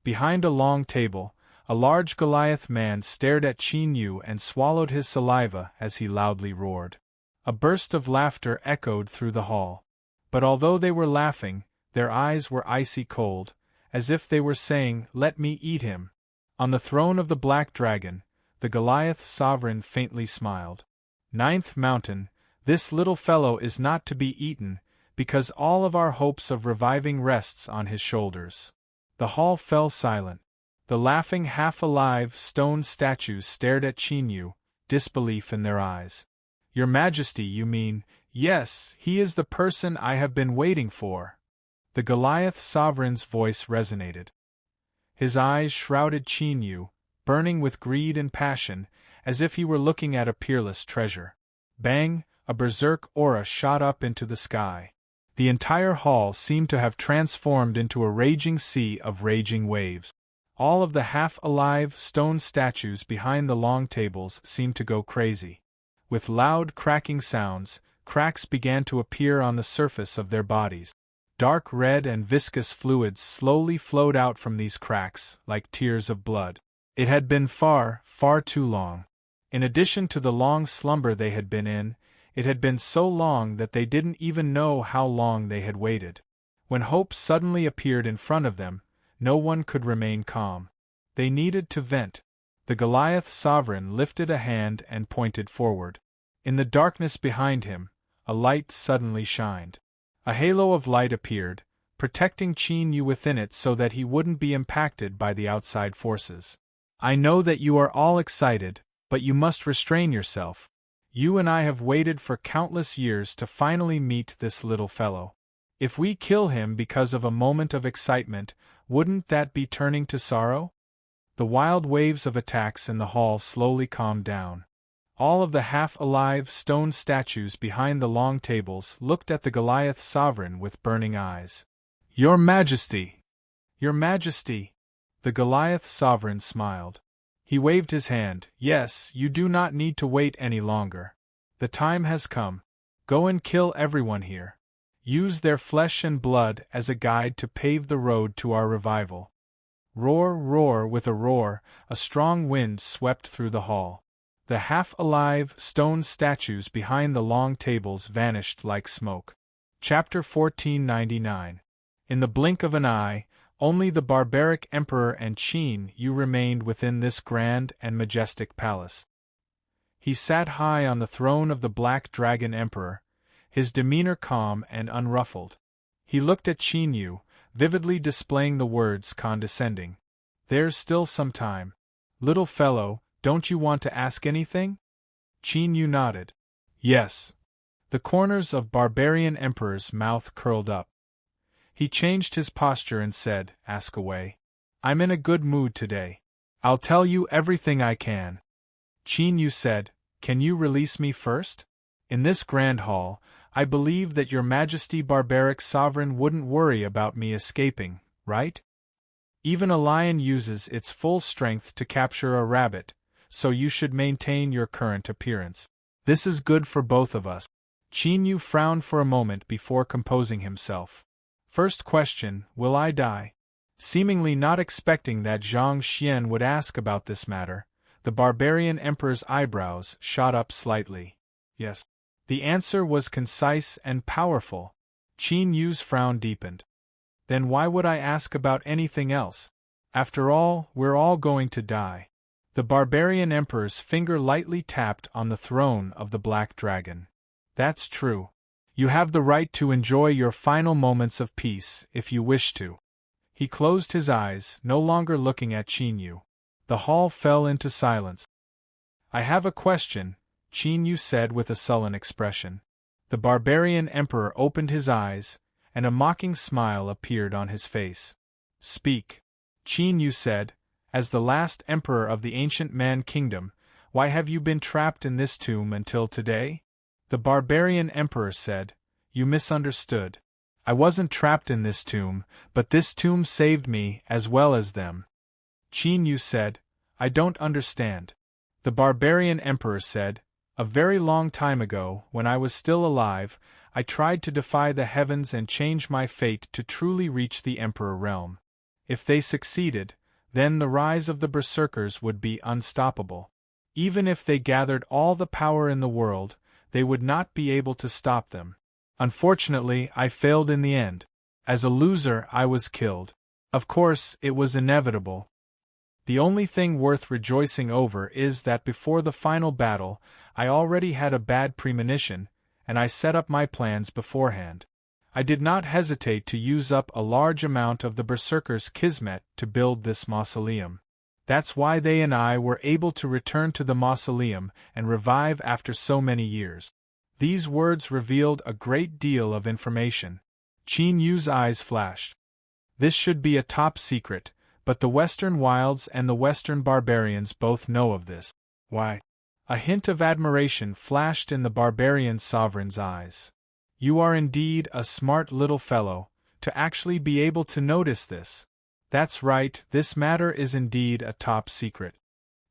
Behind a long table, a large Goliath man stared at Qin Yu and swallowed his saliva as he loudly roared. A burst of laughter echoed through the hall. But although they were laughing, their eyes were icy cold, as if they were saying, "Let me eat him." On the throne of the Black Dragon, the Goliath sovereign faintly smiled. "Ninth Mountain, this little fellow is not to be eaten, because all of our hopes of reviving rests on his shoulders." The hall fell silent. The laughing half-alive stone statues stared at Qin Yu, disbelief in their eyes. "Your Majesty, you mean, yes, he is the person I have been waiting for." The Goliath sovereign's voice resonated. His eyes shrouded Qin Yu, burning with greed and passion, as if he were looking at a peerless treasure. Bang! A berserk aura shot up into the sky. The entire hall seemed to have transformed into a raging sea of raging waves. All of the half-alive stone statues behind the long tables seemed to go crazy. With loud cracking sounds, cracks began to appear on the surface of their bodies. Dark red and viscous fluids slowly flowed out from these cracks, like tears of blood. It had been far, far too long. In addition to the long slumber they had been in, it had been so long that they didn't even know how long they had waited. When hope suddenly appeared in front of them, no one could remain calm. They needed to vent. The Goliath sovereign lifted a hand and pointed forward. In the darkness behind him, a light suddenly shined. A halo of light appeared, protecting Qin Yu within it so that he wouldn't be impacted by the outside forces. I know that you are all excited, but you must restrain yourself. You and I have waited for countless years to finally meet this little fellow. If we kill him because of a moment of excitement, wouldn't that be turning to sorrow? The wild waves of attacks in the hall slowly calmed down. All of the half-alive stone statues behind the long tables looked at the Goliath sovereign with burning eyes. Your Majesty! Your Majesty! The Goliath sovereign smiled. He waved his hand. Yes, you do not need to wait any longer. The time has come. Go and kill everyone here. Use their flesh and blood as a guide to pave the road to our revival. Roar, roar, with a roar, a strong wind swept through the hall. The half-alive stone statues behind the long tables vanished like smoke. Chapter 1499. In the blink of an eye, only the barbaric emperor and Qin Yu remained within this grand and majestic palace. He sat high on the throne of the Black Dragon Emperor, his demeanor calm and unruffled. He looked at Qin Yu, vividly displaying the words condescending. There's still some time. Little fellow, don't you want to ask anything? Qin Yu nodded. Yes. The corners of Barbarian Emperor's mouth curled up. He changed his posture and said, Ask away. I'm in a good mood today. I'll tell you everything I can. Qin Yu said, Can you release me first? In this grand hall, I believe that your Majesty Barbaric Sovereign wouldn't worry about me escaping, right? Even a lion uses its full strength to capture a rabbit, so you should maintain your current appearance. This is good for both of us. Qin Yu frowned for a moment before composing himself. First question, will I die? Seemingly not expecting that Zhang Xian would ask about this matter, the barbarian emperor's eyebrows shot up slightly. Yes. The answer was concise and powerful. Qin Yu's frown deepened. Then why would I ask about anything else? After all, we're all going to die. The barbarian emperor's finger lightly tapped on the throne of the Black Dragon. That's true. You have the right to enjoy your final moments of peace if you wish to. He closed his eyes, no longer looking at Qin Yu. The hall fell into silence. I have a question, Qin Yu said with a sullen expression. The barbarian emperor opened his eyes, and a mocking smile appeared on his face. Speak. Qin Yu said, as the last emperor of the ancient Man Kingdom, why have you been trapped in this tomb until today? The barbarian emperor said, You misunderstood. I wasn't trapped in this tomb, but this tomb saved me as well as them. Qin Yu said, I don't understand. The barbarian emperor said, A very long time ago, when I was still alive, I tried to defy the heavens and change my fate to truly reach the emperor realm. If they succeeded, then the rise of the berserkers would be unstoppable. Even if they gathered all the power in the world, they would not be able to stop them. Unfortunately, I failed in the end. As a loser, I was killed. Of course, it was inevitable. The only thing worth rejoicing over is that before the final battle, I already had a bad premonition, and I set up my plans beforehand. I did not hesitate to use up a large amount of the berserkers' kismet to build this mausoleum. That's why they and I were able to return to the mausoleum and revive after so many years. These words revealed a great deal of information. Qin Yu's eyes flashed. This should be a top secret, but the Western Wilds and the Western Barbarians both know of this. Why? A hint of admiration flashed in the barbarian sovereign's eyes. You are indeed a smart little fellow, to actually be able to notice this. That's right, this matter is indeed a top secret.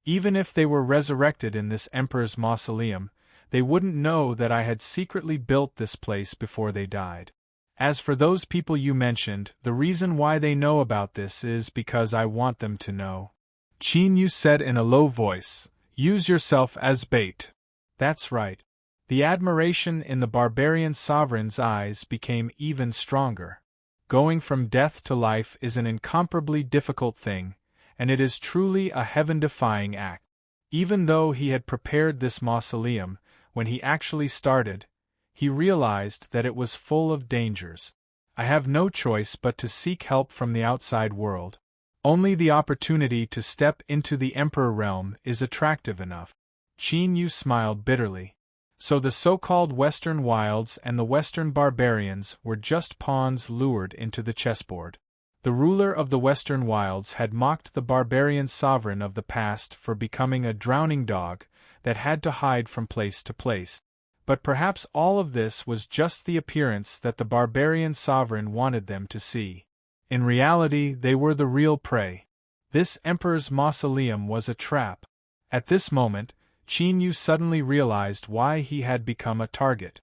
Even if they were resurrected in this emperor's mausoleum, They wouldn't know that I had secretly built this place before they died. As for those people you mentioned, the reason why they know about this is because I want them to know. Qin Yu said in a low voice, "Use yourself as bait." That's right. The admiration in the barbarian sovereign's eyes became even stronger. Going from death to life is an incomparably difficult thing, and it is truly a heaven-defying act. Even though he had prepared this mausoleum, when he actually started, he realized that it was full of dangers. I have no choice but to seek help from the outside world. Only the opportunity to step into the Emperor realm is attractive enough. Qin Yu smiled bitterly. So the so-called Western wilds and the Western barbarians were just pawns lured into the chessboard. The ruler of the Western wilds had mocked the barbarian sovereign of the past for becoming a drowning dog that had to hide from place to place. But perhaps all of this was just the appearance that the barbarian sovereign wanted them to see. In reality, they were the real prey. This emperor's mausoleum was a trap. At this moment, Qin Yu suddenly realized why he had become a target.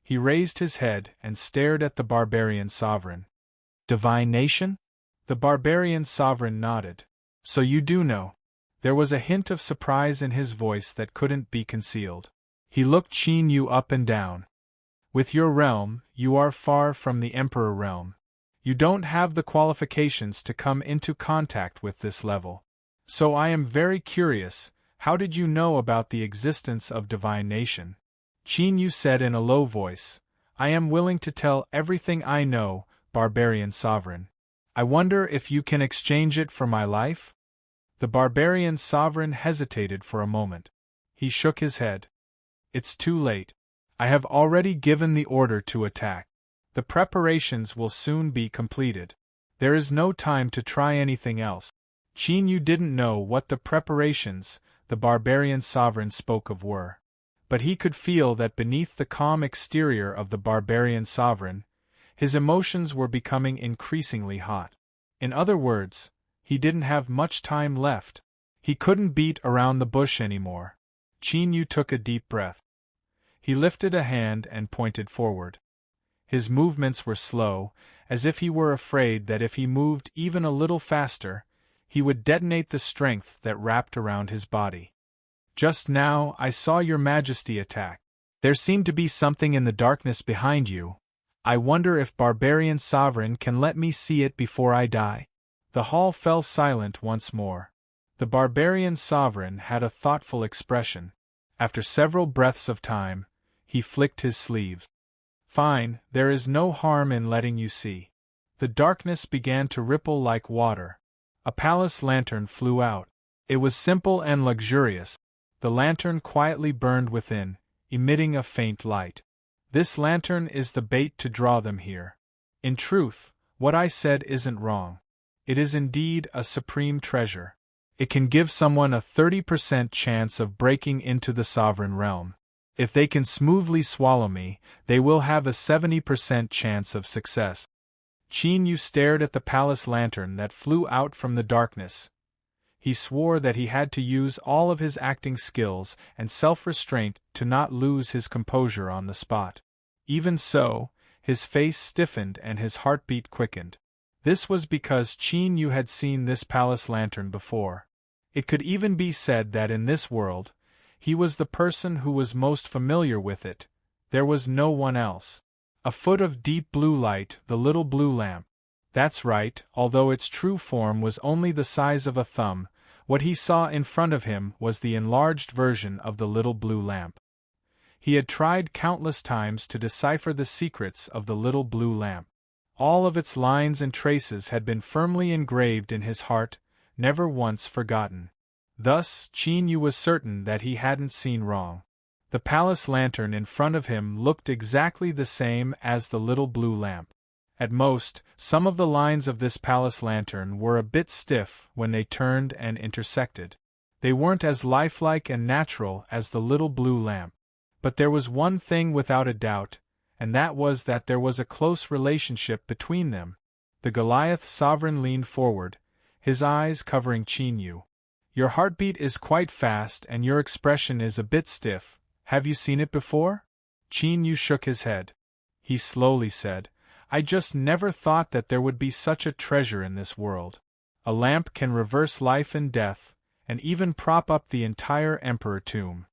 He raised his head and stared at the barbarian sovereign. "Divination?" The barbarian sovereign nodded. "So you do know." There was a hint of surprise in his voice that couldn't be concealed. He looked Qin Yu up and down. "With your realm, you are far from the Emperor realm. You don't have the qualifications to come into contact with this level. So I am very curious, how did you know about the existence of divination?" Qin Yu said in a low voice, "I am willing to tell everything I know, barbarian sovereign. I wonder if you can exchange it for my life?" The barbarian sovereign hesitated for a moment. He shook his head. "It's too late. I have already given the order to attack. The preparations will soon be completed. There is no time to try anything else." Qin Yu didn't know what the preparations the barbarian sovereign spoke of were. But he could feel that beneath the calm exterior of the barbarian sovereign, his emotions were becoming increasingly hot. In other words, he didn't have much time left. He couldn't beat around the bush anymore. Qin Yu took a deep breath. He lifted a hand and pointed forward. His movements were slow, as if he were afraid that if he moved even a little faster, he would detonate the strength that wrapped around his body. "Just now I saw your majesty attack. There seemed to be something in the darkness behind you. I wonder if barbarian sovereign can let me see it before I die." The hall fell silent once more. The barbarian sovereign had a thoughtful expression. After several breaths of time, he flicked his sleeves. "Fine, there is no harm in letting you see." The darkness began to ripple like water. A palace lantern flew out. It was simple and luxurious. The lantern quietly burned within, emitting a faint light. "This lantern is the bait to draw them here. In truth, what I said isn't wrong. It is indeed a supreme treasure. It can give someone a 30% chance of breaking into the sovereign realm. If they can smoothly swallow me, they will have a 70% chance of success." Qin Yu stared at the palace lantern that flew out from the darkness. He swore that he had to use all of his acting skills and self-restraint to not lose his composure on the spot. Even so, his face stiffened and his heartbeat quickened. This was because Qin Yu had seen this palace lantern before. It could even be said that in this world, he was the person who was most familiar with it. There was no one else. A foot of deep blue light, the little blue lamp. That's right, although its true form was only the size of a thumb, what he saw in front of him was the enlarged version of the little blue lamp. He had tried countless times to decipher the secrets of the little blue lamp. All of its lines and traces had been firmly engraved in his heart, never once forgotten. Thus, Qin Yu was certain that he hadn't seen wrong. The palace lantern in front of him looked exactly the same as the little blue lamp. At most, some of the lines of this palace lantern were a bit stiff when they turned and intersected. They weren't as lifelike and natural as the little blue lamp. But there was one thing without a doubt, and that was that there was a close relationship between them. The Goliath sovereign leaned forward, his eyes covering Qin Yu. "Your heartbeat is quite fast and your expression is a bit stiff. Have you seen it before? Qin Yu shook his head. He slowly said, I just never thought that there would be such a treasure in this world. A lamp can reverse life and death, and even prop up the entire emperor tomb.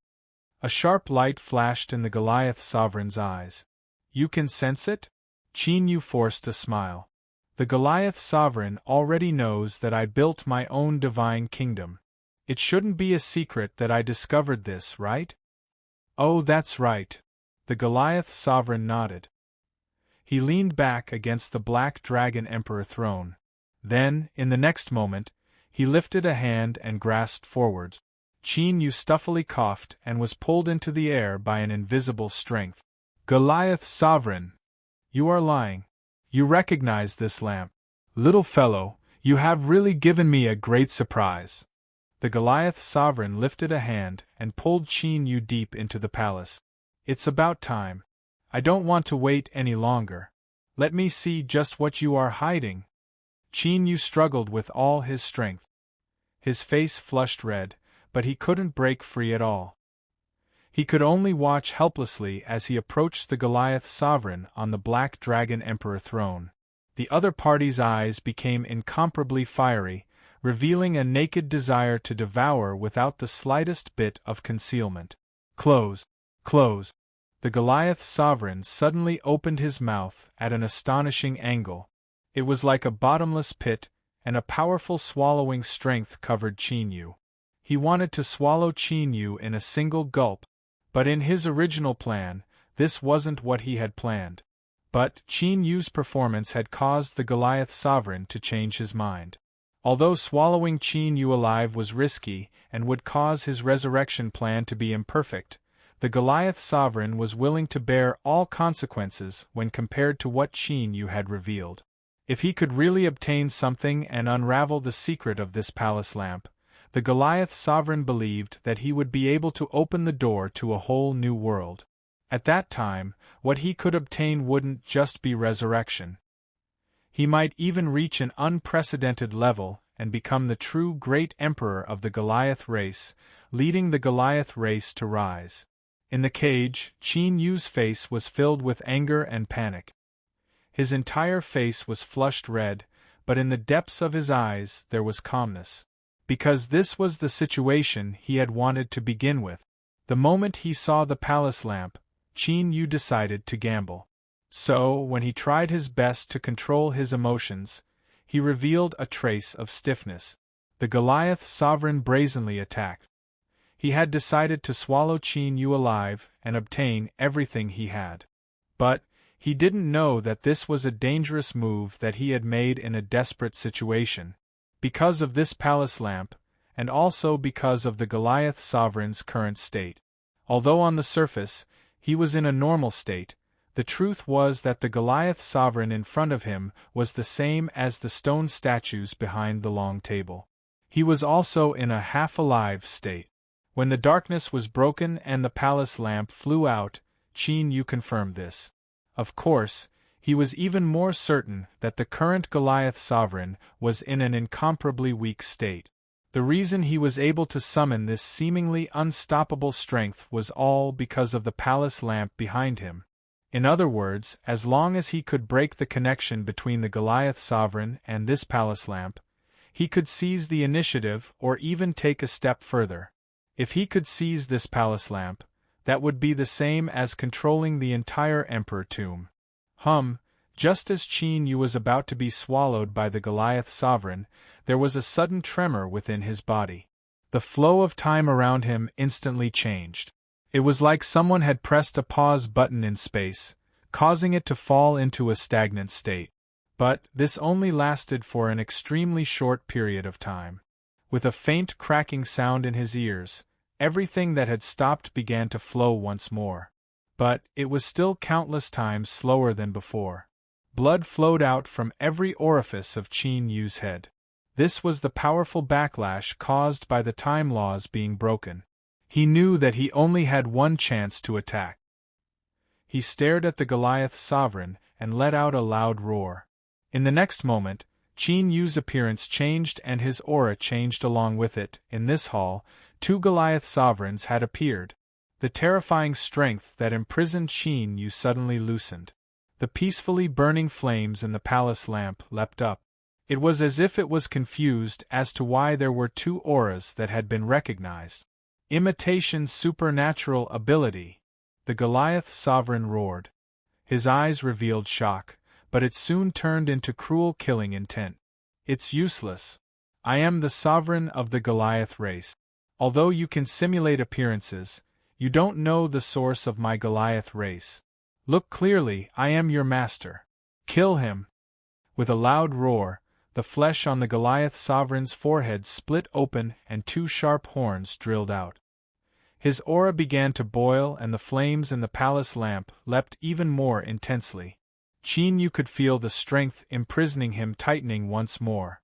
A sharp light flashed in the Goliath sovereign's eyes. You can sense it? Qin Yu forced a smile. The Goliath sovereign already knows that I built my own divine kingdom. It shouldn't be a secret that I discovered this, right? Oh, that's right. The Goliath sovereign nodded. He leaned back against the black dragon emperor throne. Then, in the next moment, he lifted a hand and grasped forwards. Qin Yu stuffily coughed and was pulled into the air by an invisible strength. Goliath sovereign! You are lying. You recognize this lamp. Little fellow, you have really given me a great surprise. The Goliath sovereign lifted a hand and pulled Qin Yu deep into the palace. It's about time. I don't want to wait any longer. Let me see just what you are hiding. Qin Yu struggled with all his strength. His face flushed red, but he couldn't break free at all. He could only watch helplessly as he approached the Goliath sovereign on the Black Dragon Emperor throne. The other party's eyes became incomparably fiery, revealing a naked desire to devour without the slightest bit of concealment. Close! Close! The Goliath sovereign suddenly opened his mouth at an astonishing angle. It was like a bottomless pit, and a powerful swallowing strength covered Qin Yu. He wanted to swallow Qin Yu in a single gulp, but in his original plan, this wasn't what he had planned. But Qin Yu's performance had caused the Goliath sovereign to change his mind. Although swallowing Qin Yu alive was risky and would cause his resurrection plan to be imperfect, the Goliath sovereign was willing to bear all consequences when compared to what Qin Yu had revealed. If he could really obtain something and unravel the secret of this palace lamp, the Goliath sovereign believed that he would be able to open the door to a whole new world. At that time, what he could obtain wouldn't just be resurrection. He might even reach an unprecedented level and become the true great emperor of the Goliath race, leading the Goliath race to rise. In the cage, Qin Yu's face was filled with anger and panic. His entire face was flushed red, but in the depths of his eyes there was calmness. Because this was the situation he had wanted to begin with. The moment he saw the palace lamp, Qin Yu decided to gamble. So, when he tried his best to control his emotions, he revealed a trace of stiffness. The Goliath sovereign brazenly attacked. He had decided to swallow Qin Yu alive and obtain everything he had. But he didn't know that this was a dangerous move that he had made in a desperate situation. Because of this palace lamp, and also because of the Goliath sovereign's current state. Although on the surface, he was in a normal state, the truth was that the Goliath sovereign in front of him was the same as the stone statues behind the long table. He was also in a half-alive state. When the darkness was broken and the palace lamp flew out, Qin Yu confirmed this. Of course, he was even more certain that the current Goliath sovereign was in an incomparably weak state. The reason he was able to summon this seemingly unstoppable strength was all because of the palace lamp behind him. In other words, as long as he could break the connection between the Goliath sovereign and this palace lamp, he could seize the initiative or even take a step further. If he could seize this palace lamp, that would be the same as controlling the entire emperor tomb. Just as Qin Yu was about to be swallowed by the Goliath sovereign, there was a sudden tremor within his body. The flow of time around him instantly changed. It was like someone had pressed a pause button in space, causing it to fall into a stagnant state. But this only lasted for an extremely short period of time. With a faint cracking sound in his ears, everything that had stopped began to flow once more. But it was still countless times slower than before. Blood flowed out from every orifice of Qin Yu's head. This was the powerful backlash caused by the time laws being broken. He knew that he only had one chance to attack. He stared at the Goliath sovereign and let out a loud roar. In the next moment, Qin Yu's appearance changed and his aura changed along with it. In this hall, two Goliath sovereigns had appeared. The terrifying strength that imprisoned Qin Yu suddenly loosened. The peacefully burning flames in the palace lamp leapt up. It was as if it was confused as to why there were two auras that had been recognized. Imitation supernatural ability, the Goliath sovereign roared. His eyes revealed shock, but it soon turned into cruel killing intent. It's useless. I am the sovereign of the Goliath race. Although you can simulate appearances, you don't know the source of my Goliath race. Look clearly, I am your master. Kill him. With a loud roar, the flesh on the Goliath sovereign's forehead split open and two sharp horns drilled out. His aura began to boil and the flames in the palace lamp leapt even more intensely. Qin Yu could feel the strength imprisoning him tightening once more.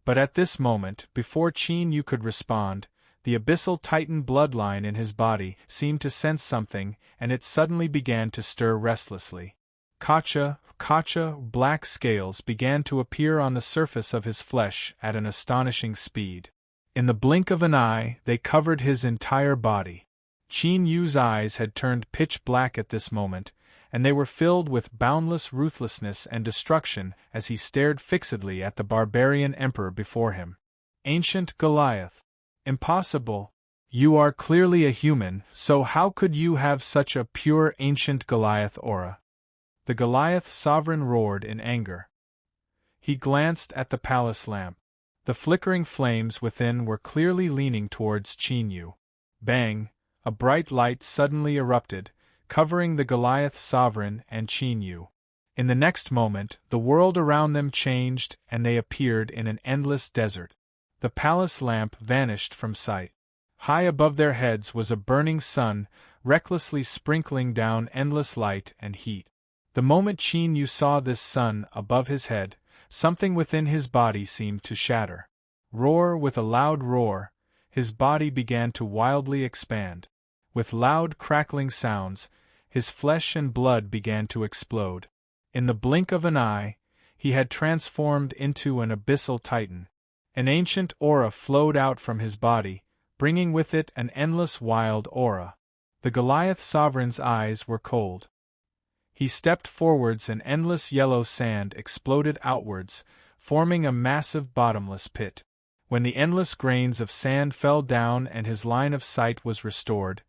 But at this moment, before Qin Yu could respond, the abyssal titan bloodline in his body seemed to sense something, and it suddenly began to stir restlessly. Kacha, black scales began to appear on the surface of his flesh at an astonishing speed. In the blink of an eye, they covered his entire body. Qin Yu's eyes had turned pitch black at this moment, and they were filled with boundless ruthlessness and destruction as he stared fixedly at the barbarian emperor before him. Ancient Goliath. Impossible. You are clearly a human, so how could you have such a pure ancient Goliath aura? The Goliath sovereign roared in anger. He glanced at the palace lamp. The flickering flames within were clearly leaning towards Qin Yu. Bang! A bright light suddenly erupted, covering the Goliath sovereign and Qin Yu. In the next moment, the world around them changed and they appeared in an endless desert. The palace lamp vanished from sight. High above their heads was a burning sun, recklessly sprinkling down endless light and heat. The moment Qin Yu saw this sun above his head, something within his body seemed to shatter. With a loud roar, his body began to wildly expand. With loud crackling sounds, his flesh and blood began to explode. In the blink of an eye, he had transformed into an abyssal titan. An ancient aura flowed out from his body, bringing with it an endless wild aura. The Goliath sovereign's eyes were cold. He stepped forwards and endless yellow sand exploded outwards, forming a massive bottomless pit. When the endless grains of sand fell down and his line of sight was restored,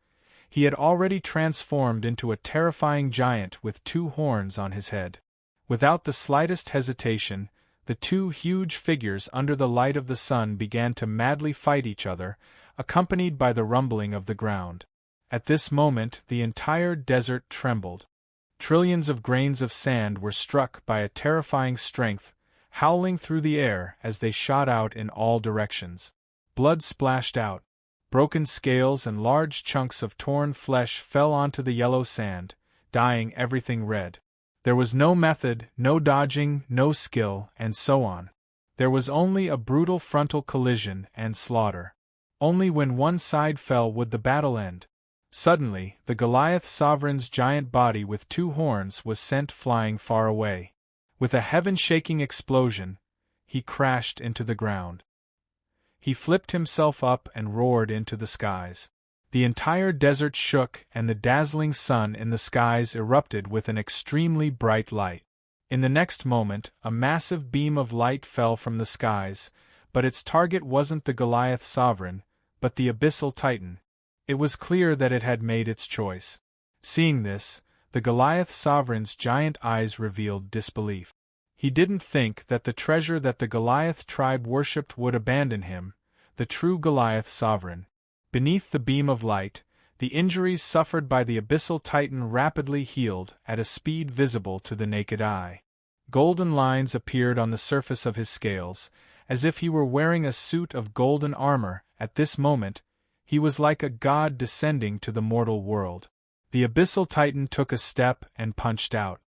he had already transformed into a terrifying giant with two horns on his head. Without the slightest hesitation, the two huge figures under the light of the sun began to madly fight each other, accompanied by the rumbling of the ground. At this moment the entire desert trembled. Trillions of grains of sand were struck by a terrifying strength, howling through the air as they shot out in all directions. Blood splashed out. Broken scales and large chunks of torn flesh fell onto the yellow sand, dyeing everything red. There was no method, no dodging, no skill, and so on. There was only a brutal frontal collision and slaughter. Only when one side fell would the battle end. Suddenly, the Goliath sovereign's giant body with two horns was sent flying far away. With a heaven-shaking explosion, he crashed into the ground. He flipped himself up and roared into the skies. The entire desert shook and the dazzling sun in the skies erupted with an extremely bright light. In the next moment, a massive beam of light fell from the skies, but its target wasn't the Goliath sovereign, but the abyssal titan. It was clear that it had made its choice. Seeing this, the Goliath sovereign's giant eyes revealed disbelief. He didn't think that the treasure that the Goliath tribe worshipped would abandon him, the true Goliath sovereign. Beneath the beam of light, the injuries suffered by the abyssal titan rapidly healed at a speed visible to the naked eye. Golden lines appeared on the surface of his scales, as if he were wearing a suit of golden armor. At this moment, he was like a god descending to the mortal world. The abyssal titan took a step and punched out.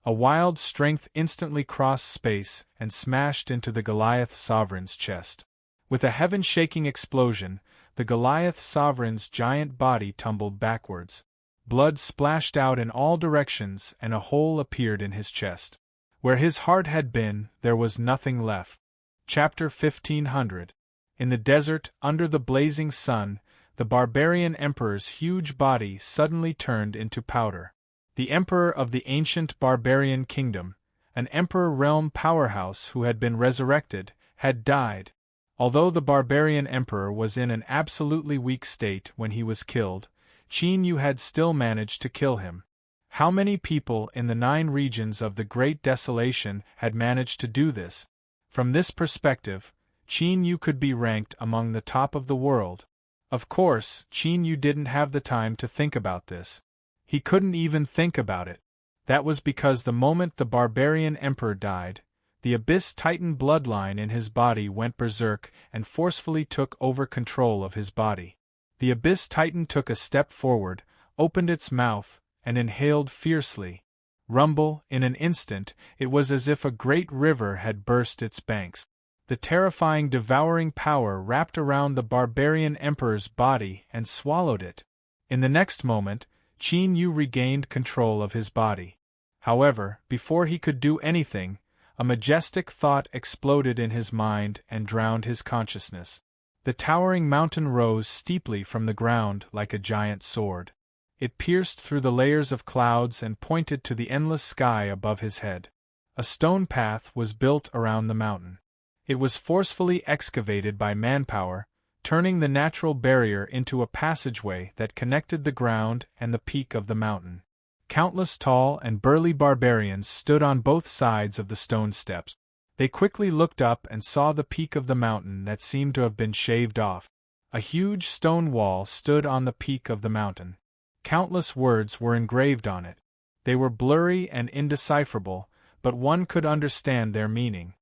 A wild strength instantly crossed space and smashed into the Goliath sovereign's chest. With a heaven-shaking explosion, the Goliath sovereign's giant body tumbled backwards. Blood splashed out in all directions and a hole appeared in his chest. Where his heart had been, there was nothing left. Chapter 1500. In the desert, under the blazing sun, the barbarian emperor's huge body suddenly turned into powder. The emperor of the ancient barbarian kingdom, an emperor realm powerhouse who had been resurrected, had died. Although the barbarian emperor was in an absolutely weak state when he was killed, Qin Yu had still managed to kill him. How many people in the 9 regions of the Great Desolation had managed to do this? From this perspective, Qin Yu could be ranked among the top of the world. Of course, Qin Yu didn't have the time to think about this. He couldn't even think about it. That was because the moment the barbarian emperor died, the Abyss Titan bloodline in his body went berserk and forcefully took over control of his body. The Abyss Titan took a step forward, opened its mouth, and inhaled fiercely. Rumble, in an instant, it was as if a great river had burst its banks. The terrifying devouring power wrapped around the barbarian emperor's body and swallowed it. In the next moment, Qin Yu regained control of his body. However, before he could do anything, a majestic thought exploded in his mind and drowned his consciousness. The towering mountain rose steeply from the ground like a giant sword. It pierced through the layers of clouds and pointed to the endless sky above his head. A stone path was built around the mountain. It was forcefully excavated by manpower, turning the natural barrier into a passageway that connected the ground and the peak of the mountain. Countless tall and burly barbarians stood on both sides of the stone steps. They quickly looked up and saw the peak of the mountain that seemed to have been shaved off. A huge stone wall stood on the peak of the mountain. Countless words were engraved on it. They were blurry and indecipherable, but one could understand their meaning.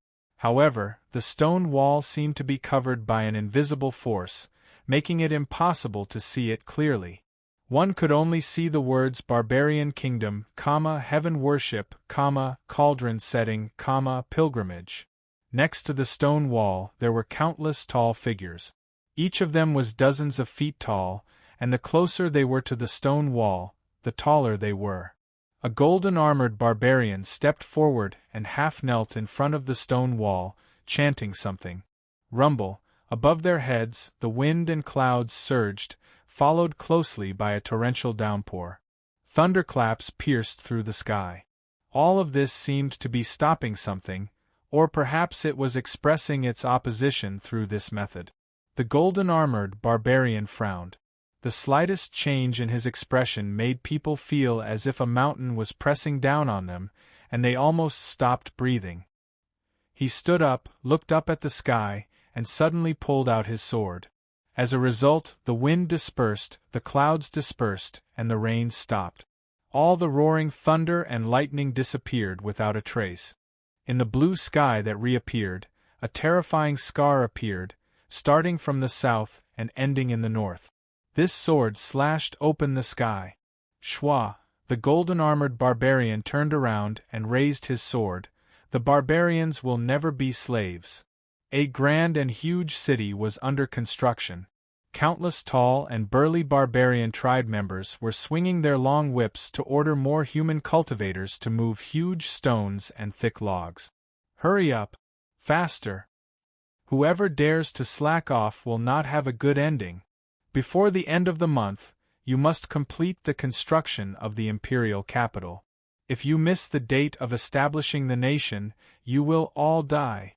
However, the stone wall seemed to be covered by an invisible force, making it impossible to see it clearly. One could only see the words Barbarian Kingdom, Heaven Worship, Cauldron Setting, Pilgrimage. Next to the stone wall there were countless tall figures. Each of them was dozens of feet tall, and the closer they were to the stone wall, the taller they were. A golden-armored barbarian stepped forward and half knelt in front of the stone wall, chanting something. Rumble, above their heads, the wind and clouds surged, followed closely by a torrential downpour. Thunderclaps pierced through the sky. All of this seemed to be stopping something, or perhaps it was expressing its opposition through this method. The golden-armored barbarian frowned. The slightest change in his expression made people feel as if a mountain was pressing down on them, and they almost stopped breathing. He stood up, looked up at the sky, and suddenly pulled out his sword. As a result, the wind dispersed, the clouds dispersed, and the rain stopped. All the roaring thunder and lightning disappeared without a trace. In the blue sky that reappeared, a terrifying scar appeared, starting from the south and ending in the north. This sword slashed open the sky. Shwa, the golden-armored barbarian, turned around and raised his sword. The barbarians will never be slaves. A grand and huge city was under construction. Countless tall and burly barbarian tribe members were swinging their long whips to order more human cultivators to move huge stones and thick logs. Hurry up! Faster! Whoever dares to slack off will not have a good ending. Before the end of the month, you must complete the construction of the imperial capital. If you miss the date of establishing the nation, you will all die.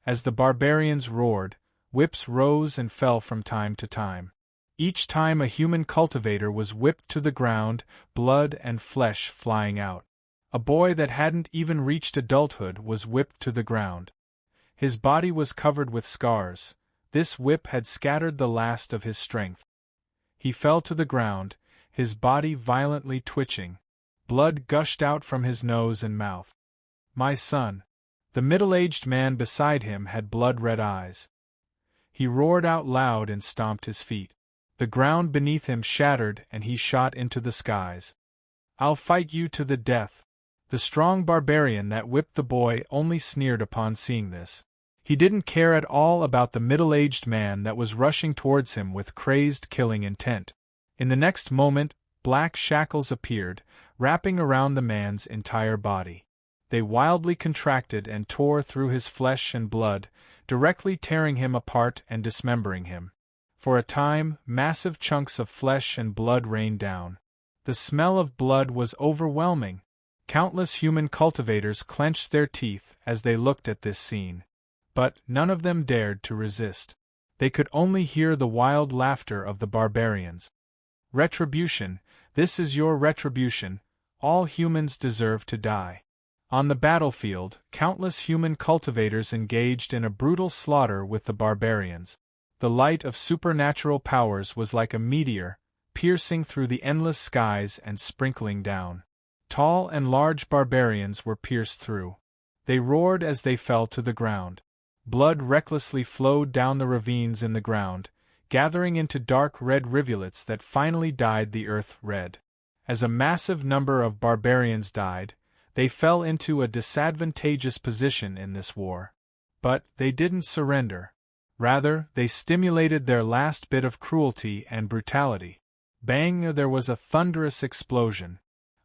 As the barbarians roared, whips rose and fell from time to time. Each time a human cultivator was whipped to the ground, blood and flesh flying out. A boy that hadn't even reached adulthood was whipped to the ground. His body was covered with scars. This whip had scattered the last of his strength. He fell to the ground, his body violently twitching. Blood gushed out from his nose and mouth. My son. The middle-aged man beside him had blood-red eyes. He roared out loud and stomped his feet. The ground beneath him shattered and he shot into the skies. I'll fight you to the death. The strong barbarian that whipped the boy only sneered upon seeing this. He didn't care at all about the middle-aged man that was rushing towards him with crazed killing intent. In the next moment, black shackles appeared, wrapping around the man's entire body. They wildly contracted and tore through his flesh and blood, directly tearing him apart and dismembering him. For a time, massive chunks of flesh and blood rained down. The smell of blood was overwhelming. Countless human cultivators clenched their teeth as they looked at this scene. But none of them dared to resist. They could only hear the wild laughter of the barbarians. Retribution, this is your retribution, all humans deserve to die. On the battlefield, countless human cultivators engaged in a brutal slaughter with the barbarians. The light of supernatural powers was like a meteor, piercing through the endless skies and sprinkling down. Tall and large barbarians were pierced through. They roared as they fell to the ground. Blood recklessly flowed down the ravines in the ground, gathering into dark red rivulets that finally dyed the earth red. As a massive number of barbarians died, they fell into a disadvantageous position in this war. But they didn't surrender. Rather, they stimulated their last bit of cruelty and brutality. Bang! There was a thunderous explosion.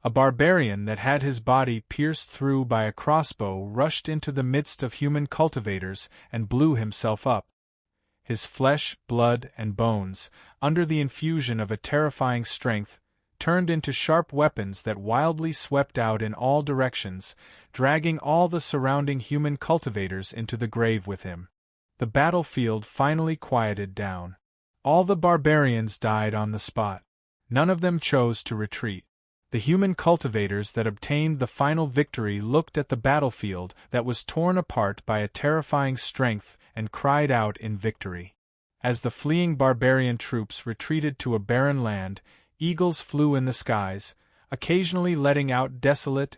A barbarian that had his body pierced through by a crossbow rushed into the midst of human cultivators and blew himself up. His flesh, blood, and bones, under the infusion of a terrifying strength, turned into sharp weapons that wildly swept out in all directions, dragging all the surrounding human cultivators into the grave with him. The battlefield finally quieted down. All the barbarians died on the spot. None of them chose to retreat. The human cultivators that obtained the final victory looked at the battlefield that was torn apart by a terrifying strength and cried out in victory. As the fleeing barbarian troops retreated to a barren land, eagles flew in the skies, occasionally letting out desolate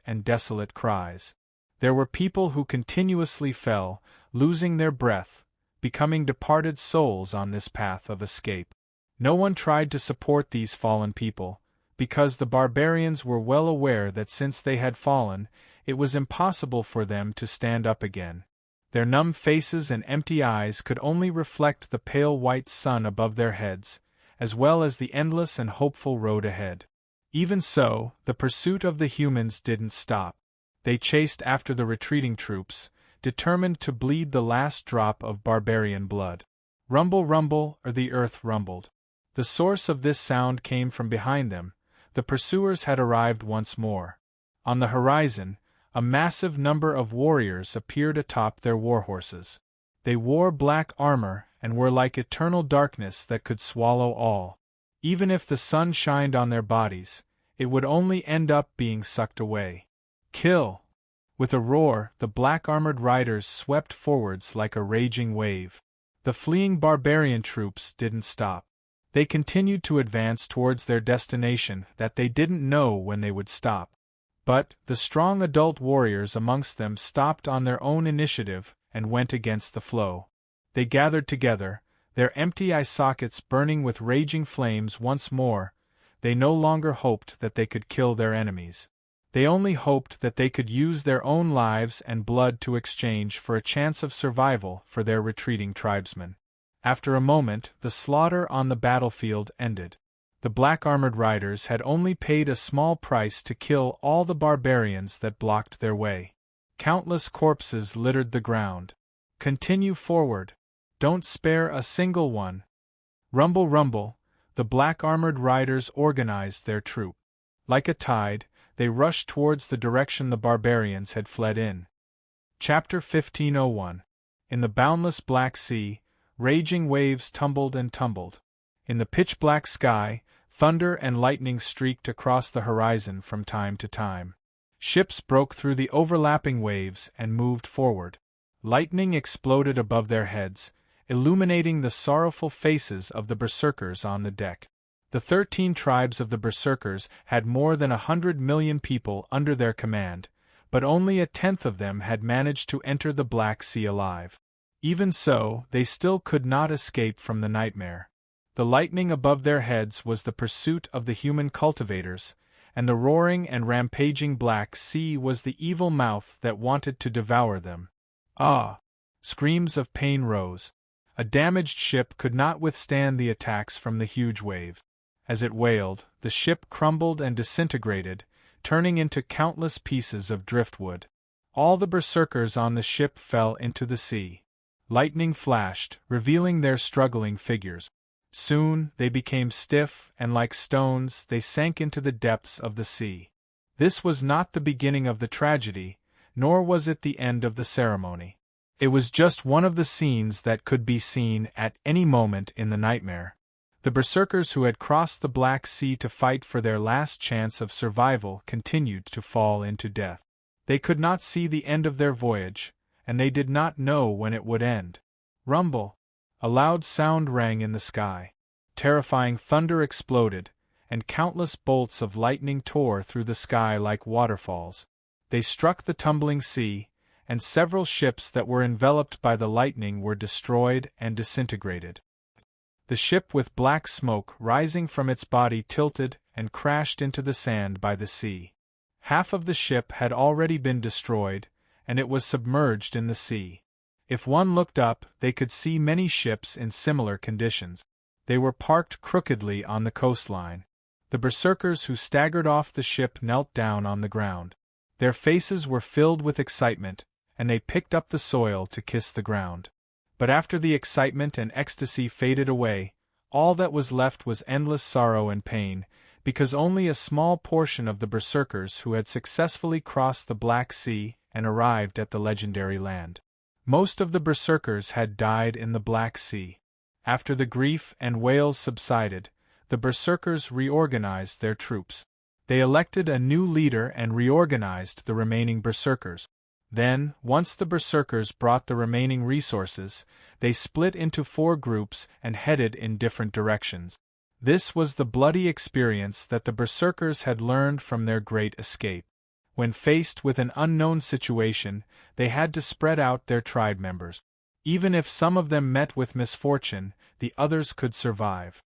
cries. There were people who continuously fell, losing their breath, becoming departed souls on this path of escape. No one tried to support these fallen people, because the barbarians were well aware that since they had fallen, it was impossible for them to stand up again. Their numb faces and empty eyes could only reflect the pale white sun above their heads, as well as the endless and hopeful road ahead. Even so, the pursuit of the humans didn't stop. They chased after the retreating troops, determined to bleed the last drop of barbarian blood. Rumble, rumble, or the earth rumbled. The source of this sound came from behind them. The pursuers had arrived once more. On the horizon, a massive number of warriors appeared atop their warhorses. They wore black armor and were like eternal darkness that could swallow all. Even if the sun shined on their bodies, it would only end up being sucked away. Kill! With a roar, the black-armored riders swept forwards like a raging wave. The fleeing barbarian troops didn't stop. They continued to advance towards their destination that they didn't know when they would stop. But the strong adult warriors amongst them stopped on their own initiative and went against the flow. They gathered together, their empty eye sockets burning with raging flames once more. They no longer hoped that they could kill their enemies. They only hoped that they could use their own lives and blood to exchange for a chance of survival for their retreating tribesmen. After a moment, the slaughter on the battlefield ended. The black-armored riders had only paid a small price to kill all the barbarians that blocked their way. Countless corpses littered the ground. Continue forward. Don't spare a single one. Rumble, rumble, the black-armored riders organized their troop. Like a tide, they rushed towards the direction the barbarians had fled in. Chapter 1501. In the boundless Black Sea, raging waves tumbled and tumbled. In the pitch-black sky, thunder and lightning streaked across the horizon from time to time. Ships broke through the overlapping waves and moved forward. Lightning exploded above their heads, illuminating the sorrowful faces of the berserkers on the deck. The 13 tribes of the berserkers had more than 100 million people under their command, but only a tenth of them had managed to enter the Black Sea alive. Even so, they still could not escape from the nightmare. The lightning above their heads was the pursuit of the human cultivators, and the roaring and rampaging Black Sea was the evil mouth that wanted to devour them. Ah! Screams of pain rose. A damaged ship could not withstand the attacks from the huge wave. As it wailed, the ship crumbled and disintegrated, turning into countless pieces of driftwood. All the berserkers on the ship fell into the sea. Lightning flashed, revealing their struggling figures. Soon, they became stiff, and like stones, they sank into the depths of the sea. This was not the beginning of the tragedy, nor was it the end of the ceremony. It was just one of the scenes that could be seen at any moment in the nightmare. The berserkers who had crossed the Black Sea to fight for their last chance of survival continued to fall into death. They could not see the end of their voyage, and they did not know when it would end. Rumble! A loud sound rang in the sky. Terrifying thunder exploded, and countless bolts of lightning tore through the sky like waterfalls. They struck the tumbling sea, and several ships that were enveloped by the lightning were destroyed and disintegrated. The ship with black smoke rising from its body tilted and crashed into the sand by the sea. Half of the ship had already been destroyed, and it was submerged in the sea. If one looked up, they could see many ships in similar conditions. They were parked crookedly on the coastline. The berserkers who staggered off the ship knelt down on the ground. Their faces were filled with excitement, and they picked up the soil to kiss the ground. But after the excitement and ecstasy faded away, all that was left was endless sorrow and pain, because only a small portion of the berserkers who had successfully crossed the Black Sea and arrived at the legendary land. Most of the berserkers had died in the Black Sea. After the grief and wails subsided, the berserkers reorganized their troops. They elected a new leader and reorganized the remaining berserkers. Then, once the berserkers brought the remaining resources, they split into 4 groups and headed in different directions. This was the bloody experience that the berserkers had learned from their great escape. When faced with an unknown situation, they had to spread out their tribe members. Even if some of them met with misfortune, the others could survive.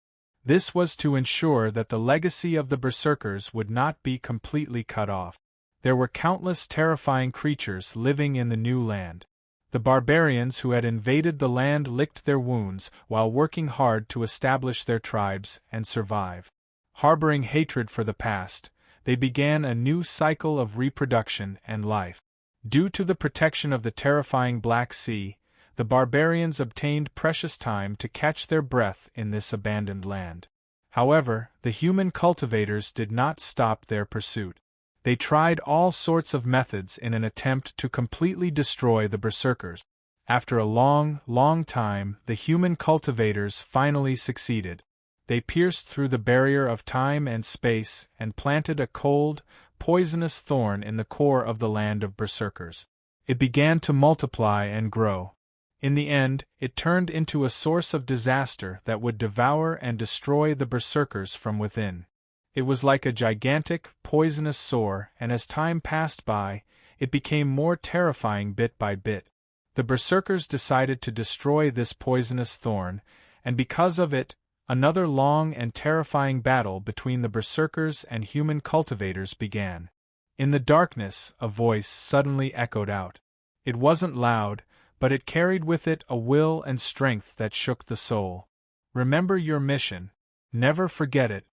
This was to ensure that the legacy of the berserkers would not be completely cut off. There were countless terrifying creatures living in the new land. The barbarians who had invaded the land licked their wounds while working hard to establish their tribes and survive. Harboring hatred for the past, they began a new cycle of reproduction and life. Due to the protection of the terrifying Black Sea, the barbarians obtained precious time to catch their breath in this abandoned land. However, the human cultivators did not stop their pursuit. They tried all sorts of methods in an attempt to completely destroy the berserkers. After a long time, the human cultivators finally succeeded. They pierced through the barrier of time and space and planted a cold, poisonous thorn in the core of the land of berserkers. It began to multiply and grow. In the end, it turned into a source of disaster that would devour and destroy the berserkers from within. It was like a gigantic, poisonous sore, and as time passed by, it became more terrifying bit by bit. The berserkers decided to destroy this poisonous thorn, and because of it, another long and terrifying battle between the berserkers and human cultivators began. In the darkness, a voice suddenly echoed out. It wasn't loud, but it carried with it a will and strength that shook the soul. Remember your mission. Never forget it.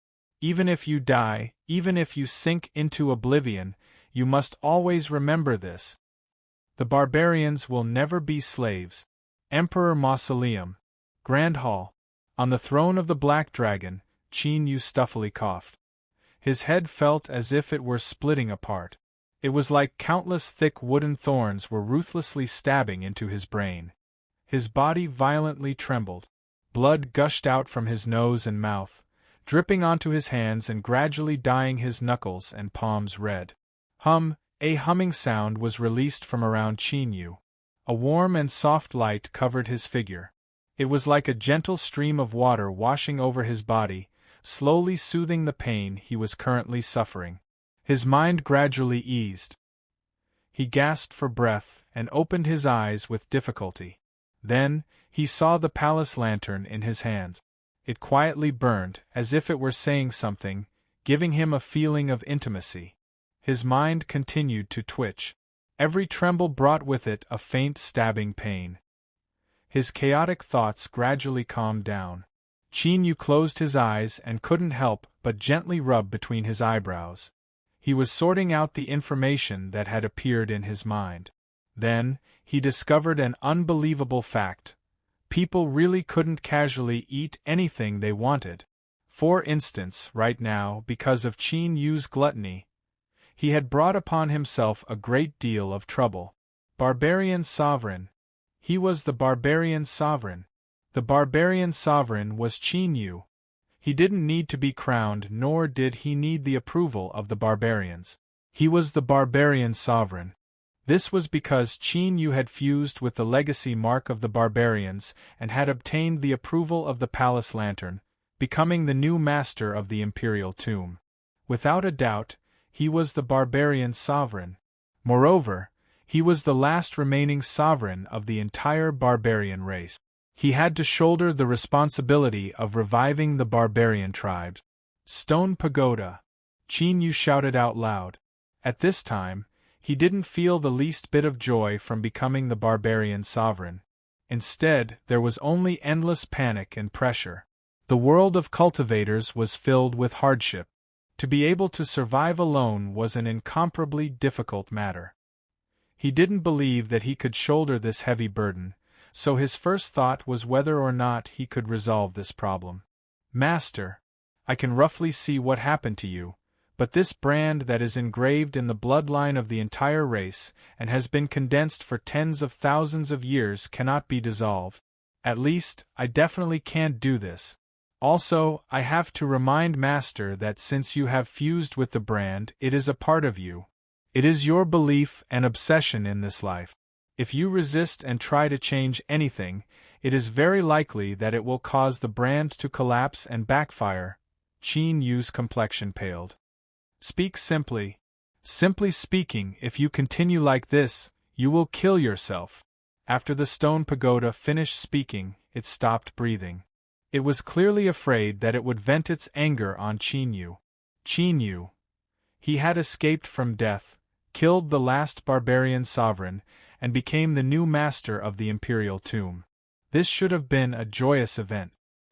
Even if you die, even if you sink into oblivion, you must always remember this. The barbarians will never be slaves. Emperor Mausoleum. Grand Hall. On the throne of the Black Dragon, Qin Yu stuffily coughed. His head felt as if it were splitting apart. It was like countless thick wooden thorns were ruthlessly stabbing into his brain. His body violently trembled. Blood gushed out from his nose and mouth, dripping onto his hands and gradually dyeing his knuckles and palms red. A humming sound was released from around Qin Yu. A warm and soft light covered his figure. It was like a gentle stream of water washing over his body, slowly soothing the pain he was currently suffering. His mind gradually eased. He gasped for breath and opened his eyes with difficulty. Then, he saw the palace lantern in his hand. It quietly burned, as if it were saying something, giving him a feeling of intimacy. His mind continued to twitch. Every tremble brought with it a faint stabbing pain. His chaotic thoughts gradually calmed down. Qin Yu closed his eyes and couldn't help but gently rub between his eyebrows. He was sorting out the information that had appeared in his mind. Then, he discovered an unbelievable fact. People really couldn't casually eat anything they wanted. For instance, right now, because of Qin Yu's gluttony, he had brought upon himself a great deal of trouble. Barbarian sovereign. He was the barbarian sovereign. The barbarian sovereign was Qin Yu. He didn't need to be crowned, nor did he need the approval of the barbarians. He was the barbarian sovereign. This was because Qin Yu had fused with the legacy mark of the barbarians and had obtained the approval of the palace lantern, becoming the new master of the imperial tomb. Without a doubt, he was the barbarian sovereign. Moreover, he was the last remaining sovereign of the entire barbarian race. He had to shoulder the responsibility of reviving the barbarian tribes. Stone pagoda. Qin Yu shouted out loud. At this time, he didn't feel the least bit of joy from becoming the barbarian sovereign. Instead, there was only endless panic and pressure. The world of cultivators was filled with hardship. To be able to survive alone was an incomparably difficult matter. He didn't believe that he could shoulder this heavy burden, so his first thought was whether or not he could resolve this problem. Master, I can roughly see what happened to you, but this brand that is engraved in the bloodline of the entire race and has been condensed for tens of thousands of years cannot be dissolved. At least, I definitely can't do this. Also, I have to remind Master that since you have fused with the brand, it is a part of you. It is your belief and obsession in this life. If you resist and try to change anything, it is very likely that it will cause the brand to collapse and backfire. Qin Yu's complexion paled. Speak simply. Simply speaking, if you continue like this, you will kill yourself. After the stone pagoda finished speaking, it stopped breathing. It was clearly afraid that it would vent its anger on Qin Yu. Qin Yu. He had escaped from death, killed the last barbarian sovereign, and became the new master of the imperial tomb. This should have been a joyous event.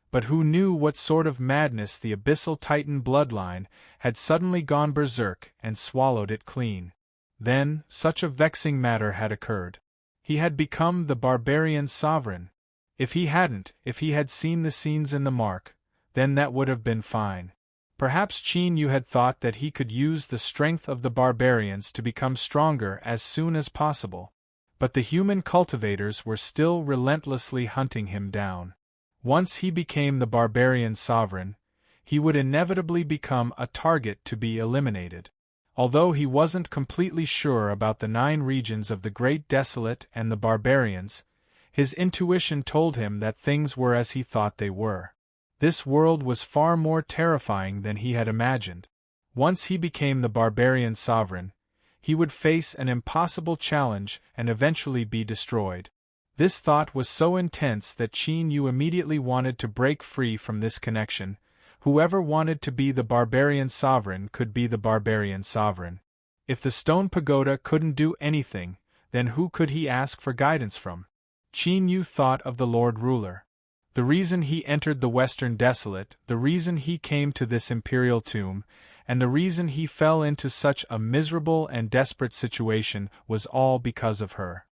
But who knew what sort of madness the abyssal titan bloodline had suddenly gone berserk and swallowed it clean. Then, such a vexing matter had occurred. He had become the barbarian sovereign. If he had seen the scenes in the mark, then that would have been fine. Perhaps Qin Yu had thought that he could use the strength of the barbarians to become stronger as soon as possible. But the human cultivators were still relentlessly hunting him down. Once he became the barbarian sovereign, he would inevitably become a target to be eliminated. Although he wasn't completely sure about the 9 regions of the Great Desolate and the barbarians, his intuition told him that things were as he thought they were. This world was far more terrifying than he had imagined. Once he became the barbarian sovereign, he would face an impossible challenge and eventually be destroyed. This thought was so intense that Qin Yu immediately wanted to break free from this connection. Whoever wanted to be the barbarian sovereign could be the barbarian sovereign. If the stone pagoda couldn't do anything, then who could he ask for guidance from? Qin Yu thought of the Lord Ruler. The reason he entered the Western Desolate, the reason he came to this imperial tomb, and the reason he fell into such a miserable and desperate situation was all because of her.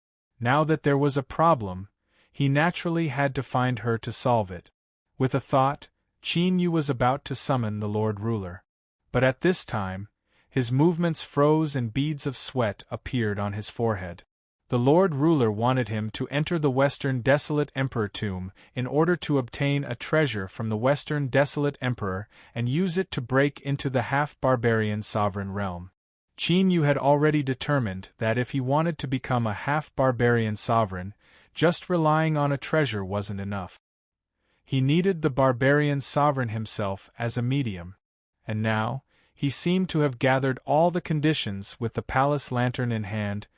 Now that there was a problem, he naturally had to find her to solve it. With a thought, Qin Yu was about to summon the Lord Ruler. But at this time, his movements froze and beads of sweat appeared on his forehead. The Lord Ruler wanted him to enter the Western Desolate Emperor tomb in order to obtain a treasure from the Western Desolate Emperor and use it to break into the half-barbarian sovereign realm. Qin Yu had already determined that if he wanted to become a half-barbarian sovereign, just relying on a treasure wasn't enough. He needed the barbarian sovereign himself as a medium. And now, he seemed to have gathered all the conditions with the palace lantern in hand.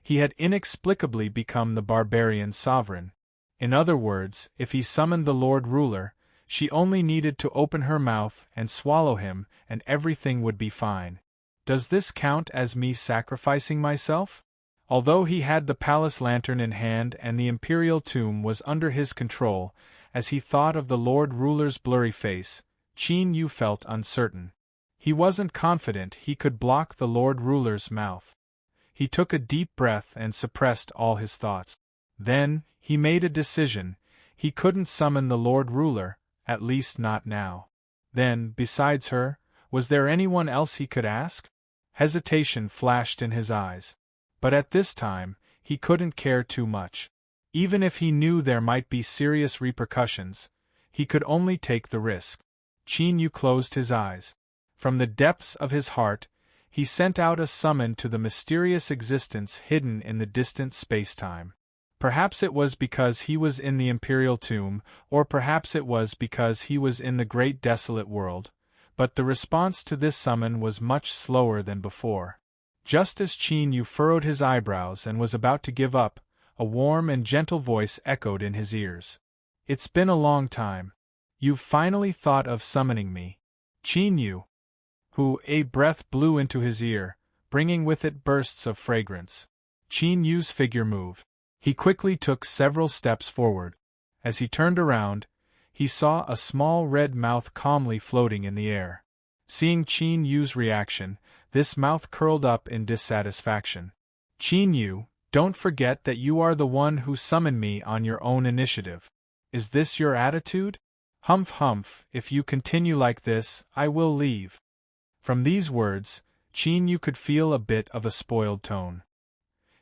He had inexplicably become the barbarian sovereign. In other words, if he summoned the Lord Ruler, she only needed to open her mouth and swallow him, and everything would be fine. Does this count as me sacrificing myself? Although he had the palace lantern in hand and the imperial tomb was under his control, as he thought of the Lord Ruler's blurry face, Qin Yu felt uncertain. He wasn't confident he could block the Lord Ruler's mouth. He took a deep breath and suppressed all his thoughts. Then, he made a decision. He couldn't summon the Lord Ruler, at least not now. Then, besides her, was there anyone else he could ask? Hesitation flashed in his eyes. But at this time, he couldn't care too much. Even if he knew there might be serious repercussions, he could only take the risk. Qin Yu closed his eyes. From the depths of his heart, he sent out a summon to the mysterious existence hidden in the distant space-time. Perhaps it was because he was in the Imperial Tomb, or perhaps it was because he was in the great desolate world, but the response to this summon was much slower than before. Just as Qin Yu furrowed his eyebrows and was about to give up, a warm and gentle voice echoed in his ears. "It's been a long time. You've finally thought of summoning me. Qin Yu." A breath blew into his ear, bringing with it bursts of fragrance. Qin Yu's figure moved. He quickly took several steps forward. As he turned around, he saw a small red mouth calmly floating in the air. Seeing Qin Yu's reaction, this mouth curled up in dissatisfaction. "Qin Yu, don't forget that you are the one who summoned me on your own initiative. Is this your attitude? Humph humph, if you continue like this, I will leave." From these words, Qin Yu could feel a bit of a spoiled tone.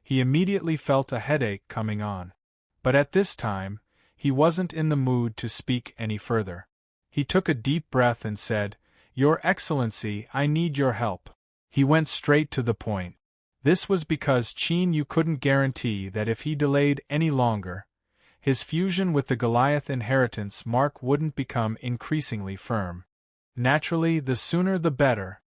He immediately felt a headache coming on. But at this time, he wasn't in the mood to speak any further. He took a deep breath and said, "Your Excellency, I need your help." He went straight to the point. This was because Qin Yu couldn't guarantee that if he delayed any longer, his fusion with the Goliath inheritance mark wouldn't become increasingly firm. Naturally, the sooner the better,